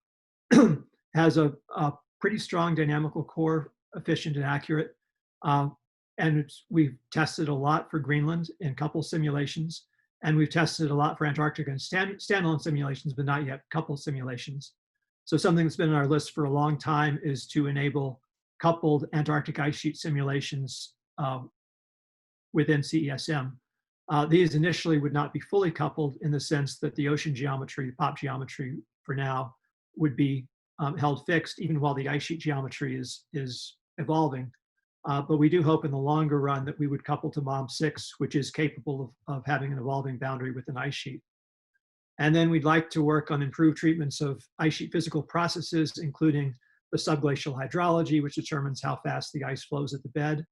has a pretty strong dynamical core, efficient and accurate. And we've tested a lot for Greenland in couple simulations, and we've tested a lot for Antarctica in standalone simulations, but not yet couple simulations. So something that's been on our list for a long time is to enable coupled Antarctic ice sheet simulations within CESM. These initially would not be fully coupled in the sense that the ocean geometry, the pop geometry for now, would be held fixed even while the ice sheet geometry is evolving. But we do hope in the longer run that we would couple to MOM6, which is capable of having an evolving boundary with an ice sheet. And then we'd like to work on improved treatments of ice sheet physical processes, including the subglacial hydrology, which determines how fast the ice flows at the bed.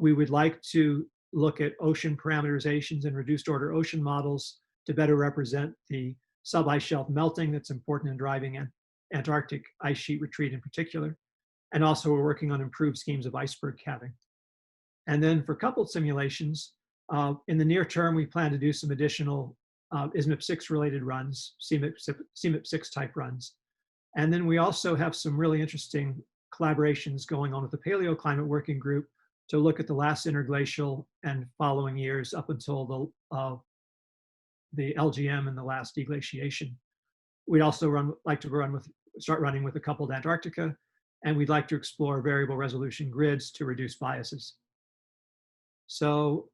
We would like to look at ocean parameterizations and reduced order ocean models to better represent the sub-ice shelf melting that's important in driving Antarctic ice sheet retreat in particular. And also we're working on improved schemes of iceberg calving. And then for coupled simulations, in the near term, we plan to do some additional ISMIP6 related runs, CMIP6 type runs. And then we also have some really interesting collaborations going on with the Paleoclimate Working Group to look at the last interglacial and following years up until the LGM and the last deglaciation. We'd also like to start running with a coupled Antarctica, and we'd like to explore variable resolution grids to reduce biases. So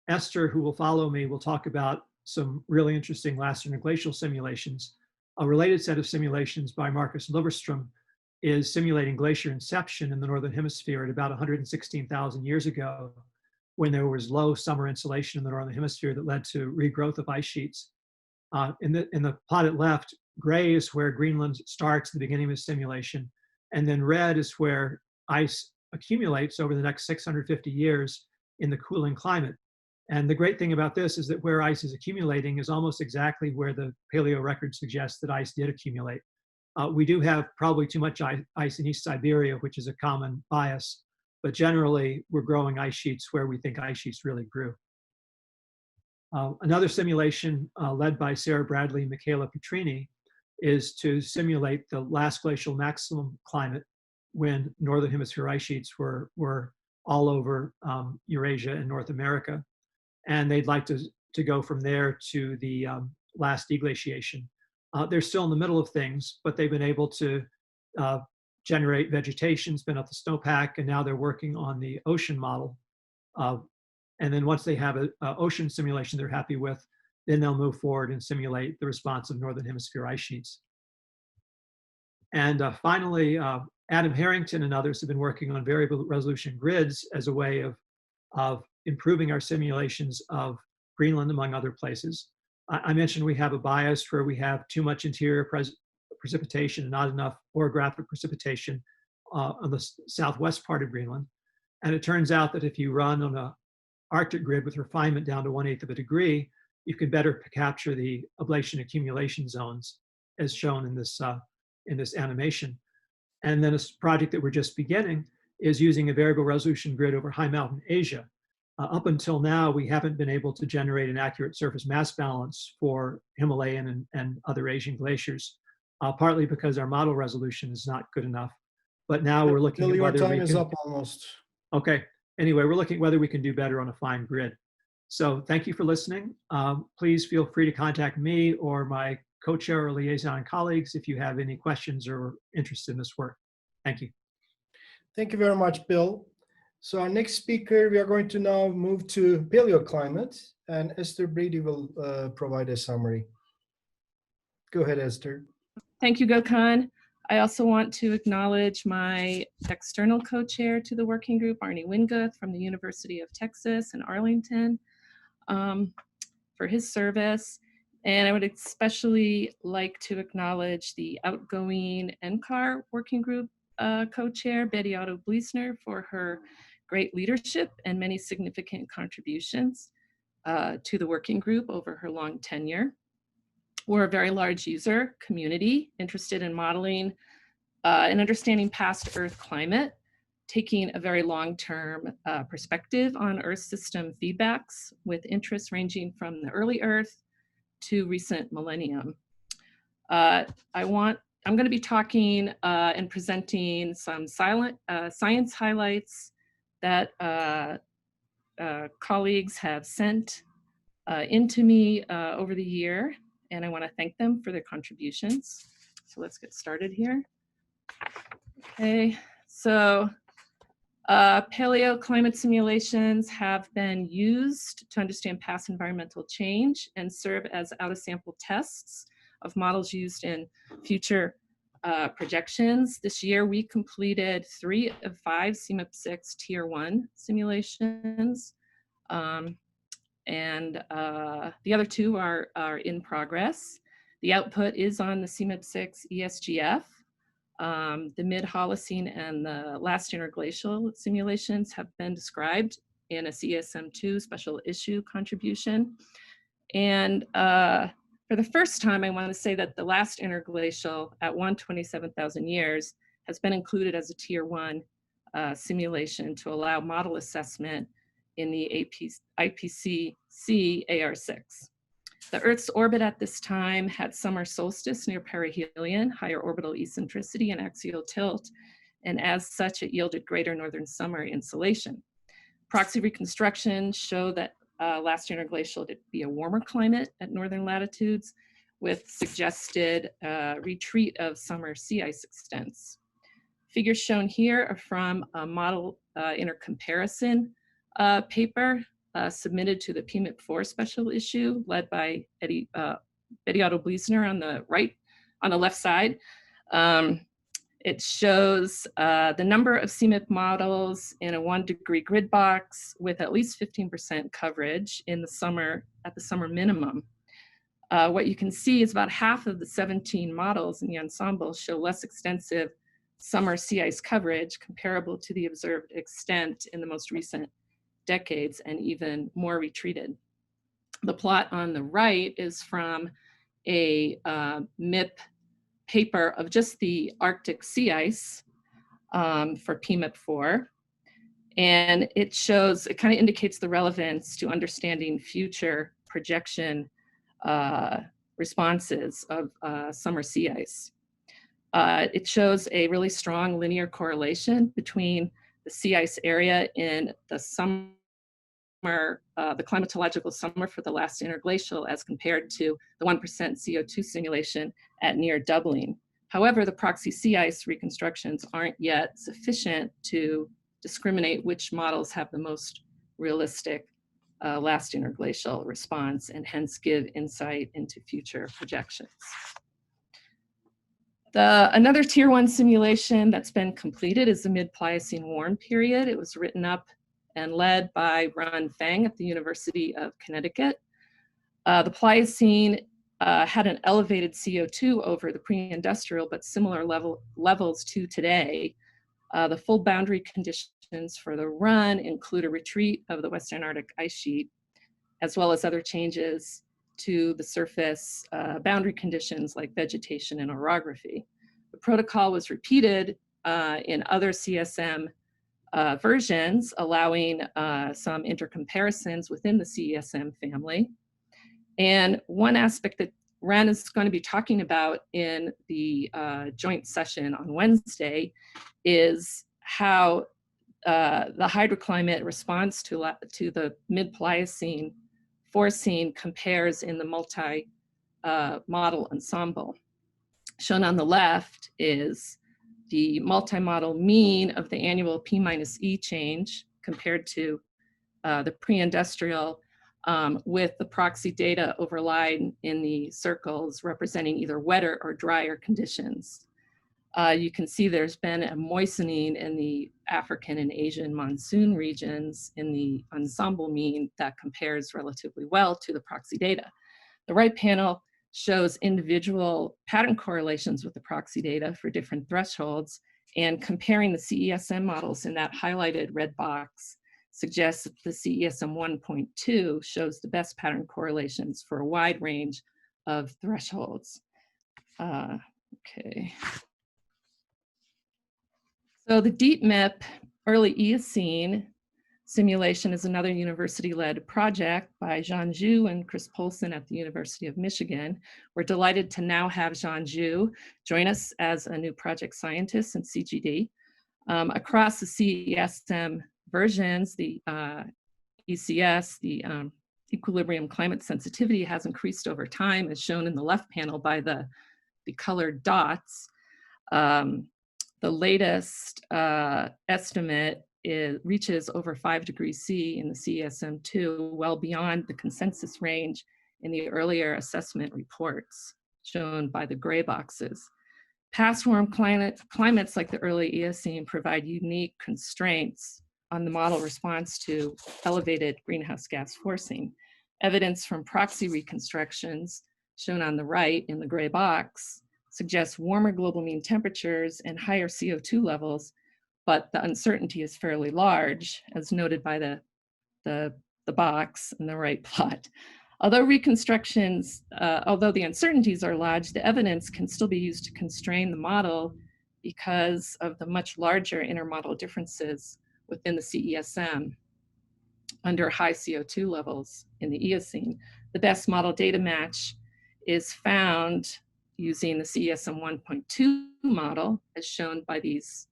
Esther, who will follow me, will talk about some really interesting last interglacial simulations. A related set of simulations by Marcus Löfström is simulating glacier inception in the Northern Hemisphere at about 116,000 years ago, when there was low summer insolation in the Northern Hemisphere that led to regrowth of ice sheets. In the plotted left, gray is where Greenland starts at the beginning of the simulation, and then red is where ice accumulates over the next 650 years in the cooling climate. And the great thing about this is that where ice is accumulating is almost exactly where the paleo record suggests that ice did accumulate. We do have probably too much ice in East Siberia, which is a common bias, but generally we're growing ice sheets where we think ice sheets really grew. Another simulation led by Sarah Bradley and Michaela Petrini is to simulate the last glacial maximum climate when Northern Hemisphere ice sheets were all over Eurasia and North America. And they'd like to go from there to the last deglaciation. They're still in the middle of things, but they've been able to generate vegetation, spin up the snowpack, and now they're working on the ocean model. And then once they have an ocean simulation they're happy with, then they'll move forward and simulate the response of Northern Hemisphere ice sheets. And finally, Adam Harrington and others have been working on variable resolution grids as a way of improving our simulations of Greenland, among other places. I mentioned we have a bias where we have too much interior precipitation and not enough orographic precipitation on the southwest part of Greenland. And it turns out that if you run on Arctic grid with refinement down to 1/8 of a degree, you can better capture the ablation accumulation zones as shown in this animation. And then a project that we're just beginning is using a variable resolution grid over high mountain Asia. Up until now, we haven't been able to generate an accurate surface mass balance for Himalayan and other Asian glaciers, partly because our model resolution is not good enough. But now we're looking at whether your time we is can, up almost. Okay, anyway, we're looking at whether we can do better on a fine grid. So thank you for listening. Please feel free to contact me or my co-chair or liaison colleagues if you have any questions or interest in this work. Thank you. Thank you very much, Bill. So our next speaker, we are going to now move to Paleoclimate, and Esther Brady will provide a summary. Go ahead, Esther. Thank you, Gokhan. I also want to acknowledge my external co-chair to the working group, Arnie Winguth from the University of Texas in Arlington, for his service. And I would especially like to acknowledge the outgoing NCAR working group co-chair, Betty Otto-Bleesner, for her great leadership and many significant contributions to the working group over her long tenure. We're a very large user community interested in modeling and understanding past Earth climate, taking a very long-term perspective on Earth system feedbacks with interests ranging from the early Earth to recent millennium. I'm going to be talking and presenting some science highlights that colleagues have sent into me over the year, and I want to thank them for their contributions. So let's get started here. Okay, so paleoclimate simulations have been used to understand past environmental change and serve as out-of-sample tests of models used in future projections. This year, we completed 3 of 5 CMIP6 Tier 1 simulations, and the other 2 are in progress. The output is on the CMIP6 ESGF. The mid-Holocene and the last interglacial simulations have been described in a CESM2 special issue contribution. And for the first time, I want to say that the last interglacial at 127,000 years has been included as a Tier 1 simulation to allow model assessment in the IPCC AR6. The Earth's orbit at this time had summer solstice near perihelion, higher orbital eccentricity and axial tilt, and as such, it yielded greater northern summer insolation. Proxy reconstructions show that last interglacial to be a warmer climate at northern latitudes with suggested retreat of summer sea ice extents. Figures shown here are from a model intercomparison paper submitted to the PMIP4 special issue led by Betty Otto-Bleesner on the left side. It shows the number of CMIP models in a 1-degree grid box with at least 15% coverage in the summer, at the summer minimum. What you can see is about half of the 17 models in the ensemble show less extensive summer sea ice coverage comparable to the observed extent in the most recent decades and even more retreated. The plot on the right is from a MIP paper of just the Arctic sea ice for PMIP4. And it shows, it kind of indicates the relevance to understanding future projection responses of summer sea ice. It shows a really strong linear correlation between the sea ice area in the summer, the climatological summer for the last interglacial as compared to the 1% CO2 simulation at near doubling. However, the proxy sea ice reconstructions aren't yet sufficient to discriminate which models have the most realistic last interglacial response and hence give insight into future projections. Another Tier 1 simulation that's been completed is the mid-Pliocene warm period. It was written up and led by Ron Feng at the University of Connecticut. The Pliocene had an elevated CO2 over the pre-industrial, but similar levels to today. The full boundary conditions for the run include a retreat of the Western Arctic ice sheet, as well as other changes to the surface boundary conditions like vegetation and orography. The protocol was repeated in other CSM versions, allowing some intercomparisons within the CESM family. And one aspect that Ren is going to be talking about in the joint session on Wednesday is how the hydroclimate response to the mid-Pliocene forcing compares in the multi-model ensemble. Shown on the left is the multi-model mean of the annual P-E change compared to the pre-industrial with the proxy data overlaid in the circles representing either wetter or drier conditions. You can see there's been a moistening in the African and Asian monsoon regions in the ensemble mean that compares relatively well to the proxy data. The right panel shows individual pattern correlations with the proxy data for different thresholds, and comparing the CESM models in that highlighted red box suggests that the CESM 1.2 shows the best pattern correlations for a wide range of thresholds. Okay. So the DeepMIP early Eocene simulation is another university-led project by Jean Zhu and Chris Polson at the University of Michigan. We're delighted to now have Jean Zhu join us as a new project scientist in CGD. Across the CESM versions, the ECS, the equilibrium climate sensitivity has increased over time, as shown in the left panel by the colored dots. The latest estimate reaches over 5 degrees C in the CESM2, well beyond the consensus range in the earlier assessment reports, shown by the gray boxes. Past warm climates like the early Eocene provide unique constraints on the model response to elevated greenhouse gas forcing. Evidence from proxy reconstructions, shown on the right in the gray box, suggests warmer global mean temperatures and higher CO2 levels, but the uncertainty is fairly large, as noted by the box in the right plot. Although reconstructions, although the uncertainties are large, the evidence can still be used to constrain the model because of the much larger intermodel differences within the CESM under high CO2 levels in the Eocene. The best model data match is found using the CESM 1.2 model, as shown by these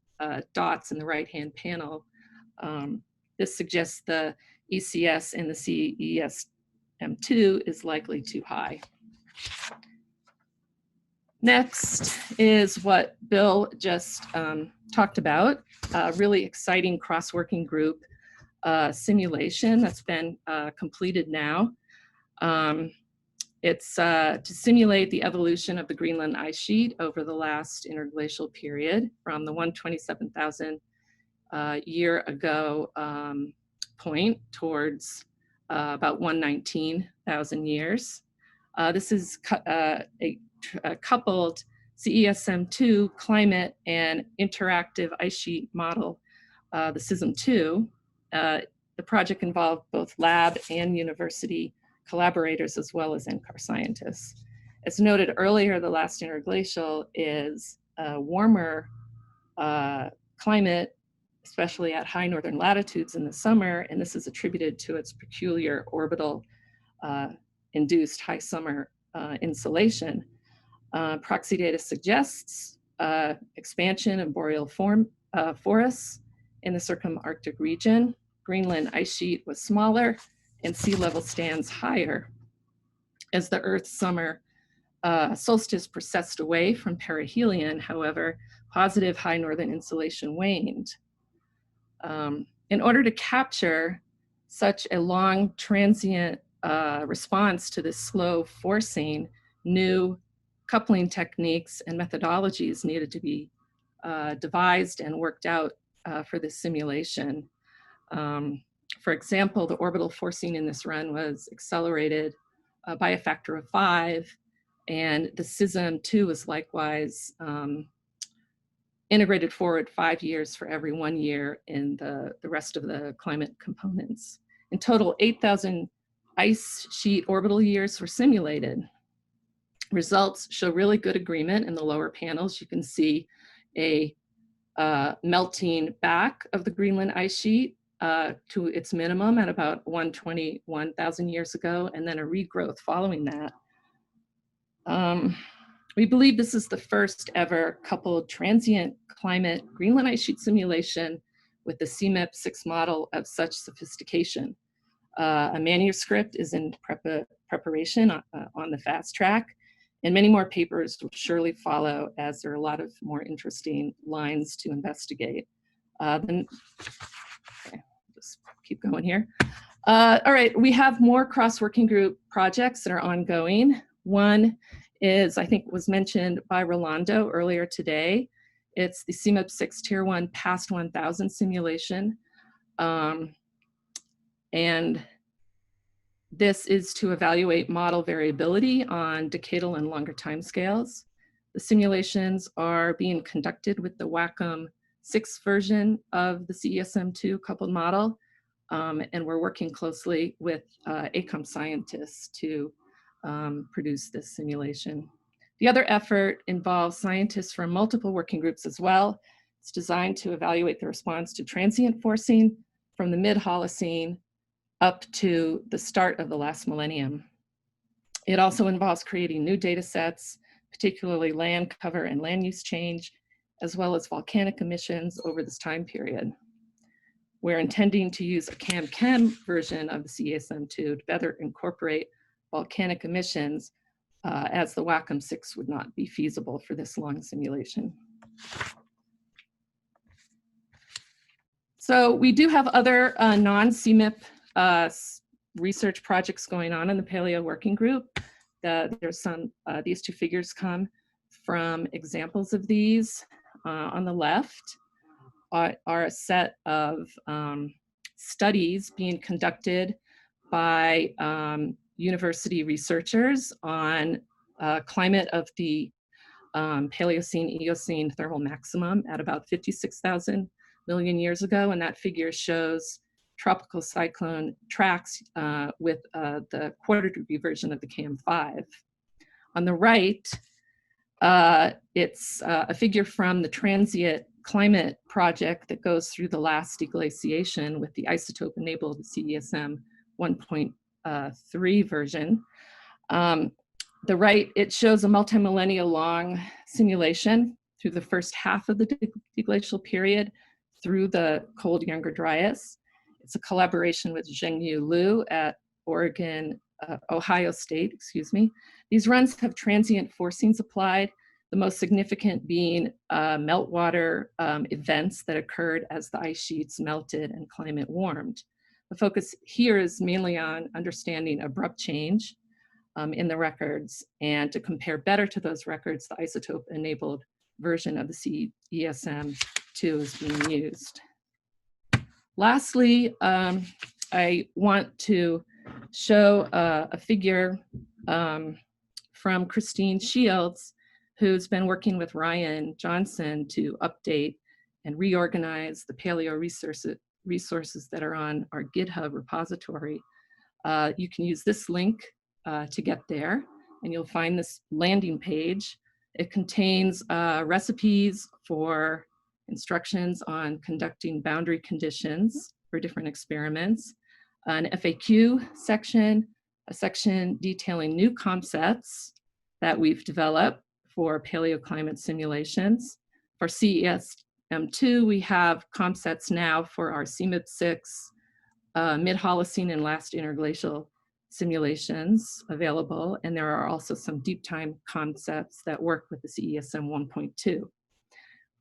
dots in the right-hand panel. This suggests the ECS in the CESM2 is likely too high. Next is what Bill just talked about, a really exciting cross-working group simulation that's been completed now. It's to simulate the evolution of the Greenland ice sheet over the last interglacial period from the 127,000 year ago point towards about 119,000 years. This is a coupled CESM2 climate and interactive ice sheet model, the CESM2. The project involved both lab and university collaborators as well as NCAR scientists. As noted earlier, the last interglacial is a warmer climate, especially at high northern latitudes in the summer, and this is attributed to its peculiar orbital induced high summer insolation. Proxy data suggests expansion of boreal forests in the circumarctic region. Greenland ice sheet was smaller and sea level stands higher. As the Earth's summer solstice processed away from perihelion, however, positive high northern insolation waned. In order to capture such a long transient response to this slow forcing, new coupling techniques and methodologies needed to be devised and worked out for this simulation. For example, the orbital forcing in this run was accelerated by a factor of 5, and the CESM2 was likewise integrated forward 5 years for every 1 year in the rest of the climate components. In total, 8,000 ice sheet orbital years were simulated. Results show really good agreement in the lower panels. You can see a melting back of the Greenland ice sheet to its minimum at about 121,000 years ago, and then a regrowth following that. We believe this is the first ever coupled transient climate Greenland ice sheet simulation with the CMIP-6 model of such sophistication. A manuscript is in preparation on the fast track, and many more papers will surely follow, as there are a lot of more interesting lines to investigate. Okay, just keep going here. All right, we have more cross-working group projects that are ongoing. One is, I think was mentioned by Rolando earlier today. It's the CMIP-6 Tier 1 Past 1000 simulation. And this is to evaluate model variability on decadal and longer timescales. The simulations are being conducted with the WACM 6 version of the CESM2 coupled model, and we're working closely with ACOM scientists to produce this simulation. The other effort involves scientists from multiple working groups as well. It's designed to evaluate the response to transient forcing from the mid-Holocene up to the start of the last millennium. It also involves creating new data sets, particularly land cover and land use change, as well as volcanic emissions over this time period. We're intending to use a CAM-CHEM version of the CESM2 to better incorporate volcanic emissions, as the WACM 6 would not be feasible for this long simulation. So we do have other non-CMIP research projects going on in the Paleo Working Group. There's some, these two figures come from examples of these. On the left are a set of studies being conducted by university researchers on climate of the Paleocene-Eocene thermal maximum at about 56,000 million years ago, and that figure shows tropical cyclone tracks with the quarter-degree version of the CAM5. On the right, it's a figure from the Transient Climate Project that goes through the last deglaciation with the isotope-enabled CESM 1.3 version. The right, it shows a multi-millennia long simulation through the first half of the deglacial period through the cold Younger Dryas. It's a collaboration with Zhengyu Liu at Ohio State, excuse me. These runs have transient forcings applied, the most significant being meltwater events that occurred as the ice sheets melted and climate warmed. The focus here is mainly on understanding abrupt change in the records, and to compare better to those records, the isotope-enabled version of the CESM2 is being used. Lastly, I want to show a figure from Christine Shields, who's been working with Ryan Johnson to update and reorganize the paleo resources that are on our GitHub repository. You can use this link to get there, and you'll find this landing page. It contains recipes for instructions on conducting boundary conditions for different experiments, an FAQ section, a section detailing new concepts that we've developed for paleoclimate simulations. For CESM2, we have concepts now for our CMIP-6 mid-Holocene and last interglacial simulations available, and there are also some deep time concepts that work with the CESM 1.2.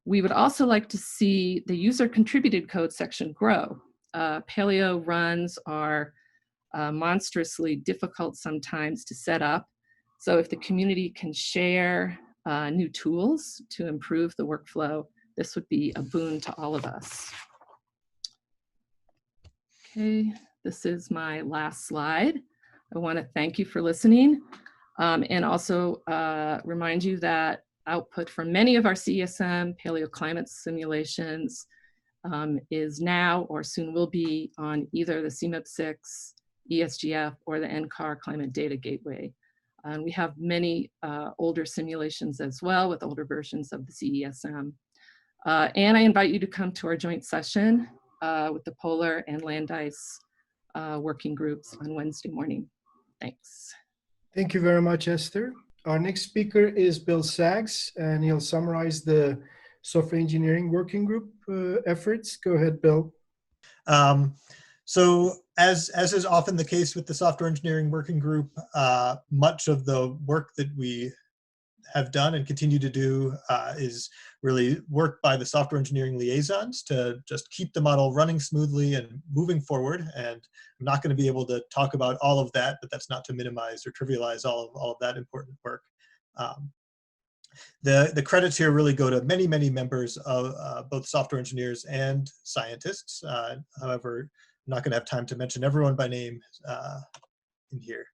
We would also like to see the user contributed code section grow. Paleo runs are monstrously difficult sometimes to set up. So if the community can share new tools to improve the workflow, this would be a boon to all of us. Okay, this is my last slide. I want to thank you for listening, and also remind you that output from many of our CESM Paleoclimate simulations is now or soon will be on either the CMIP6, ESGF, or the NCAR Climate Data Gateway. And we have many older simulations as well with older versions of the CESM. And I invite you to come to our joint session with the polar and land ice working groups on Wednesday morning. Thanks. Thank you very much, Esther. Our next speaker is Bill Sachs, and he'll summarize the software engineering working group efforts. Go ahead, Bill. So as is often the case with the software engineering working group, much of the work that we have done and continue to do is really work by the software engineering liaisons to just keep the model running smoothly and moving forward. And I'm not going to be able to talk about all of that, but that's not to minimize or trivialize all of that important work. The credits here really go to many, many members of both software engineers and scientists. However, I'm not going to have time to mention everyone by name in here.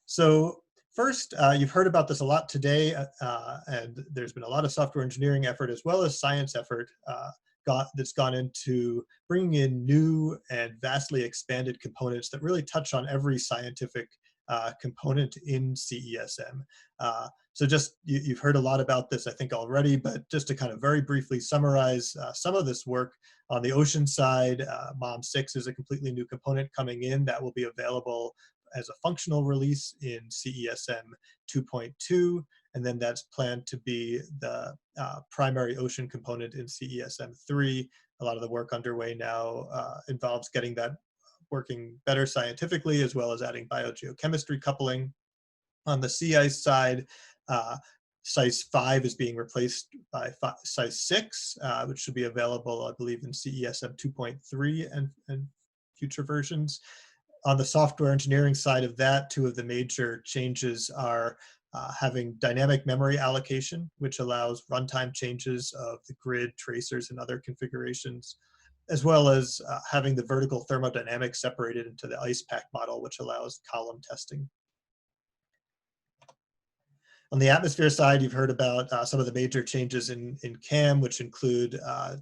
So first, you've heard about this a lot today, and there's been a lot of software engineering effort as well as science effort that's gone into bringing in new and vastly expanded components that really touch on every scientific component in CESM. So just, you've heard a lot about this, I think, already, but just to kind of very briefly summarize some of this work, on the ocean side, MOM6 is a completely new component coming in that will be available as a functional release in CESM 2.2, and then that's planned to be the primary ocean component in CESM 3. A lot of the work underway now involves getting that working better scientifically, as well as adding biogeochemistry coupling. On the sea ice side, CEIS 5 is being replaced by CEIS 6, which should be available, I believe, in CESM 2.3 and future versions. On the software engineering side of that, two of the major changes are having dynamic memory allocation, which allows runtime changes of the grid, tracers, and other configurations, as well as having the vertical thermodynamics separated into the ice pack model, which allows column testing. On the atmosphere side, you've heard about some of the major changes in CAM, which include a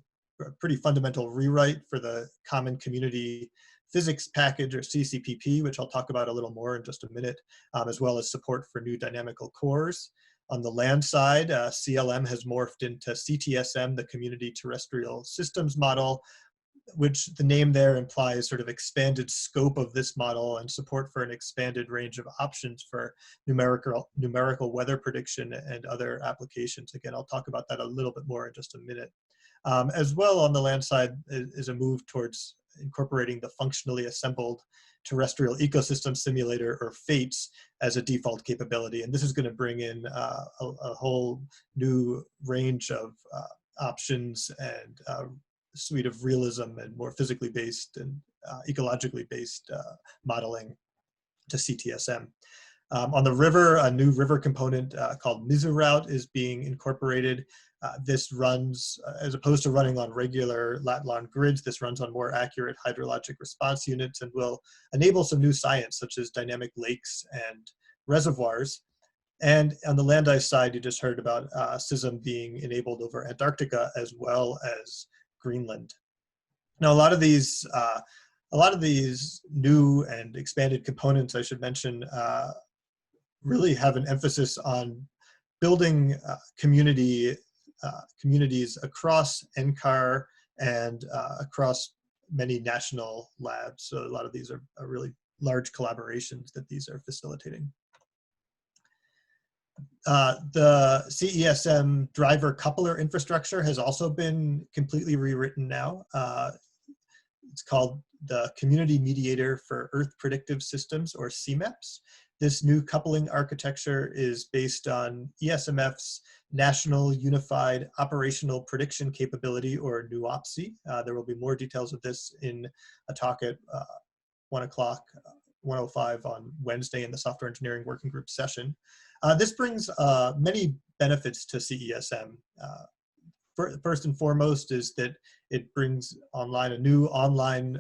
pretty fundamental rewrite for the Common Community Physics Package, or CCPP, which I'll talk about a little more in just a minute, as well as support for new dynamical cores. On the land side, CLM has morphed into CTSM, the Community Terrestrial Systems Model, which the name there implies sort of expanded scope of this model and support for an expanded range of options for numerical weather prediction and other applications. Again, I'll talk about that a little bit more in just a minute. As well, on the land side is a move towards incorporating the functionally assembled terrestrial ecosystem simulator, or FATES, as a default capability. And this is going to bring in a whole new range of options and suite of realism and more physically based and ecologically based modeling to CTSM. On the river, a new river component called Mizuroute is being incorporated. This runs, as opposed to running on regular lat-long grids, this runs on more accurate hydrologic response units and will enable some new science, such as dynamic lakes and reservoirs. And on the land ice side, you just heard about CESM being enabled over Antarctica as well as Greenland. Now, a lot of these new and expanded components, I should mention, really have an emphasis on building communities across NCAR and across many national labs. So a lot of these are really large collaborations that these are facilitating. The CESM driver coupler infrastructure has also been completely rewritten now. It's called the Community Mediator for Earth Predictive Systems, or CMEPS. This new coupling architecture is based on ESMF's National Unified Operational Prediction Capability, or NUOPSI. There will be more details of this in a talk at 1:05 on Wednesday in the Software Engineering Working Group session. This brings many benefits to CESM. First and foremost is that it brings online a new online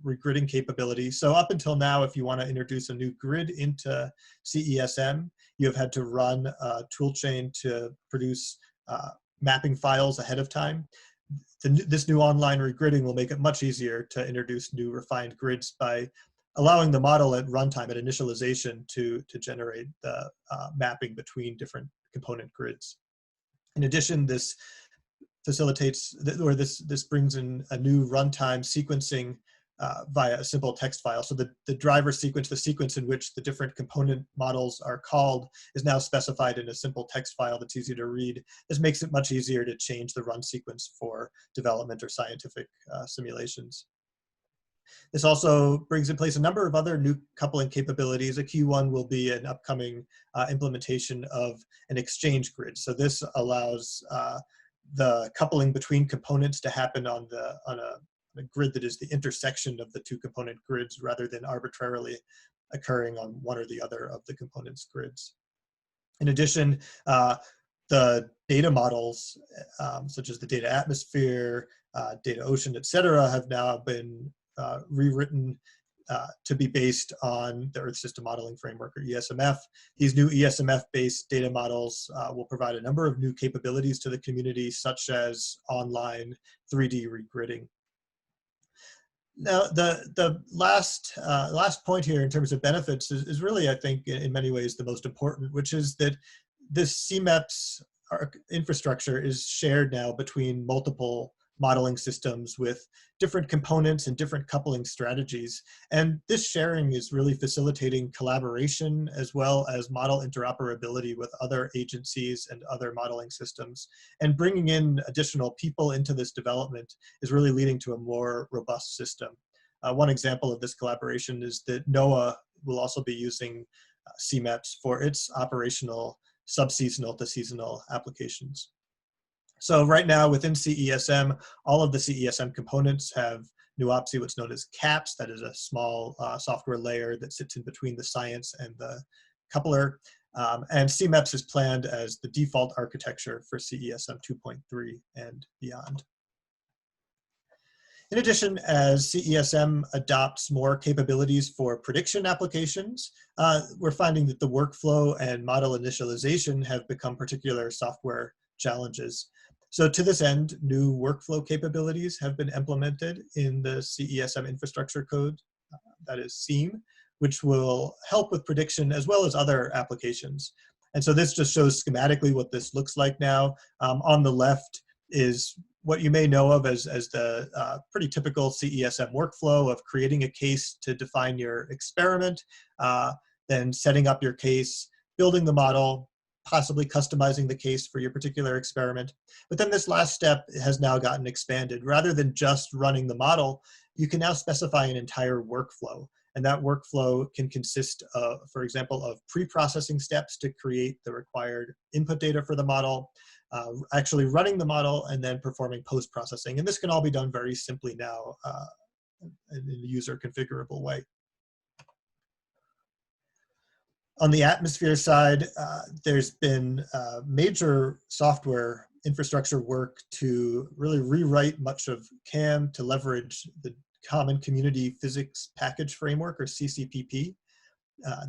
regridding capability. So up until now, if you want to introduce a new grid into CESM, you have had to run a tool chain to produce mapping files ahead of time. This new online regridding will make it much easier to introduce new refined grids by allowing the model at runtime, at initialization, to generate the mapping between different component grids. In addition, this facilitates, or this brings in a new runtime sequencing via a simple text file. So the driver sequence, the sequence in which the different component models are called, is now specified in a simple text file that's easy to read. This makes it much easier to change the run sequence for development or scientific simulations. This also brings in place a number of other new coupling capabilities. A key one will be an upcoming implementation of an exchange grid. So this allows the coupling between components to happen on a grid that is the intersection of the two component grids, rather than arbitrarily occurring on one or the other of the components grids. In addition, the data models, such as the data atmosphere, data ocean, et cetera, have now been rewritten to be based on the Earth System Modeling Framework, or ESMF. These new ESMF-based data models will provide a number of new capabilities to the community, such as online 3D regridding. Now, the last point here in terms of benefits is really, I think, in many ways the most important, which is that this CMEPS infrastructure is shared now between multiple modeling systems with different components and different coupling strategies. And this sharing is really facilitating collaboration as well as model interoperability with other agencies and other modeling systems. And bringing in additional people into this development is really leading to a more robust system. One example of this collaboration is that NOAA will also be using CMEPS for its operational subseasonal to seasonal applications. So right now within CESM, all of the CESM components have NUOPSI, what's known as CAPS. That is a small software layer that sits in between the science and the coupler. And CMEPS is planned as the default architecture for CESM 2.3 and beyond. In addition, as CESM adopts more capabilities for prediction applications, we're finding that the workflow and model initialization have become particular software challenges. So to this end, new workflow capabilities have been implemented in the CESM infrastructure code, that is SEAM, which will help with prediction as well as other applications. And so this just shows schematically what this looks like now. On the left is what you may know of as the pretty typical CESM workflow of creating a case to define your experiment, then setting up your case, building the model, possibly customizing the case for your particular experiment. But then this last step has now gotten expanded. Rather than just running the model, you can now specify an entire workflow. And that workflow can consist of, for example, of pre-processing steps to create the required input data for the model, actually running the model, and then performing post-processing. And this can all be done very simply now in a user configurable way. On the atmosphere side, there's been major software infrastructure work to really rewrite much of CAM to leverage the Common Community Physics Package Framework, or CCPP.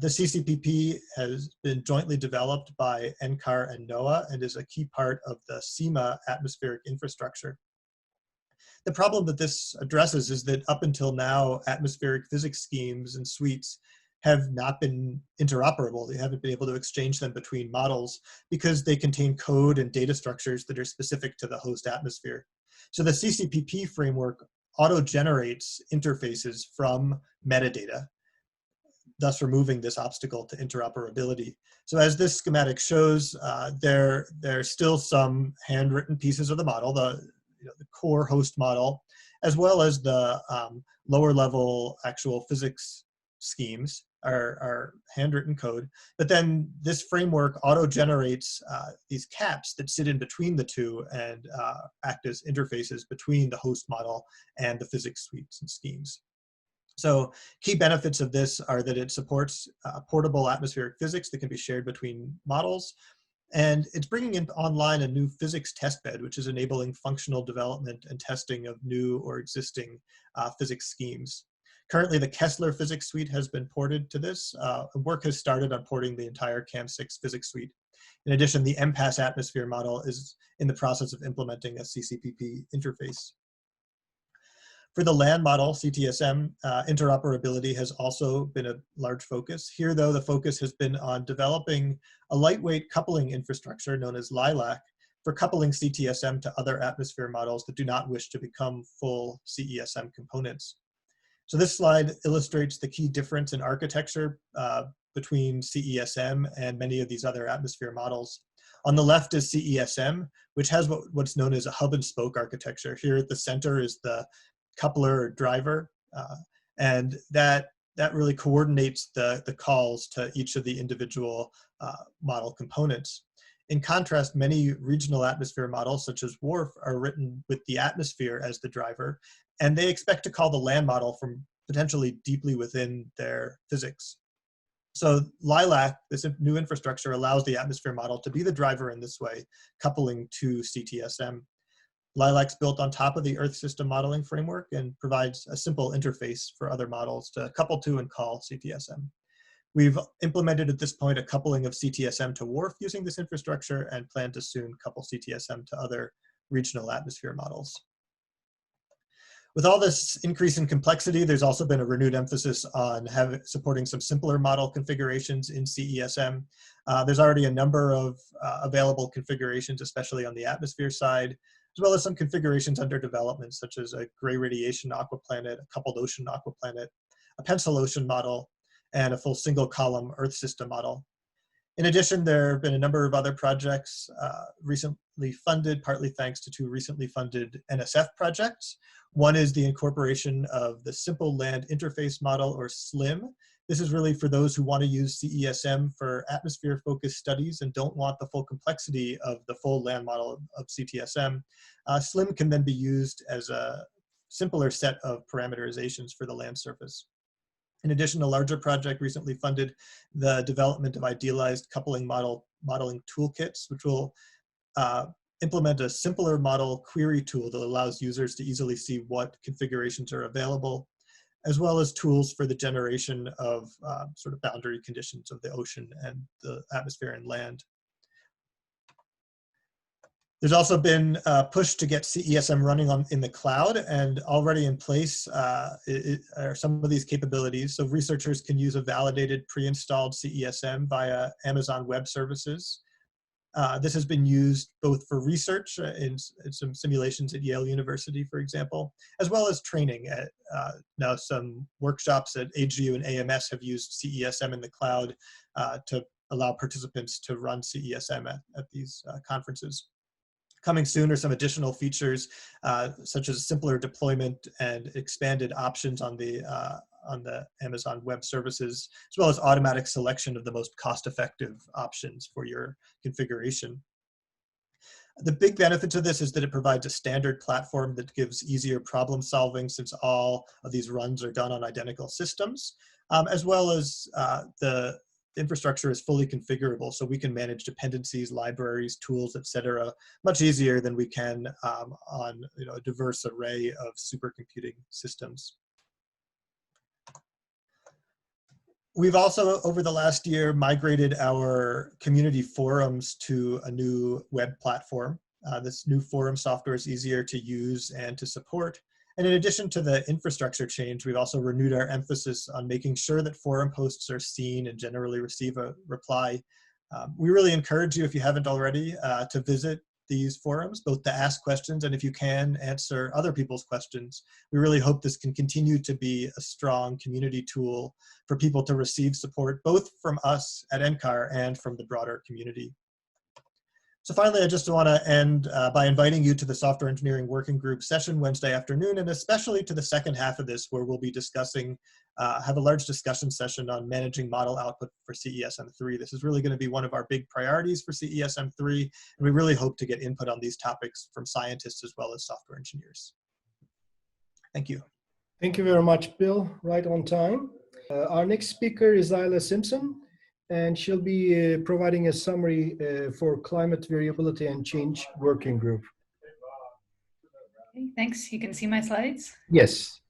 The CCPP has been jointly developed by NCAR and NOAA and is a key part of the CEMA atmospheric infrastructure. The problem that this addresses is that up until now, atmospheric physics schemes and suites have not been interoperable. They haven't been able to exchange them between models because they contain code and data structures that are specific to the host atmosphere. So the CCPP framework auto-generates interfaces from metadata, thus removing this obstacle to interoperability. So as this schematic shows, there are still some handwritten pieces of the model, the core host model, as well as the lower level actual physics schemes are handwritten code. But then this framework auto-generates these caps that sit in between the two and act as interfaces between the host model and the physics suites and schemes. So key benefits of this are that it supports portable atmospheric physics that can be shared between models. And it's bringing in online a new physics testbed, which is enabling functional development and testing of new or existing physics schemes. Currently, the Kessler physics suite has been ported to this. Work has started on porting the entire CAM6 physics suite. In addition, the MPAS atmosphere model is in the process of implementing a CCPP interface. For the land model, CTSM, interoperability has also been a large focus. Here, though, the focus has been on developing a lightweight coupling infrastructure known as LILAC for coupling CTSM to other atmosphere models that do not wish to become full CESM components. So this slide illustrates the key difference in architecture between CESM and many of these other atmosphere models. On the left is CESM, which has what's known as a hub and spoke architecture. Here at the center is the coupler or driver, and that really coordinates the calls to each of the individual model components. In contrast, many regional atmosphere models, such as WRF, are written with the atmosphere as the driver, and they expect to call the land model from potentially deeply within their physics. So LILAC, this new infrastructure, allows the atmosphere model to be the driver in this way, coupling to CTSM. LILAC's built on top of the Earth system modeling framework and provides a simple interface for other models to couple to and call CTSM. We've implemented at this point a coupling of CTSM to WRF using this infrastructure and plan to soon couple CTSM to other regional atmosphere models. With all this increase in complexity, there's also been a renewed emphasis on supporting some simpler model configurations in CESM. There's already a number of available configurations, especially on the atmosphere side, as well as some configurations under development, such as a gray radiation aquaplanet, a coupled ocean aquaplanet, a pencil ocean model, and a full single column Earth system model. In addition, there have been a number of other projects recently funded, partly thanks to 2 recently funded NSF projects. One is the incorporation of the Simple Land Interface Model, or SLIM. This is really for those who want to use CESM for atmosphere-focused studies and don't want the full complexity of the full land model of CTSM. SLIM can then be used as a simpler set of parameterizations for the land surface. In addition, a larger project recently funded the development of idealized coupling modeling toolkits, which will implement a simpler model query tool that allows users to easily see what configurations are available, as well as tools for the generation of sort of boundary conditions of the ocean and the atmosphere and land. There's also been a push to get CESM running in the cloud, and already in place are some of these capabilities. So researchers can use a validated pre-installed CESM via Amazon Web Services. This has been used both for research in some simulations at Yale University, for example, as well as training. Now some workshops at AGU and AMS have used CESM in the cloud to allow participants to run CESM at these conferences. Coming soon are some additional features, such as simpler deployment and expanded options on the Amazon Web Services, as well as automatic selection of the most cost-effective options for your configuration. The big benefit to this is that it provides a standard platform that gives easier problem solving, since all of these runs are done on identical systems, as well as the infrastructure is fully configurable, so we can manage dependencies, libraries, tools, etc., much easier than we can on a diverse array of supercomputing systems. We've also, over the last year, migrated our community forums to a new web platform. This new forum software is easier to use and to support. And in addition to the infrastructure change, we've also renewed our emphasis on making sure that forum posts are seen and generally receive a reply. We really encourage you, if you haven't already, to visit these forums, both to ask questions and, if you can, answer other people's questions. We really hope this can continue to be a strong community tool for people to receive support, both from us at NCAR and from the broader community. So finally, I just want to end by inviting you to the Software Engineering Working Group session Wednesday afternoon, and especially to the second half of this, where we'll be discussing, have a large discussion session on managing model output for CESM3. This is really going to be one of our big priorities for CESM3, and we really hope to get input on these topics from scientists as well as software engineers. Thank you. Thank you very much, Bill. Right on time. Our next speaker is Isla Simpson, and she'll be providing a summary for Climate Variability and Change Working Group. Okay, thanks. You can see my slides? Yes.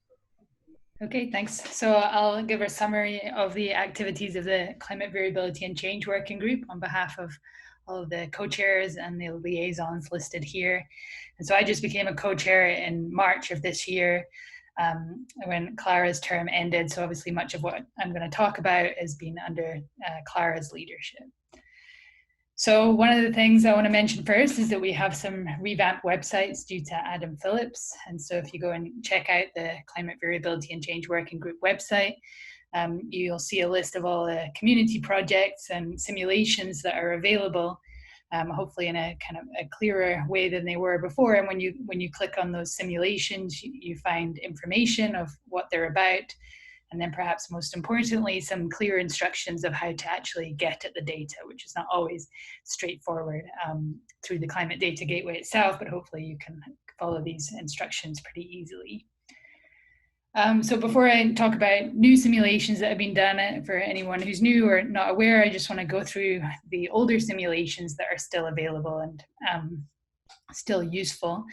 Okay, thanks. So I'll give a summary of the activities of the Climate Variability and Change Working Group on behalf of all of the co-chairs and the liaisons listed here. And so I just became a co-chair in March of this year when Clara's term ended. So obviously much of what I'm going to talk about has been under Clara's leadership. So one of the things I want to mention first is that we have some revamped websites due to Adam Phillips. And so if you go and check out the Climate Variability and Change Working Group website, you'll see a list of all the community projects and simulations that are available, hopefully in a kind of a clearer way than they were before. And when you click on those simulations, you find information of what they're about. And then perhaps most importantly, some clear instructions of how to actually get at the data, which is not always straightforward through the Climate Data Gateway itself, but hopefully you can follow these instructions pretty easily. So before I talk about new simulations that have been done, for anyone who's new or not aware, I just want to go through the older simulations that are still available and still useful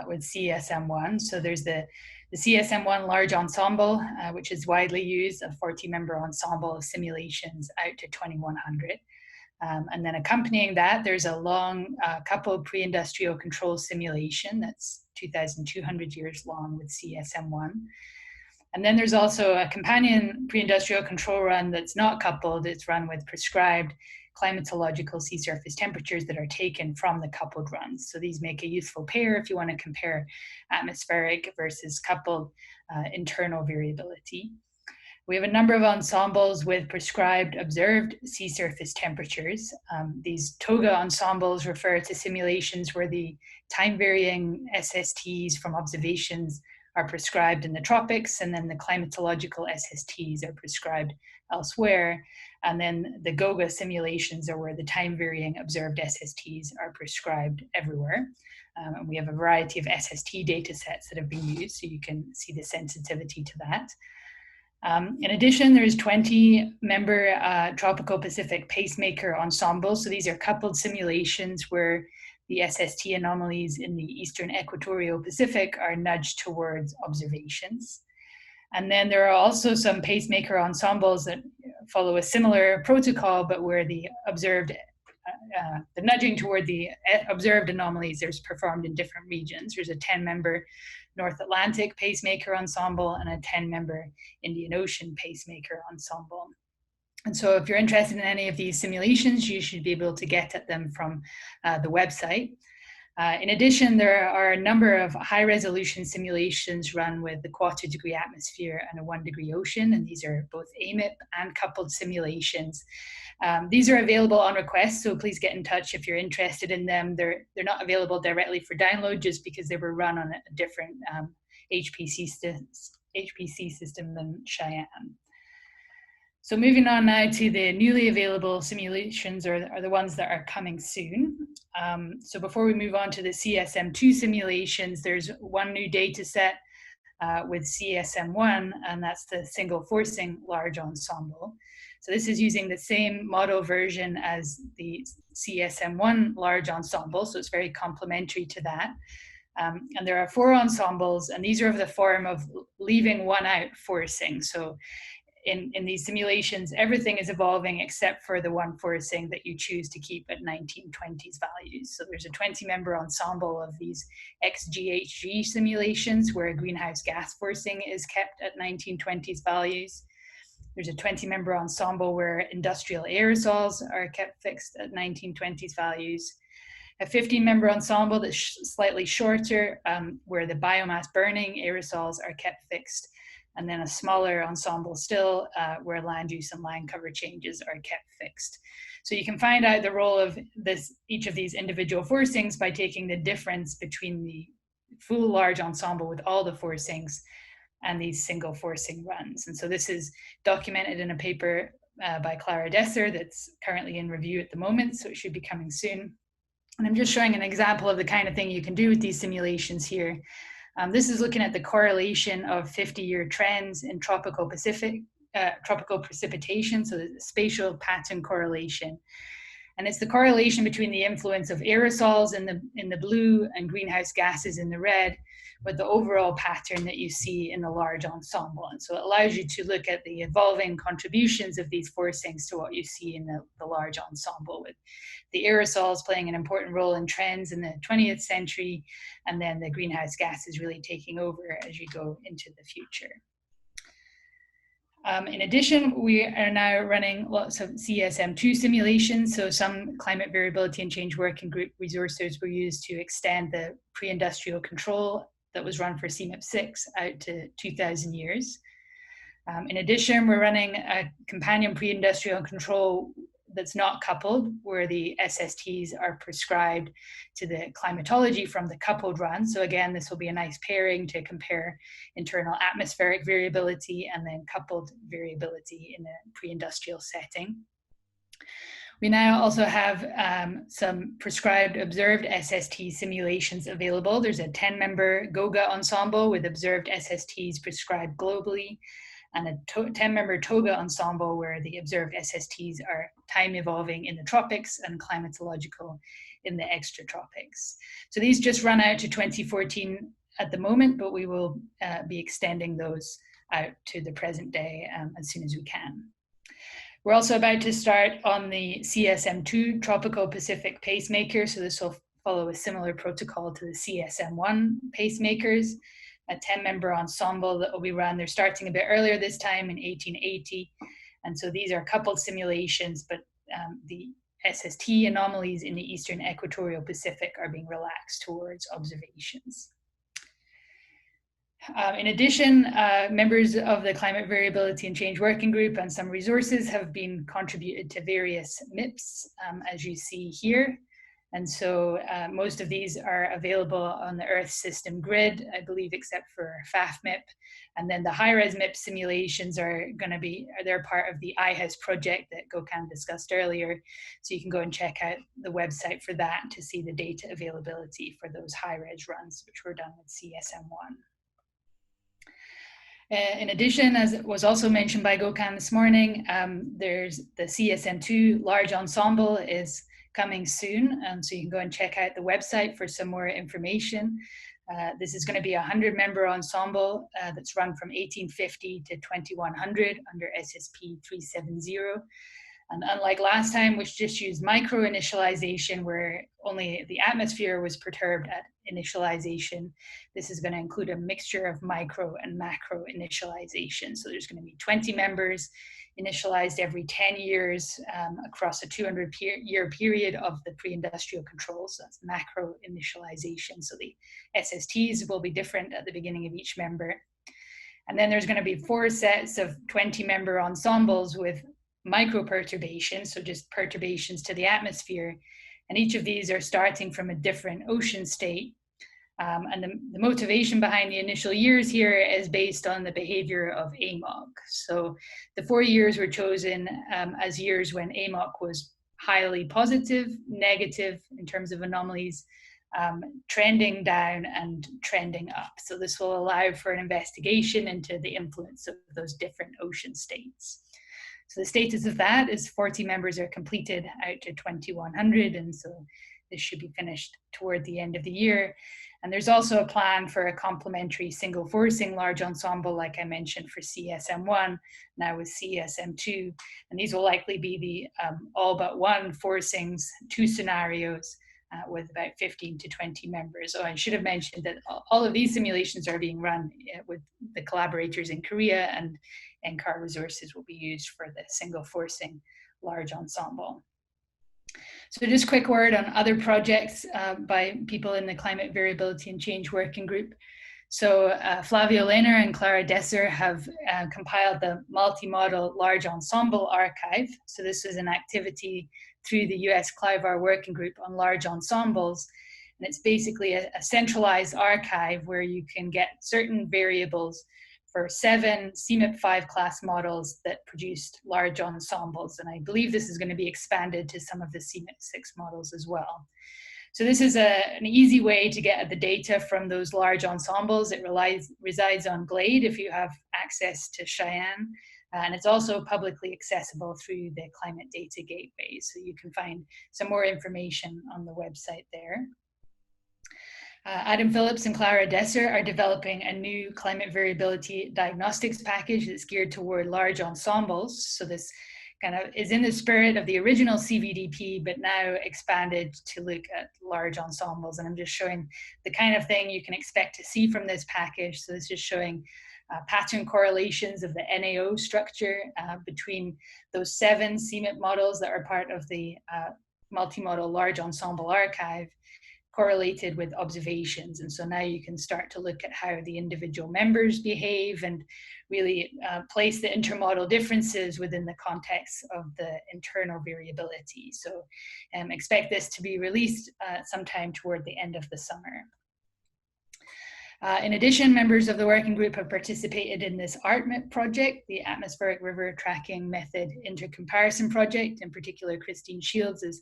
with CESM1. So there's the CESM1 large ensemble, which is widely used, a 40-member ensemble of simulations out to 2100. And then accompanying that, there's a long coupled pre-industrial control simulation that's 2,200 years long with CESM1. And then there's also a companion pre-industrial control run that's not coupled. It's run with prescribed climatological sea surface temperatures that are taken from the coupled runs. So these make a useful pair if you want to compare atmospheric versus coupled internal variability. We have a number of ensembles with prescribed observed sea surface temperatures. These TOGA ensembles refer to simulations where the time-varying SSTs from observations are prescribed in the tropics, and then the climatological SSTs are prescribed elsewhere. And then the GOGA simulations are where the time-varying observed SSTs are prescribed everywhere. And we have a variety of SST data sets that have been used, so you can see the sensitivity to that. In addition, there's 20-member Tropical Pacific Pacemaker ensembles. So these are coupled simulations where the SST anomalies in the Eastern Equatorial Pacific are nudged towards observations. And then there are also some pacemaker ensembles that follow a similar protocol, but where the observed, the nudging toward the observed anomalies is performed in different regions. There's a 10-member North Atlantic pacemaker ensemble and a 10-member Indian Ocean pacemaker ensemble. And so if you're interested in any of these simulations, you should be able to get at them from the website. In addition, there are a number of high-resolution simulations run with the 1/4-degree atmosphere and a 1-degree ocean, and these are both AMIP and coupled simulations. These are available on request, so please get in touch if you're interested in them. They're not available directly for download just because they were run on a different HPC system than Cheyenne. So moving on now to the newly available simulations, or the ones that are coming soon. So before we move on to the CESM2 simulations, there's one new data set with CESM1, and that's the single forcing large ensemble. So this is using the same model version as the CESM1 large ensemble, so it's very complementary to that. And there are 4 ensembles, and these are of the form of leaving one out forcing. So in these simulations, everything is evolving except for the one forcing that you choose to keep at 1920s values. So there's a 20-member ensemble of these XGHG simulations where greenhouse gas forcing is kept at 1920s values. There's a 20-member ensemble where industrial aerosols are kept fixed at 1920s values. A 15-member ensemble that's slightly shorter where the biomass burning aerosols are kept fixed. And then a smaller ensemble still where land use and land cover changes are kept fixed. So you can find out the role of each of these individual forcings by taking the difference between the full large ensemble with all the forcings and these single forcing runs. And so this is documented in a paper by Clara Orbe that's currently in review at the moment, so it should be coming soon. And I'm just showing an example of the kind of thing you can do with these simulations here. This is looking at the correlation of 50-year trends in tropical precipitation, so the spatial pattern correlation. And it's the correlation between the influence of aerosols in the blue and greenhouse gases in the red with the overall pattern that you see in the large ensemble. And so it allows you to look at the evolving contributions of these forcings to what you see in the large ensemble, with the aerosols playing an important role in trends in the 20th century, and then the greenhouse gases really taking over as you go into the future. In addition, we are now running lots of CESM2 simulations. So some climate variability and change working group resources were used to extend the pre-industrial control that was run for CMIP6 out to 2,000 years. In addition, we're running a companion pre-industrial control that's not coupled, where the SSTs are prescribed to the climatology from the coupled run. So again, this will be a nice pairing to compare internal atmospheric variability and then coupled variability in a pre-industrial setting. We now also have some prescribed observed SST simulations available. There's a 10-member GOGA ensemble with observed SSTs prescribed globally, and a 10-member TOGA ensemble where the observed SSTs are time evolving in the tropics and climatological in the extratropics. So these just run out to 2014 at the moment, but we will be extending those out to the present day as soon as we can. We're also about to start on the CESM2 Tropical Pacific Pacemaker. So this will follow a similar protocol to the CESM1 pacemakers, a 10-member ensemble that will be run. They're starting a bit earlier this time in 1880. And so these are coupled simulations, but the SST anomalies in the Eastern Equatorial Pacific are being relaxed towards observations. In addition, members of the Climate Variability and Change Working Group and some resources have been contributed to various MIPS, as you see here. And so most of these are available on the Earth system grid, I believe, except for FAFMIP. And then the high-res MIP simulations are going to be, they're part of the IHES project that Gokhan discussed earlier. So you can go and check out the website for that to see the data availability for those high-res runs, which were done with CESM1. In addition, as it was also mentioned by Gokhan this morning, there's the CESM2 large ensemble is coming soon, so you can go and check out the website for some more information. This is going to be a 100-member ensemble that's run from 1850 to 2100 under SSP 370. And unlike last time, which just used micro initialization, where only the atmosphere was perturbed at initialization, this is going to include a mixture of micro and macro initialization. So there's going to be 20 members initialized every 10 years across a 200-year period of the pre-industrial controls. So that's macro initialization. So the SSTs will be different at the beginning of each member. And then there's going to be 4 sets of 20-member ensembles with micro perturbations, so just perturbations to the atmosphere. And each of these are starting from a different ocean state. And the motivation behind the initial years here is based on the behavior of AMOC. So the 4 years were chosen as years when AMOC was highly positive, negative in terms of anomalies, trending down and trending up. So this will allow for an investigation into the influence of those different ocean states. So the status of that is 40 members are completed out to 2100, and so this should be finished toward the end of the year. And there's also a plan for a complementary single forcing large ensemble, like I mentioned, for CESM1, now with CESM2. And these will likely be the all but one forcings, 2 scenarios with about 15 to 20 members. So I should have mentioned that all of these simulations are being run with the collaborators in Korea, and NCAR resources will be used for the single forcing large ensemble. So just a quick word on other projects by people in the Climate Variability and Change Working Group. So Flavio Lehner and Clara Desser have compiled the multi-model large ensemble archive. So this is an activity through the US CLIVAR Working Group on large ensembles. And it's basically a centralized archive where you can get certain variables for 7 CMIP5 class models that produced large ensembles. And I believe this is going to be expanded to some of the CMIP6 models as well. So this is an easy way to get at the data from those large ensembles. It resides on GLADE if you have access to Cheyenne. And it's also publicly accessible through the Climate Data Gateway. So you can find some more information on the website there. Adam Phillips and Clara Desser are developing a new climate variability diagnostics package that's geared toward large ensembles. So this kind of is in the spirit of the original CVDP, but now expanded to look at large ensembles. And I'm just showing the kind of thing you can expect to see from this package. So this is showing pattern correlations of the NAO structure between those 7 CMIP models that are part of the multimodal large ensemble archive, correlated with observations. And so now you can start to look at how the individual members behave and really place the intermodal differences within the context of the internal variability. So expect this to be released sometime toward the end of the summer. In addition, members of the working group have participated in this ARTMIP project, the Atmospheric River Tracking Method Intercomparison Project. In particular, Christine Shields has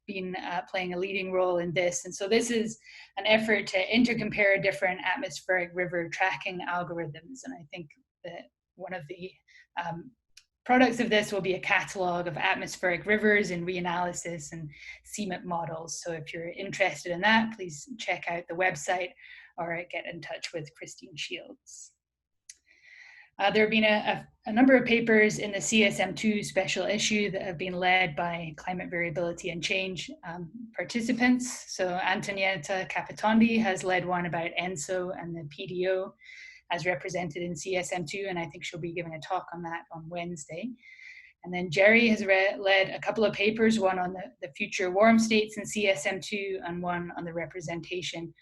been playing a leading role in this. And so this is an effort to intercompare different atmospheric river tracking algorithms. And I think that one of the products of this will be a catalog of atmospheric rivers and reanalysis and CMIP models. So if you're interested in that, please check out the website or get in touch with Christine Shields. There have been a number of papers in the CSM2 special issue that have been led by climate variability and change participants. So Antonietta Capitondi has led one about ENSO and the PDO as represented in CSM2, and I think she'll be giving a talk on that on Wednesday. And then Jerry has led a couple of papers, one on the future warm states in CSM2 and one on the representation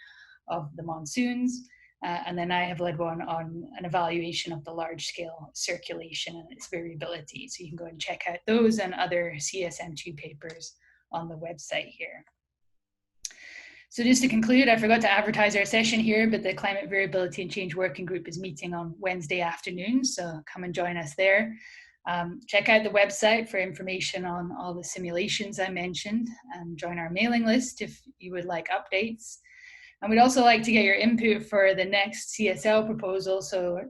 of the monsoons. And then I have led one on an evaluation of the large scale circulation and its variability. So you can go and check out those and other CSM2 papers on the website here. So just to conclude, I forgot to advertise our session here, but the Climate Variability and Change Working Group is meeting on Wednesday afternoon. So come and join us there. Check out the website for information on all the simulations I mentioned, and join our mailing list if you would like updates. And we'd also like to get your input for the next CSL proposal. So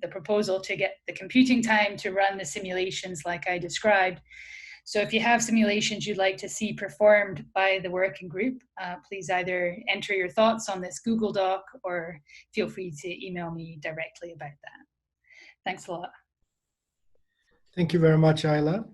the proposal to get the computing time to run the simulations like I described. So if you have simulations you'd like to see performed by the working group, please either enter your thoughts on this Google Doc or feel free to email me directly about that. Thanks a lot. Thank you very much, Ayla.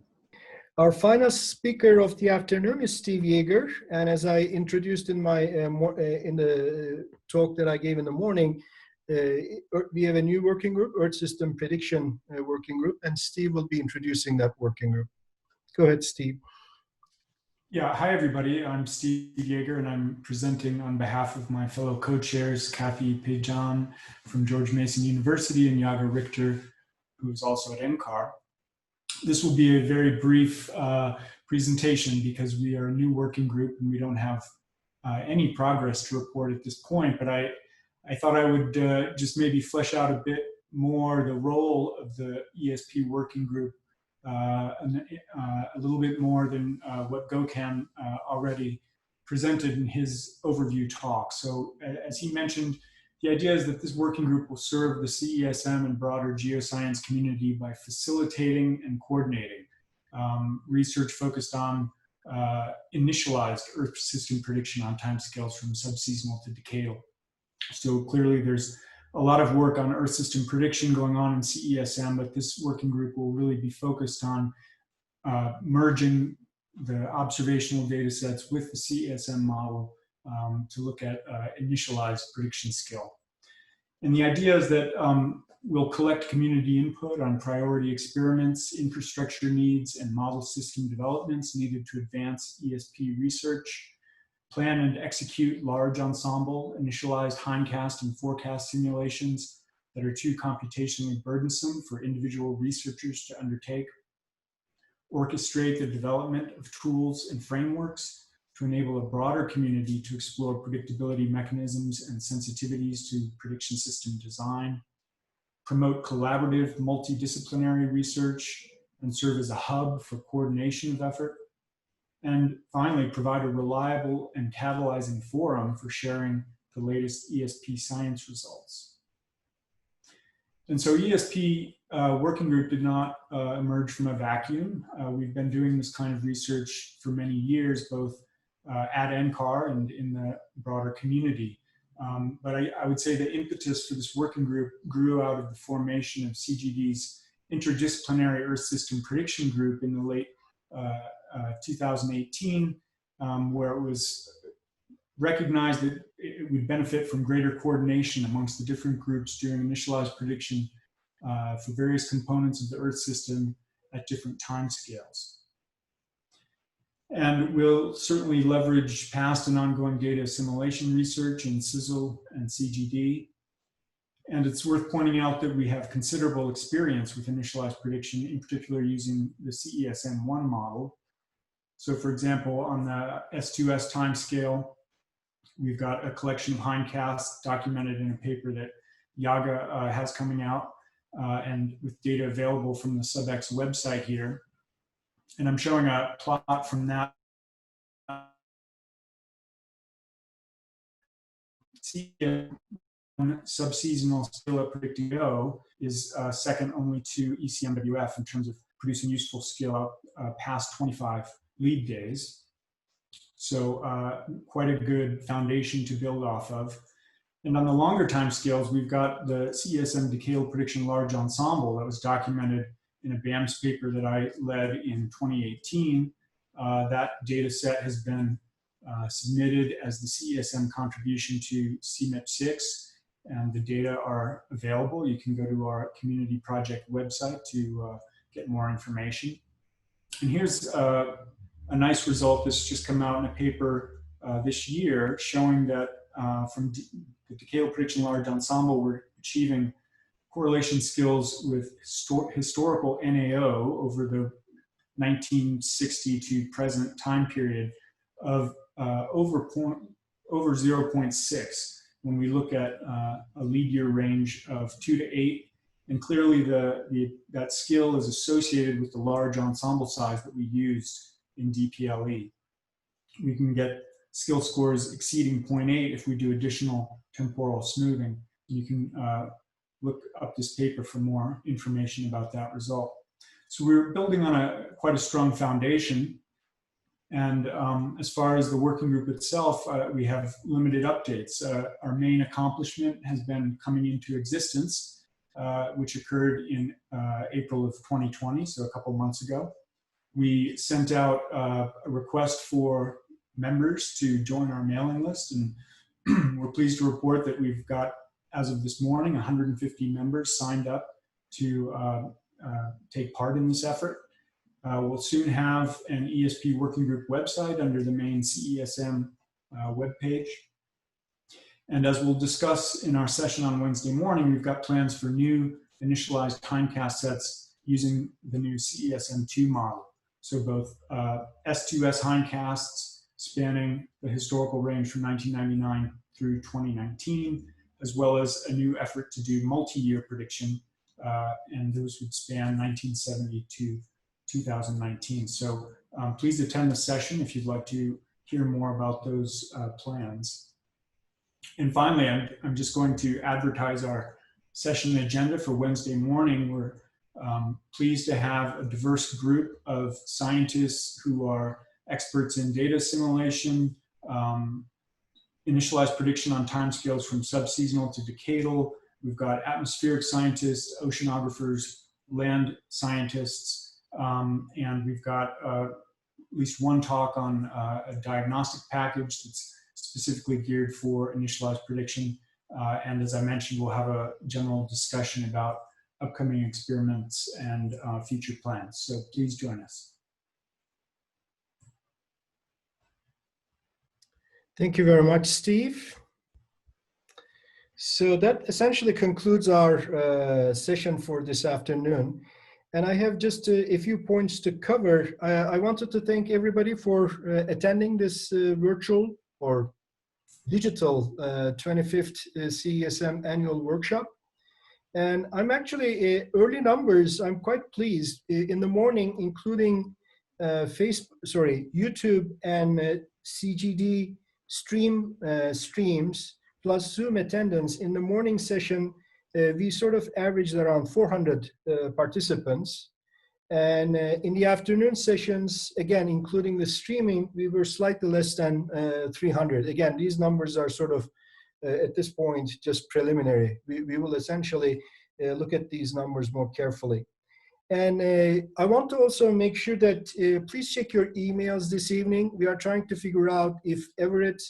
Our final speaker of the afternoon is Steve Yeager, and as I introduced in my in the talk that I gave in the morning, we have a new working group, Earth System Prediction Working Group, and Steve will be introducing that working group. Go ahead, Steve. Yeah, hi everybody. I'm Steve Yeager, and I'm presenting on behalf of my fellow co-chairs, Kathy Pejan from George Mason University and Yaga Richter, who is also at NCAR. This will be a very brief presentation because we are a new working group and we don't have any progress to report at this point, but I thought I would just maybe flesh out a bit more the role of the ESP working group a little bit more than what Gokhan already presented in his overview talk. So as he mentioned, the idea is that this working group will serve the CESM and broader geoscience community by facilitating and coordinating research focused on initialized Earth system prediction on timescales from subseasonal to decadal. So clearly there's a lot of work on Earth system prediction going on in CESM, but this working group will really be focused on merging the observational data sets with the CESM model to look at initialized prediction skill. And the idea is that we'll collect community input on priority experiments, infrastructure needs, and model system developments needed to advance ESP research, plan and execute large ensemble, initialized hindcast and forecast simulations that are too computationally burdensome for individual researchers to undertake, orchestrate the development of tools and frameworks to enable a broader community to explore predictability mechanisms and sensitivities to prediction system design, promote collaborative multidisciplinary research and serve as a hub for coordination of effort, and finally provide a reliable and catalyzing forum for sharing the latest ESP science results. And so ESP working group did not emerge from a vacuum. We've been doing this kind of research for many years, both at NCAR and in the broader community. But I would say the impetus for this working group grew out of the formation of CGD's interdisciplinary Earth System Prediction Group in the late 2018, where it was recognized that it would benefit from greater coordination amongst the different groups during initialized prediction for various components of the Earth system at different time scales. And we'll certainly leverage past and ongoing data assimilation research in CISL and CGD. And it's worth pointing out that we have considerable experience with initialized prediction, in particular using the CESM1 model. So for example, on the S2S timescale, we've got a collection of hindcasts documented in a paper that Yaga has coming out, and with data available from the SubX website here. And I'm showing a plot from that. Subseasonal scale-up predicting O is second only to ECMWF in terms of producing useful scale-up past 25 lead days. So quite a good foundation to build off of. And on the longer time scales, we've got the CESM Decadal Prediction Large Ensemble that was documented in a BAMS paper that I led in 2018. That data set has been submitted as the CESM contribution to CMIP6, and the data are available. You can go to our community project website to get more information. And here's a nice result that's just come out in a paper this year showing that from the Decadal Prediction Large Ensemble, we're achieving correlation skills with historical NAO over the 1960 to present time period of over 0.6 when we look at a lead year range of 2 to 8. And clearly that skill is associated with the large ensemble size that we used in DPLE. We can get skill scores exceeding 0.8 if we do additional temporal smoothing. You can look up this paper for more information about that result. So we're building on quite a strong foundation. And as far as the working group itself, we have limited updates. Our main accomplishment has been coming into existence, which occurred in April of 2020, so a couple months ago. We sent out a request for members to join our mailing list, and we're pleased to report that we've got, as of this morning, 150 members signed up to take part in this effort. We'll soon have an ESP working group website under the main CESM webpage. And as we'll discuss in our session on Wednesday morning, we've got plans for new initialized timecast sets using the new CESM2 model. So both S2S hindcasts spanning the historical range from 1999 through 2019, as well as a new effort to do multi-year prediction, and those would span 1970 to 2019. So please attend the session if you'd like to hear more about those plans. And finally, I'm just going to advertise our session agenda for Wednesday morning. We're pleased to have a diverse group of scientists who are experts in data assimilation, initialized prediction on timescales from subseasonal to decadal. We've got atmospheric scientists, oceanographers, land scientists, and we've got at least one talk on a diagnostic package that's specifically geared for initialized prediction. And as I mentioned, we'll have a general discussion about upcoming experiments and future plans. So please join us. Thank you very much, Steve. So that essentially concludes our session for this afternoon. And I have just a few points to cover. I wanted to thank everybody for attending this virtual or digital 25th CESM Annual Workshop. And I'm actually, early numbers, I'm quite pleased. In the morning, including YouTube and CGD streams plus Zoom attendance in the morning session, we sort of averaged around 400 participants. And in the afternoon sessions, again, including the streaming, we were slightly less than 300. Again, these numbers are sort of at this point just preliminary. We will essentially look at these numbers more carefully. And I want to also make sure that please check your emails this evening. We are trying to figure out if Everett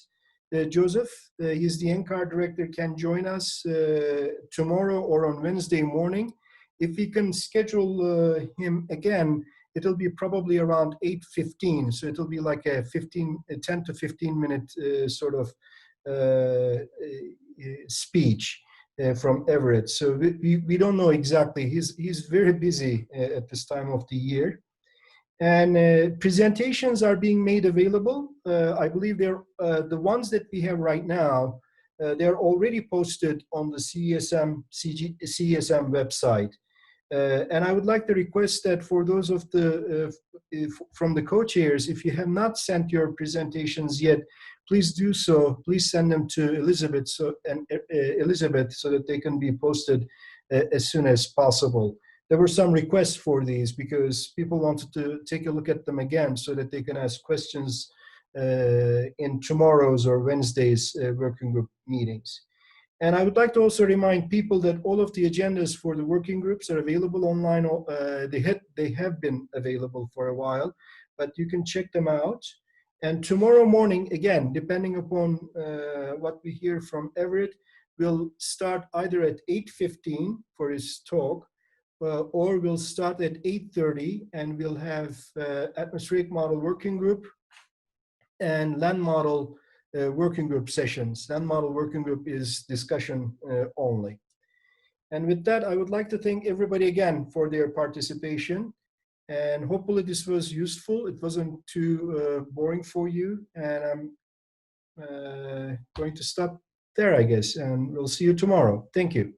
Joseph, he's the NCAR director, can join us tomorrow or on Wednesday morning. If we can schedule him again, it'll be probably around 8:15. So it'll be like a 10 to 15 minute sort of speech from Everett. So we don't know exactly. He's very busy at this time of the year. And presentations are being made available. I believe they're the ones that we have right now. They're already posted on the CESM website. And I would like to request that for those of from the co-chairs, if you have not sent your presentations yet, please do so. Please send them to Elizabeth so that they can be posted as soon as possible. There were some requests for these because people wanted to take a look at them again so that they can ask questions in tomorrow's or Wednesday's working group meetings. And I would like to also remind people that all of the agendas for the working groups are available online. They have been available for a while, but you can check them out. And tomorrow morning, again, depending upon what we hear from Everett, we'll start either at 8:15 for his talk, or we'll start at 8:30 and we'll have atmospheric model working group and land model working group sessions. Land model working group is discussion only. And with that, I would like to thank everybody again for their participation. And hopefully this was useful. It wasn't too boring for you. And I'm going to stop there, I guess. And we'll see you tomorrow. Thank you.